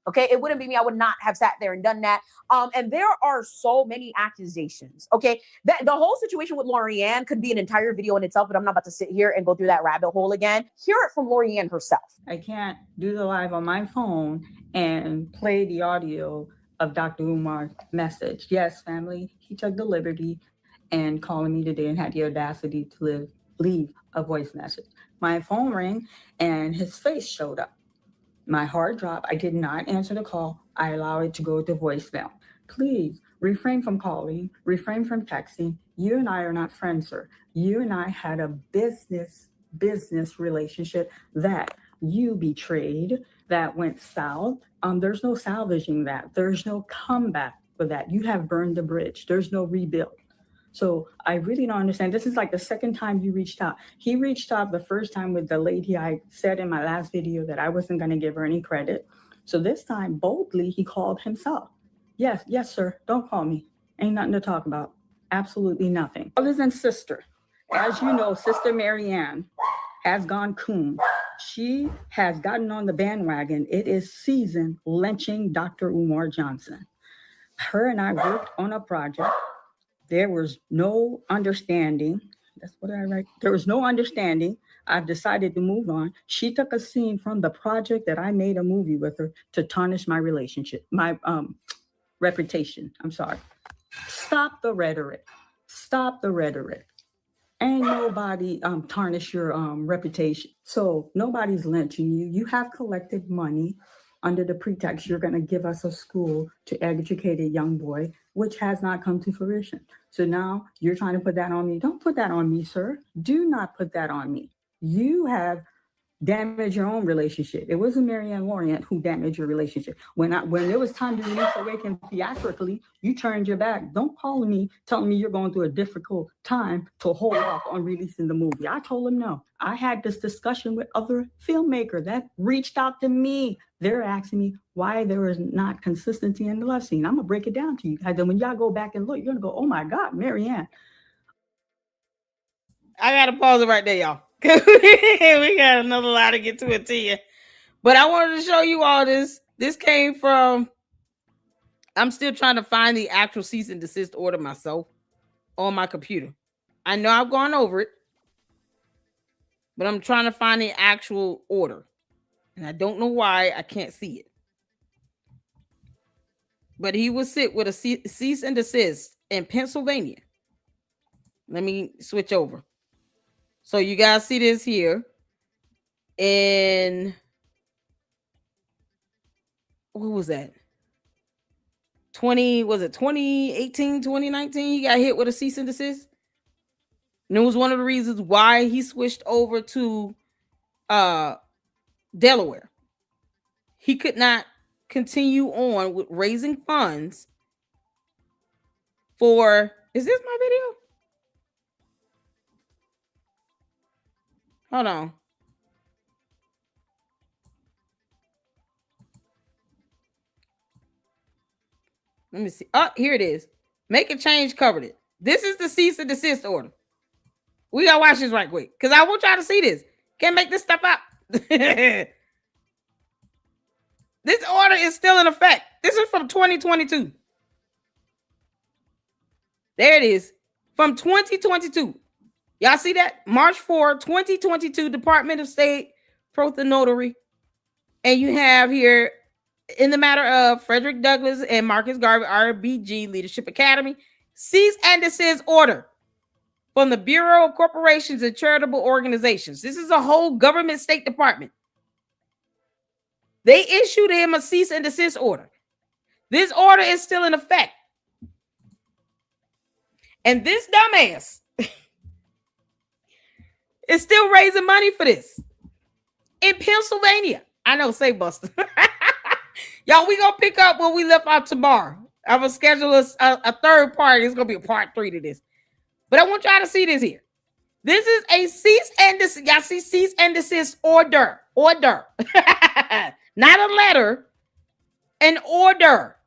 Okay, it wouldn't be me. I would not have sat there and done that. And there are so many accusations. Okay, that the whole situation with Lorianne could be an entire video in itself, but I'm not about to sit here and go through that rabbit hole again. Hear it from Lorianne herself. I can't do the live on my phone and play the audio of Dr. Umar's message. Yes, family, he took the liberty and calling me today and had the audacity to leave a voice message. My phone rang and his face showed up. My heart dropped. I did not answer the call. I allowed it to go to voicemail. Please refrain from calling, refrain from texting. You and I are not friends, sir. You and I had a business relationship that you betrayed, that went south. There's no salvaging that. There's no comeback for that. You have burned the bridge. There's no rebuild. So I really don't understand. This is like the second time you reached out. He reached out the first time with the lady I said in my last video that I wasn't going to give her any credit. So this time, boldly, he called himself. Yes, sir. Don't call me. Ain't nothing to talk about. Absolutely nothing. Brothers and sister, as you know, Sister Marianne has gone coon. She has gotten on the bandwagon. It is season lynching Dr. Umar Johnson. Her and I worked on a project. There was no understanding. That's what I write. There was no understanding. I've decided to move on. She took a scene from the project that I made a movie with her to tarnish my relationship, my reputation. I'm sorry. Stop the rhetoric. Stop the rhetoric. Ain't nobody tarnish your reputation. So nobody's lynching you. You have collected money under the pretext you're going to give us a school to educate a young boy, which has not come to fruition. So now you're trying to put that on me. Don't put that on me, sir. Do not put that on me. You have damaged your own relationship. It wasn't Marianne Lorient who damaged your relationship. When it was time to release Awaken theatrically, you turned your back. Don't call me telling me you're going through a difficult time to hold off on releasing the movie. I told him no. I had this discussion with other filmmakers that reached out to me. They're asking me why there is not consistency in the love scene. I'm gonna break it down to you guys. And when y'all go back and look, you're gonna go, oh my God, Marianne. I gotta pause it right there, y'all. We got another lie to get to it to you. But I wanted to show you all this. This came from, I'm still trying to find the actual cease and desist order myself on my computer. I know I've gone over it, but I'm trying to find the actual order. And I don't know why I can't see it. But he was sit with a cease and desist in Pennsylvania. Let me switch over. So you guys see this here in, what was that? 2018, 2019? He got hit with a cease and desist. And it was one of the reasons why he switched over to Delaware. He could not continue on with raising funds for, is this my video? Hold on. Let me see. Oh, here it is. Make a change covered it. This is the cease and desist order. We gotta watch this right quick because I want y'all to see this. Can't make this stuff up. This order is still in effect. This is from 2022. There it is. From 2022. Y'all see that? March 4, 2022, Department of State, Proth Notary. And you have here, in the matter of Frederick Douglass and Marcus Garvey, RBG Leadership Academy, cease and desist order from the Bureau of Corporations and Charitable Organizations. This is a whole government State Department. They issued him a cease and desist order. This order is still in effect. And this dumbass is still raising money for this in Pennsylvania. I know, say Buster. Y'all, we gonna pick up where we left off tomorrow. I'm gonna schedule a third part. It's gonna be a part 3 to this. But I want y'all to see this here. This is a cease and desist. Y'all see cease and desist order. Order. Not a letter. An order.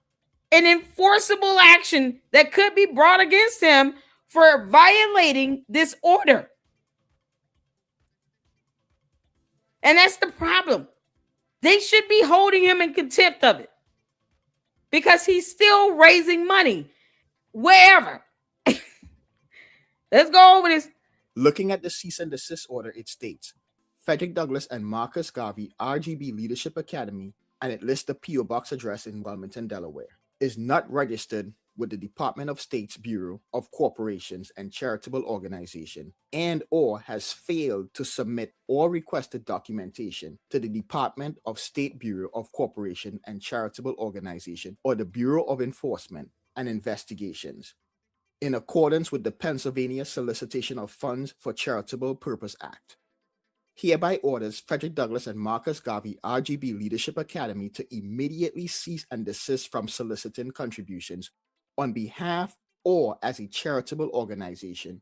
An enforceable action that could be brought against him for violating this order. And that's the problem. They should be holding him in contempt of it because he's still raising money wherever. Let's go over this. Looking at the cease and desist order, it states Frederick Douglass and Marcus Garvey, RGB Leadership Academy, and it lists the P.O. Box address in Wilmington, Delaware, is not registered with the Department of State's Bureau of Corporations and Charitable Organization, and or has failed to submit or requested documentation to the Department of State Bureau of Corporation and Charitable Organization or the Bureau of Enforcement and Investigations, in accordance with the Pennsylvania Solicitation of Funds for Charitable Purpose Act. Hereby orders Frederick Douglass and Marcus Garvey, RGB Leadership Academy, to immediately cease and desist from soliciting contributions on behalf or as a charitable organization,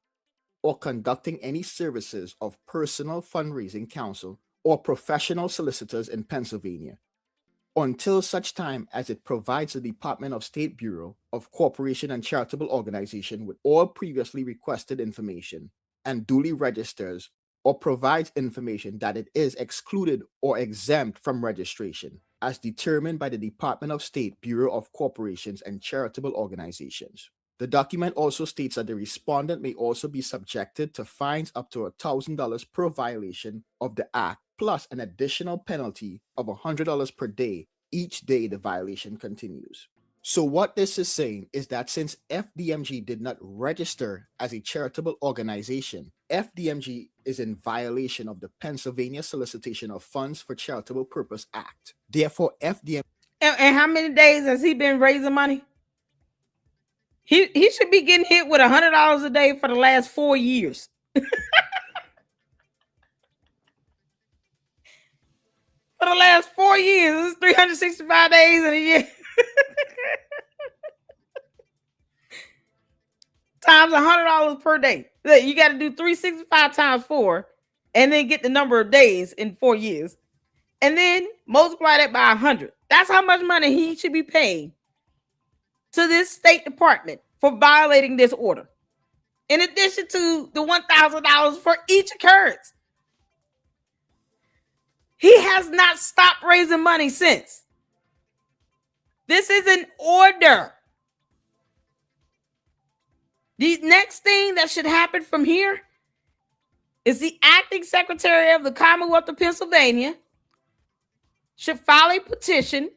or conducting any services of personal fundraising counsel or professional solicitors in Pennsylvania, until such time as it provides the Department of State Bureau of Corporation and Charitable Organization with all previously requested information and duly registers or provides information that it is excluded or exempt from registration, as determined by the Department of State Bureau of Corporations and Charitable Organizations. The document also states that the respondent may also be subjected to fines up to $1,000 per violation of the Act, plus an additional penalty of $100 per day each day the violation continues. So what this is saying is that since FDMG did not register as a charitable organization, FDMG is in violation of the Pennsylvania Solicitation of Funds for Charitable Purpose Act. Therefore, FDMG... And how many days has he been raising money? He should be getting hit with $100 a day for the last 4 years. For the last 4 years, it's 365 days in a year. Times $100 per day. You got to do 365 times 4, and then get the number of days in 4 years, and then multiply that by 100. That's how much money he should be paying to this State Department for violating this order, in addition to the $1,000 for each occurrence. He has not stopped raising money since. This is an order. The next thing that should happen from here is the acting secretary of the Commonwealth of Pennsylvania should file a petition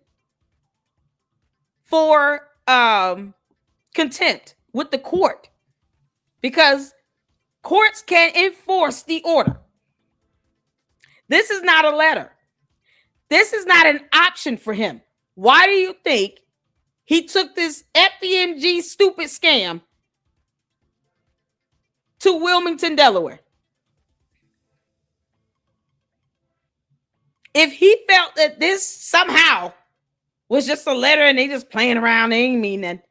for contempt with the court, because courts can't enforce the order. This is not a letter. This is not an option for him. Why do you think he took this FDMG stupid scam to Wilmington, Delaware? If he felt that this somehow was just a letter and they just playing around, they ain't mean that,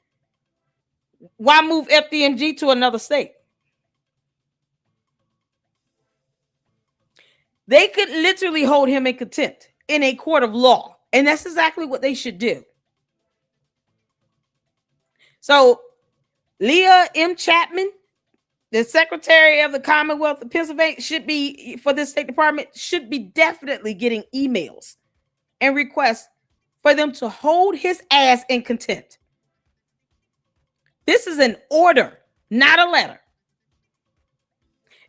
why move FDMG to another state? They could literally hold him in contempt in a court of law, and that's exactly what they should do. So Leah M. Chapman, the Secretary of the Commonwealth of Pennsylvania, should be, for this State Department, should be definitely getting emails and requests for them to hold his ass in contempt. This is an order, not a letter.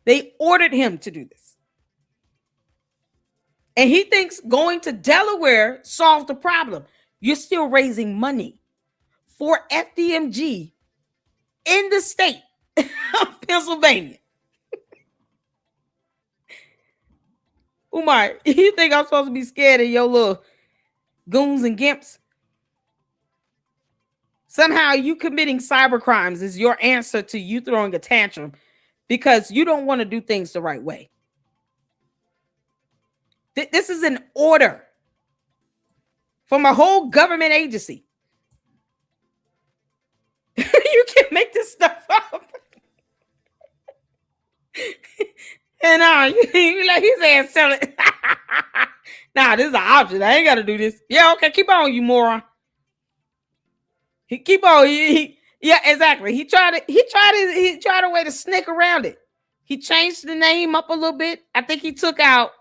They ordered him to do this. And he thinks going to Delaware solved the problem. You're still raising money for FDMG in the state of Pennsylvania. Umar, you think I'm supposed to be scared of your little goons and gimps? Somehow you committing cyber crimes is your answer to you throwing a tantrum because you don't want to do things the right way. This is an order from a whole government agency. You can make this stuff up. And you like his ass sell it. Nah, this is an option. I ain't got to do this. Yeah, okay, keep on, you moron. He keep on. Yeah, exactly. He tried a way to sneak around it. He changed the name up a little bit. I think he took out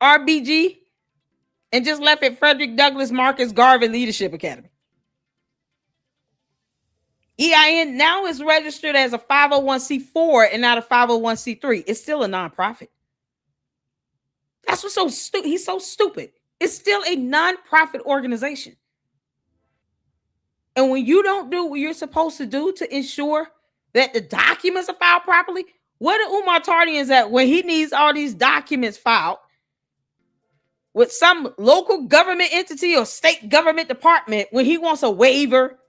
RBG and just left it Frederick Douglass Marcus Garvey Leadership Academy. EIN now is registered as a 501c4 and not a 501c3. It's still a nonprofit. That's what's so stupid. He's so stupid. It's still a nonprofit organization. And when you don't do what you're supposed to do to ensure that the documents are filed properly, where the Umar Tardians at when he needs all these documents filed with some local government entity or state government department when he wants a waiver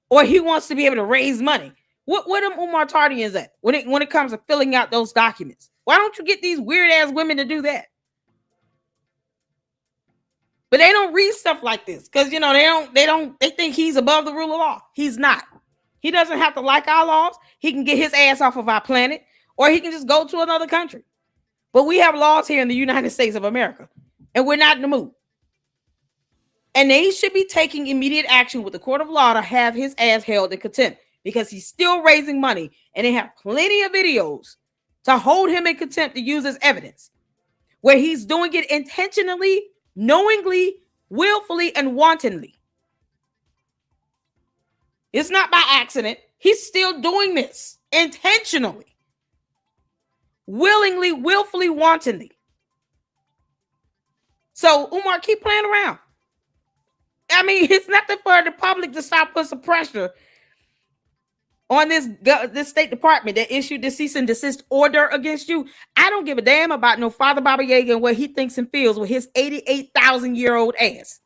or he wants to be able to raise money? Where them Umar Tardians at when it comes to filling out those documents? Why don't you get these weird ass women to do that? But they don't read stuff like this because they think he's above the rule of law. He's not. He doesn't have to like our laws. He can get his ass off of our planet, or he can just go to another country. But we have laws here in the United States of America, and we're not in the mood. And they should be taking immediate action with the court of law to have his ass held in contempt because he's still raising money, and they have plenty of videos to hold him in contempt to use as evidence where he's doing it intentionally, knowingly, willfully, and wantonly. It's not by accident. He's still doing this intentionally, willingly, willfully, wantonly. So Umar, keep playing around. I mean, it's nothing for the public to start putting some pressure on this State Department that issued the cease and desist order against you. I don't give a damn about no Father Baba Yaga and what he thinks and feels with his 88,000-year-old ass.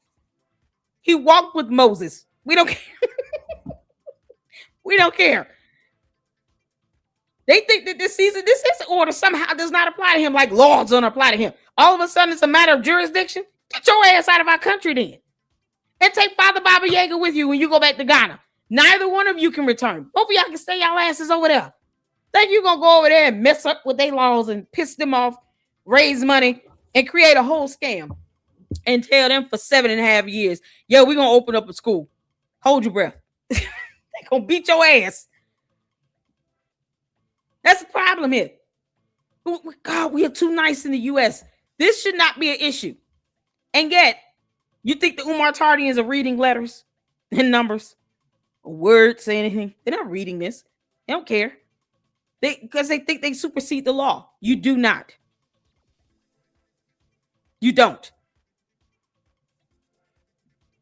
He walked with Moses. We don't care. We don't care. They think that this cease and desist order somehow does not apply to him, like laws don't apply to him. All of a sudden, it's a matter of jurisdiction. Get your ass out of our country then. And take Father Baba Yaga with you when you go back to Ghana. Neither one of you can return. Both of y'all can stay y'all asses over there. Think you're going to go over there and mess up with their laws and piss them off, raise money, and create a whole scam and tell them for 7.5 years, yo, we're going to open up a school. Hold your breath. They're going to beat your ass. That's the problem here. God, we are too nice in the U.S. This should not be an issue. And yet, you think the Umar Tardians are reading letters and numbers? Words, say anything. They're not reading this. They don't care. Because they think they supersede the law. You do not. You don't.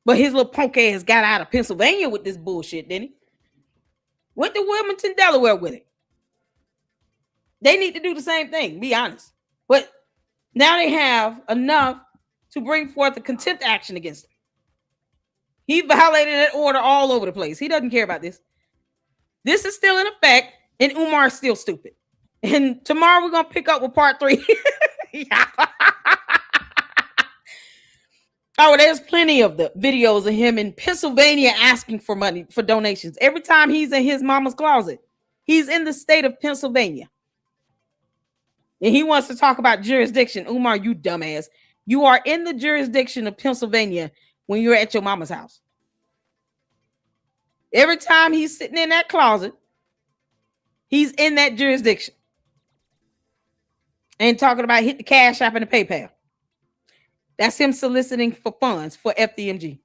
But his little punk ass got out of Pennsylvania with this bullshit, didn't he? Went to Wilmington, Delaware with it. They need to do the same thing, be honest. But now they have enough to bring forth a contempt action against him. He violated that order all over the place. He doesn't care about this. This is still in effect, and Umar is still stupid. And tomorrow we're going to pick up with part 3. Oh, there's plenty of the videos of him in Pennsylvania asking for money, for donations. Every time he's in his mama's closet, he's in the state of Pennsylvania. And he wants to talk about jurisdiction. Umar, you dumbass. You are in the jurisdiction of Pennsylvania when you're at your mama's house. Every time he's sitting in that closet, he's in that jurisdiction. And talking about hit the Cash App and the PayPal. That's him soliciting for funds for FDMG.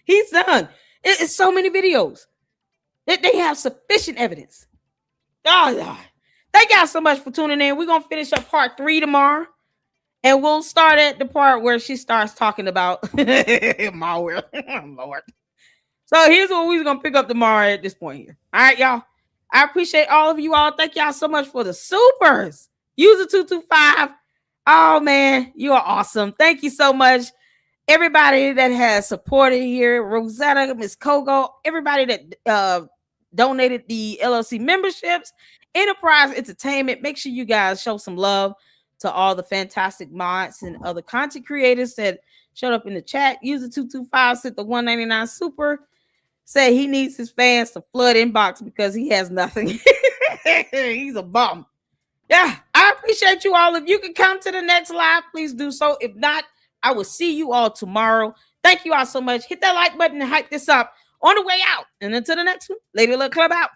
He's done. It's so many videos that they have sufficient evidence. Oh, God. Thank y'all so much for tuning in. We're going to finish up part 3 tomorrow. And we'll start at the part where she starts talking about malware. Lord. So here's what we're going to pick up tomorrow at this point here. All right, y'all. I appreciate all of you all. Thank y'all so much for the supers. User 225. Oh, man. You are awesome. Thank you so much. Everybody that has supported here. Rosetta, Miss Kogo, everybody that donated the LLC memberships. Enterprise Entertainment. Make sure you guys show some love to all the fantastic mods and other content creators that showed up in the chat. User 225 sent the 199 super. Said he needs his fans to flood inbox because he has nothing. He's a bum. Yeah, I appreciate you all. If you can come to the next live, please do so. If not, I will see you all tomorrow. Thank you all so much. Hit that like button and hype this up on the way out. And until the next one, Lady Luck Club out.